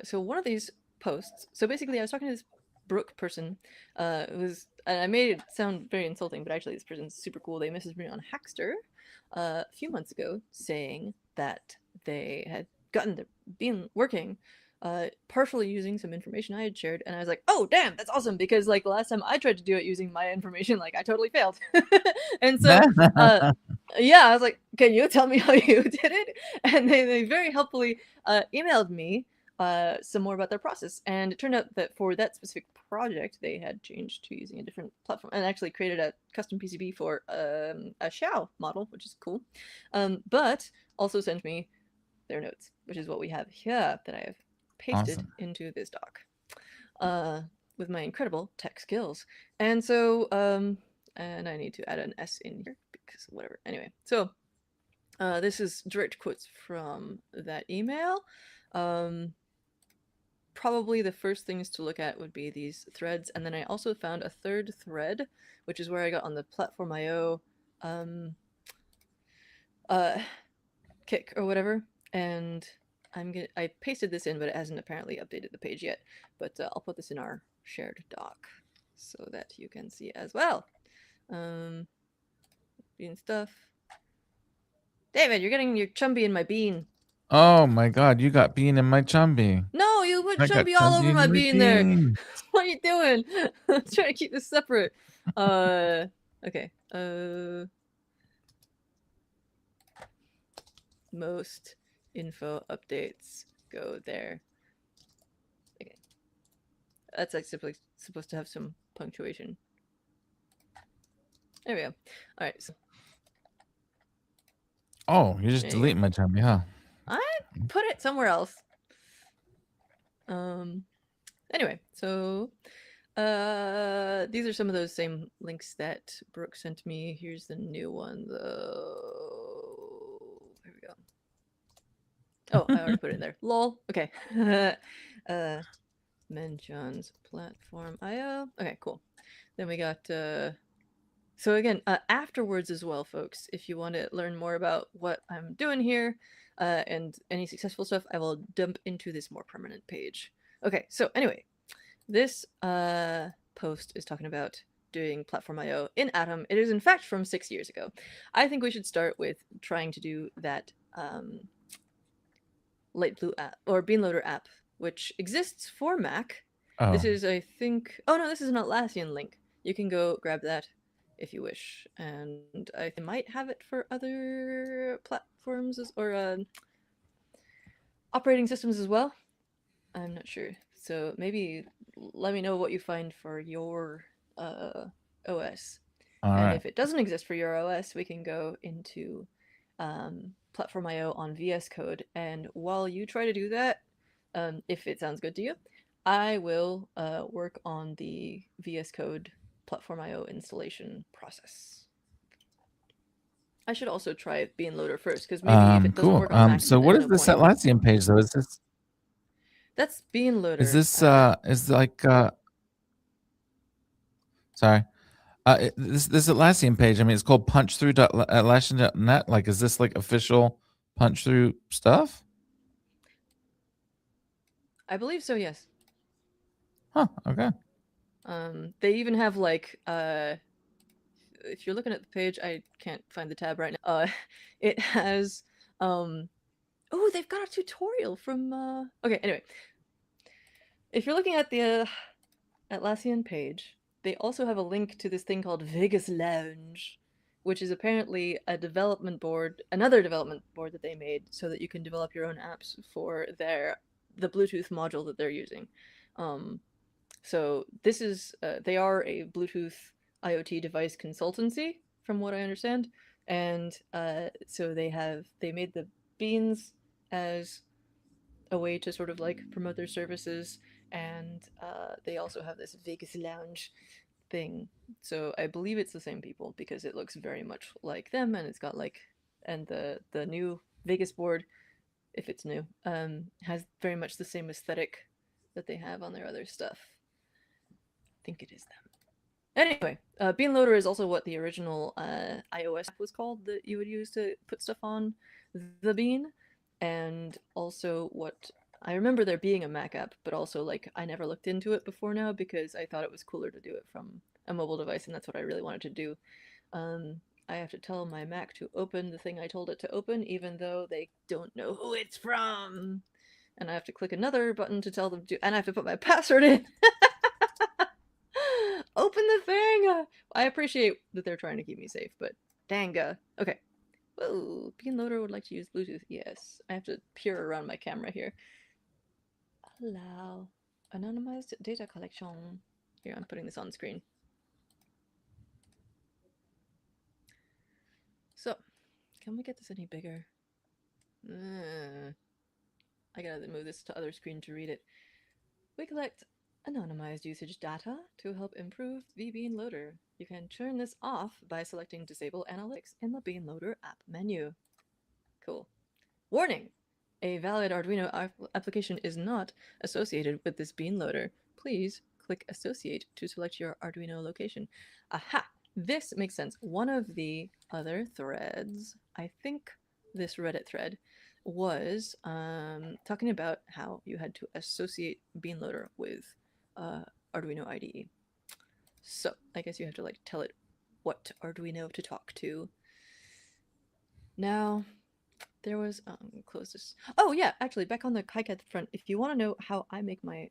[SPEAKER 1] So one of these posts, so basically I was talking to this Brooke person, and I made it sound very insulting, but actually this person's super cool. They messaged me on Hackster a few months ago saying that they had gotten their bean working, partially using some information I had shared, and I was like, oh damn, that's awesome, because like the last time I tried to do it using my information, like I totally failed. And so yeah, I was like, can you tell me how you did it? And they very helpfully emailed me some more about their process, and it turned out that for that specific project they had changed to using a different platform and actually created a custom PCB for a Xiao model, which is cool, but also sent me their notes, which is what we have here that I have pasted into this doc with my incredible tech skills. And so and I need to add an S in here because whatever. Anyway, so this is direct quotes from that email. Probably the first things to look at would be these threads, and then I also found a third thread, which is where I got on the Platform IO kick or whatever, and I pasted this in, but it hasn't apparently updated the page yet, but I'll put this in our shared doc so that you can see as well. Bean stuff. David, you're getting your chumby in my bean.
[SPEAKER 2] Oh my god, you got bean in my chumby.
[SPEAKER 1] No, you put chumby all over my bean there. What are you doing? I'm trying to keep this separate. Okay. Most info updates go there. Okay. That's like simply supposed to have some punctuation. There we go. All right. So.
[SPEAKER 2] Oh, you're just deleting my chumby, huh?
[SPEAKER 1] I put it somewhere else. Anyway, so these are some of those same links that Brooke sent me. Here's the new one though. Here we go. Oh, I already put it in there. Lol. Okay. Mentions platform IO. Okay, cool. Then we got so again, afterwards as well, folks, if you want to learn more about what I'm doing here and any successful stuff, I will dump into this more permanent page. Okay, so anyway, this post is talking about doing platform IO in Atom. It is in fact from 6 years ago. I think we should start with trying to do that Light Blue app or Beanloader app, which exists for Mac. This
[SPEAKER 2] Oh,
[SPEAKER 1] is, I think, oh no, this is an Atlassian link. You can go grab that if you wish, and I might have it for other platforms or operating systems as well. I'm not sure. So maybe let me know what you find for your uh, OS.
[SPEAKER 2] all
[SPEAKER 1] And
[SPEAKER 2] right.
[SPEAKER 1] if it doesn't exist for your OS, we can go into Platform IO on VS Code. And while you try to do that, if it sounds good to you, I will work on the VS Code Platform IO installation process. I should also try Beanloader first, because maybe if it doesn't
[SPEAKER 2] Cool.
[SPEAKER 1] work on Mac,
[SPEAKER 2] So
[SPEAKER 1] then
[SPEAKER 2] what
[SPEAKER 1] there's
[SPEAKER 2] is
[SPEAKER 1] no
[SPEAKER 2] this
[SPEAKER 1] point.
[SPEAKER 2] Atlassian page though?
[SPEAKER 1] That's
[SPEAKER 2] Is
[SPEAKER 1] Beanloader.
[SPEAKER 2] this is like sorry. This Atlassian page, I mean, it's called punchthrough.atlassian.net. Like, is this like official punch through stuff?
[SPEAKER 1] I believe so, yes.
[SPEAKER 2] Huh. Okay.
[SPEAKER 1] They even have like if you're looking at the page, I can't find the tab right now. It has oh, they've got a tutorial from okay, anyway. If you're looking at the Atlassian page, they also have a link to this thing called Vegas Lounge, which is apparently a development board, another development board that they made so that you can develop your own apps for the Bluetooth module that they're using. Um, so this is they are a Bluetooth IoT device consultancy, from what I understand, and so they made the beans as a way to sort of like promote their services, and they also have this Vegas Lounge thing. So I believe it's the same people because it looks very much like them, and it's got like and the new Vegas board, if it's new, has very much the same aesthetic that they have on their other stuff. I think it is them. Anyway, Beanloader is also what the original iOS app was called that you would use to put stuff on the Bean, and also what I remember there being a Mac app, but also like I never looked into it before now because I thought it was cooler to do it from a mobile device, and that's what I really wanted to do. I have to tell my Mac to open the thing I told it to open, even though they don't know who it's from, and I have to click another button to tell them to, and I have to put my password in. Open the thing! I appreciate that they're trying to keep me safe, but danga. Okay. Whoa, Beanloader would like to use Bluetooth. Yes. I have to peer around my camera here. Allow anonymized data collection. Here, I'm putting this on screen. So, can we get this any bigger? I gotta move this to other screen to read it. We collect anonymized usage data to help improve the Beanloader. You can turn this off by selecting Disable Analytics in the Beanloader app menu. Cool. Warning! A valid Arduino application is not associated with this Beanloader. Please click Associate to select your Arduino location. Aha! This makes sense. One of the other threads, I think this Reddit thread, was talking about how you had to associate Beanloader with Arduino IDE. So I guess you have to like tell it what Arduino to talk to. Now, there was close this. Oh yeah, actually, back on the KiCad front, if you want to know how I make my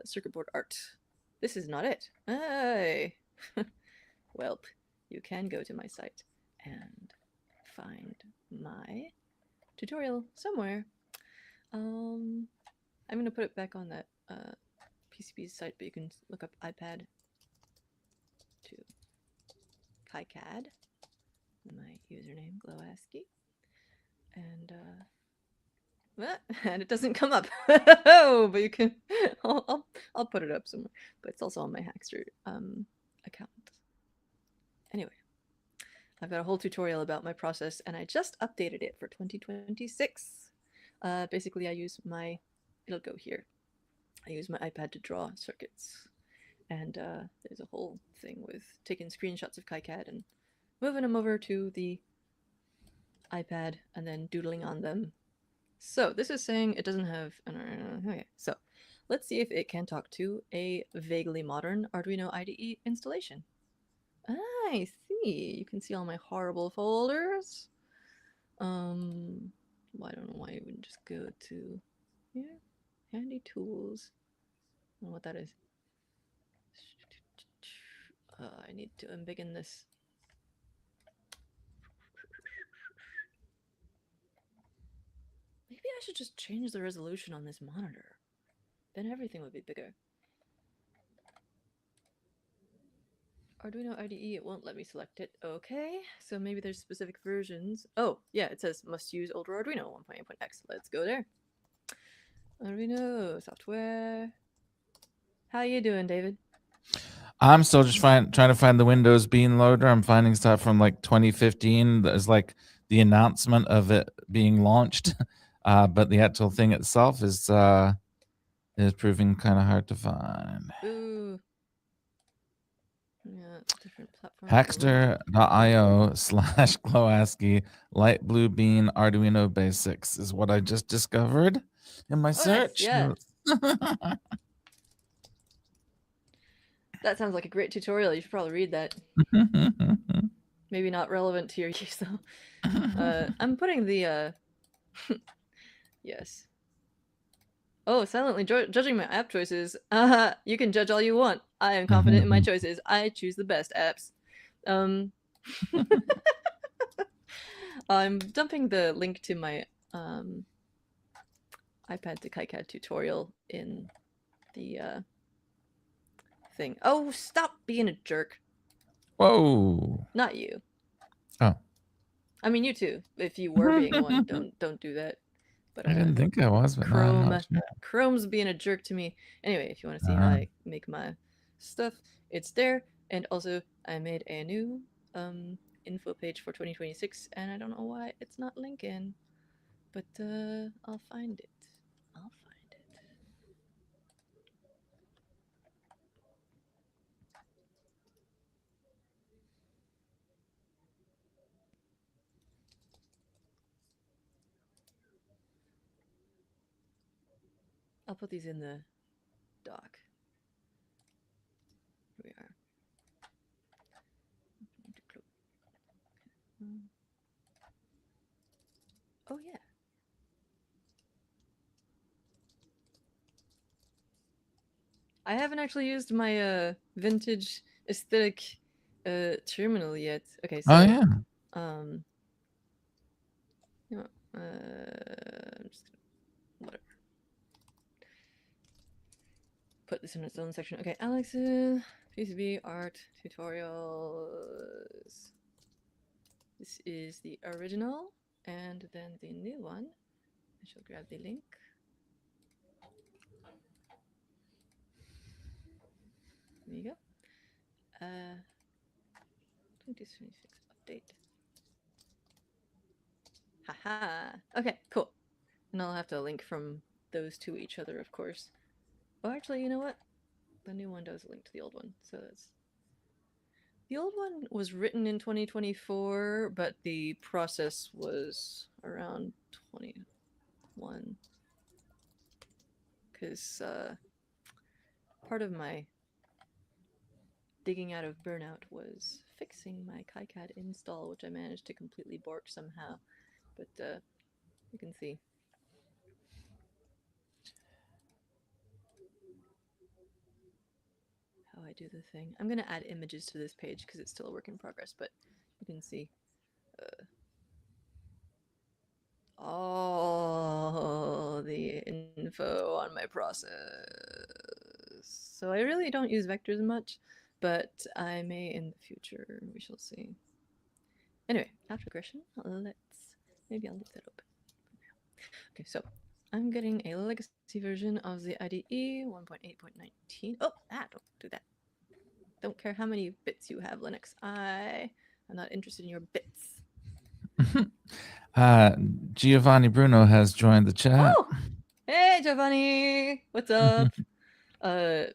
[SPEAKER 1] circuit board art, this is not it. Hey, welp, you can go to my site and find my tutorial somewhere. I'm gonna put it back on that PCB site, but you can look up iPad to KiCad. My username Glowaski, and And it doesn't come up. But you can. I'll put it up somewhere. But it's also on my Hackster account. Anyway, I've got a whole tutorial about my process, and I just updated it for 2026. Basically, I use my. It'll go here. I use my iPad to draw circuits, and there's a whole thing with taking screenshots of KiCad and moving them over to the iPad and then doodling on them. So this is saying it doesn't have. Okay, so let's see if it can talk to a vaguely modern Arduino IDE installation. I see. You can see all my horrible folders. Well, I don't know why you wouldn't just go to here, handy tools. I don't know what that is. I need to unbiggen this. Maybe I should just change the resolution on this monitor. Then everything would be bigger. Arduino IDE, it won't let me select it. Okay, so maybe there's specific versions. Oh, yeah, it says must use older Arduino 1.8.x. Let's go there. Arduino software. How you doing, David?
[SPEAKER 2] I'm still just trying to find the Windows Bean Loader. I'm finding stuff from like 2015. There's like the announcement of it being launched, but the actual thing itself is proving kind of hard to find.
[SPEAKER 1] Ooh. Yeah, different platforms.
[SPEAKER 2] Hackster.io/Glowaski light blue bean Arduino basics is what I just discovered in my search.
[SPEAKER 1] Nice, yeah. That sounds like a great tutorial. You should probably read that. Maybe not relevant to your use though. I'm putting the yes. Oh, silently judging my app choices. You can judge all you want. I am confident in my choices. I choose the best apps. I'm dumping the link to my iPad to KiCad tutorial in the thing. Oh, stop being a jerk.
[SPEAKER 2] Whoa.
[SPEAKER 1] Not you.
[SPEAKER 2] Oh.
[SPEAKER 1] I mean, you too. If you were being one, don't do that. But
[SPEAKER 2] I didn't think I was, but
[SPEAKER 1] Chrome,
[SPEAKER 2] no, I'm sure.
[SPEAKER 1] Chrome's being a jerk to me. Anyway, if you want to see how I make my stuff, it's there. And also, I made a new info page for 2026, and I don't know why it's not linking, but I'll find it. I'll find it. I'll put these in the doc. Here we are. Oh yeah. I haven't actually used my vintage aesthetic terminal yet. Okay, so
[SPEAKER 2] Oh yeah.
[SPEAKER 1] You know, I'm just gonna whatever. Put this in its own section. Okay, Alex's PCB art tutorials. This is the original, and then the new one. I shall grab the link. There you go. 2026 update. Haha. Okay, cool. And I'll have to link from those to each other, of course. Oh, actually, you know what? The new one does link to the old one, so that's. The old one was written in 2024, but the process was around 21. Because part of my digging out of burnout was fixing my KiCad install, which I managed to completely bork somehow. But you can see. How I do the thing. I'm going to add images to this page because it's still a work in progress, but you can see all the info on my process. So I really don't use vectors much, but I may in the future. We shall see. Anyway, after regression, maybe I'll leave that open. Okay, so I'm getting a legacy version of the IDE 1.8.19. Oh, don't do that. Don't care how many bits you have, Linux. I'm not interested in your bits.
[SPEAKER 2] Giovanni Bruno has joined the chat.
[SPEAKER 1] Oh, hey Giovanni, what's up? Good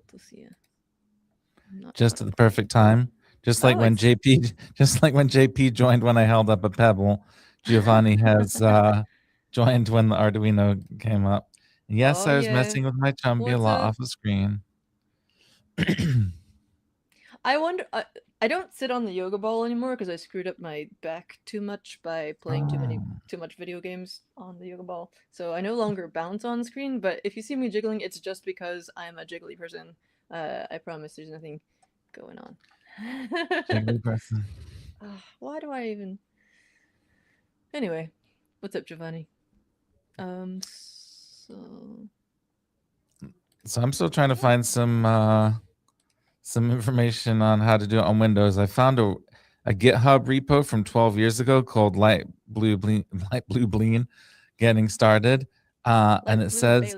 [SPEAKER 1] to see you.
[SPEAKER 2] Just at the perfect time. Just like when JP joined when I held up a pebble. Giovanni has joined when the Arduino came up. Yes, I was messing with my Chumby a lot off the screen.
[SPEAKER 1] I wonder. I don't sit on the yoga ball anymore because I screwed up my back too much by playing too much video games on the yoga ball. So I no longer bounce on screen. But if you see me jiggling, it's just because I'm a jiggly person. I promise there's nothing going on.
[SPEAKER 2] Jiggly person.
[SPEAKER 1] Why do I even? Anyway, what's up, Giovanni?
[SPEAKER 2] So I'm still trying to find some information on how to do it on Windows. I found a GitHub repo from 12 years ago called Light Blue Bleen getting started. And it says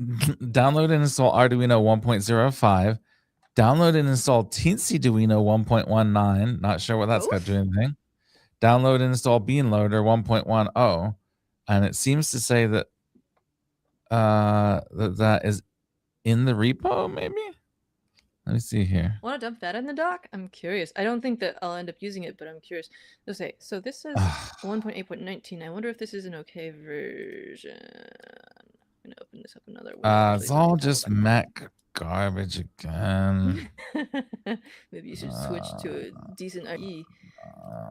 [SPEAKER 2] download and install Arduino 1.05. Download and install Teensy-Duino 1.19. Not sure what that's got to do anything. Download and install BeanLoader 1.10. And it seems to say that that is in the repo, maybe? Let me see here.
[SPEAKER 1] Want to dump that in the dock? I'm curious. I don't think that I'll end up using it, but I'm curious. Okay, so this is 1.8.19. I wonder if this is an okay version. I'm gonna open this up another way.
[SPEAKER 2] It's all just Mac garbage again.
[SPEAKER 1] Maybe you should switch to a decent IE.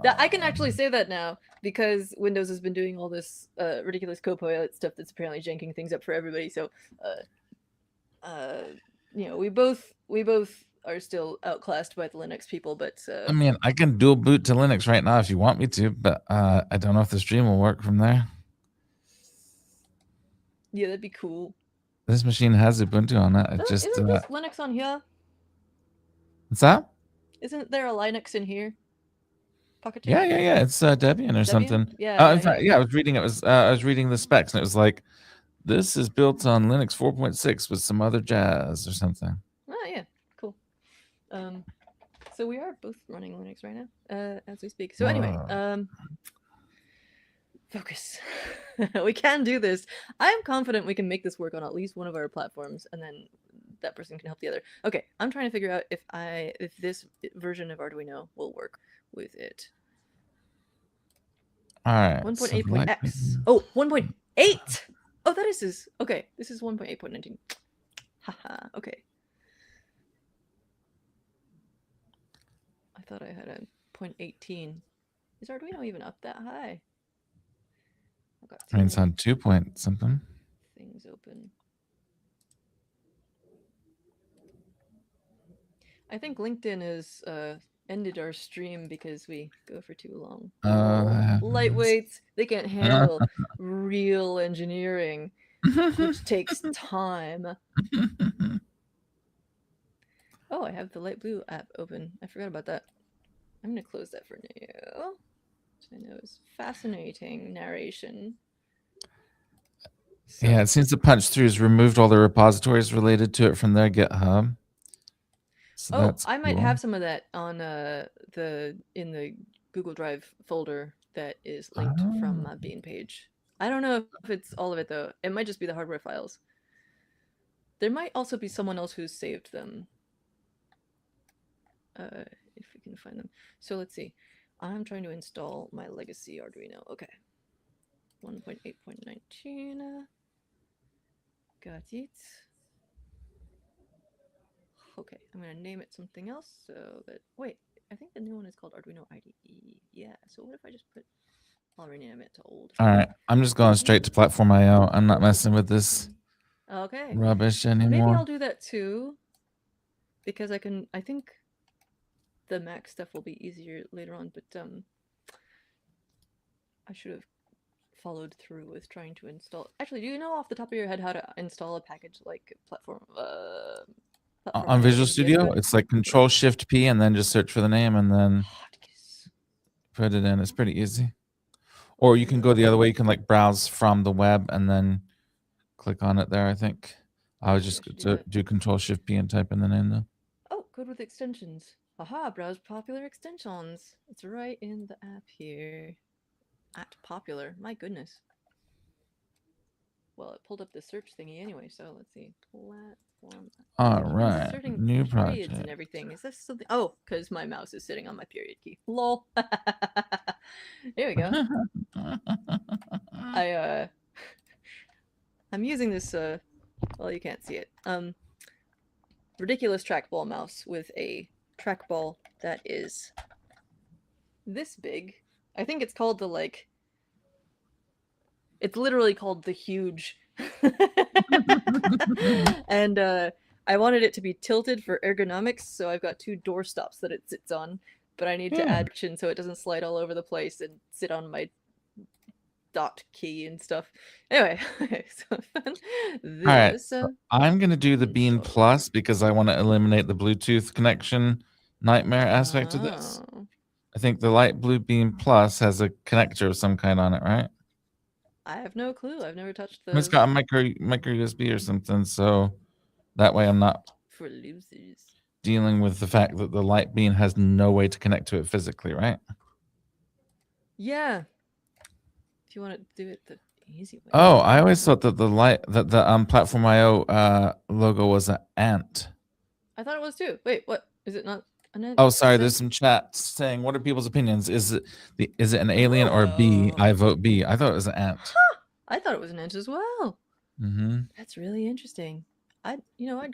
[SPEAKER 1] I can actually say that now because Windows has been doing all this ridiculous Copilot stuff that's apparently janking things up for everybody. So, we both are still outclassed by the Linux people. But
[SPEAKER 2] I mean, I can dual boot to Linux right now if you want me to, but I don't know if the stream will work from there.
[SPEAKER 1] Yeah, that'd be cool.
[SPEAKER 2] This machine has Ubuntu on it.
[SPEAKER 1] Isn't this Linux on here?
[SPEAKER 2] What's that?
[SPEAKER 1] Isn't there a Linux in here?
[SPEAKER 2] Yeah. It's Debian or something.
[SPEAKER 1] Yeah.
[SPEAKER 2] In fact, I was reading it. I was reading the specs, and it was like, this is built on Linux 4.6 with some other jazz or something.
[SPEAKER 1] Oh yeah, cool. So we are both running Linux right now, as we speak. So anyway, focus. We can do this. I'm confident we can make this work on at least one of our platforms, and then that person can help the other. Okay, I'm trying to figure out if this version of Arduino will work with it.
[SPEAKER 2] All right.
[SPEAKER 1] 1.8.x. Oh, 1.8. Oh, that is his. Okay, this is 1.8.19. Haha. Okay. I thought I had a 0.18. Is Arduino even up that high?
[SPEAKER 2] I mean, it's on 2 point something.
[SPEAKER 1] Things open. I think LinkedIn has ended our stream because we go for too long. Lightweights, they can't handle real engineering, which takes time. Oh, I have the light blue app open. I forgot about that. I'm going to close that for now. Which I know is fascinating narration.
[SPEAKER 2] So, yeah, it seems the punch through has removed all the repositories related to it from their GitHub. So
[SPEAKER 1] I might have some of that on in the Google Drive folder that is linked from my Bean page. I don't know if it's all of it though. It might just be the hardware files. There might also be someone else who's saved them. If we can find them. So let's see. I'm trying to install my legacy Arduino. Okay. 1.8.19. Got it. Okay, I'm gonna name it something else so that, wait, I think the new one is called Arduino IDE. Yeah, so what if I just I'll rename it to old.
[SPEAKER 2] All right, I'm just going straight to Platform IO. I'm not messing with this rubbish anymore.
[SPEAKER 1] Maybe I'll do that too, because I think the Mac stuff will be easier later on, but I should have followed through with trying to install. Actually, do you know off the top of your head how to install a package like Platform
[SPEAKER 2] on Visual Studio? It's like Control-Shift-P and then just search for the name and then put it in. It's pretty easy. Or you can go the other way. You can like browse from the web and then click on it there, I think. I would
[SPEAKER 1] Maybe I
[SPEAKER 2] just
[SPEAKER 1] should do that.
[SPEAKER 2] do Control Shift P and type in the name though.
[SPEAKER 1] Oh, good with extensions. Aha, browse popular extensions. It's right in the app here. At popular. My goodness. Well, it pulled up the search thingy anyway, so let's see. Platform.
[SPEAKER 2] All
[SPEAKER 1] Keep
[SPEAKER 2] right.
[SPEAKER 1] inserting
[SPEAKER 2] New
[SPEAKER 1] periods
[SPEAKER 2] project.
[SPEAKER 1] and everything. Is this something? Oh, because my mouse is sitting on my period key. Lol. Here we go. I I'm using this well, you can't see it. Ridiculous trackball mouse with a trackball that is this big. I think it's called the like. It's literally called the huge. And I wanted it to be tilted for ergonomics, so I've got 2 door stops that it sits on. But I need to add chin so it doesn't slide all over the place and sit on my dot key and stuff. Anyway, so this.
[SPEAKER 2] All right, so I'm gonna do the Bean Plus because I want to eliminate the Bluetooth connection nightmare aspect of this. I think the light blue Beam Plus has a connector of some kind on it, right?
[SPEAKER 1] I have no clue. I've never touched
[SPEAKER 2] It's
[SPEAKER 1] those.
[SPEAKER 2] got a micro USB or something, so that way I'm not
[SPEAKER 1] For losers.
[SPEAKER 2] dealing with the fact that the light beam has no way to connect to it physically, right?
[SPEAKER 1] Yeah. If you want to do it the easy way.
[SPEAKER 2] Oh, I always thought that the Platform IO logo was an ant.
[SPEAKER 1] I thought it was too. Wait, what? Is it not an ant?
[SPEAKER 2] Oh, sorry. There's some chat saying, "What are people's opinions? Is it an alien or a bee? I vote B. I thought it was an ant.
[SPEAKER 1] Huh! I thought it was an ant as well.
[SPEAKER 2] Mm-hmm.
[SPEAKER 1] That's really interesting. I'd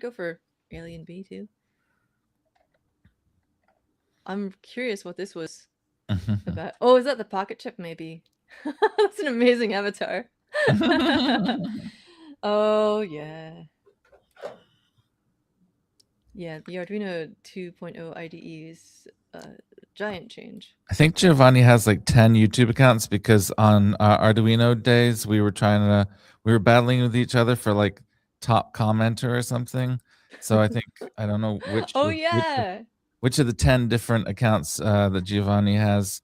[SPEAKER 1] go for alien bee too. I'm curious what this was about. Oh, is that the pocket chip? Maybe. That's an amazing avatar. Oh yeah. Yeah, the Arduino 2.0 IDE is a giant change.
[SPEAKER 2] I think Giovanni has like 10 YouTube accounts because on Arduino days we were battling with each other for like top commenter or something. So I think I don't know which.
[SPEAKER 1] Oh yeah.
[SPEAKER 2] Which of the 10 different accounts that Giovanni has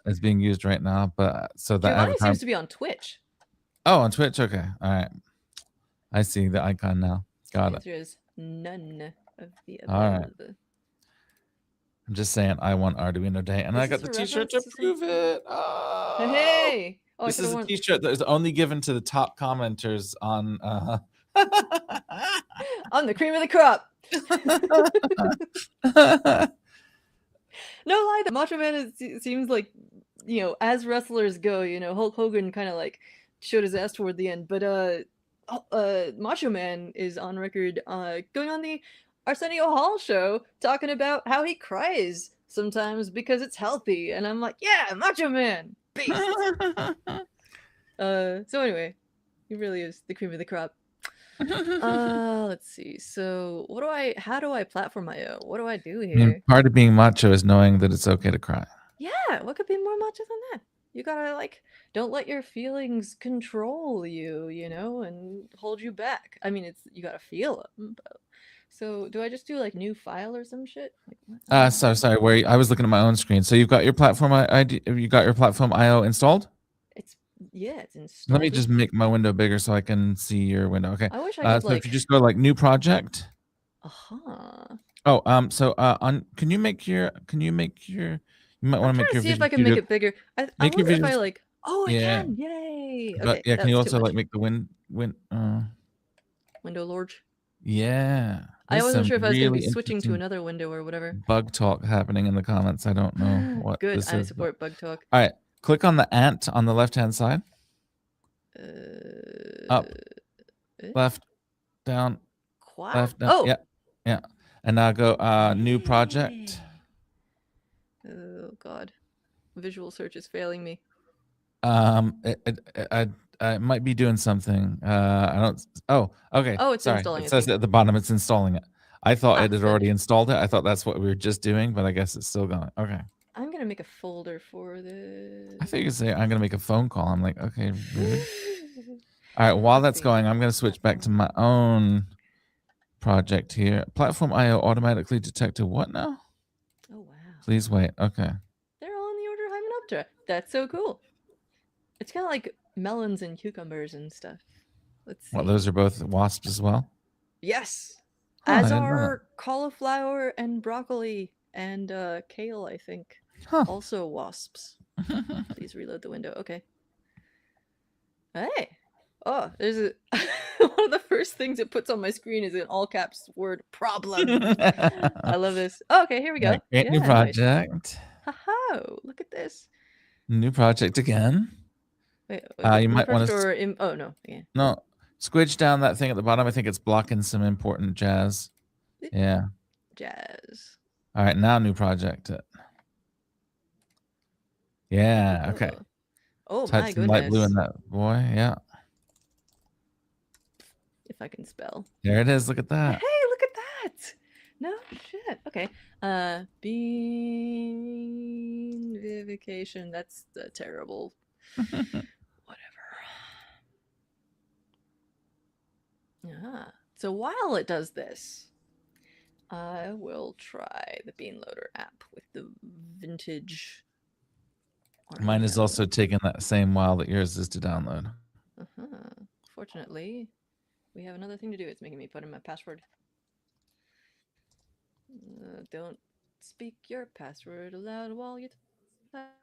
[SPEAKER 2] is being used right now. But so the
[SPEAKER 1] Giovanni
[SPEAKER 2] avatar
[SPEAKER 1] seems to be on Twitch.
[SPEAKER 2] Oh, on Twitch. Okay, all right. I see the icon now. Got
[SPEAKER 1] The
[SPEAKER 2] it.
[SPEAKER 1] answer is none of the above.
[SPEAKER 2] All right. I'm just saying, I want Arduino Day, and I got the T-shirt to prove it. Oh,
[SPEAKER 1] hey! Oh,
[SPEAKER 2] this is a T-shirt that is only given to the top commenters on.
[SPEAKER 1] On the cream of the crop. No lie, the Macho Man seems like, as wrestlers go, Hulk Hogan kind of like showed his ass toward the end, but Macho Man is on record going on the Arsenio Hall show talking about how he cries sometimes because it's healthy, and I'm like, yeah, Macho Man, beast. So anyway, he really is the cream of the crop. Let's see. So how do I platform IO? What do I do here?
[SPEAKER 2] I mean, part of being macho is knowing that it's okay to cry.
[SPEAKER 1] Yeah, what could be more macho than that? You gotta don't let your feelings control you, and hold you back. I mean, you gotta feel them. But... So do I just do new file or some shit?
[SPEAKER 2] Sorry. Where I was looking at my own screen. So you've got your platform ID. You got your platform IO installed.
[SPEAKER 1] It's installed.
[SPEAKER 2] Let me just make my window bigger so I can see your window. Okay.
[SPEAKER 1] I wish I could
[SPEAKER 2] so if you just go new project. Oh, so can you make your you might want to make your
[SPEAKER 1] see if I can make it bigger. I wonder if I oh, I can. Yay.
[SPEAKER 2] But
[SPEAKER 1] okay,
[SPEAKER 2] can you also make the window
[SPEAKER 1] large?
[SPEAKER 2] Yeah.
[SPEAKER 1] I wasn't sure if I was going to be switching to another window or whatever.
[SPEAKER 2] Bug talk happening in the comments. I don't know what
[SPEAKER 1] Good.
[SPEAKER 2] this
[SPEAKER 1] I
[SPEAKER 2] is.
[SPEAKER 1] support bug talk.
[SPEAKER 2] All right. Click on the ant on the left-hand side. Up. Left. Down.
[SPEAKER 1] Quad?
[SPEAKER 2] Left. Down.
[SPEAKER 1] Oh.
[SPEAKER 2] Yeah. And now go new project.
[SPEAKER 1] Oh God. Visual search is failing me.
[SPEAKER 2] It might be doing something. I don't. Oh, okay.
[SPEAKER 1] Oh, it's installing
[SPEAKER 2] it. It says at the bottom it's installing it. I thought it had already installed it. I thought that's what we were just doing, but I guess it's still going. Okay.
[SPEAKER 1] I'm gonna make a folder for this.
[SPEAKER 2] I think you say I'm gonna make a phone call. I'm like, okay, really? All right. While that's going, I'm gonna switch back to my own project here. Platform IO automatically detected what now?
[SPEAKER 1] Oh wow.
[SPEAKER 2] Please wait. Okay.
[SPEAKER 1] They're all in the order Hymenoptera. That's so cool. It's kind of like melons and cucumbers and stuff. Let's
[SPEAKER 2] Well,
[SPEAKER 1] see.
[SPEAKER 2] those are both wasps as well.
[SPEAKER 1] Yes,
[SPEAKER 2] Huh, I
[SPEAKER 1] as
[SPEAKER 2] didn't know that.
[SPEAKER 1] are cauliflower and broccoli and kale, I think.
[SPEAKER 2] Huh.
[SPEAKER 1] Also wasps. Please reload the window. Okay. Hey. Oh, there's a one of the first things it puts on my screen is an all caps word problem. I love this. Oh, okay, here we go.
[SPEAKER 2] Right, create new
[SPEAKER 1] Yeah, nice.
[SPEAKER 2] project.
[SPEAKER 1] Haha, look at this.
[SPEAKER 2] New project again.
[SPEAKER 1] Wait,
[SPEAKER 2] You might want
[SPEAKER 1] refreshed
[SPEAKER 2] to
[SPEAKER 1] or oh no, yeah.
[SPEAKER 2] no squidge down that thing at the bottom. I think it's blocking some important jazz. Yeah.
[SPEAKER 1] Jazz.
[SPEAKER 2] All right, now new project. Yeah. Okay.
[SPEAKER 1] Oh
[SPEAKER 2] Type
[SPEAKER 1] my
[SPEAKER 2] some light blue in
[SPEAKER 1] goodness.
[SPEAKER 2] that boy. Yeah.
[SPEAKER 1] If I can spell.
[SPEAKER 2] There it is. Look at
[SPEAKER 1] Hey,
[SPEAKER 2] that.
[SPEAKER 1] look at that. No shit. Okay. Bean vivification. That's terrible. Whatever. Ah. So while it does this, I will try the Bean Loader app with the vintage
[SPEAKER 2] Mine is
[SPEAKER 1] Arduino.
[SPEAKER 2] also taking that same while that yours is to download.
[SPEAKER 1] Fortunately, we have another thing to do. It's making me put in my password. Don't speak your password aloud while you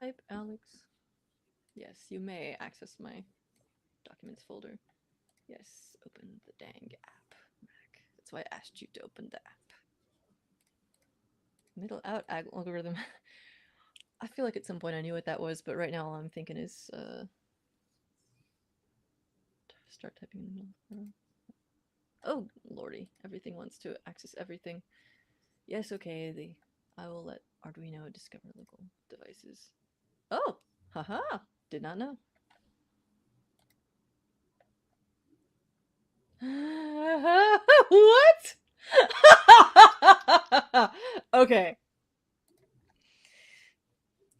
[SPEAKER 1] type, Alex. Yes, you may access my documents folder. Yes, open the dang app, Mac. That's why I asked you to open the app. Middle out algorithm. I feel like at some point I knew what that was, but right now all I'm thinking is start typing in the middle. Oh lordy, everything wants to access everything. Yes, okay. I will let Arduino discover local devices. Oh, haha! Did not know. What? Okay.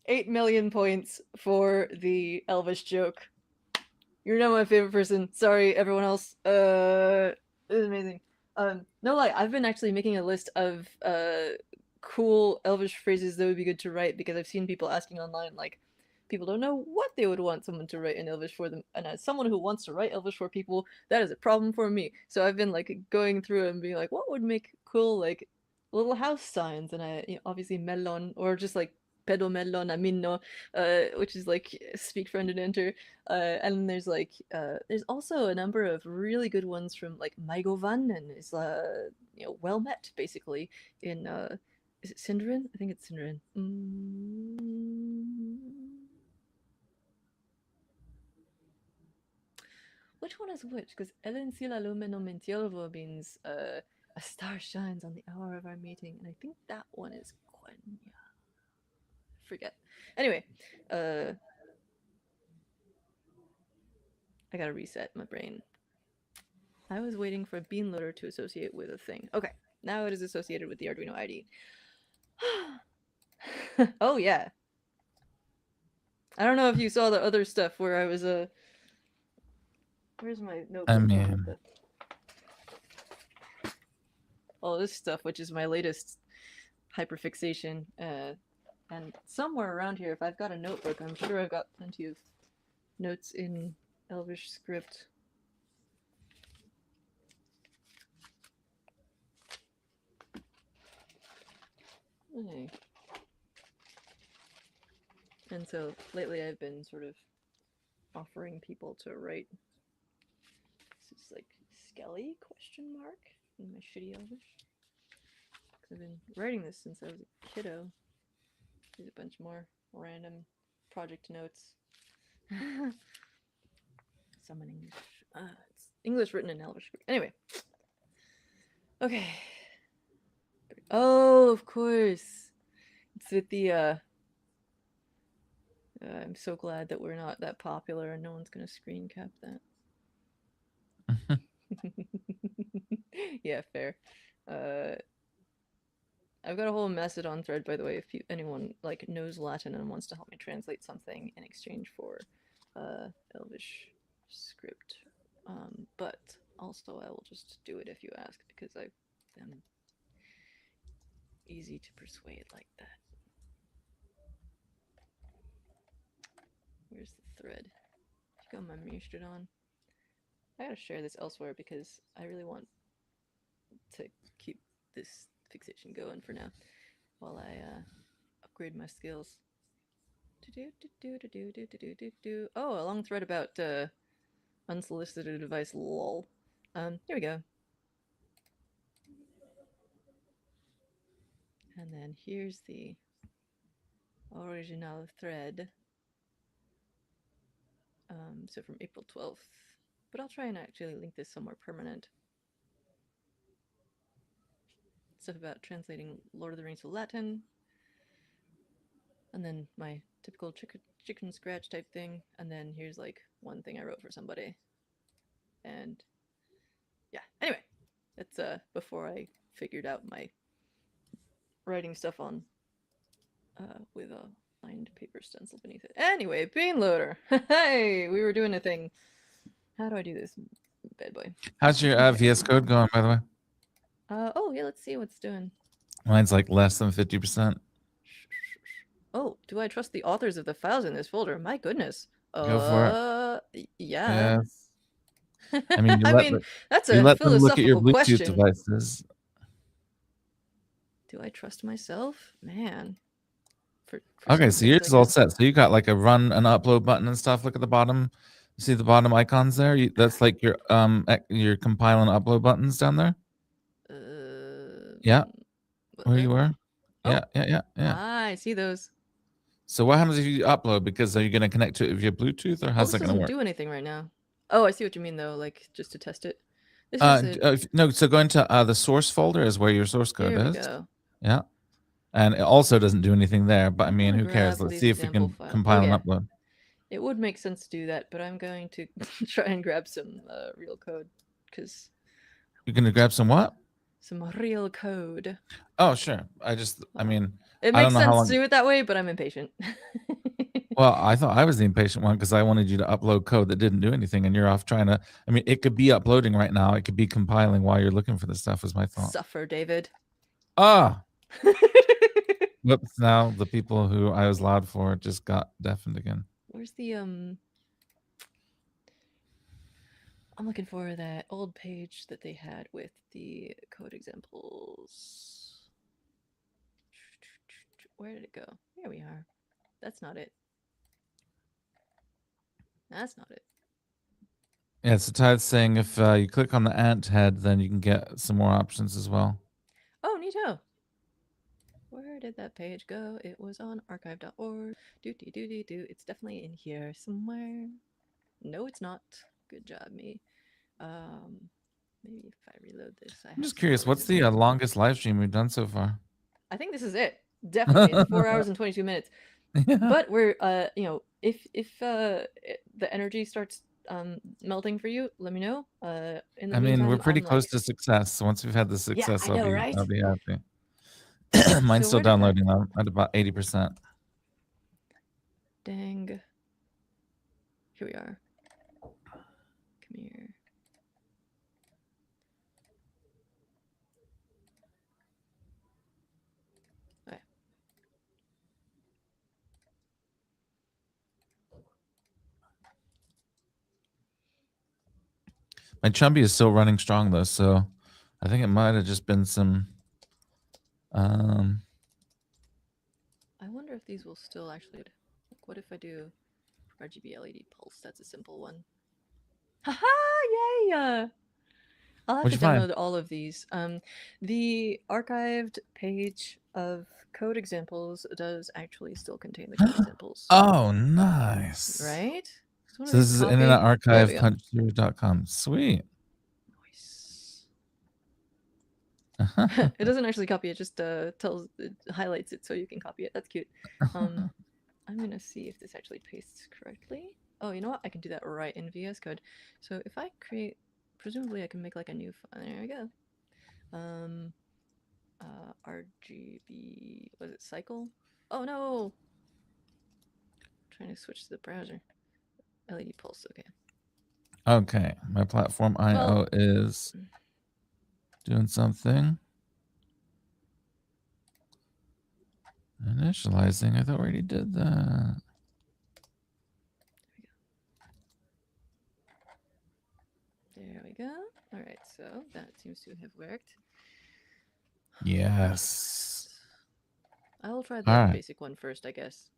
[SPEAKER 1] 8 million points for the Elvish joke. You're not my favorite person. Sorry, everyone else. It was amazing. No lie, I've been actually making a list of cool Elvish phrases that would be good to write because I've seen people asking online, like, people don't know what they would want someone to write in Elvish for them. And as someone who wants to write Elvish for people, that is a problem for me. So I've been like going through and being like, what would make cool like little house signs? And obviously melon or just like pedo melon amino, which is like speak friend and enter. And there's also a number of really good ones from like Maigovan and is well met basically in is it Sindarin? I think it's Sindarin. Which one is which? Because Ellen Sila Lumeno Mentielvo means a star shines on the hour of our meeting, and I think that one is Quenya. Forget. Anyway, I gotta reset my brain. I was waiting for a bean loader to associate with a thing. Okay, now it is associated with the Arduino ID. Oh yeah. I don't know if you saw the other stuff where I was where's my
[SPEAKER 2] I
[SPEAKER 1] notebook thing with
[SPEAKER 2] mean,
[SPEAKER 1] the all this stuff, which is my latest hyperfixation. And somewhere around here, if I've got a notebook, I'm sure I've got plenty of notes in Elvish script. Okay. And so lately I've been sort of offering people to write. This is like Skelly question mark in my shitty Elvish. Because I've been writing this since I was a kiddo. There's a bunch more random project notes. Some in English. It's English written in Elvish. Anyway. Okay. Oh, of course. It's with the I'm so glad that we're not that popular and no one's gonna screen cap that. Yeah, fair. Uh, I've got a whole Mastodon thread, by the way, if anyone like knows Latin and wants to help me translate something in exchange for Elvish script. But also, I will just do it if you ask because I am easy to persuade like that. Where's the thread? Got my muted on. I gotta share this elsewhere because I really want to keep this fixation going for now while I upgrade my skills. Oh, a long thread about unsolicited advice. Lol. Here we go. And then here's the original thread. So from April 12th. But I'll try and actually link this somewhere permanent. Stuff about translating Lord of the Rings to Latin. And then my typical chicken scratch type thing. And then here's like one thing I wrote for somebody. And yeah, anyway, that's before I figured out my writing stuff on with a lined paper stencil beneath it. Anyway, bean loader. Hey, we were doing a thing. How do I do this, bad boy?
[SPEAKER 2] How's your
[SPEAKER 1] Okay.
[SPEAKER 2] VS Code going, by the way?
[SPEAKER 1] Oh yeah, let's see what's doing.
[SPEAKER 2] Mine's like less than 50%.
[SPEAKER 1] Oh, do I trust the authors of the files in this folder? My goodness.
[SPEAKER 2] Go for
[SPEAKER 1] Yeah.
[SPEAKER 2] Yes. I mean,
[SPEAKER 1] I mean, that's
[SPEAKER 2] you
[SPEAKER 1] a
[SPEAKER 2] let them look at your
[SPEAKER 1] philosophical
[SPEAKER 2] Bluetooth
[SPEAKER 1] question.
[SPEAKER 2] devices.
[SPEAKER 1] Do I trust myself? Man. For
[SPEAKER 2] Okay, so yours
[SPEAKER 1] things,
[SPEAKER 2] is all set. So you got like a run and upload button and stuff. Look at the bottom. You see the bottom icons there? That's like your compile and upload buttons down there. Yeah, where you were. Yeah, yeah.
[SPEAKER 1] I see those.
[SPEAKER 2] So what happens if you upload? Because are you going to connect to it with your Bluetooth, or how's
[SPEAKER 1] this
[SPEAKER 2] that going to
[SPEAKER 1] doesn't
[SPEAKER 2] work?
[SPEAKER 1] do anything right now. Oh, I see what you mean though. Like just to test it. This is
[SPEAKER 2] no. So go into the source folder is where your source code
[SPEAKER 1] Here we
[SPEAKER 2] is.
[SPEAKER 1] go.
[SPEAKER 2] Yeah, and it also doesn't do anything there. But I mean, who cares? Let's see if we can compile and upload.
[SPEAKER 1] It would make sense to do that, but I'm going to try and grab some real code because
[SPEAKER 2] you're going to grab some what?
[SPEAKER 1] Some real code.
[SPEAKER 2] Oh, sure. I mean,
[SPEAKER 1] it makes sense to do it that way, but I'm impatient.
[SPEAKER 2] Well, I thought I was the impatient one because I wanted you to upload code that didn't do anything, and you're off trying to. I mean, it could be uploading right now. It could be compiling while you're looking for the stuff. Was my thought.
[SPEAKER 1] Suffer, David.
[SPEAKER 2] Ah. Whoops! Now the people who I was loud for just got deafened again.
[SPEAKER 1] Where's the I'm looking for that old page that they had with the code examples. Where did it go? Here we are. That's not it. That's not it.
[SPEAKER 2] Yeah, so Ty's saying if you click on the ant head, then you can get some more options as well.
[SPEAKER 1] Oh, neato. Where did that page go? It was on archive.org. It's definitely in here somewhere. No, it's not. Good job, me. Maybe if I reload this,
[SPEAKER 2] I'm just curious. What's the longest live stream we've done so far?
[SPEAKER 1] I think this is it. Definitely, it's 4 hours and 22 minutes. Yeah. But we're if the energy starts melting for you, let me know. In the meantime,
[SPEAKER 2] we're pretty close to success. So once we've had the success,
[SPEAKER 1] yeah, I know, right?
[SPEAKER 2] I'll be happy. Mine's still downloading though, at about 80%.
[SPEAKER 1] Dang. Here we are. Come here. Okay.
[SPEAKER 2] My Chumby is still running strong though, so I think it might have just been some.
[SPEAKER 1] I wonder if these will still actually. Like, what if I do RGB LED pulse? That's a simple one. Haha! Yay! I'll have to download all of these. The archived page of code examples does actually still contain the code examples.
[SPEAKER 2] Oh, nice.
[SPEAKER 1] Right?
[SPEAKER 2] So this is Internet Archive punchthrough.com. Sweet.
[SPEAKER 1] Nice. It doesn't actually copy it, just highlights it so you can copy it. That's cute. I'm gonna see if this actually pastes correctly. Oh, you know what? I can do that right in VS Code. So if I create, presumably I can make like a new file. There we go. RGB, was it cycle? Oh no! I'm trying to switch to the browser. LED pulse, okay.
[SPEAKER 2] Okay, my platform IO is doing something. Initializing, I thought we already did that.
[SPEAKER 1] go. All right, so that seems to have worked.
[SPEAKER 2] Yes.
[SPEAKER 1] I will try
[SPEAKER 2] All
[SPEAKER 1] the
[SPEAKER 2] right.
[SPEAKER 1] basic one first, I guess.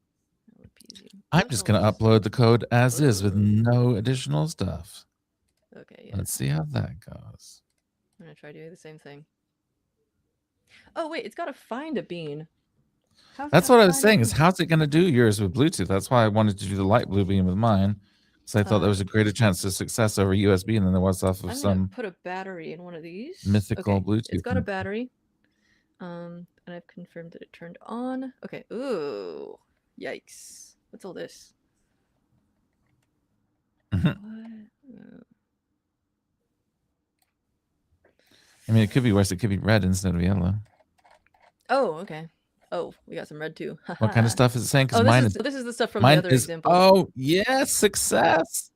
[SPEAKER 2] I'm just going to upload the code as is with no additional stuff.
[SPEAKER 1] Okay, yeah.
[SPEAKER 2] Let's see how that goes.
[SPEAKER 1] I'm going to try doing the same thing. Oh, wait, it's got to find a bean.
[SPEAKER 2] That's what I was saying, is how's it going to do yours with Bluetooth? That's why I wanted to do the light blue bean with mine, because I thought there was a greater chance of success over USB than there was off of
[SPEAKER 1] I'm
[SPEAKER 2] some
[SPEAKER 1] going to put a battery in one of these.
[SPEAKER 2] mythical Bluetooth.
[SPEAKER 1] It's got a battery. And I've confirmed that it turned on. Okay, ooh. Yikes. What's all this? What?
[SPEAKER 2] I mean, it could be worse. It could be red instead of yellow.
[SPEAKER 1] Oh, okay. Oh, we got some red too.
[SPEAKER 2] What kind of stuff is it saying?
[SPEAKER 1] Oh, this is the stuff from the other example.
[SPEAKER 2] Oh, yes, success.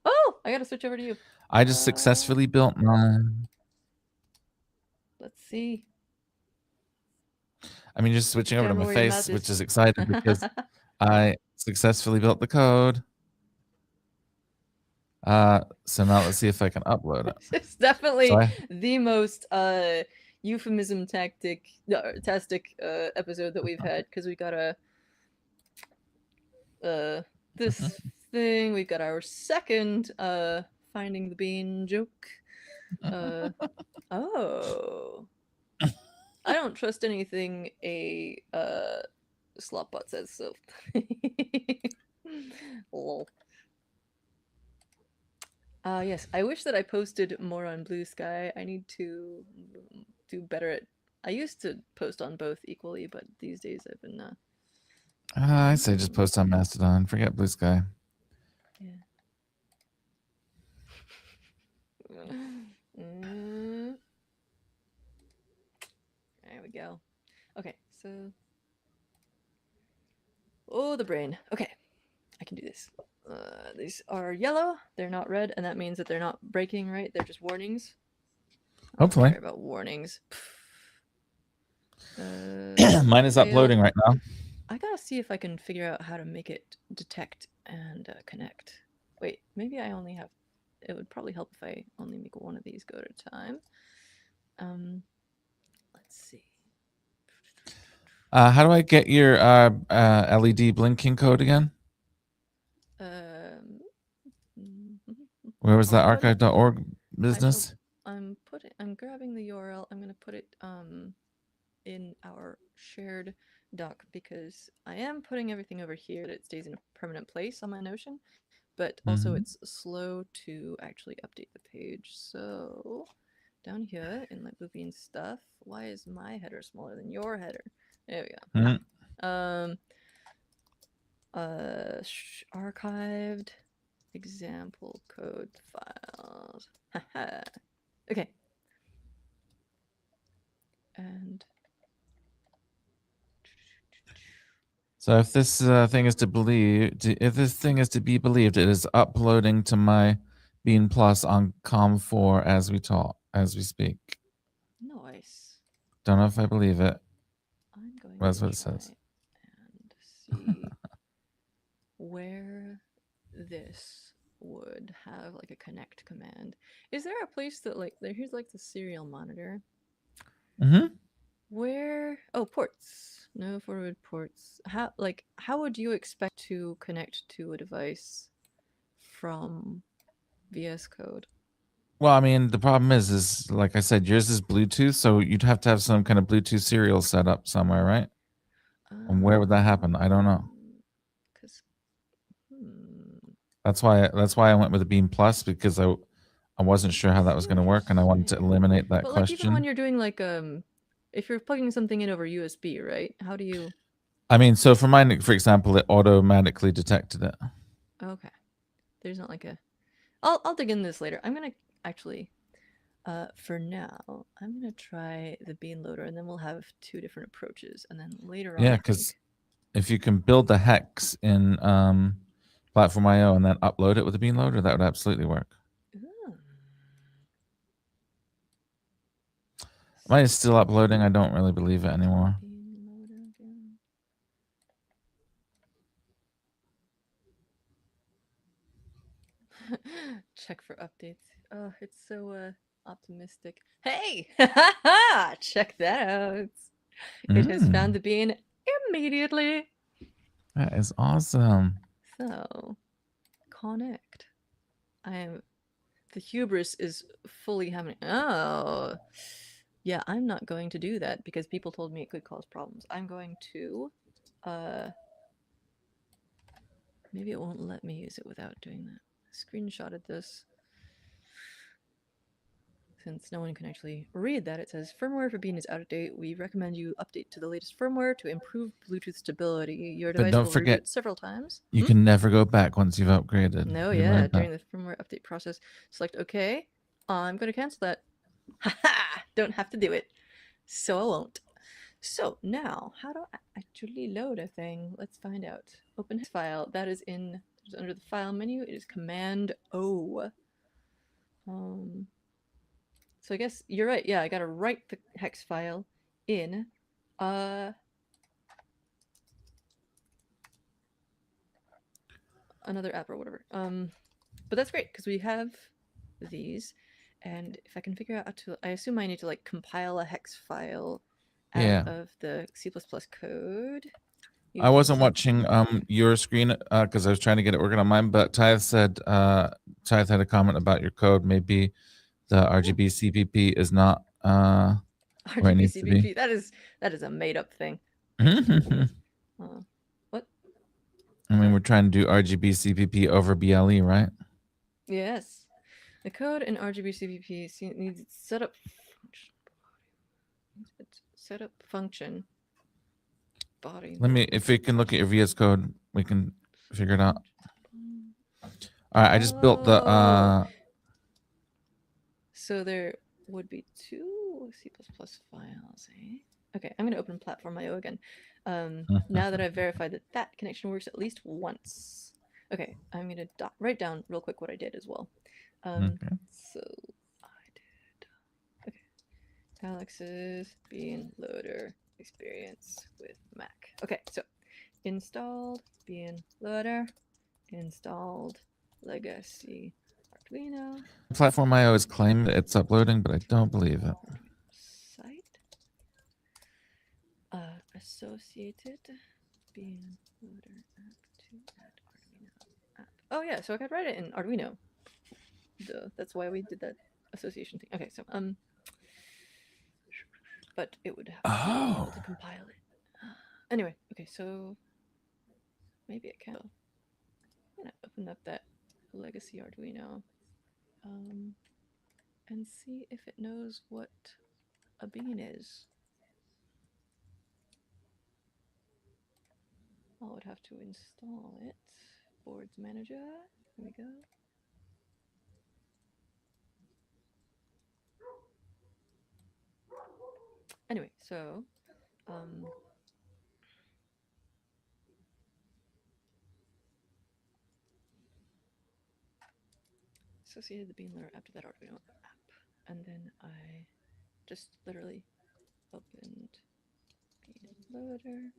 [SPEAKER 1] Oh, I gotta switch over to you.
[SPEAKER 2] I just successfully built mine.
[SPEAKER 1] Let's see.
[SPEAKER 2] I mean, just switching over to my face, which is exciting because I successfully built the code. So now let's see if I can upload it.
[SPEAKER 1] It's definitely the most euphemism tastic episode that we've had, because we got this thing. We've got our second finding the bean joke. Oh. I don't trust anything a slopbot says, so. Lol. Yes, I wish that I posted more on Blue Sky. I need to do better at. I used to post on both equally, but these days I've been.
[SPEAKER 2] I say just post on Mastodon. Forget Blue Sky.
[SPEAKER 1] Yeah. There we go. Okay, so. Oh, the brain. Okay, I can do this. These are yellow. They're not red, and that means that they're not breaking, right? They're just warnings.
[SPEAKER 2] Hopefully.
[SPEAKER 1] I don't care about warnings.
[SPEAKER 2] Mine is uploading right now.
[SPEAKER 1] I gotta see if I can figure out how to make it detect and connect. Wait, maybe I only have. It would probably help if I only make one of these go at a time. Let's see.
[SPEAKER 2] How do I get your LED blinking code again? Where was that archive.org business?
[SPEAKER 1] I'm grabbing the URL. I'm gonna put it in our shared doc, because I am putting everything over here that it stays in a permanent place on my Notion, but also it's slow to actually update the page. So down here in like Blue Bean stuff, why is my header smaller than your header? There we go. Archived example code files. Okay. And
[SPEAKER 2] so if this thing is to be believed, it is uploading to my Bean Plus on COM4 as we speak.
[SPEAKER 1] Nice.
[SPEAKER 2] Don't know if I believe it.
[SPEAKER 1] I'm going
[SPEAKER 2] That's what it says.
[SPEAKER 1] And see where this would have like a connect command. Is there a place that like here's like the serial monitor? Where? Oh, ports. No forward ports. How would you expect to connect to a device from VS Code?
[SPEAKER 2] Well, I mean, the problem is like I said, yours is Bluetooth, so you'd have to have some kind of Bluetooth serial set up somewhere, right? And where would that happen? I don't know. That's why I went with the Beam Plus, because I wasn't sure how that was going to work, and I wanted to eliminate that question.
[SPEAKER 1] Like even when you're doing like if you're plugging something in over USB, right? How do you?
[SPEAKER 2] I mean, so for mine, for example, it automatically detected it.
[SPEAKER 1] Okay. There's not like a. I'll dig in this later. I'm gonna actually. For now, I'm gonna try the bean loader, and then we'll have two different approaches, and then later on.
[SPEAKER 2] Yeah, because if you can build the hex in Platform.io and then upload it with the bean loader, that would absolutely work. Mine is still uploading. I don't really believe it anymore.
[SPEAKER 1] Check for updates. Oh, it's so optimistic. Hey! Check that out. It has found the bean immediately.
[SPEAKER 2] That is awesome.
[SPEAKER 1] So, connect. I am. The hubris is fully happening. Oh. Yeah, I'm not going to do that because people told me it could cause problems. I'm going to. Maybe it won't let me use it without doing that. Screenshotted this. Since no one can actually read that, it says firmware for Bean is out of date. We recommend you update to the latest firmware to improve Bluetooth stability. Your
[SPEAKER 2] But
[SPEAKER 1] device
[SPEAKER 2] don't
[SPEAKER 1] will
[SPEAKER 2] forget,
[SPEAKER 1] reboot several times.
[SPEAKER 2] you can never go back once you've upgraded.
[SPEAKER 1] No,
[SPEAKER 2] You learned
[SPEAKER 1] yeah.
[SPEAKER 2] that.
[SPEAKER 1] During the firmware update process, select OK. I'm going to cancel that. Haha! Don't have to do it. So I won't. So now, how do I actually load a thing? Let's find out. Open hex file. That is in under the file menu. It is Command O. So I guess you're right. Yeah, I gotta write the hex file in another app or whatever. But that's great because we have these, and if I can figure out how to, I assume I need to like compile a hex file out
[SPEAKER 2] Yeah.
[SPEAKER 1] of the C++ code.
[SPEAKER 2] I
[SPEAKER 1] Using
[SPEAKER 2] wasn't
[SPEAKER 1] some
[SPEAKER 2] watching your screen because I was trying to get it working on mine, but Tyth said Tyth had a comment about your code. Maybe the RGB CPP is not where it
[SPEAKER 1] RGB
[SPEAKER 2] needs to be.
[SPEAKER 1] CPP. That is a made up thing. What?
[SPEAKER 2] I mean, we're trying to do RGB CPP over BLE, right?
[SPEAKER 1] Yes. The code in RGB CPP needs setup function. Setup function. Body.
[SPEAKER 2] Let me, if we can look at your VS code, we can figure it out. All right, I just built the.
[SPEAKER 1] So there would be two C++ files, eh? Okay, I'm going to open Platform IO again. Now that I've verified that that connection works at least once. Okay, I'm going to write down real quick what I did as well.
[SPEAKER 2] Okay.
[SPEAKER 1] So I did. Okay, Alex's Bean Loader experience with Mac. Okay, so installed Bean Loader, installed legacy Arduino.
[SPEAKER 2] Platform IO is claimed it's uploading, but I don't believe it.
[SPEAKER 1] Site. Associated Bean Loader app to add Arduino app. Oh yeah, so I could write it in Arduino. Duh, that's why we did that association thing. Okay, so but it would have to be able to compile it. Anyway, okay, so maybe it can. I'm gonna open up that legacy Arduino and see if it knows what a bean is. I would have to install it. Boards manager. Here we go. Anyway, so associated the bean loader app to that Arduino app, and then I just literally opened bean loader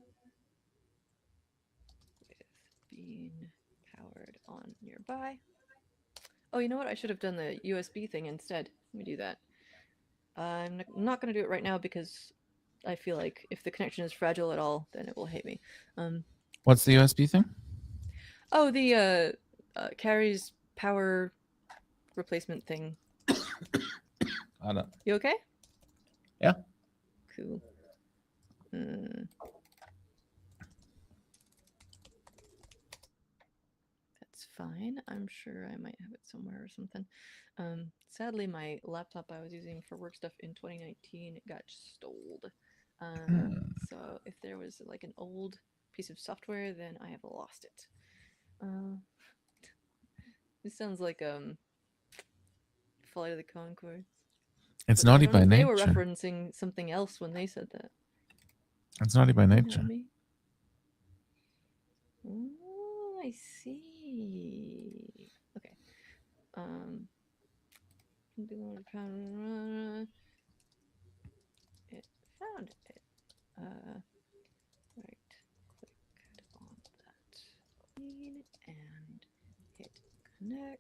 [SPEAKER 1] with bean powered on nearby. Oh, you know what? I should have done the USB thing instead. Let me do that. I'm not going to do it right now because I feel like if the connection is fragile at all, then it will hate me.
[SPEAKER 2] What's the USB thing?
[SPEAKER 1] Oh, the carries power replacement thing.
[SPEAKER 2] I don't.
[SPEAKER 1] You okay?
[SPEAKER 2] Yeah.
[SPEAKER 1] Cool. That's fine. I'm sure I might have it somewhere or something. Sadly, my laptop I was using for work stuff in 2019 got stoled. So if there was like an old piece of software, then I have lost it. This sounds like Flight of the Conchords.
[SPEAKER 2] It's
[SPEAKER 1] But I
[SPEAKER 2] naughty
[SPEAKER 1] don't know
[SPEAKER 2] by
[SPEAKER 1] if they were
[SPEAKER 2] nature.
[SPEAKER 1] referencing something else when they said that.
[SPEAKER 2] It's naughty by nature.
[SPEAKER 1] Oh, I see. Okay. It found it. Right click on that and hit connect.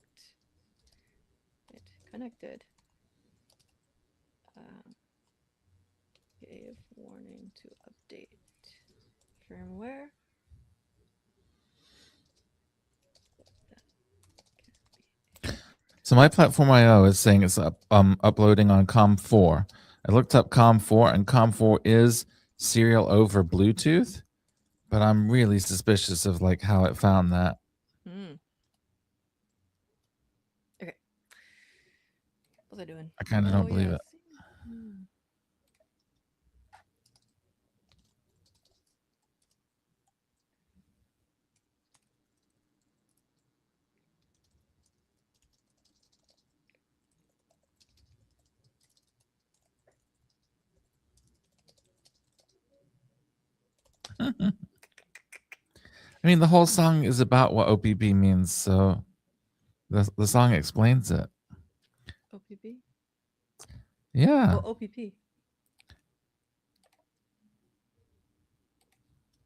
[SPEAKER 1] connected. Gave warning to update firmware.
[SPEAKER 2] So my platform IO is saying it's uploading on COM4. I looked up COM4, and COM4 is serial over Bluetooth, but I'm really suspicious of like how it found that.
[SPEAKER 1] Okay. What was I doing?
[SPEAKER 2] I kind of don't believe it. I mean, the whole song is about what OPP means, so the song explains it.
[SPEAKER 1] OPP?
[SPEAKER 2] Yeah.
[SPEAKER 1] Oh, OPP.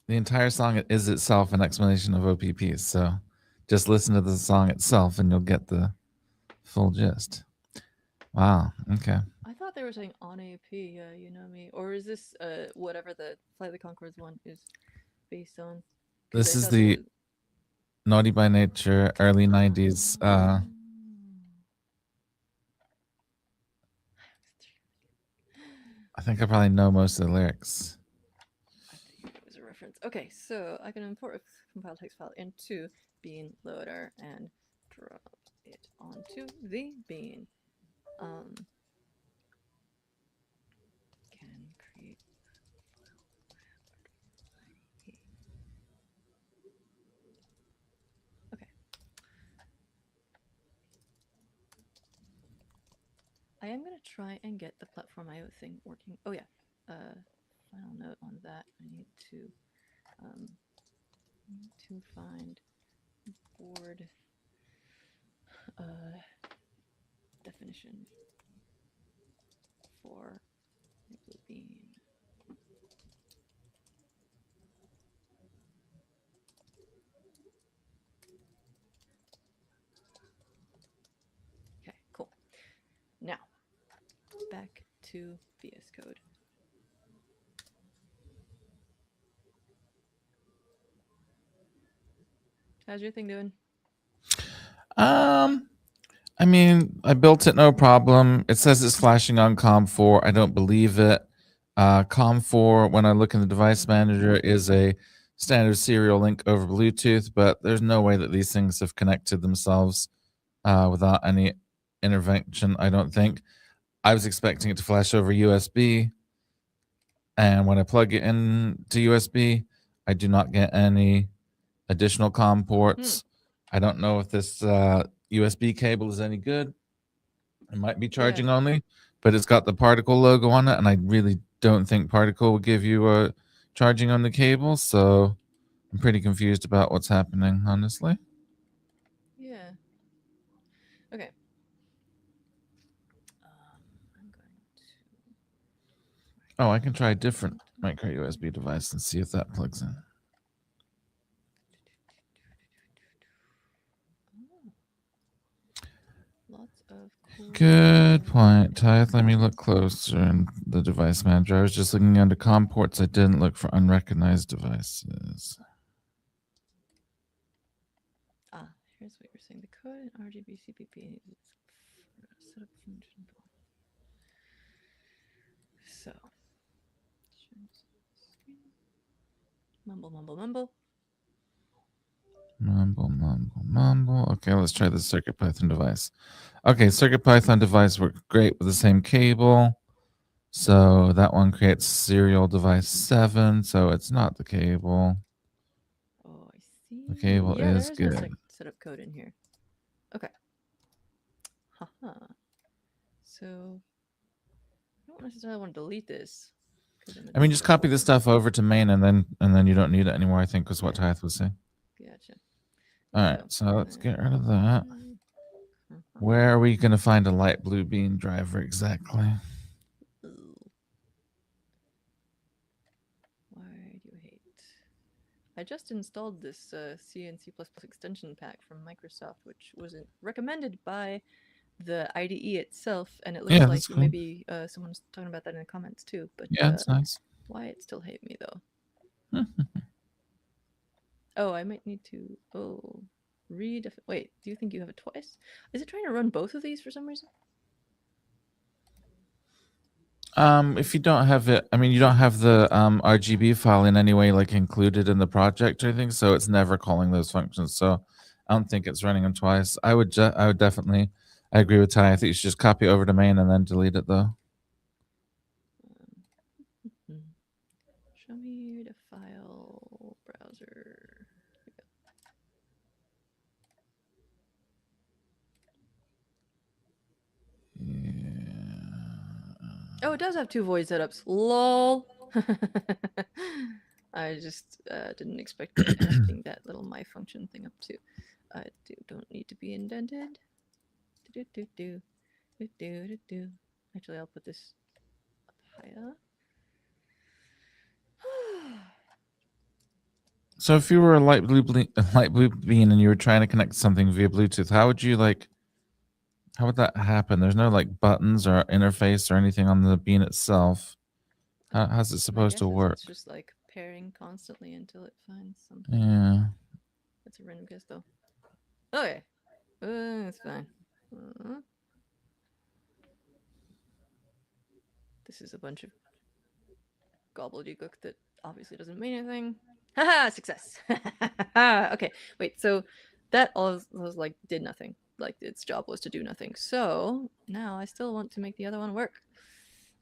[SPEAKER 2] The entire song is itself an explanation of OPP, so just listen to the song itself and you'll get the full gist. Wow. Okay.
[SPEAKER 1] I thought they were saying on AP, you know me. Or is this whatever the Flight of the Conchords one is based on?
[SPEAKER 2] This is the Naughty by Nature early 90s. I think I probably know most of the lyrics.
[SPEAKER 1] I figured it was a reference. Okay, so I can import a compile text file into bean loader and drop it onto the bean. Can create okay. I am gonna try and get the platform IO thing working. Oh yeah. Final note on that. I need to find board definition for blue bean. Okay, cool. Now, back to VS Code. How's your thing doing?
[SPEAKER 2] I mean, I built it no problem. It says it's flashing on COM4. I don't believe it. COM4, when I look in the device manager, is a standard serial link over Bluetooth, but there's no way that these things have connected themselves without any intervention, I don't think. I was expecting it to flash over USB, and when I plug it into USB, I do not get any additional COM ports. I don't know if this USB cable is any good. It might be charging only, but it's got the Particle logo on it, and I really don't think Particle will give you a charging on the cable, so I'm pretty confused about what's happening, honestly.
[SPEAKER 1] Yeah. Okay. I'm going to.
[SPEAKER 2] Oh, I can try a different micro USB device and see if that plugs in.
[SPEAKER 1] Lots of cool.
[SPEAKER 2] Good point, Tyth. Let me look closer in the device manager. I was just looking under COM ports. I didn't look for unrecognized devices.
[SPEAKER 1] Here's what you're saying. The code in RGB CPP is setup function. So, mumble, mumble, mumble.
[SPEAKER 2] Mumble, mumble, mumble. Okay, let's try the CircuitPython device. Okay, CircuitPython device works great with the same cable. So that one creates serial device 7, so it's not the cable.
[SPEAKER 1] Oh, I see.
[SPEAKER 2] The cable is good.
[SPEAKER 1] No setup code in here. Okay. Haha. So I don't necessarily want to delete this.
[SPEAKER 2] I mean, just copy the stuff over to main, and then you don't need it anymore, I think was what Tyth was saying.
[SPEAKER 1] Gotcha.
[SPEAKER 2] All right, so let's get rid of that. Where are we going to find a light blue bean driver exactly?
[SPEAKER 1] Why do you hate? I just installed this C and C++ extension pack from Microsoft, which was recommended by the IDE itself, and it looks
[SPEAKER 2] Yeah,
[SPEAKER 1] like
[SPEAKER 2] that's cool.
[SPEAKER 1] maybe someone's talking about that in the comments too. But
[SPEAKER 2] Yeah, it's nice.
[SPEAKER 1] why it still hate me though? Oh, I might need to. Oh, read. Wait, do you think you have it twice? Is it trying to run both of these for some reason?
[SPEAKER 2] If you don't have it, I mean, you don't have the RGB file in any way like included in the project or anything, so it's never calling those functions. So I don't think it's running them twice. I would definitely, I agree with Ty. I think you should just copy it over to main and then delete it though.
[SPEAKER 1] Show me the file browser. Oh, it does have two void setups. Lol. I just didn't expect it having that little my function thing up too. Don't need to be indented. Actually, I'll put this up higher.
[SPEAKER 2] So if you were a light blue bean and you were trying to connect something via Bluetooth, how would you like? How would that happen? There's no like buttons or interface or anything on the bean itself. How's it supposed to work?
[SPEAKER 1] It's just like pairing constantly until it finds something.
[SPEAKER 2] Yeah.
[SPEAKER 1] That's a random guess though. Okay. That's fine. This is a bunch of gobbledygook that obviously doesn't mean anything. Haha, success. Okay, wait, so that all was like did nothing. Like its job was to do nothing. So now I still want to make the other one work.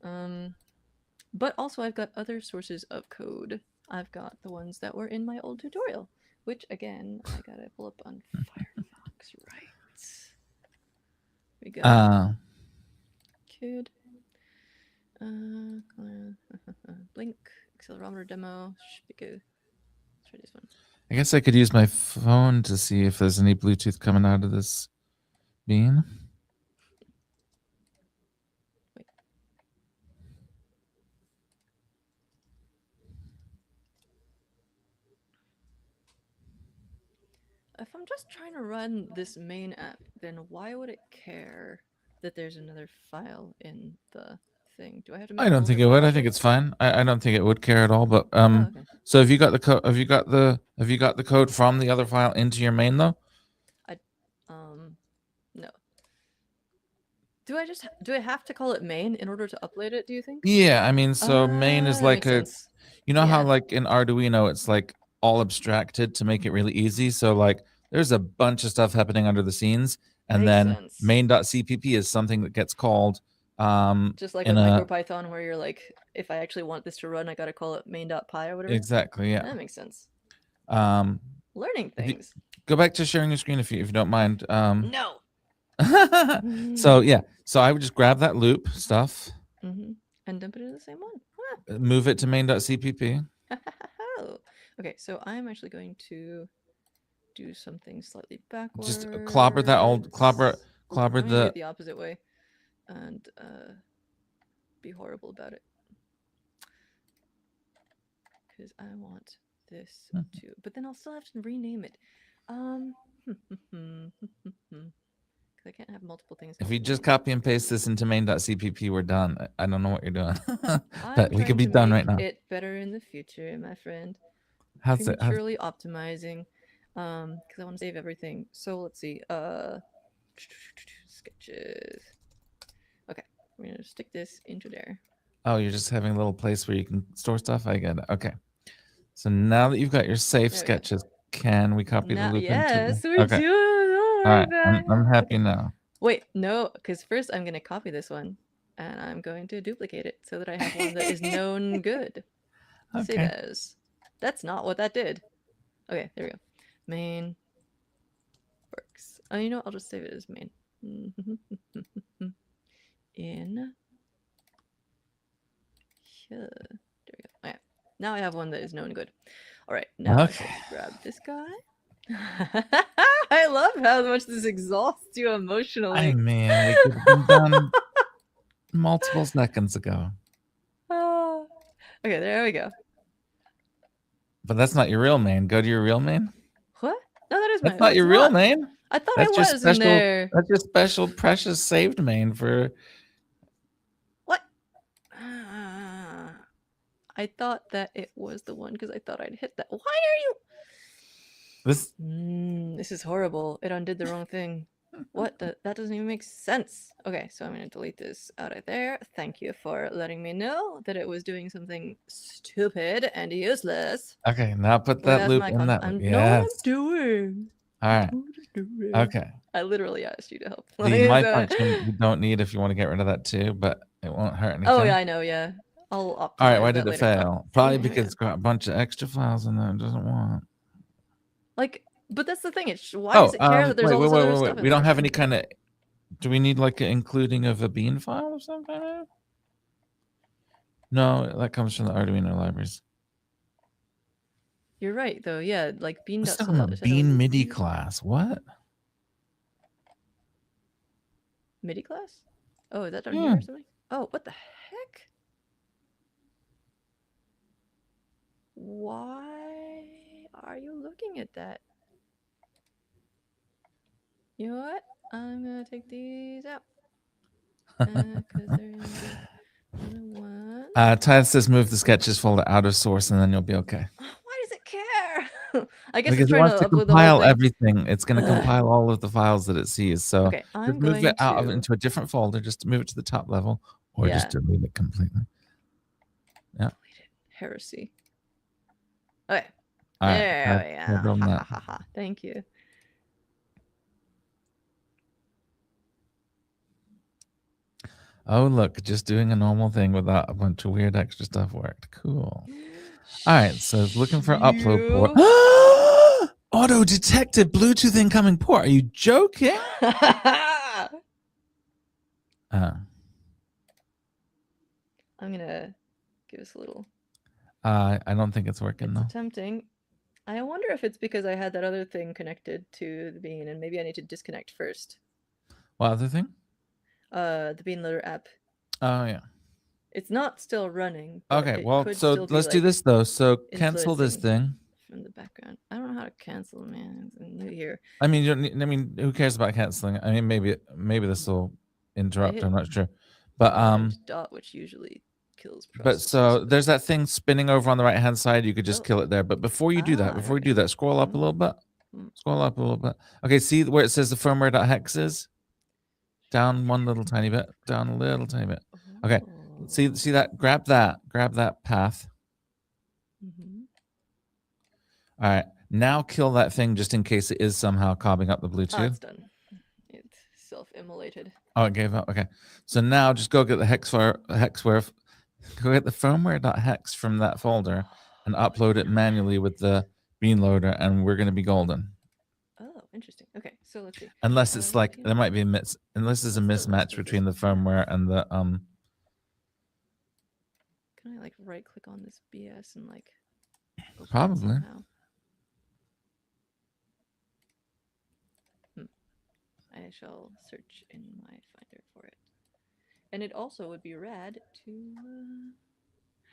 [SPEAKER 1] But also I've got other sources of code. I've got the ones that were in my old tutorial, which again I gotta pull up on Firefox, right? We go. Kid. Blink, accelerometer demo. Should be good. Let's try this one.
[SPEAKER 2] I guess I could use my phone to see if there's any Bluetooth coming out of this bean.
[SPEAKER 1] Wait. If I'm just trying to run this main app, then why would it care that there's another file in the thing? Do I have to make
[SPEAKER 2] I don't think it would. I think it's fine. I don't think it would care at all. But
[SPEAKER 1] okay.
[SPEAKER 2] So have you got the code? Have you got the code from the other file into your main though?
[SPEAKER 1] No. Do I have to call it main in order to upload it? Do you think?
[SPEAKER 2] Yeah, I mean, so main is like a,
[SPEAKER 1] sense.
[SPEAKER 2] you know how like in Arduino it's like all abstracted to make it really easy. So like there's a bunch of stuff happening under the scenes, and then main.cpp is something that gets called.
[SPEAKER 1] Just like a MicroPython where you're like, if I actually want this to run, I gotta call it main.py or whatever.
[SPEAKER 2] Exactly. Yeah.
[SPEAKER 1] That makes sense.
[SPEAKER 2] Learning things. Go back to sharing your screen if you don't mind.
[SPEAKER 1] No.
[SPEAKER 2] So yeah, so I would just grab that loop stuff
[SPEAKER 1] and dump it in the same one.
[SPEAKER 2] Move it to main.cpp.
[SPEAKER 1] Okay, so I'm actually going to do something slightly backwards.
[SPEAKER 2] Just clobber that old clobber
[SPEAKER 1] the opposite way and be horrible about it, because I want this to, but then I'll still have to rename it. I can't have multiple things.
[SPEAKER 2] If you just copy and paste this into main.cpp, we're done. I don't know what you're doing. But we could be done right now.
[SPEAKER 1] It better in the future, my friend.
[SPEAKER 2] How's it?
[SPEAKER 1] Prematurely optimizing, because I want to save everything. So let's see. Sketches. Okay, we're gonna stick this into there.
[SPEAKER 2] Oh, you're just having a little place where you can store stuff. I get it. Okay. So now that you've got your safe sketches, can we copy the loop into the...
[SPEAKER 1] Okay.
[SPEAKER 2] All right, I'm happy now.
[SPEAKER 1] Wait, no, because first I'm going to copy this one, and I'm going to duplicate it so that I have one that is known good. Save as. That's not what that did. Okay, there we go. Main works. Oh, you know what? I'll just save it as main. In here. There we go. Okay. Now I have one that is known good. All right, now I can grab this guy. I love how much this exhausts you emotionally.
[SPEAKER 2] I mean, we could have been done multiple seconds ago.
[SPEAKER 1] Okay, there we go.
[SPEAKER 2] But that's not your real main. Go to your real main.
[SPEAKER 1] What? No, that is
[SPEAKER 2] that's not your real main.
[SPEAKER 1] I thought I was in there.
[SPEAKER 2] That's your special precious saved main for.
[SPEAKER 1] What? I thought that it was the one because I thought I'd hit that. Why are you?
[SPEAKER 2] This.
[SPEAKER 1] This is horrible. It undid the wrong thing. What the? That doesn't even make sense. Okay, so I'm gonna delete this out of there. Thank you for letting me know that it was doing something stupid and useless.
[SPEAKER 2] Okay, now put
[SPEAKER 1] Wait,
[SPEAKER 2] that
[SPEAKER 1] that's
[SPEAKER 2] loop
[SPEAKER 1] my
[SPEAKER 2] in that.
[SPEAKER 1] I know what I'm
[SPEAKER 2] Yes.
[SPEAKER 1] doing.
[SPEAKER 2] All right. Okay.
[SPEAKER 1] I literally asked you to help.
[SPEAKER 2] The my function you don't need if you want to get rid of that too, but it won't hurt anything.
[SPEAKER 1] Oh yeah, I know. Yeah, I'll optimize
[SPEAKER 2] All right, why
[SPEAKER 1] that
[SPEAKER 2] did it
[SPEAKER 1] later.
[SPEAKER 2] fail? Probably because it's got a bunch of extra files in there it doesn't want.
[SPEAKER 1] Like, but that's the thing. Why does it care that there's all this other stuff?
[SPEAKER 2] We don't have any kind of. Do we need like an including of a bean file or something? No, that comes from the Arduino libraries.
[SPEAKER 1] You're right, though. Yeah, like bean.
[SPEAKER 2] It's still a bean MIDI class. What?
[SPEAKER 1] MIDI class? Oh, is that down here or something? Oh, what the heck? Why are you looking at that? You know what? I'm gonna take these out. Because they're in the one.
[SPEAKER 2] Ty says move the sketches folder out of source and then you'll be okay.
[SPEAKER 1] Why does it care? I guess
[SPEAKER 2] because
[SPEAKER 1] it's trying to upload the whole thing.
[SPEAKER 2] Everything. It's going to compile all of the files that it sees. So
[SPEAKER 1] okay, I'm
[SPEAKER 2] just move it out of into a different folder, just to move it to the top level, or just delete it completely. Yeah.
[SPEAKER 1] Delete it. Heresy. Okay.
[SPEAKER 2] All right.
[SPEAKER 1] There we go. Thank you.
[SPEAKER 2] Oh, look, just doing a normal thing without a bunch of weird extra stuff worked. Cool. All right, so it's looking for upload port. Auto detected Bluetooth incoming port. Are you joking?
[SPEAKER 1] I'm gonna give us a little.
[SPEAKER 2] I don't think it's working.
[SPEAKER 1] It's attempting. I wonder if it's because I had that other thing connected to the bean, and maybe I need to disconnect first.
[SPEAKER 2] What other thing?
[SPEAKER 1] The bean loader app.
[SPEAKER 2] Oh yeah.
[SPEAKER 1] It's not still running.
[SPEAKER 2] Okay, well, so let's do this though. So cancel this thing
[SPEAKER 1] from the background. I don't know how to cancel, man. I'm new here.
[SPEAKER 2] I mean, you don't need, I mean, who cares about canceling? I mean, maybe this will interrupt. I'm not sure, but
[SPEAKER 1] dot, which usually kills processes.
[SPEAKER 2] But so there's that thing spinning over on the right hand side. You could just kill it there. But before you do that, scroll up a little bit. Scroll up a little bit. Okay, see where it says the firmware.hex is? Down one little tiny bit. Down a little tiny bit. Okay. See that? Grab that path. All right. Now kill that thing just in case it is somehow cobbing up the Bluetooth.
[SPEAKER 1] Oh, it's done. It's self-immolated.
[SPEAKER 2] Oh, it gave up. Okay. So now just go get the hexware. Go get the firmware.hex from that folder and upload it manually with the bean loader, and we're going to be golden.
[SPEAKER 1] Oh, interesting. Okay, so let's see.
[SPEAKER 2] Unless it's like there might be unless there's a mismatch between the firmware and the
[SPEAKER 1] Can I like right click on this BS and like
[SPEAKER 2] probably.
[SPEAKER 1] I shall search in my finder for it. And it also would be rad to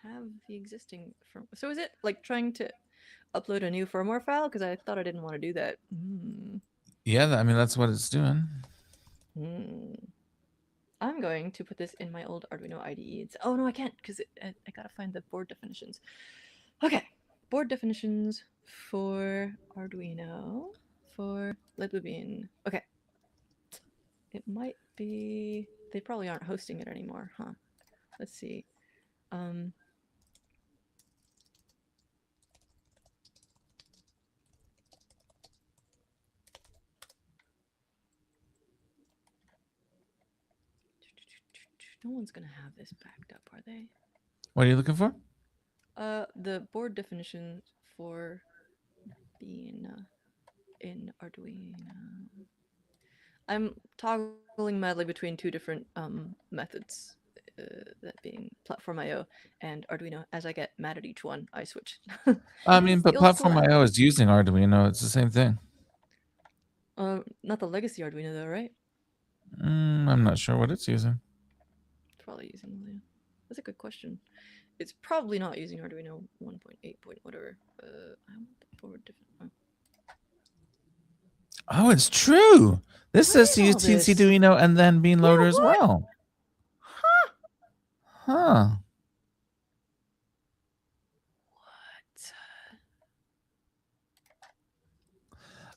[SPEAKER 1] have the existing firmware. So is it like trying to upload a new firmware file? Because I thought I didn't want to do that.
[SPEAKER 2] Yeah, I mean, that's what it's doing.
[SPEAKER 1] I'm going to put this in my old Arduino IDE. Oh, no, I can't because I got to find the board definitions. Okay, board definitions for Arduino for Libbean. Okay. It might be... They probably aren't hosting it anymore, huh? Let's see. No one's gonna have this backed up, are they?
[SPEAKER 2] What are you looking for?
[SPEAKER 1] The board definition for being in Arduino. I'm toggling madly between two different methods, that being Platform.io and Arduino. As I get mad at each one, I switch.
[SPEAKER 2] I mean, but Platform.io is using Arduino. It's the same thing.
[SPEAKER 1] Not the legacy Arduino though, right?
[SPEAKER 2] I'm not sure what it's using.
[SPEAKER 1] It's probably using Leo. That's a good question. It's probably not using Arduino 1.8 point whatever. I want the board different.
[SPEAKER 2] Oh, it's true. This
[SPEAKER 1] What
[SPEAKER 2] says
[SPEAKER 1] is
[SPEAKER 2] to use
[SPEAKER 1] all
[SPEAKER 2] TNC
[SPEAKER 1] this?
[SPEAKER 2] Duino and then bean
[SPEAKER 1] Yeah,
[SPEAKER 2] loader as
[SPEAKER 1] what?
[SPEAKER 2] well.
[SPEAKER 1] Huh?
[SPEAKER 2] Huh.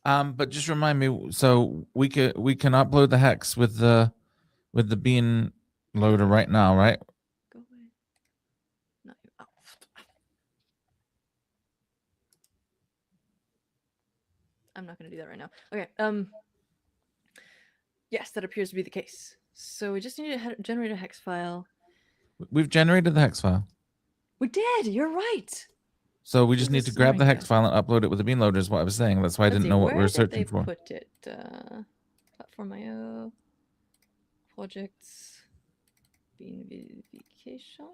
[SPEAKER 1] What?
[SPEAKER 2] But just remind me, so we can upload the hex with the bean loader right now, right?
[SPEAKER 1] Go away. No, oh. I'm not going to do that right now. Okay. Yes, that appears to be the case. So we just need to generate a hex file.
[SPEAKER 2] We've generated the hex file.
[SPEAKER 1] We did. You're right.
[SPEAKER 2] So we just
[SPEAKER 1] Who's
[SPEAKER 2] need
[SPEAKER 1] this
[SPEAKER 2] to grab the
[SPEAKER 1] snoring
[SPEAKER 2] hex
[SPEAKER 1] guy?
[SPEAKER 2] file and upload it with the bean loader is what I was saying. That's why I
[SPEAKER 1] Let's
[SPEAKER 2] didn't
[SPEAKER 1] see.
[SPEAKER 2] know what we
[SPEAKER 1] Where
[SPEAKER 2] were
[SPEAKER 1] did
[SPEAKER 2] searching
[SPEAKER 1] they
[SPEAKER 2] for.
[SPEAKER 1] put it? Platform IO, projects, bean verification.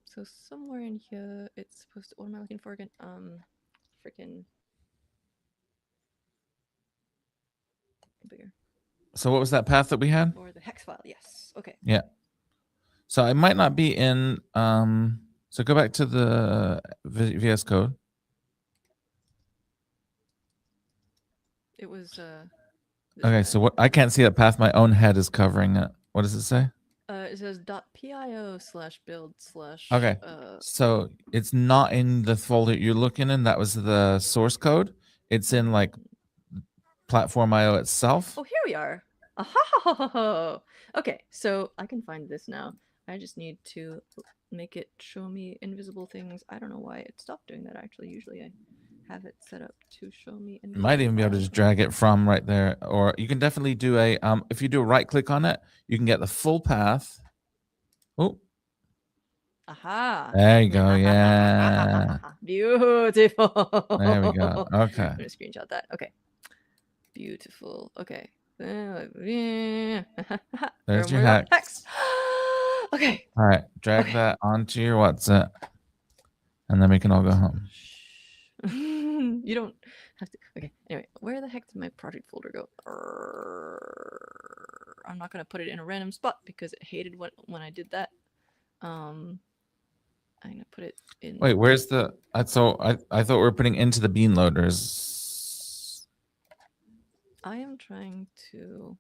[SPEAKER 1] So somewhere in here, it's supposed to. What am I looking for again? Freaking bigger.
[SPEAKER 2] So what was that path that we had?
[SPEAKER 1] Or the hex file. Yes. Okay.
[SPEAKER 2] Yeah. So it might not be in. So go back to the VS Code.
[SPEAKER 1] It was
[SPEAKER 2] Okay. So what? I can't see that path. My own head is covering it. What does it say?
[SPEAKER 1] It says .pio/build/
[SPEAKER 2] Okay. So it's not in the folder you're looking in. That was the source code. It's in like platform IO itself.
[SPEAKER 1] Oh, here we are. Aha! Okay, so I can find this now. I just need to make it show me invisible things. I don't know why it stopped doing that. Actually, usually I have it set up to show me invisible.
[SPEAKER 2] Might even be able to just drag it from right there, or you can definitely do a if you do a right click on it, you can get the full path. Oh,
[SPEAKER 1] aha!
[SPEAKER 2] There you go. Yeah.
[SPEAKER 1] Beautiful.
[SPEAKER 2] There we go. Okay.
[SPEAKER 1] I'm gonna screenshot that. Okay. Beautiful. Okay. There's
[SPEAKER 2] your hex.
[SPEAKER 1] Okay.
[SPEAKER 2] All right. Drag
[SPEAKER 1] Okay.
[SPEAKER 2] that onto your WhatsApp, and then we can all go home.
[SPEAKER 1] You don't have to. Okay. Anyway, where the heck did my project folder go? I'm not gonna put it in a random spot because it hated when I did that. I'm gonna put it in.
[SPEAKER 2] Wait, where's the? I thought we were putting into the bean loaders.
[SPEAKER 1] I am trying to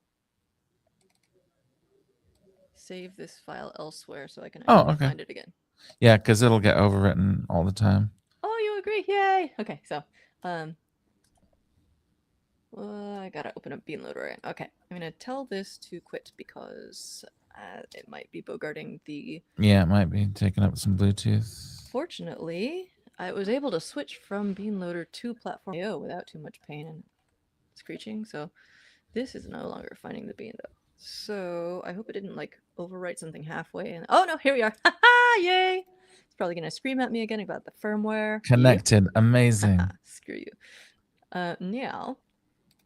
[SPEAKER 1] save this file elsewhere so I can actually find it again.
[SPEAKER 2] Yeah, because it'll get overwritten all the time.
[SPEAKER 1] Oh, you agree? Yay! Okay, so I gotta open up bean loader. Okay, I'm gonna tell this to quit because it might be bogarting the.
[SPEAKER 2] Yeah, it might be taking up some Bluetooth.
[SPEAKER 1] Fortunately, I was able to switch from bean loader to platform IO without too much pain and screeching. So this is no longer finding the bean though. So I hope it didn't like overwrite something halfway. And oh no, here we are! Yay! It's probably gonna scream at me again about the firmware.
[SPEAKER 2] Connected, amazing.
[SPEAKER 1] Screw you. Now.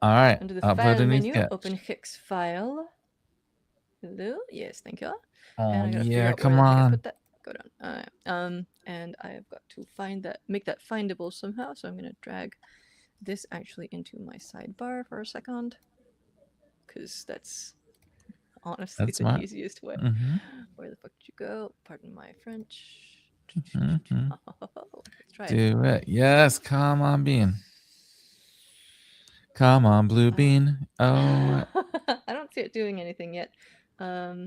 [SPEAKER 2] All right.
[SPEAKER 1] Under the file menu, open hex file. Hello. Yes, thank you.
[SPEAKER 2] Oh
[SPEAKER 1] and I gotta
[SPEAKER 2] yeah,
[SPEAKER 1] out
[SPEAKER 2] come
[SPEAKER 1] where
[SPEAKER 2] on.
[SPEAKER 1] I put that. Go down. And I've got to find that, make that findable somehow. So I'm gonna drag this actually into my sidebar for a second, because that's honestly the easiest way. Where the fuck did you go? Pardon my French. Let's try it.
[SPEAKER 2] Do it. Yes, come on, bean. Come on, blue bean. Oh.
[SPEAKER 1] I don't see it doing anything yet. But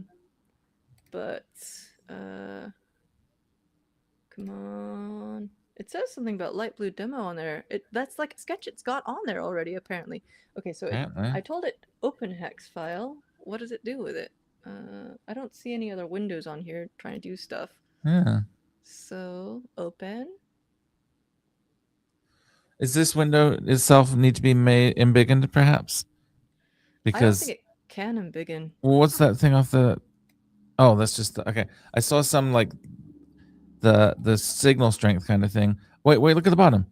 [SPEAKER 1] come on. It says something about light blue demo on there. That's like a sketch it's got on there already, apparently. Okay, so I told it open hex file. What does it do with it? I don't see any other windows on here trying to do stuff.
[SPEAKER 2] Yeah.
[SPEAKER 1] So open.
[SPEAKER 2] Is this window itself need to be made embiggened, perhaps? Because I don't
[SPEAKER 1] think it can embiggen.
[SPEAKER 2] Well, what's that thing off the? Oh, that's just okay. I saw some like the signal strength kind of thing. Wait, look at the bottom.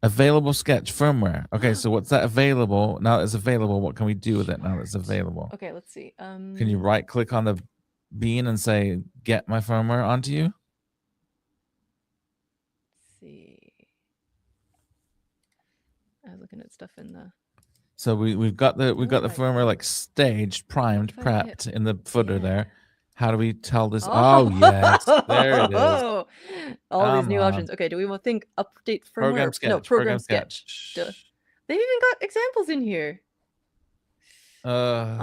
[SPEAKER 2] Available sketch firmware. Okay, so what's that available? Now that it's available, what can we do with it now that it's available?
[SPEAKER 1] Okay, let's see.
[SPEAKER 2] Can you right click on the bean and say get my firmware onto you?
[SPEAKER 1] Let's see. I was looking at stuff in the.
[SPEAKER 2] So we've got the firmware like staged, primed, prepped in the footer there. How do we tell this? Oh, yes. There it is.
[SPEAKER 1] All these
[SPEAKER 2] Come
[SPEAKER 1] new
[SPEAKER 2] on.
[SPEAKER 1] options. Okay, do we want to think update firmware?
[SPEAKER 2] Program sketch.
[SPEAKER 1] No, program sketch. Duh. They even got examples in here. Oh,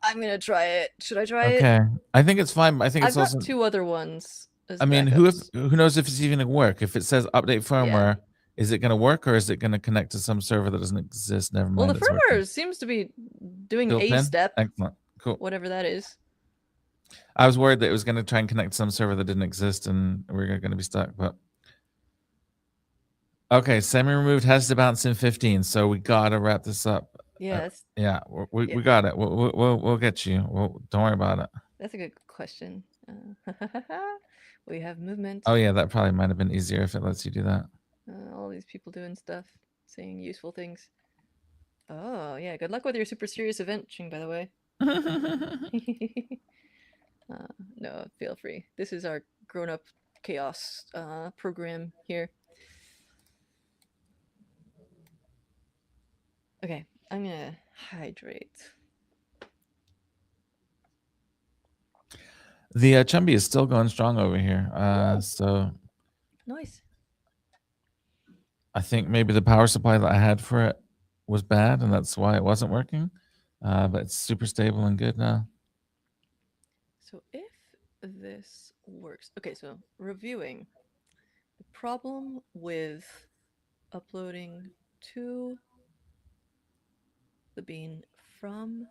[SPEAKER 1] I'm gonna try it. Should I try it?
[SPEAKER 2] Okay. I think it's fine. I think it's
[SPEAKER 1] I've
[SPEAKER 2] also
[SPEAKER 1] got 2 other ones as
[SPEAKER 2] I mean,
[SPEAKER 1] backups.
[SPEAKER 2] who knows if it's even gonna work? If it says update firmware, is it gonna work or is it gonna connect to some server that doesn't exist? Never mind.
[SPEAKER 1] Well, the
[SPEAKER 2] it's
[SPEAKER 1] firmware
[SPEAKER 2] working.
[SPEAKER 1] seems to be doing
[SPEAKER 2] Built
[SPEAKER 1] a
[SPEAKER 2] in?
[SPEAKER 1] step.
[SPEAKER 2] Excellent. Cool.
[SPEAKER 1] Whatever that is.
[SPEAKER 2] I was worried that it was going to try and connect to some server that didn't exist and we're going to be stuck, but okay, semi-removed has to bounce in 15, so we gotta wrap this up.
[SPEAKER 1] Yes.
[SPEAKER 2] Yeah, we got it. We'll get you. Don't worry about it.
[SPEAKER 1] That's a good question. We have movement.
[SPEAKER 2] Oh yeah, that probably might have been easier if it lets you do that.
[SPEAKER 1] All these people doing stuff, saying useful things. Oh yeah, good luck with your super serious event, Ching. By the way. No, feel free. This is our grown-up chaos program here. Okay, I'm gonna hydrate.
[SPEAKER 2] The Chumby is still going strong over here. So
[SPEAKER 1] nice.
[SPEAKER 2] I think maybe the power supply that I had for it was bad, and that's why it wasn't working. But it's super stable and good now.
[SPEAKER 1] So if this works, okay. So reviewing, the problem with uploading to the bean from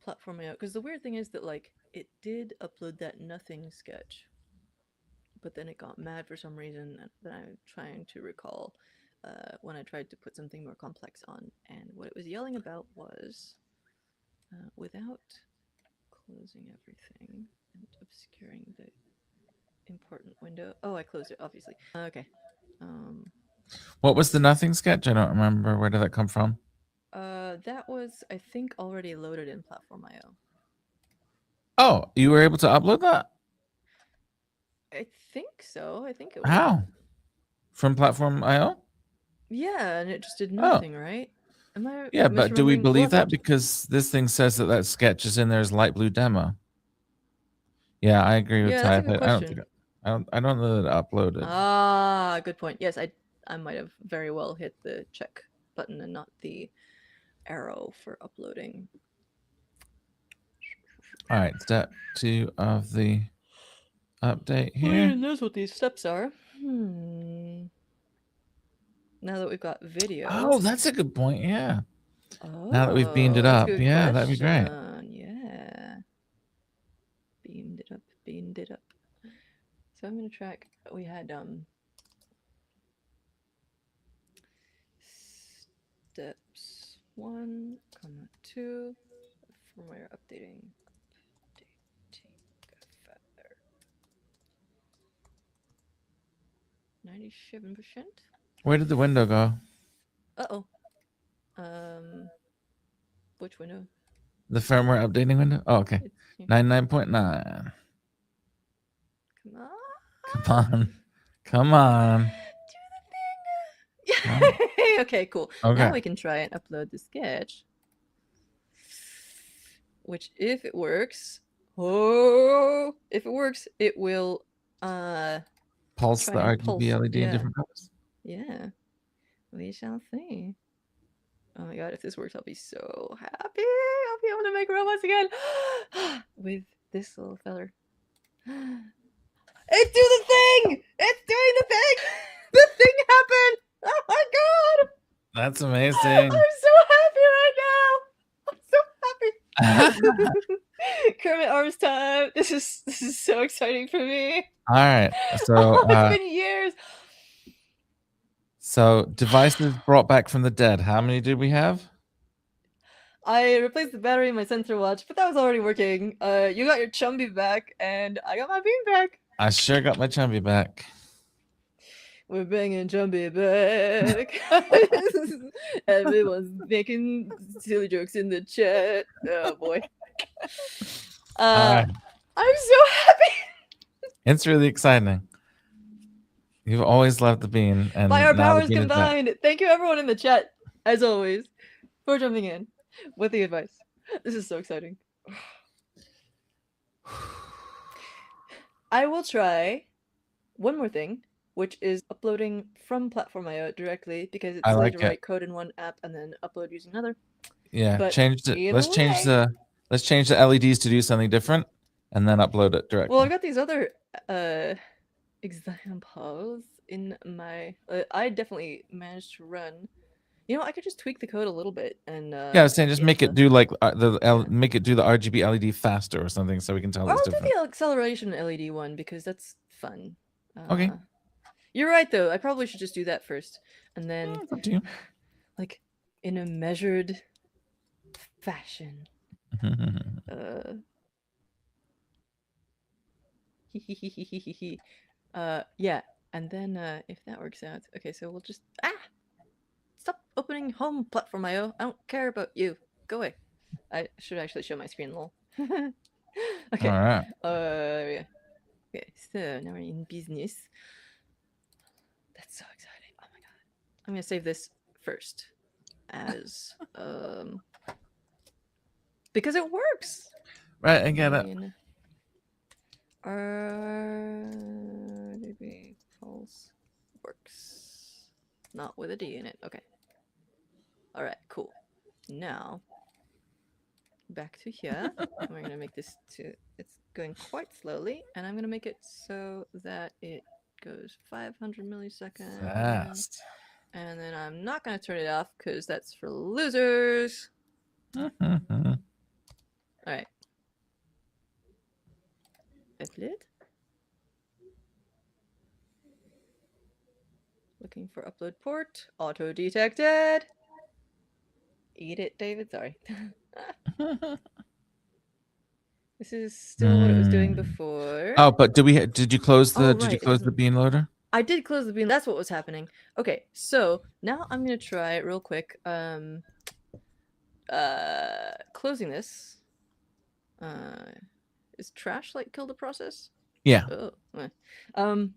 [SPEAKER 1] platform layout, because the weird thing is that like it did upload that nothing sketch, but then it got mad for some reason that I'm trying to recall when I tried to put something more complex on, and what it was yelling about was without closing everything and obscuring the important window. Oh, I closed it, obviously. Okay.
[SPEAKER 2] What was the nothing sketch? I don't remember. Where did that come from?
[SPEAKER 1] That was, I think, already loaded in Platform IO.
[SPEAKER 2] Oh, you were able to upload that?
[SPEAKER 1] I think so. I think it was.
[SPEAKER 2] How? From Platform IO?
[SPEAKER 1] Yeah, and it just did nothing, right? Am I?
[SPEAKER 2] Yeah, but do we believe that?
[SPEAKER 1] Well,
[SPEAKER 2] because this thing says that sketch is in there as light blue demo. Yeah, I agree with
[SPEAKER 1] that's a
[SPEAKER 2] Ty.
[SPEAKER 1] good question.
[SPEAKER 2] I don't know that it uploaded.
[SPEAKER 1] Ah, good point. Yes, I might have very well hit the check button and not the arrow for uploading.
[SPEAKER 2] All right, step 2 of the update here.
[SPEAKER 1] Who even knows what these steps are? Now that we've got video.
[SPEAKER 2] Oh, that's a good point. Yeah.
[SPEAKER 1] Oh,
[SPEAKER 2] now that we've beamed it up, yeah,
[SPEAKER 1] question.
[SPEAKER 2] that'd be great.
[SPEAKER 1] Yeah. Beamed it up. So I'm gonna track. We had steps 1, 2, firmware updating. 97%.
[SPEAKER 2] Where did the window go?
[SPEAKER 1] Uh-oh. Which window?
[SPEAKER 2] The firmware updating window? Oh, okay. 99.9.
[SPEAKER 1] Come on.
[SPEAKER 2] Come on.
[SPEAKER 1] Do the thing. Yay! Okay, cool.
[SPEAKER 2] Okay.
[SPEAKER 1] Now we can try and upload the sketch. Which, if it works, if it works, it will
[SPEAKER 2] pulse the RGB LED in different colors.
[SPEAKER 1] Yeah, we shall see. Oh my god, if this works, I'll be so happy. I'll be able to make robots again with this little feller. It's doing the thing! It's doing the thing! The thing happened! Oh my god!
[SPEAKER 2] That's amazing.
[SPEAKER 1] I'm so happy right now! I'm so happy! Kermit arms time. This is so exciting for me.
[SPEAKER 2] All right, so
[SPEAKER 1] it's been years.
[SPEAKER 2] So devices brought back from the dead. How many did we have?
[SPEAKER 1] I replaced the battery in my sensor watch, but that was already working. You got your Chumby back, and I got my bean back.
[SPEAKER 2] I sure got my Chumby back.
[SPEAKER 1] We're bringing Chumby back. Everyone's making silly jokes in the chat. Oh boy. I'm so happy.
[SPEAKER 2] It's really exciting. You've always loved the bean, and
[SPEAKER 1] by our powers combined. Thank you, everyone in the chat, as always, for jumping in with the advice. This is so exciting. I will try one more thing, which is uploading from Platform.io directly because it's
[SPEAKER 2] I
[SPEAKER 1] silly to
[SPEAKER 2] like it.
[SPEAKER 1] write code in one app and then upload using another.
[SPEAKER 2] Yeah,
[SPEAKER 1] But
[SPEAKER 2] changed it.
[SPEAKER 1] either way,
[SPEAKER 2] Let's change the LEDs to do something different, and then upload it
[SPEAKER 1] well,
[SPEAKER 2] directly.
[SPEAKER 1] I've got these other examples in my. I definitely managed to run. You know, I could just tweak the code a little bit and
[SPEAKER 2] Yeah, I was saying just make
[SPEAKER 1] change
[SPEAKER 2] it
[SPEAKER 1] the.
[SPEAKER 2] do like
[SPEAKER 1] Yeah.
[SPEAKER 2] make it do the RGB LED faster or something, so we can tell
[SPEAKER 1] Or
[SPEAKER 2] it's
[SPEAKER 1] I'll do
[SPEAKER 2] different.
[SPEAKER 1] the acceleration LED one because that's fun.
[SPEAKER 2] Okay,
[SPEAKER 1] You're right though. I probably should just do that first, and then,
[SPEAKER 2] it's up to you.
[SPEAKER 1] like, in a measured fashion. Uh, yeah. And then if that works out, okay. So we'll just stop opening home platform.io. I don't care about you. Go away. I should actually show my screen, lol.
[SPEAKER 2] All
[SPEAKER 1] Okay.
[SPEAKER 2] right.
[SPEAKER 1] Yeah. Okay. So now we're in business. That's so exciting. Oh my god. I'm gonna save this first as because it works.
[SPEAKER 2] Right, I get it.
[SPEAKER 1] RDB pulse works. Not with a D in it. Okay. Alright, cool. Now, back to here. We're gonna make this to, it's going quite slowly, and I'm gonna make it so that it goes 500 milliseconds.
[SPEAKER 2] Fast.
[SPEAKER 1] And then I'm not gonna turn it off because that's for losers. Alright. Upload. Looking for upload port. Auto detected. Eat it, David. Sorry. This is still what it was doing before.
[SPEAKER 2] Oh, but did you close the
[SPEAKER 1] right,
[SPEAKER 2] bean loader?
[SPEAKER 1] I did close the bean. That's what was happening. Okay, so now I'm gonna try real quick. Closing this. Is trash like kill the process?
[SPEAKER 2] Yeah.
[SPEAKER 1] Oh.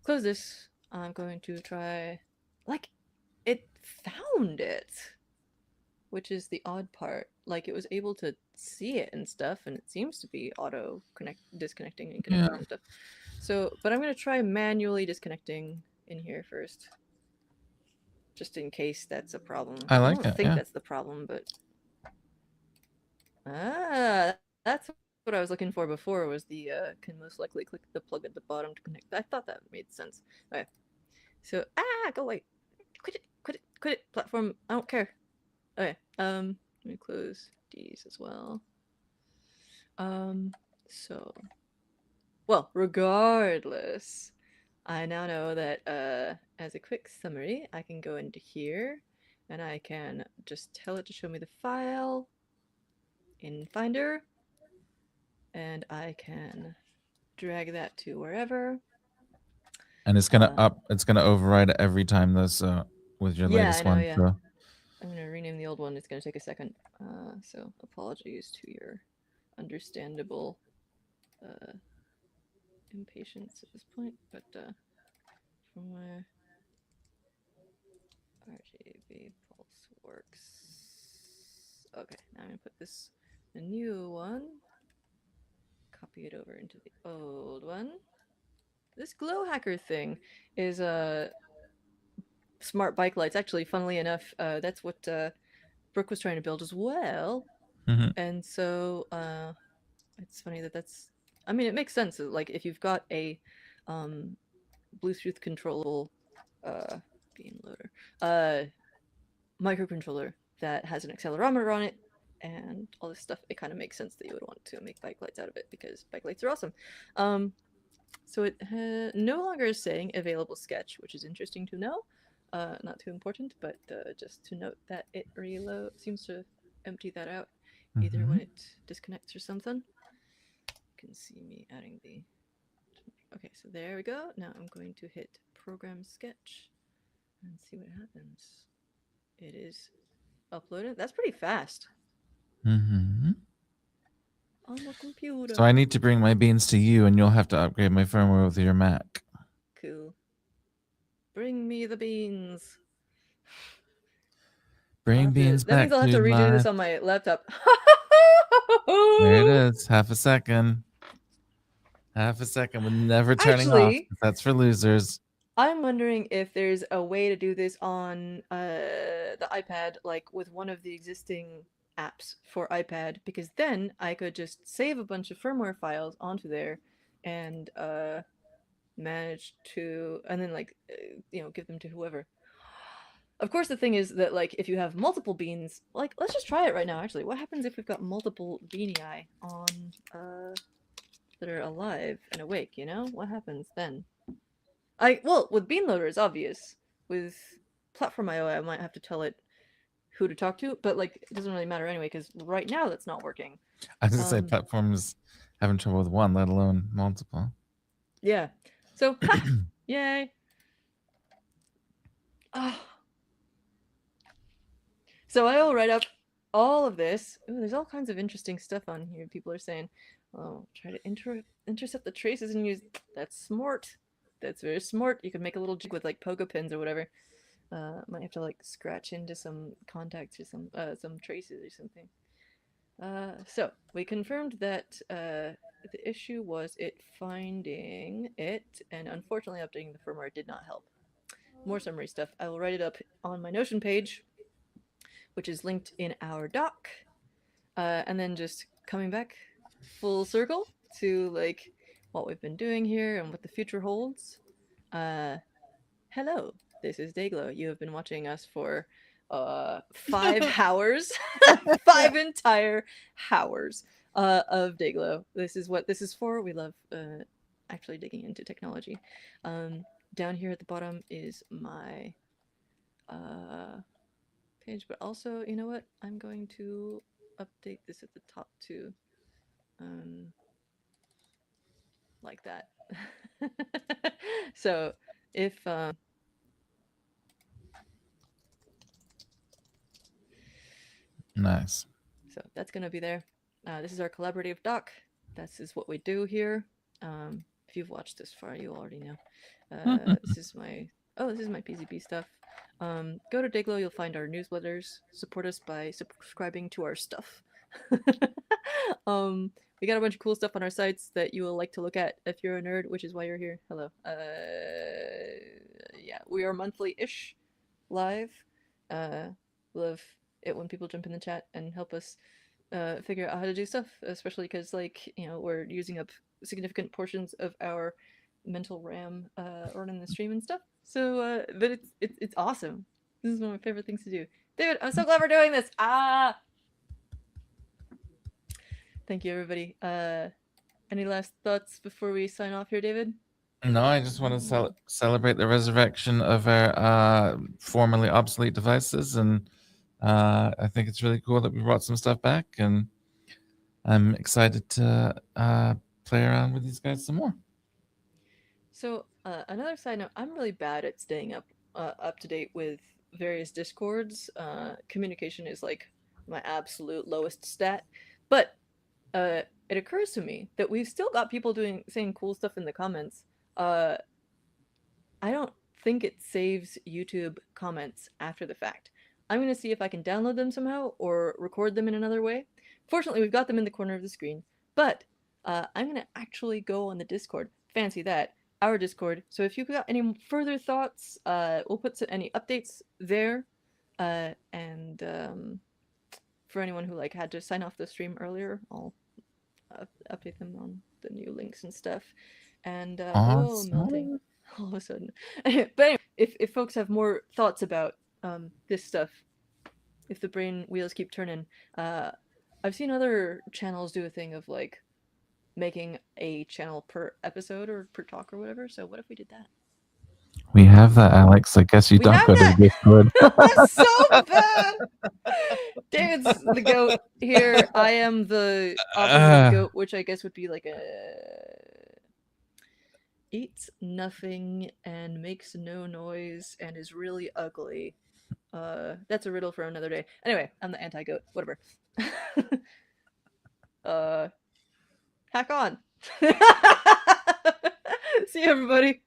[SPEAKER 1] Close this. I'm going to try. Like, it found it, which is the odd part. Like, it was able to see it and stuff, and it seems to be auto disconnecting and connecting and stuff. So, but I'm gonna try manually disconnecting in here first, just in case that's a problem.
[SPEAKER 2] I like
[SPEAKER 1] don't
[SPEAKER 2] it.
[SPEAKER 1] think
[SPEAKER 2] Yeah.
[SPEAKER 1] that's the problem, but that's what I was looking for before. Was the can most likely click the plug at the bottom to connect. I thought that made sense. Okay, so go away, quit it, platform. I don't care. Okay, let me close these as well. So, well, regardless, I now know that as a quick summary, I can go into here and I can just tell it to show me the file in Finder, and I can drag that to wherever.
[SPEAKER 2] And it's gonna it's gonna override it every time this with your latest one.
[SPEAKER 1] Yeah.
[SPEAKER 2] So.
[SPEAKER 1] I'm gonna rename the old one. It's gonna take a second. So apologies to your understandable impatience at this point, but from where RGB pulse works. Okay, now I'm gonna put this the new one. Copy it over into the old one. This glow hacker thing is smart bike lights. Actually, funnily enough, that's what Brooke was trying to build as well. And so it's funny that that's. I mean, it makes sense. Like if you've got a Bluetooth controllable beam loader, microcontroller that has an accelerometer on it and all this stuff, it kind of makes sense that you would want to make bike lights out of it because bike lights are awesome. So it no longer is saying available sketch, which is interesting to know. Not too important, but just to note that it seems to empty that out either when it disconnects or something. You can see me adding the. Okay, so there we go. Now I'm going to hit program sketch and see what happens. It is uploaded. That's pretty fast. On the computer.
[SPEAKER 2] So I need to bring my beans to you, and you'll have to upgrade my firmware with your Mac.
[SPEAKER 1] Cool. Bring me the beans.
[SPEAKER 2] Brain beans
[SPEAKER 1] That means
[SPEAKER 2] back
[SPEAKER 1] I'll have to
[SPEAKER 2] to
[SPEAKER 1] redo this
[SPEAKER 2] life.
[SPEAKER 1] on my laptop.
[SPEAKER 2] There it is. Half a second. Half a second with never turning off.
[SPEAKER 1] Actually,
[SPEAKER 2] That's for losers.
[SPEAKER 1] I'm wondering if there's a way to do this on the iPad, like with one of the existing apps for iPad, because then I could just save a bunch of firmware files onto there and manage to, and then like, give them to whoever. Of course, the thing is that like if you have multiple beans, like let's just try it right now. Actually, what happens if we've got multiple beanie eye on that are alive and awake? You know, what happens then? Well, with bean loader it's obvious. With platform IO, I might have to tell it who to talk to, but like it doesn't really matter anyway because right now that's not working.
[SPEAKER 2] I was gonna say platforms having trouble with one, let alone multiple.
[SPEAKER 1] Yeah. So, yay. Ah. So I will write up all of this. Ooh, there's all kinds of interesting stuff on here. People are saying, "Oh, try to intercept the traces and use." That's smart. That's very smart. You can make a little jig with like pogo pins or whatever. Might have to like scratch into some contacts or some traces or something. So we confirmed that the issue was it finding it, and unfortunately updating the firmware did not help. More summary stuff. I will write it up on my Notion page, which is linked in our doc, and then just coming back full circle to like what we've been doing here and what the future holds. Hello, this is Dayglow. You have been watching us for 5 hours, 5 entire hours of Dayglow. This is what this is for. We love actually digging into technology. Down here at the bottom is my page, but also, you know what? I'm going to update this at the top too. Like that. So if
[SPEAKER 2] Nice.
[SPEAKER 1] So that's going to be there. This is our collaborative doc. This is what we do here. If you've watched this far, you already know. This is my PZB stuff. Go to Dayglow, you'll find our newsletters. Support us by subscribing to our stuff. We got a bunch of cool stuff on our sites that you will like to look at if you're a nerd, which is why you're here. Hello. Yeah, we are monthly-ish live. Love it when people jump in the chat and help us figure out how to do stuff, especially because like we're using up significant portions of our mental RAM running the stream and stuff. So, but it's awesome. This is one of my favorite things to do. David, I'm so glad we're doing this. Thank you, everybody. Any last thoughts before we sign off here, David?
[SPEAKER 2] No, I just want to celebrate the resurrection of our formerly obsolete devices, and I think it's really cool that we brought some stuff back, and I'm excited to play around with these guys some more.
[SPEAKER 1] So another side note, I'm really bad at staying up to date with various discords. Communication is like my absolute lowest stat, but it occurs to me that we've still got people saying cool stuff in the comments. I don't think it saves YouTube comments after the fact. I'm going to see if I can download them somehow or record them in another way. Fortunately, we've got them in the corner of the screen, but I'm going to actually go on the Discord. Fancy that. Our Discord. So if you've got any further thoughts, we'll put any updates there. And for anyone who like had to sign off the stream earlier, I'll update them on the new links and stuff. And
[SPEAKER 2] Awesome.
[SPEAKER 1] melting all of a sudden. But anyway, if folks have more thoughts about this stuff, if the brain wheels keep turning, I've seen other channels do a thing of like making a channel per episode or per talk or whatever. So what if we did that?
[SPEAKER 2] We have that, Alex. I guess you don't go to the Discord.
[SPEAKER 1] That's so bad. David's the goat here. I am the opposite of goat, which I guess would be like a eats nothing and makes no noise and is really ugly. That's a riddle for another day. Anyway, I'm the anti-goat. Whatever. Hack on. See you, everybody.